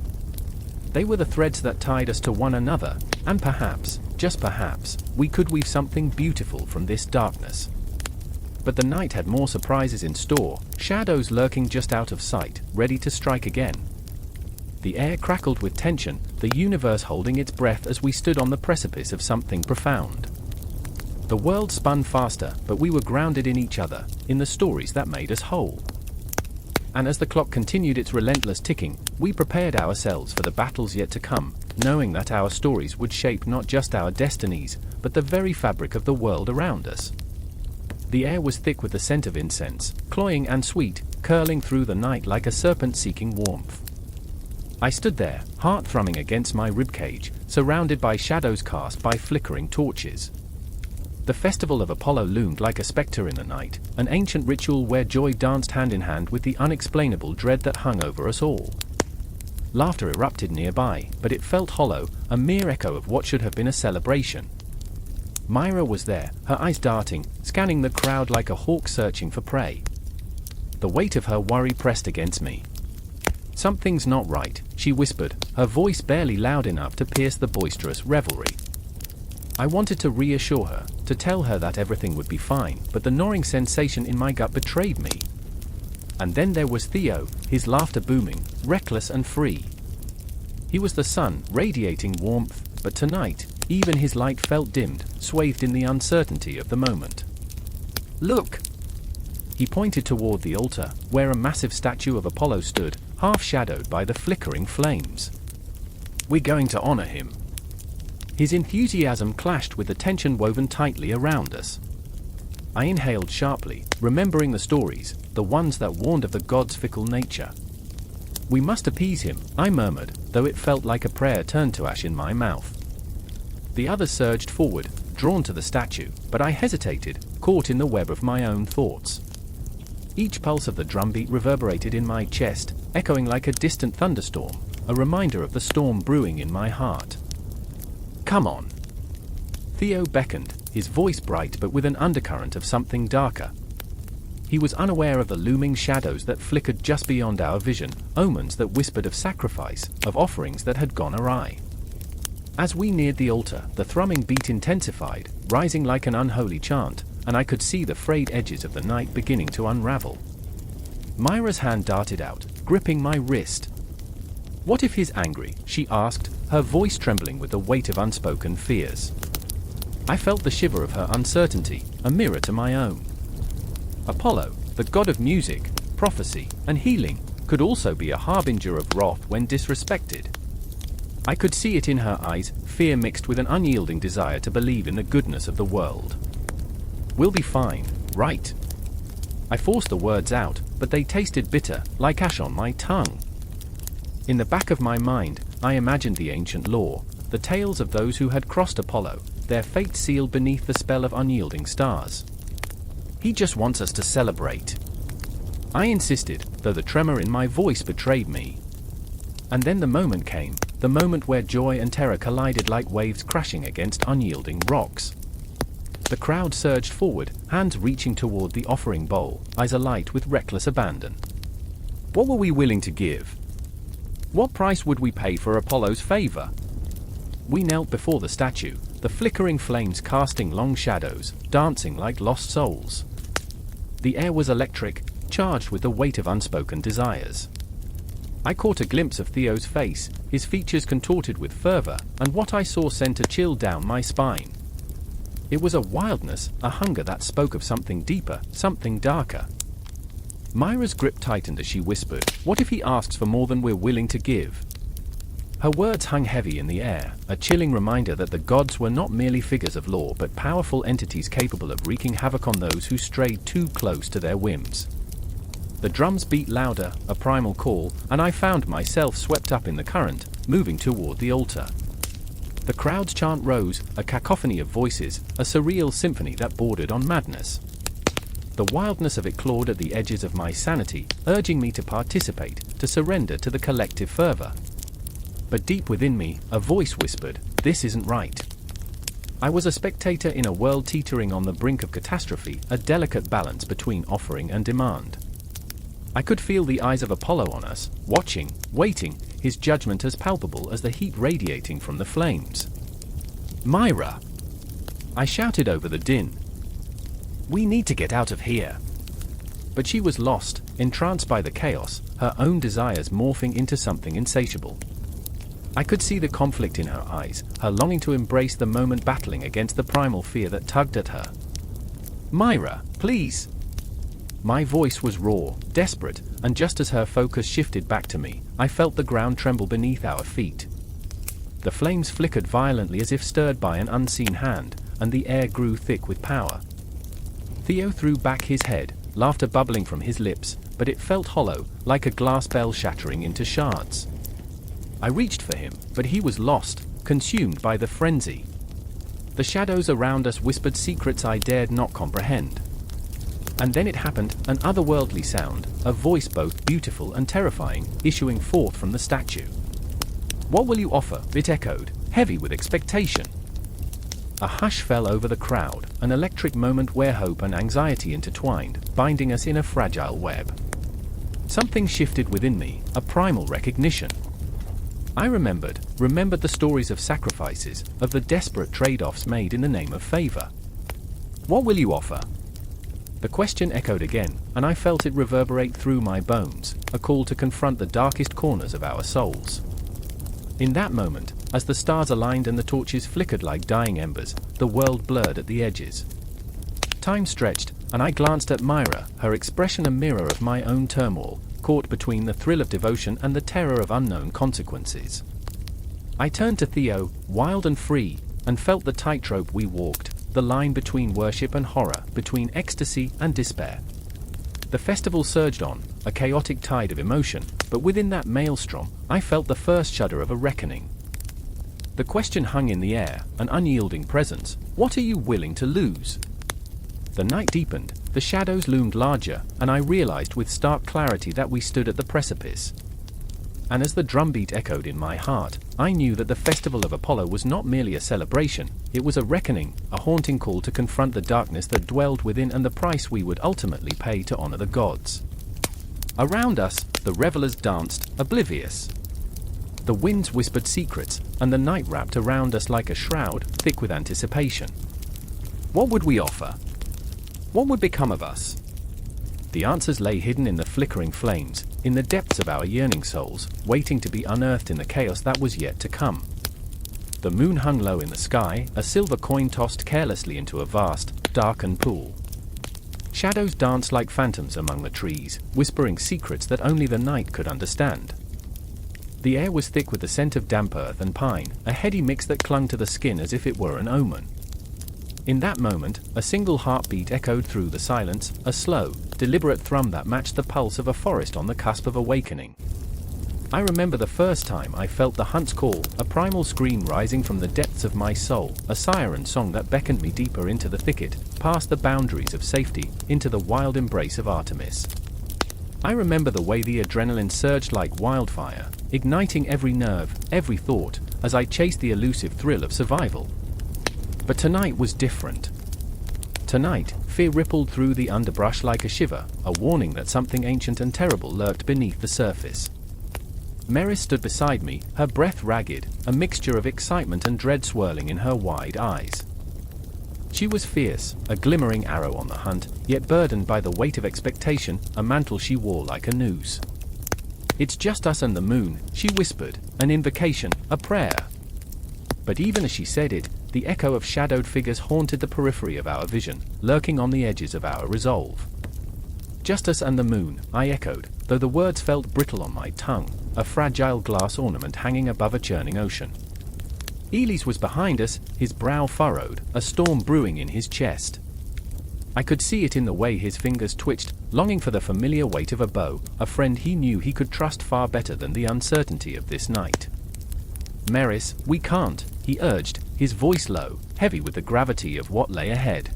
They were the threads that tied us to one another, and perhaps, just perhaps, we could weave something beautiful from this darkness. But the night had more surprises in store, shadows lurking just out of sight, ready to strike again. The air crackled with tension, the universe holding its breath as we stood on the precipice of something profound. The world spun faster, but we were grounded in each other, in the stories that made us whole. And as the clock continued its relentless ticking, we prepared ourselves for the battles yet to come, knowing that our stories would shape not just our destinies, but the very fabric of the world around us. The air was thick with the scent of incense, cloying and sweet, curling through the night like a serpent seeking warmth. I stood there, heart thrumming against my ribcage, surrounded by shadows cast by flickering torches. The festival of Apollo loomed like a spectre in the night, an ancient ritual where joy danced hand in hand with the unexplainable dread that hung over us all. Laughter erupted nearby, but it felt hollow, a mere echo of what should have been a celebration. Myra was there, her eyes darting, scanning the crowd like a hawk searching for prey. The weight of her worry pressed against me. "Something's not right," she whispered, her voice barely loud enough to pierce the boisterous revelry. I wanted to reassure her, to tell her that everything would be fine, but the gnawing sensation in my gut betrayed me. And then there was Theo, his laughter booming, reckless and free. He was the sun, radiating warmth, but tonight, even his light felt dimmed, swathed in the uncertainty of the moment. "Look!" He pointed toward the altar, where a massive statue of Apollo stood, half shadowed by the flickering flames. "We're going to honor him." His enthusiasm clashed with the tension woven tightly around us. I inhaled sharply, remembering the stories, the ones that warned of the god's fickle nature. We must appease him, I murmured, though it felt like a prayer turned to ash in my mouth. The others surged forward, drawn to the statue, but I hesitated, caught in the web of my own thoughts. Each pulse of the drumbeat reverberated in my chest, echoing like a distant thunderstorm, a reminder of the storm brewing in my heart. Come on. Theo beckoned, his voice bright but with an undercurrent of something darker. He was unaware of the looming shadows that flickered just beyond our vision, omens that whispered of sacrifice, of offerings that had gone awry. As we neared the altar, the thrumming beat intensified, rising like an unholy chant, and I could see the frayed edges of the night beginning to unravel. Myra's hand darted out, gripping my wrist. "What if he's angry?" she asked, her voice trembling with the weight of unspoken fears. I felt the shiver of her uncertainty, a mirror to my own. Apollo, the god of music, prophecy, and healing, could also be a harbinger of wrath when disrespected. I could see it in her eyes, fear mixed with an unyielding desire to believe in the goodness of the world. "We'll be fine, right?" I forced the words out, but they tasted bitter, like ash on my tongue. In the back of my mind, I imagined the ancient lore, the tales of those who had crossed Apollo, their fate sealed beneath the spell of unyielding stars. "He just wants us to celebrate," I insisted, though the tremor in my voice betrayed me. And then the moment came, the moment where joy and terror collided like waves crashing against unyielding rocks. The crowd surged forward, hands reaching toward the offering bowl, eyes alight with reckless abandon. What were we willing to give? What price would we pay for Apollo's favor? We knelt before the statue, the flickering flames casting long shadows, dancing like lost souls. The air was electric, charged with the weight of unspoken desires. I caught a glimpse of Theo's face, his features contorted with fervor, and what I saw sent a chill down my spine. It was a wildness, a hunger that spoke of something deeper, something darker. Myra's grip tightened as she whispered, "What if he asks for more than we're willing to give?" Her words hung heavy in the air, a chilling reminder that the gods were not merely figures of law but powerful entities capable of wreaking havoc on those who strayed too close to their whims. The drums beat louder, a primal call, and I found myself swept up in the current, moving toward the altar. The crowd's chant rose, a cacophony of voices, a surreal symphony that bordered on madness. The wildness of it clawed at the edges of my sanity, urging me to participate, to surrender to the collective fervor. But deep within me, a voice whispered, "This isn't right." I was a spectator in a world teetering on the brink of catastrophe, a delicate balance between offering and demand. I could feel the eyes of Apollo on us, watching, waiting, his judgment as palpable as the heat radiating from the flames. "Myra!" I shouted over the din. "We need to get out of here." But she was lost, entranced by the chaos, her own desires morphing into something insatiable. I could see the conflict in her eyes, her longing to embrace the moment battling against the primal fear that tugged at her. "Myra, please!" My voice was raw, desperate, and just as her focus shifted back to me, I felt the ground tremble beneath our feet. The flames flickered violently as if stirred by an unseen hand, and the air grew thick with power. Theo threw back his head, laughter bubbling from his lips, but it felt hollow, like a glass bell shattering into shards. I reached for him, but he was lost, consumed by the frenzy. The shadows around us whispered secrets I dared not comprehend. And then it happened, an otherworldly sound, a voice both beautiful and terrifying, issuing forth from the statue. "What will you offer?" it echoed, heavy with expectation. A hush fell over the crowd, an electric moment where hope and anxiety intertwined, binding us in a fragile web. Something shifted within me, a primal recognition. I remembered the stories of sacrifices, of the desperate trade-offs made in the name of favor. "What will you offer?" The question echoed again, and I felt it reverberate through my bones, a call to confront the darkest corners of our souls. In that moment, as the stars aligned and the torches flickered like dying embers, the world blurred at the edges. Time stretched, and I glanced at Myra, her expression a mirror of my own turmoil, caught between the thrill of devotion and the terror of unknown consequences. I turned to Theo, wild and free, and felt the tightrope we walked, the line between worship and horror, between ecstasy and despair. The festival surged on, a chaotic tide of emotion, but within that maelstrom, I felt the first shudder of a reckoning. The question hung in the air, an unyielding presence: what are you willing to lose? The night deepened, the shadows loomed larger, and I realized with stark clarity that we stood at the precipice. And as the drumbeat echoed in my heart, I knew that the festival of Apollo was not merely a celebration, it was a reckoning, a haunting call to confront the darkness that dwelled within and the price we would ultimately pay to honor the gods. Around us, the revelers danced, oblivious. The winds whispered secrets, and the night wrapped around us like a shroud, thick with anticipation. What would we offer? What would become of us? The answers lay hidden in the flickering flames, in the depths of our yearning souls, waiting to be unearthed in the chaos that was yet to come. The moon hung low in the sky, a silver coin tossed carelessly into a vast, darkened pool. Shadows danced like phantoms among the trees, whispering secrets that only the night could understand. The air was thick with the scent of damp earth and pine, a heady mix that clung to the skin as if it were an omen. In that moment, a single heartbeat echoed through the silence, a slow, deliberate thrum that matched the pulse of a forest on the cusp of awakening. I remember the first time I felt the hunt's call, a primal scream rising from the depths of my soul, a siren song that beckoned me deeper into the thicket, past the boundaries of safety, into the wild embrace of Artemis. I remember the way the adrenaline surged like wildfire, igniting every nerve, every thought, as I chased the elusive thrill of survival. But tonight was different. Tonight, fear rippled through the underbrush like a shiver, a warning that something ancient and terrible lurked beneath the surface. Meris stood beside me, her breath ragged, a mixture of excitement and dread swirling in her wide eyes. She was fierce, a glimmering arrow on the hunt, yet burdened by the weight of expectation, a mantle she wore like a noose. "It's just us and the moon," she whispered, an invocation, a prayer. But even as she said it, the echo of shadowed figures haunted the periphery of our vision, lurking on the edges of our resolve. "Just us and the moon," I echoed, though the words felt brittle on my tongue, a fragile glass ornament hanging above a churning ocean. Elis was behind us, his brow furrowed, a storm brewing in his chest. I could see it in the way his fingers twitched, longing for the familiar weight of a bow, a friend he knew he could trust far better than the uncertainty of this night. "Meris, we can't," he urged, his voice low, heavy with the gravity of what lay ahead.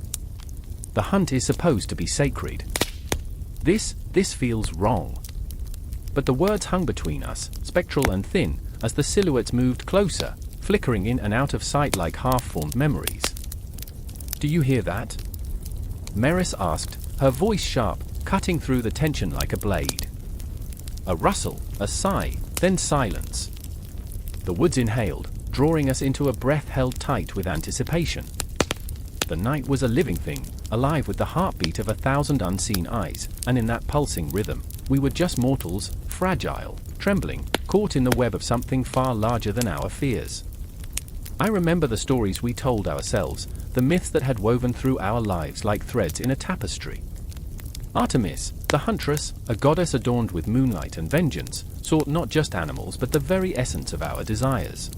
"The hunt is supposed to be sacred. This feels wrong." But the words hung between us, spectral and thin, as the silhouettes moved closer, flickering in and out of sight like half-formed memories. "Do you hear that?" Meris asked, her voice sharp, cutting through the tension like a blade. A rustle, a sigh, then silence. The woods inhaled, drawing us into a breath held tight with anticipation. The night was a living thing, alive with the heartbeat of 1,000 unseen eyes, and in that pulsing rhythm, we were just mortals, fragile, trembling, caught in the web of something far larger than our fears. I remember the stories we told ourselves, the myths that had woven through our lives like threads in a tapestry. Artemis, the huntress, a goddess adorned with moonlight and vengeance, sought not just animals but the very essence of our desires.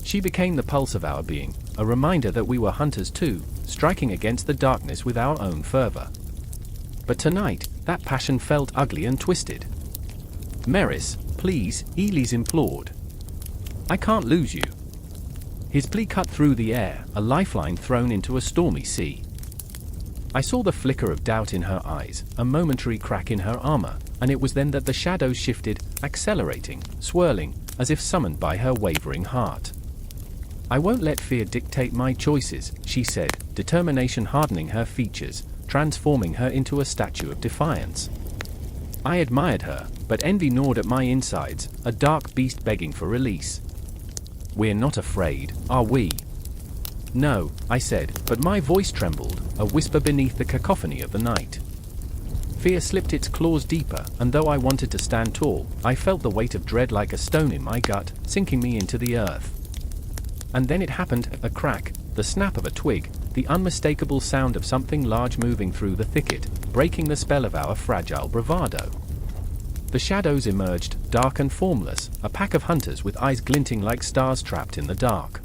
She became the pulse of our being, a reminder that we were hunters too, striking against the darkness with our own fervor. But tonight, that passion felt ugly and twisted. "Meris, please," Elis implored. "I can't lose you." His plea cut through the air, a lifeline thrown into a stormy sea. I saw the flicker of doubt in her eyes, a momentary crack in her armor, and it was then that the shadows shifted, accelerating, swirling, as if summoned by her wavering heart. "I won't let fear dictate my choices," she said, determination hardening her features, transforming her into a statue of defiance. I admired her, but envy gnawed at my insides, a dark beast begging for release. "We're not afraid, are we?" "No," I said, but my voice trembled, a whisper beneath the cacophony of the night. Fear slipped its claws deeper, and though I wanted to stand tall, I felt the weight of dread like a stone in my gut, sinking me into the earth. And then it happened, a crack, the snap of a twig, the unmistakable sound of something large moving through the thicket, breaking the spell of our fragile bravado. The shadows emerged, dark and formless, a pack of hunters with eyes glinting like stars trapped in the dark.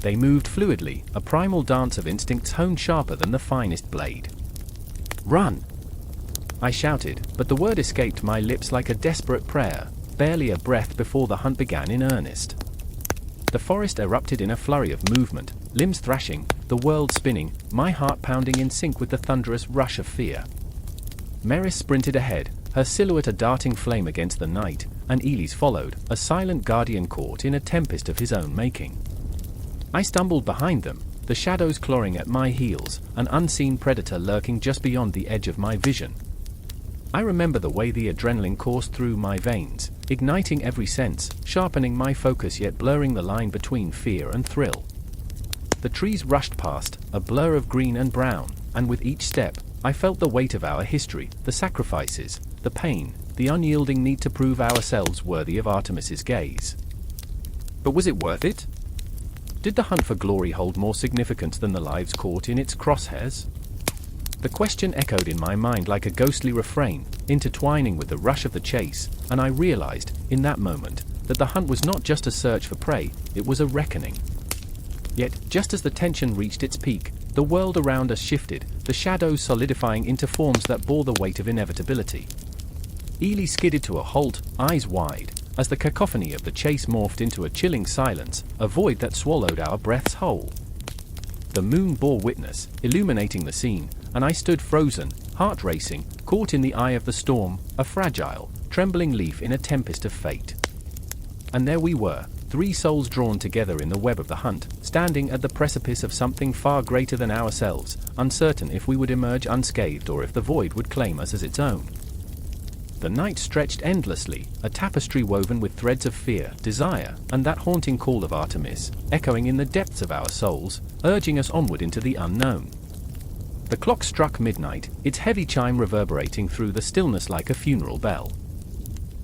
They moved fluidly, a primal dance of instincts honed sharper than the finest blade. "Run!" I shouted, but the word escaped my lips like a desperate prayer, barely a breath before the hunt began in earnest. The forest erupted in a flurry of movement, limbs thrashing, the world spinning, my heart pounding in sync with the thunderous rush of fear. Meris sprinted ahead, her silhouette a darting flame against the night, and Elis followed, a silent guardian caught in a tempest of his own making. I stumbled behind them, the shadows clawing at my heels, an unseen predator lurking just beyond the edge of my vision. I remember the way the adrenaline coursed through my veins, igniting every sense, sharpening my focus yet blurring the line between fear and thrill. The trees rushed past, a blur of green and brown, and with each step, I felt the weight of our history, the sacrifices, the pain, the unyielding need to prove ourselves worthy of Artemis's gaze. But was it worth it? Did the hunt for glory hold more significance than the lives caught in its crosshairs? The question echoed in my mind like a ghostly refrain, intertwining with the rush of the chase, and I realized, in that moment, that the hunt was not just a search for prey, it was a reckoning. Yet, just as the tension reached its peak, the world around us shifted, the shadows solidifying into forms that bore the weight of inevitability. Ely skidded to a halt, eyes wide, as the cacophony of the chase morphed into a chilling silence, a void that swallowed our breaths whole. The moon bore witness, illuminating the scene, and I stood frozen, heart racing, caught in the eye of the storm, a fragile, trembling leaf in a tempest of fate. And there we were, three souls drawn together in the web of the hunt, standing at the precipice of something far greater than ourselves, uncertain if we would emerge unscathed or if the void would claim us as its own. The night stretched endlessly, a tapestry woven with threads of fear, desire, and that haunting call of Artemis, echoing in the depths of our souls, urging us onward into the unknown. The clock struck midnight, its heavy chime reverberating through the stillness like a funeral bell.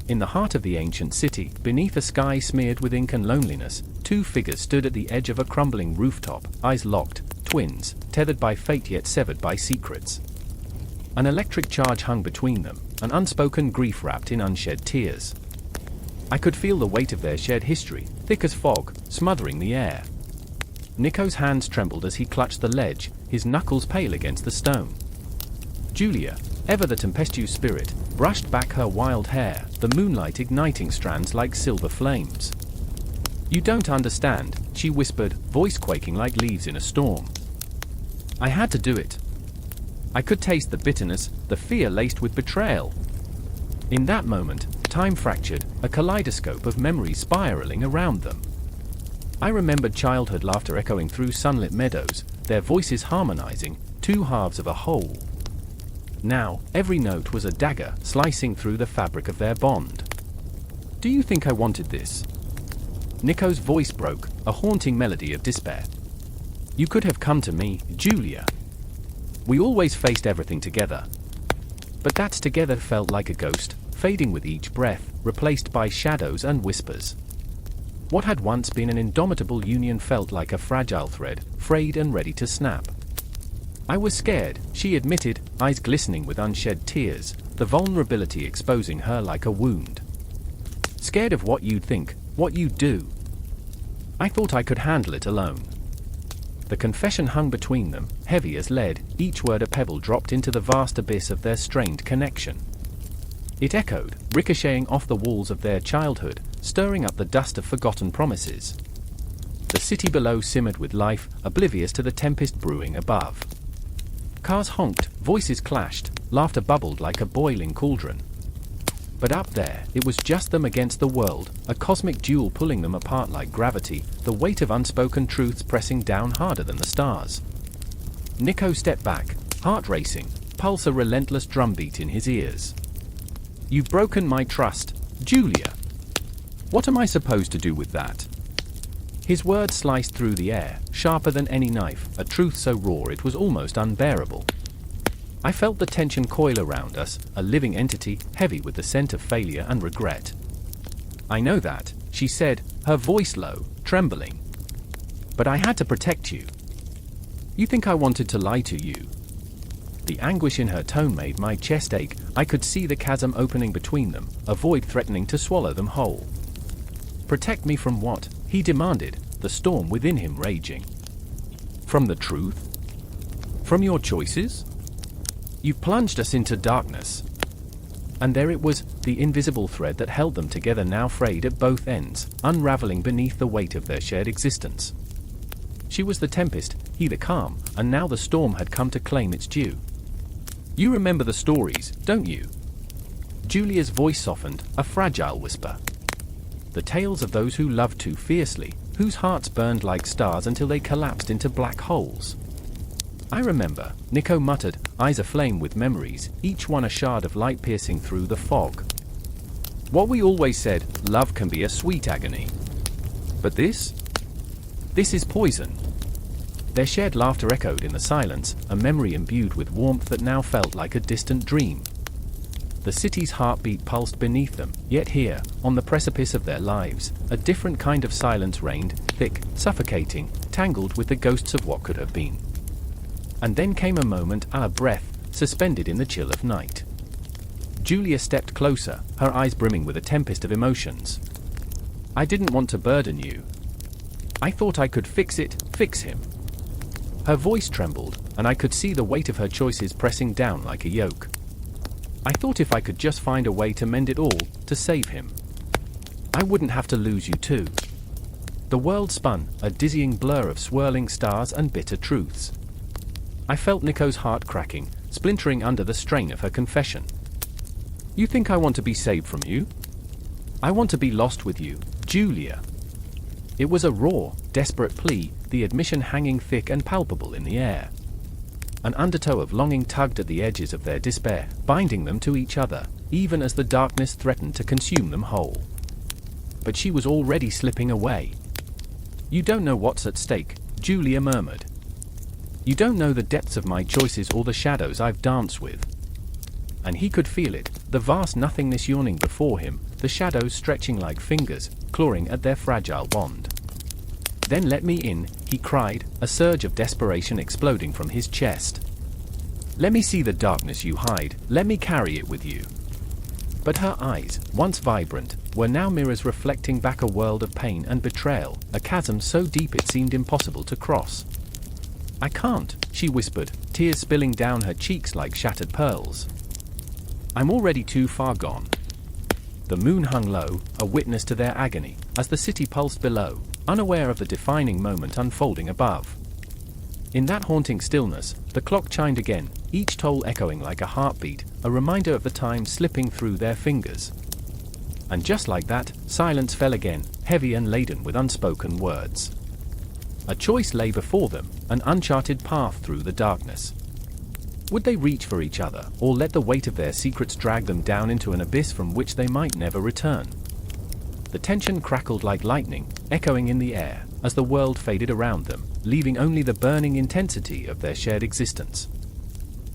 In the heart of the ancient city, beneath a sky smeared with ink and loneliness, two figures stood at the edge of a crumbling rooftop, eyes locked, twins, tethered by fate yet severed by secrets. An electric charge hung between them, an unspoken grief wrapped in unshed tears. I could feel the weight of their shared history, thick as fog, smothering the air. Nico's hands trembled as he clutched the ledge, his knuckles pale against the stone. Julia, ever the tempestuous spirit, brushed back her wild hair, the moonlight igniting strands like silver flames. "You don't understand," she whispered, voice quaking like leaves in a storm. I had to do it. I could taste the bitterness, the fear laced with betrayal. In that moment, time fractured, a kaleidoscope of memories spiraling around them. I remembered childhood laughter echoing through sunlit meadows, their voices harmonizing, two halves of a whole. Now, every note was a dagger slicing through the fabric of their bond. "Do you think I wanted this?" Nico's voice broke, a haunting melody of despair. "You could have come to me, Julia. We always faced everything together. But that together felt like a ghost, fading with each breath, replaced by shadows and whispers. What had once been an indomitable union felt like a fragile thread, frayed and ready to snap. I was scared," she admitted, eyes glistening with unshed tears, the vulnerability exposing her like a wound. "Scared of what you'd think, what you'd do. I thought I could handle it alone." The confession hung between them, heavy as lead, each word a pebble dropped into the vast abyss of their strained connection. It echoed, ricocheting off the walls of their childhood, stirring up the dust of forgotten promises. The city below simmered with life, oblivious to the tempest brewing above. Cars honked, voices clashed, laughter bubbled like a boiling cauldron. But up there, it was just them against the world, a cosmic duel pulling them apart like gravity, the weight of unspoken truths pressing down harder than the stars. Nico stepped back, heart racing, pulse a relentless drumbeat in his ears. "You've broken my trust, Julia. What am I supposed to do with that?" His words sliced through the air, sharper than any knife, a truth so raw it was almost unbearable. I felt the tension coil around us, a living entity, heavy with the scent of failure and regret. "I know that," she said, her voice low, trembling. "But I had to protect you. You think I wanted to lie to you?" The anguish in her tone made my chest ache. I could see the chasm opening between them, a void threatening to swallow them whole. "Protect me from what?" he demanded, the storm within him raging. "From the truth? From your choices? You've plunged us into darkness, And there it was, the invisible thread that held them together now frayed at both ends, unraveling beneath the weight of their shared existence. She was the tempest, he the calm, and now the storm had come to claim its due. "You remember the stories, don't you?" Julia's voice softened, a fragile whisper. "The tales of those who loved too fiercely, whose hearts burned like stars until they collapsed into black holes." "I remember," Nico muttered, eyes aflame with memories, each one a shard of light piercing through the fog. "What we always said, love can be a sweet agony. But this? This is poison." Their shared laughter echoed in the silence, a memory imbued with warmth that now felt like a distant dream. The city's heartbeat pulsed beneath them, yet here, on the precipice of their lives, a different kind of silence reigned, thick, suffocating, tangled with the ghosts of what could have been. And then came a moment, a breath, suspended in the chill of night. Julia stepped closer, her eyes brimming with a tempest of emotions. "I didn't want to burden you. I thought I could fix him." Her voice trembled, and I could see the weight of her choices pressing down like a yoke. "I thought if I could just find a way to mend it all, to save him, I wouldn't have to lose you too." The world spun, a dizzying blur of swirling stars and bitter truths. I felt Nico's heart cracking, splintering under the strain of her confession. "You think I want to be saved from you? I want to be lost with you, Julia." It was a raw, desperate plea, the admission hanging thick and palpable in the air. An undertow of longing tugged at the edges of their despair, binding them to each other, even as the darkness threatened to consume them whole. But she was already slipping away. "You don't know what's at stake," Julia murmured. "You don't know the depths of my choices or the shadows I've danced with." And he could feel it, the vast nothingness yawning before him, the shadows stretching like fingers, clawing at their fragile bond. "Then let me in," he cried, a surge of desperation exploding from his chest. "Let me see the darkness you hide, let me carry it with you." But her eyes, once vibrant, were now mirrors reflecting back a world of pain and betrayal, a chasm so deep it seemed impossible to cross. "I can't," she whispered, tears spilling down her cheeks like shattered pearls. "I'm already too far gone." The moon hung low, a witness to their agony, as the city pulsed below, unaware of the defining moment unfolding above. In that haunting stillness, the clock chimed again, each toll echoing like a heartbeat, a reminder of the time slipping through their fingers. And just like that, silence fell again, heavy and laden with unspoken words. A choice lay before them, an uncharted path through the darkness. Would they reach for each other, or let the weight of their secrets drag them down into an abyss from which they might never return? The tension crackled like lightning, echoing in the air, as the world faded around them, leaving only the burning intensity of their shared existence.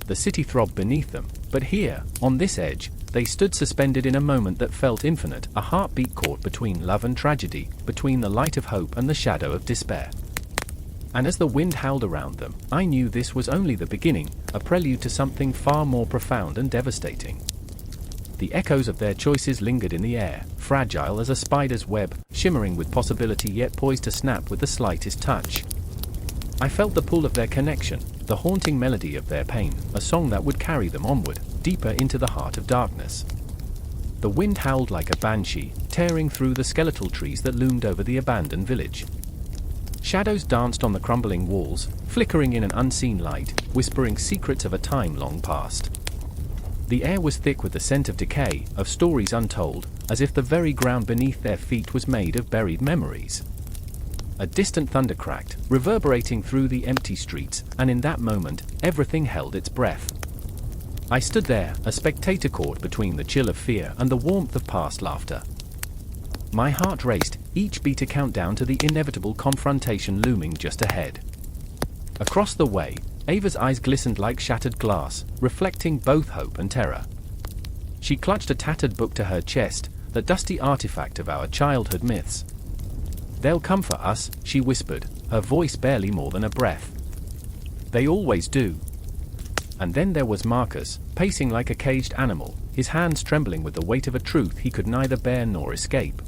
The city throbbed beneath them, but here, on this edge, they stood suspended in a moment that felt infinite, a heartbeat caught between love and tragedy, between the light of hope and the shadow of despair. And as the wind howled around them, I knew this was only the beginning, a prelude to something far more profound and devastating. The echoes of their choices lingered in the air, fragile as a spider's web, shimmering with possibility yet poised to snap with the slightest touch. I felt the pull of their connection, the haunting melody of their pain, a song that would carry them onward, deeper into the heart of darkness. The wind howled like a banshee, tearing through the skeletal trees that loomed over the abandoned village. Shadows danced on the crumbling walls, flickering in an unseen light, whispering secrets of a time long past. The air was thick with the scent of decay, of stories untold, as if the very ground beneath their feet was made of buried memories. A distant thunder cracked, reverberating through the empty streets, and in that moment, everything held its breath. I stood there, a spectator caught between the chill of fear and the warmth of past laughter. My heart raced, each beat a countdown to the inevitable confrontation looming just ahead. Across the way, Ava's eyes glistened like shattered glass, reflecting both hope and terror. She clutched a tattered book to her chest, the dusty artifact of our childhood myths. "They'll come for us," she whispered, her voice barely more than a breath. "They always do." And then there was Marcus, pacing like a caged animal, his hands trembling with the weight of a truth he could neither bear nor escape.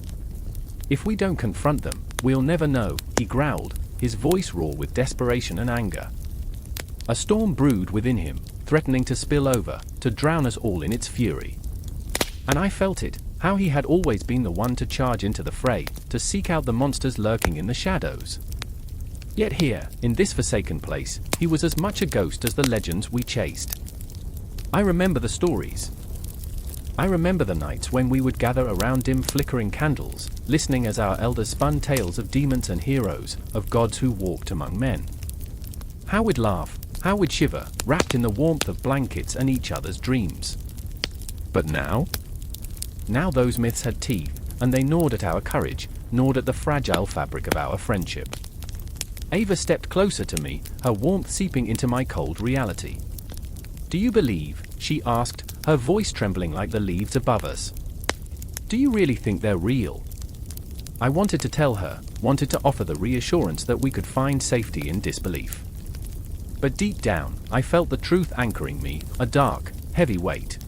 "If we don't confront them, we'll never know," he growled, his voice raw with desperation and anger. A storm brewed within him, threatening to spill over, to drown us all in its fury. And I felt it, how he had always been the one to charge into the fray, to seek out the monsters lurking in the shadows. Yet here, in this forsaken place, he was as much a ghost as the legends we chased. I remember the stories. I remember the nights when we would gather around dim flickering candles, listening as our elders spun tales of demons and heroes, of gods who walked among men. How we'd laugh, how we'd shiver, wrapped in the warmth of blankets and each other's dreams. But now? Now those myths had teeth, and they gnawed at our courage, gnawed at the fragile fabric of our friendship. Ava stepped closer to me, her warmth seeping into my cold reality. "Do you believe?" she asked, her voice trembling like the leaves above us. "Do you really think they're real?" I wanted to tell her, wanted to offer the reassurance that we could find safety in disbelief. But deep down, I felt the truth anchoring me, a dark, heavy weight.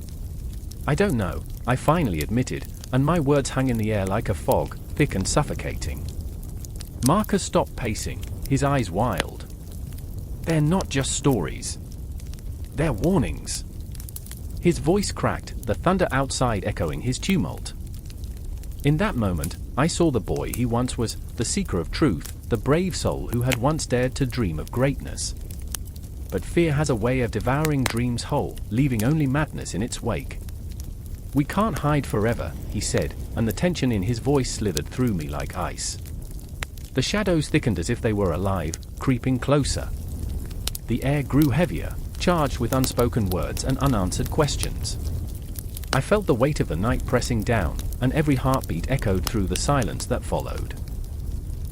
"I don't know," I finally admitted, and my words hung in the air like a fog, thick and suffocating. Marcus stopped pacing, his eyes wild. "They're not just stories. They're warnings." His voice cracked, the thunder outside echoing his tumult. In that moment, I saw the boy he once was, the seeker of truth, the brave soul who had once dared to dream of greatness. But fear has a way of devouring dreams whole, leaving only madness in its wake. "We can't hide forever," he said, and the tension in his voice slithered through me like ice. The shadows thickened as if they were alive, creeping closer. The air grew heavier, charged with unspoken words and unanswered questions. I felt the weight of the night pressing down, and every heartbeat echoed through the silence that followed.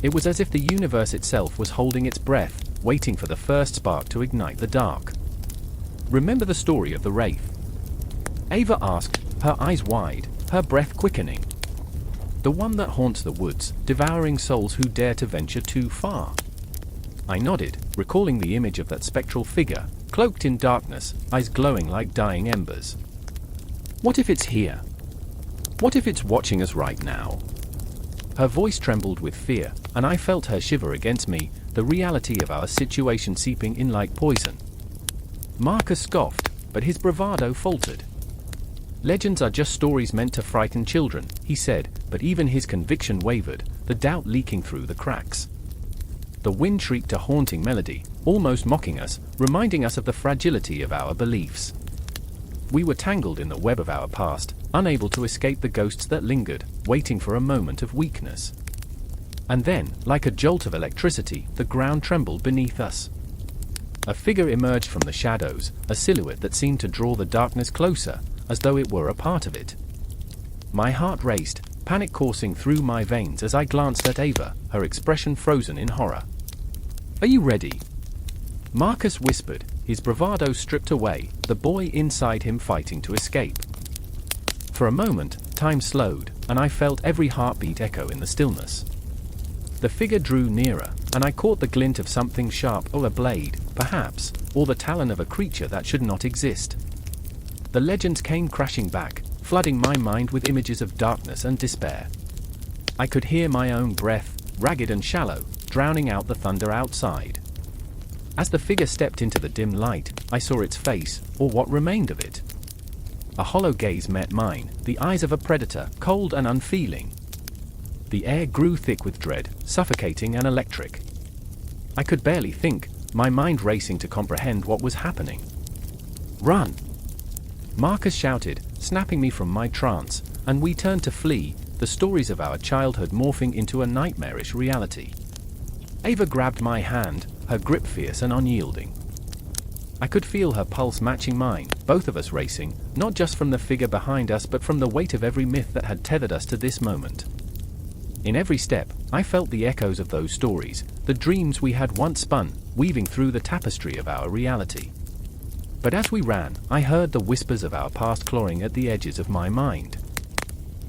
It was as if the universe itself was holding its breath, waiting for the first spark to ignite the dark. "Remember the story of the Wraith?" Ava asked, her eyes wide, her breath quickening. "The one that haunts the woods, devouring souls who dare to venture too far." I nodded, recalling the image of that spectral figure, cloaked in darkness, eyes glowing like dying embers. "What if it's here? What if it's watching us right now?" Her voice trembled with fear, and I felt her shiver against me, the reality of our situation seeping in like poison. Marcus scoffed, but his bravado faltered. "Legends are just stories meant to frighten children," he said, but even his conviction wavered, the doubt leaking through the cracks. The wind shrieked a haunting melody, almost mocking us, reminding us of the fragility of our beliefs. We were tangled in the web of our past, unable to escape the ghosts that lingered, waiting for a moment of weakness. And then, like a jolt of electricity, the ground trembled beneath us. A figure emerged from the shadows, a silhouette that seemed to draw the darkness closer, as though it were a part of it. My heart raced, panic coursing through my veins as I glanced at Ava, her expression frozen in horror. "Are you ready?" Marcus whispered, his bravado stripped away, the boy inside him fighting to escape. For a moment, time slowed, and I felt every heartbeat echo in the stillness. The figure drew nearer, and I caught the glint of something sharp, or a blade, perhaps, or the talon of a creature that should not exist. The legends came crashing back, flooding my mind with images of darkness and despair. I could hear my own breath, ragged and shallow, drowning out the thunder outside. As the figure stepped into the dim light, I saw its face, or what remained of it. A hollow gaze met mine, the eyes of a predator, cold and unfeeling. The air grew thick with dread, suffocating and electric. I could barely think, my mind racing to comprehend what was happening. "Run!" Marcus shouted, snapping me from my trance, and we turned to flee, the stories of our childhood morphing into a nightmarish reality. Ava grabbed my hand, her grip fierce and unyielding. I could feel her pulse matching mine, both of us racing, not just from the figure behind us but from the weight of every myth that had tethered us to this moment. In every step, I felt the echoes of those stories, the dreams we had once spun, weaving through the tapestry of our reality. But as we ran, I heard the whispers of our past clawing at the edges of my mind.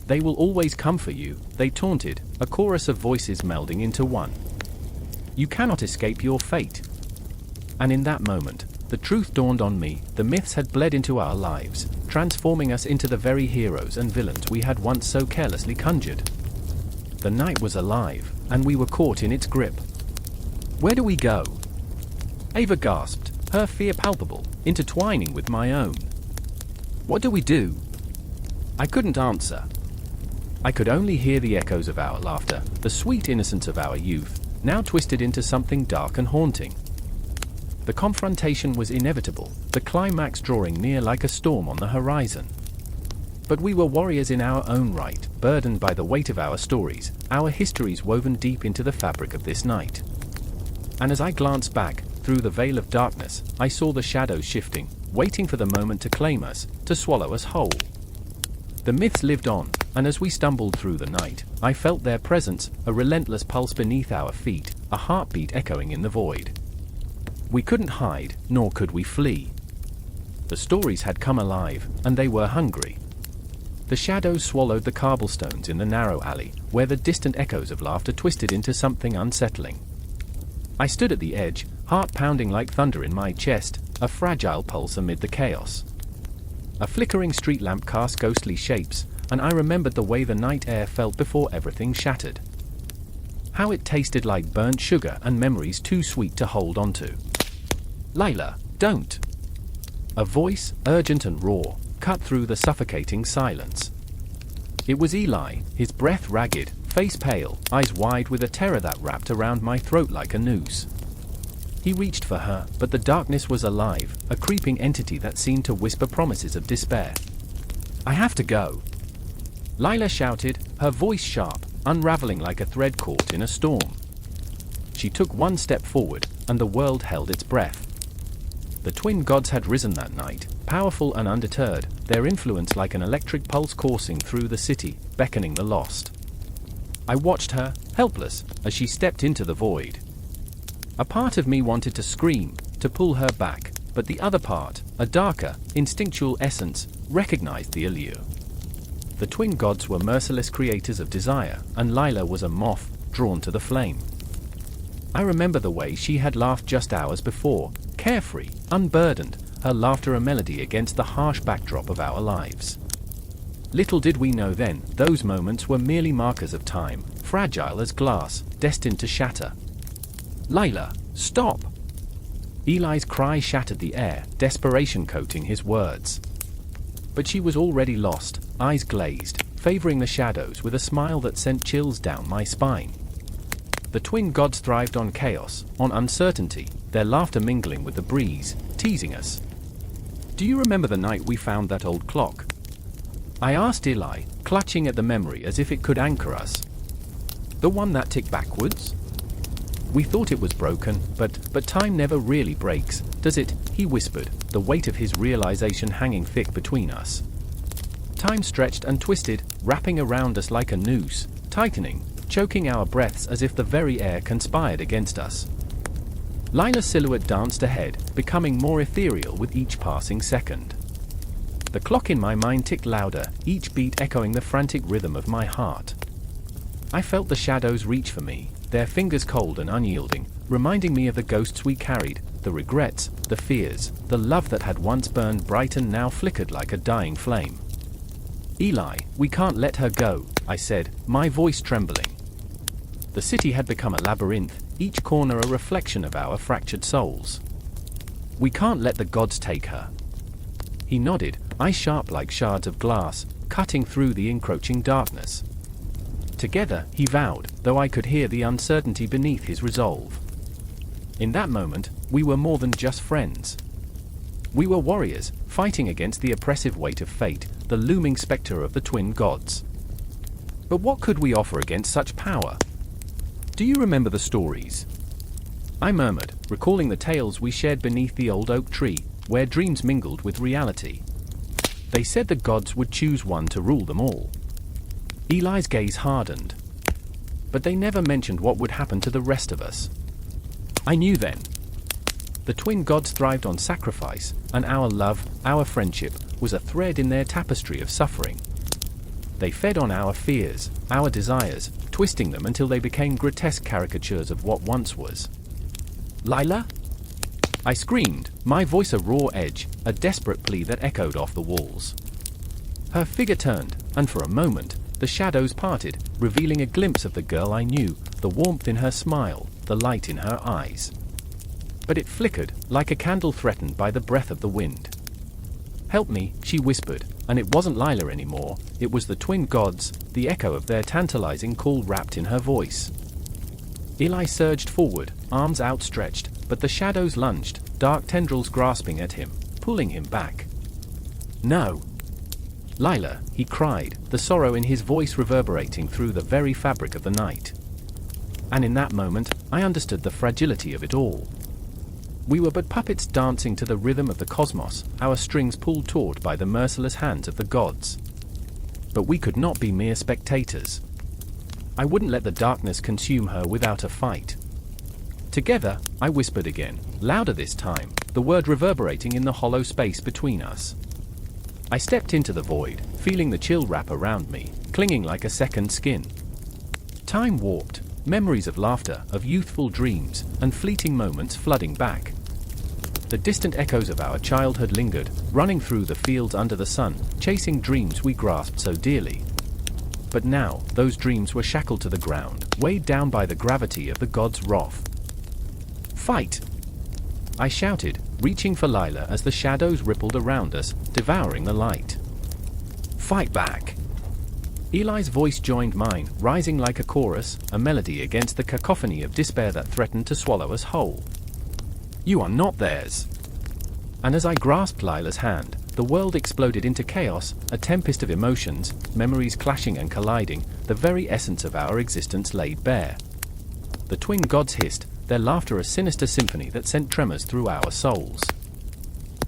"They will always come for you," they taunted, a chorus of voices melding into one. "You cannot escape your fate." And in that moment, the truth dawned on me, the myths had bled into our lives, transforming us into the very heroes and villains we had once so carelessly conjured. The night was alive, and we were caught in its grip. "Where do we go?" Ava gasped, her fear palpable, intertwining with my own. "What do we do?" I couldn't answer. I could only hear the echoes of our laughter, the sweet innocence of our youth, now twisted into something dark and haunting. The confrontation was inevitable, the climax drawing near like a storm on the horizon. But we were warriors in our own right, burdened by the weight of our stories, our histories woven deep into the fabric of this night. And as I glanced back, through the veil of darkness, I saw the shadows shifting, waiting for the moment to claim us, to swallow us whole. The myths lived on, and as we stumbled through the night, I felt their presence, a relentless pulse beneath our feet, a heartbeat echoing in the void. We couldn't hide, nor could we flee. The stories had come alive, and they were hungry. The shadows swallowed the cobblestones in the narrow alley, where the distant echoes of laughter twisted into something unsettling. I stood at the edge, heart pounding like thunder in my chest, a fragile pulse amid the chaos. A flickering street lamp cast ghostly shapes, and I remembered the way the night air felt before everything shattered. How it tasted like burnt sugar and memories too sweet to hold onto. "Lila, don't!" A voice, urgent and raw, cut through the suffocating silence. It was Eli, his breath ragged, face pale, eyes wide with a terror that wrapped around my throat like a noose. He reached for her, but the darkness was alive, a creeping entity that seemed to whisper promises of despair. "I have to go," Lila shouted, her voice sharp, unraveling like a thread caught in a storm. She took one step forward, and the world held its breath. The twin gods had risen that night, powerful and undeterred, their influence like an electric pulse coursing through the city, beckoning the lost. I watched her, helpless, as she stepped into the void. A part of me wanted to scream, to pull her back, but the other part, a darker, instinctual essence, recognized the allure. The twin gods were merciless creators of desire, and Lila was a moth, drawn to the flame. I remember the way she had laughed just hours before, carefree, unburdened, her laughter a melody against the harsh backdrop of our lives. Little did we know then, those moments were merely markers of time, fragile as glass, destined to shatter. "Lila, stop!" Eli's cry shattered the air, desperation coating his words. But she was already lost, eyes glazed, favoring the shadows with a smile that sent chills down my spine. The twin gods thrived on chaos, on uncertainty, their laughter mingling with the breeze, teasing us. "Do you remember the night we found that old clock?" I asked Eli, clutching at the memory as if it could anchor us. "The one that ticked backwards?" "We thought it was broken, but time never really breaks, does it?" he whispered, the weight of his realization hanging thick between us. Time stretched and twisted, wrapping around us like a noose, tightening, choking our breaths as if the very air conspired against us. Lila's silhouette danced ahead, becoming more ethereal with each passing second. The clock in my mind ticked louder, each beat echoing the frantic rhythm of my heart. I felt the shadows reach for me, their fingers cold and unyielding, reminding me of the ghosts we carried, the regrets, the fears, the love that had once burned bright and now flickered like a dying flame. "Eli, we can't let her go," I said, my voice trembling. The city had become a labyrinth, each corner a reflection of our fractured souls. "We can't let the gods take her." He nodded, eyes sharp like shards of glass, cutting through the encroaching darkness. Together, he vowed, though I could hear the uncertainty beneath his resolve. In that moment, we were more than just friends. We were warriors, fighting against the oppressive weight of fate, the looming specter of the twin gods. But what could we offer against such power? "Do you remember the stories?" I murmured, recalling the tales we shared beneath the old oak tree, where dreams mingled with reality. They said the gods would choose one to rule them all. Eli's gaze hardened. But they never mentioned what would happen to the rest of us. I knew then. The twin gods thrived on sacrifice, and our love, our friendship, was a thread in their tapestry of suffering. They fed on our fears, our desires, twisting them until they became grotesque caricatures of what once was. "Lila?" I screamed, my voice a raw edge, a desperate plea that echoed off the walls. Her figure turned, and for a moment, the shadows parted, revealing a glimpse of the girl I knew, the warmth in her smile, the light in her eyes. But it flickered, like a candle threatened by the breath of the wind. "Help me," she whispered, and it wasn't Lila anymore, it was the twin gods, the echo of their tantalizing call wrapped in her voice. Eli surged forward, arms outstretched, but the shadows lunged, dark tendrils grasping at him, pulling him back. "No! Lila," he cried, the sorrow in his voice reverberating through the very fabric of the night. And in that moment, I understood the fragility of it all. We were but puppets dancing to the rhythm of the cosmos, our strings pulled taut by the merciless hands of the gods. But we could not be mere spectators. I wouldn't let the darkness consume her without a fight. "Together," I whispered again, louder this time, the word reverberating in the hollow space between us. I stepped into the void, feeling the chill wrap around me, clinging like a second skin. Time warped, memories of laughter, of youthful dreams, and fleeting moments flooding back. The distant echoes of our childhood lingered, running through the fields under the sun, chasing dreams we grasped so dearly. But now, those dreams were shackled to the ground, weighed down by the gravity of the gods' wrath. "Fight!" I shouted, reaching for Lila as the shadows rippled around us, devouring the light. "Fight back!" Eli's voice joined mine, rising like a chorus, a melody against the cacophony of despair that threatened to swallow us whole. "You are not theirs!" And as I grasped Lila's hand, the world exploded into chaos, a tempest of emotions, memories clashing and colliding, the very essence of our existence laid bare. The twin gods hissed, their laughter a sinister symphony that sent tremors through our souls.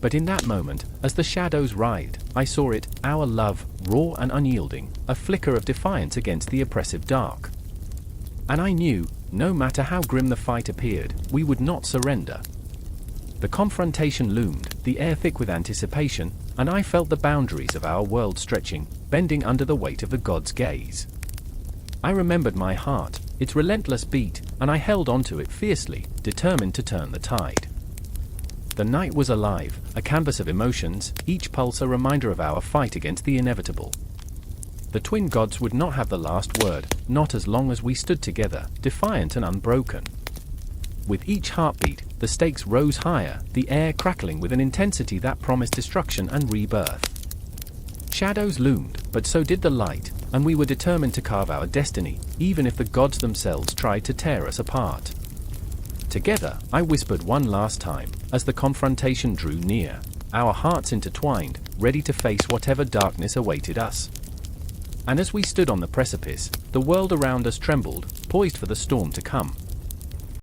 But in that moment, as the shadows writhed, I saw it, our love, raw and unyielding, a flicker of defiance against the oppressive dark. And I knew, no matter how grim the fight appeared, we would not surrender. The confrontation loomed, the air thick with anticipation, and I felt the boundaries of our world stretching, bending under the weight of the gods' gaze. I remembered my heart, its relentless beat, and I held onto it fiercely, determined to turn the tide. The night was alive, a canvas of emotions, each pulse a reminder of our fight against the inevitable. The twin gods would not have the last word, not as long as we stood together, defiant and unbroken. With each heartbeat, the stakes rose higher, the air crackling with an intensity that promised destruction and rebirth. Shadows loomed, but so did the light, and we were determined to carve our destiny, even if the gods themselves tried to tear us apart. Together, I whispered one last time, as the confrontation drew near, our hearts intertwined, ready to face whatever darkness awaited us. And as we stood on the precipice, the world around us trembled, poised for the storm to come.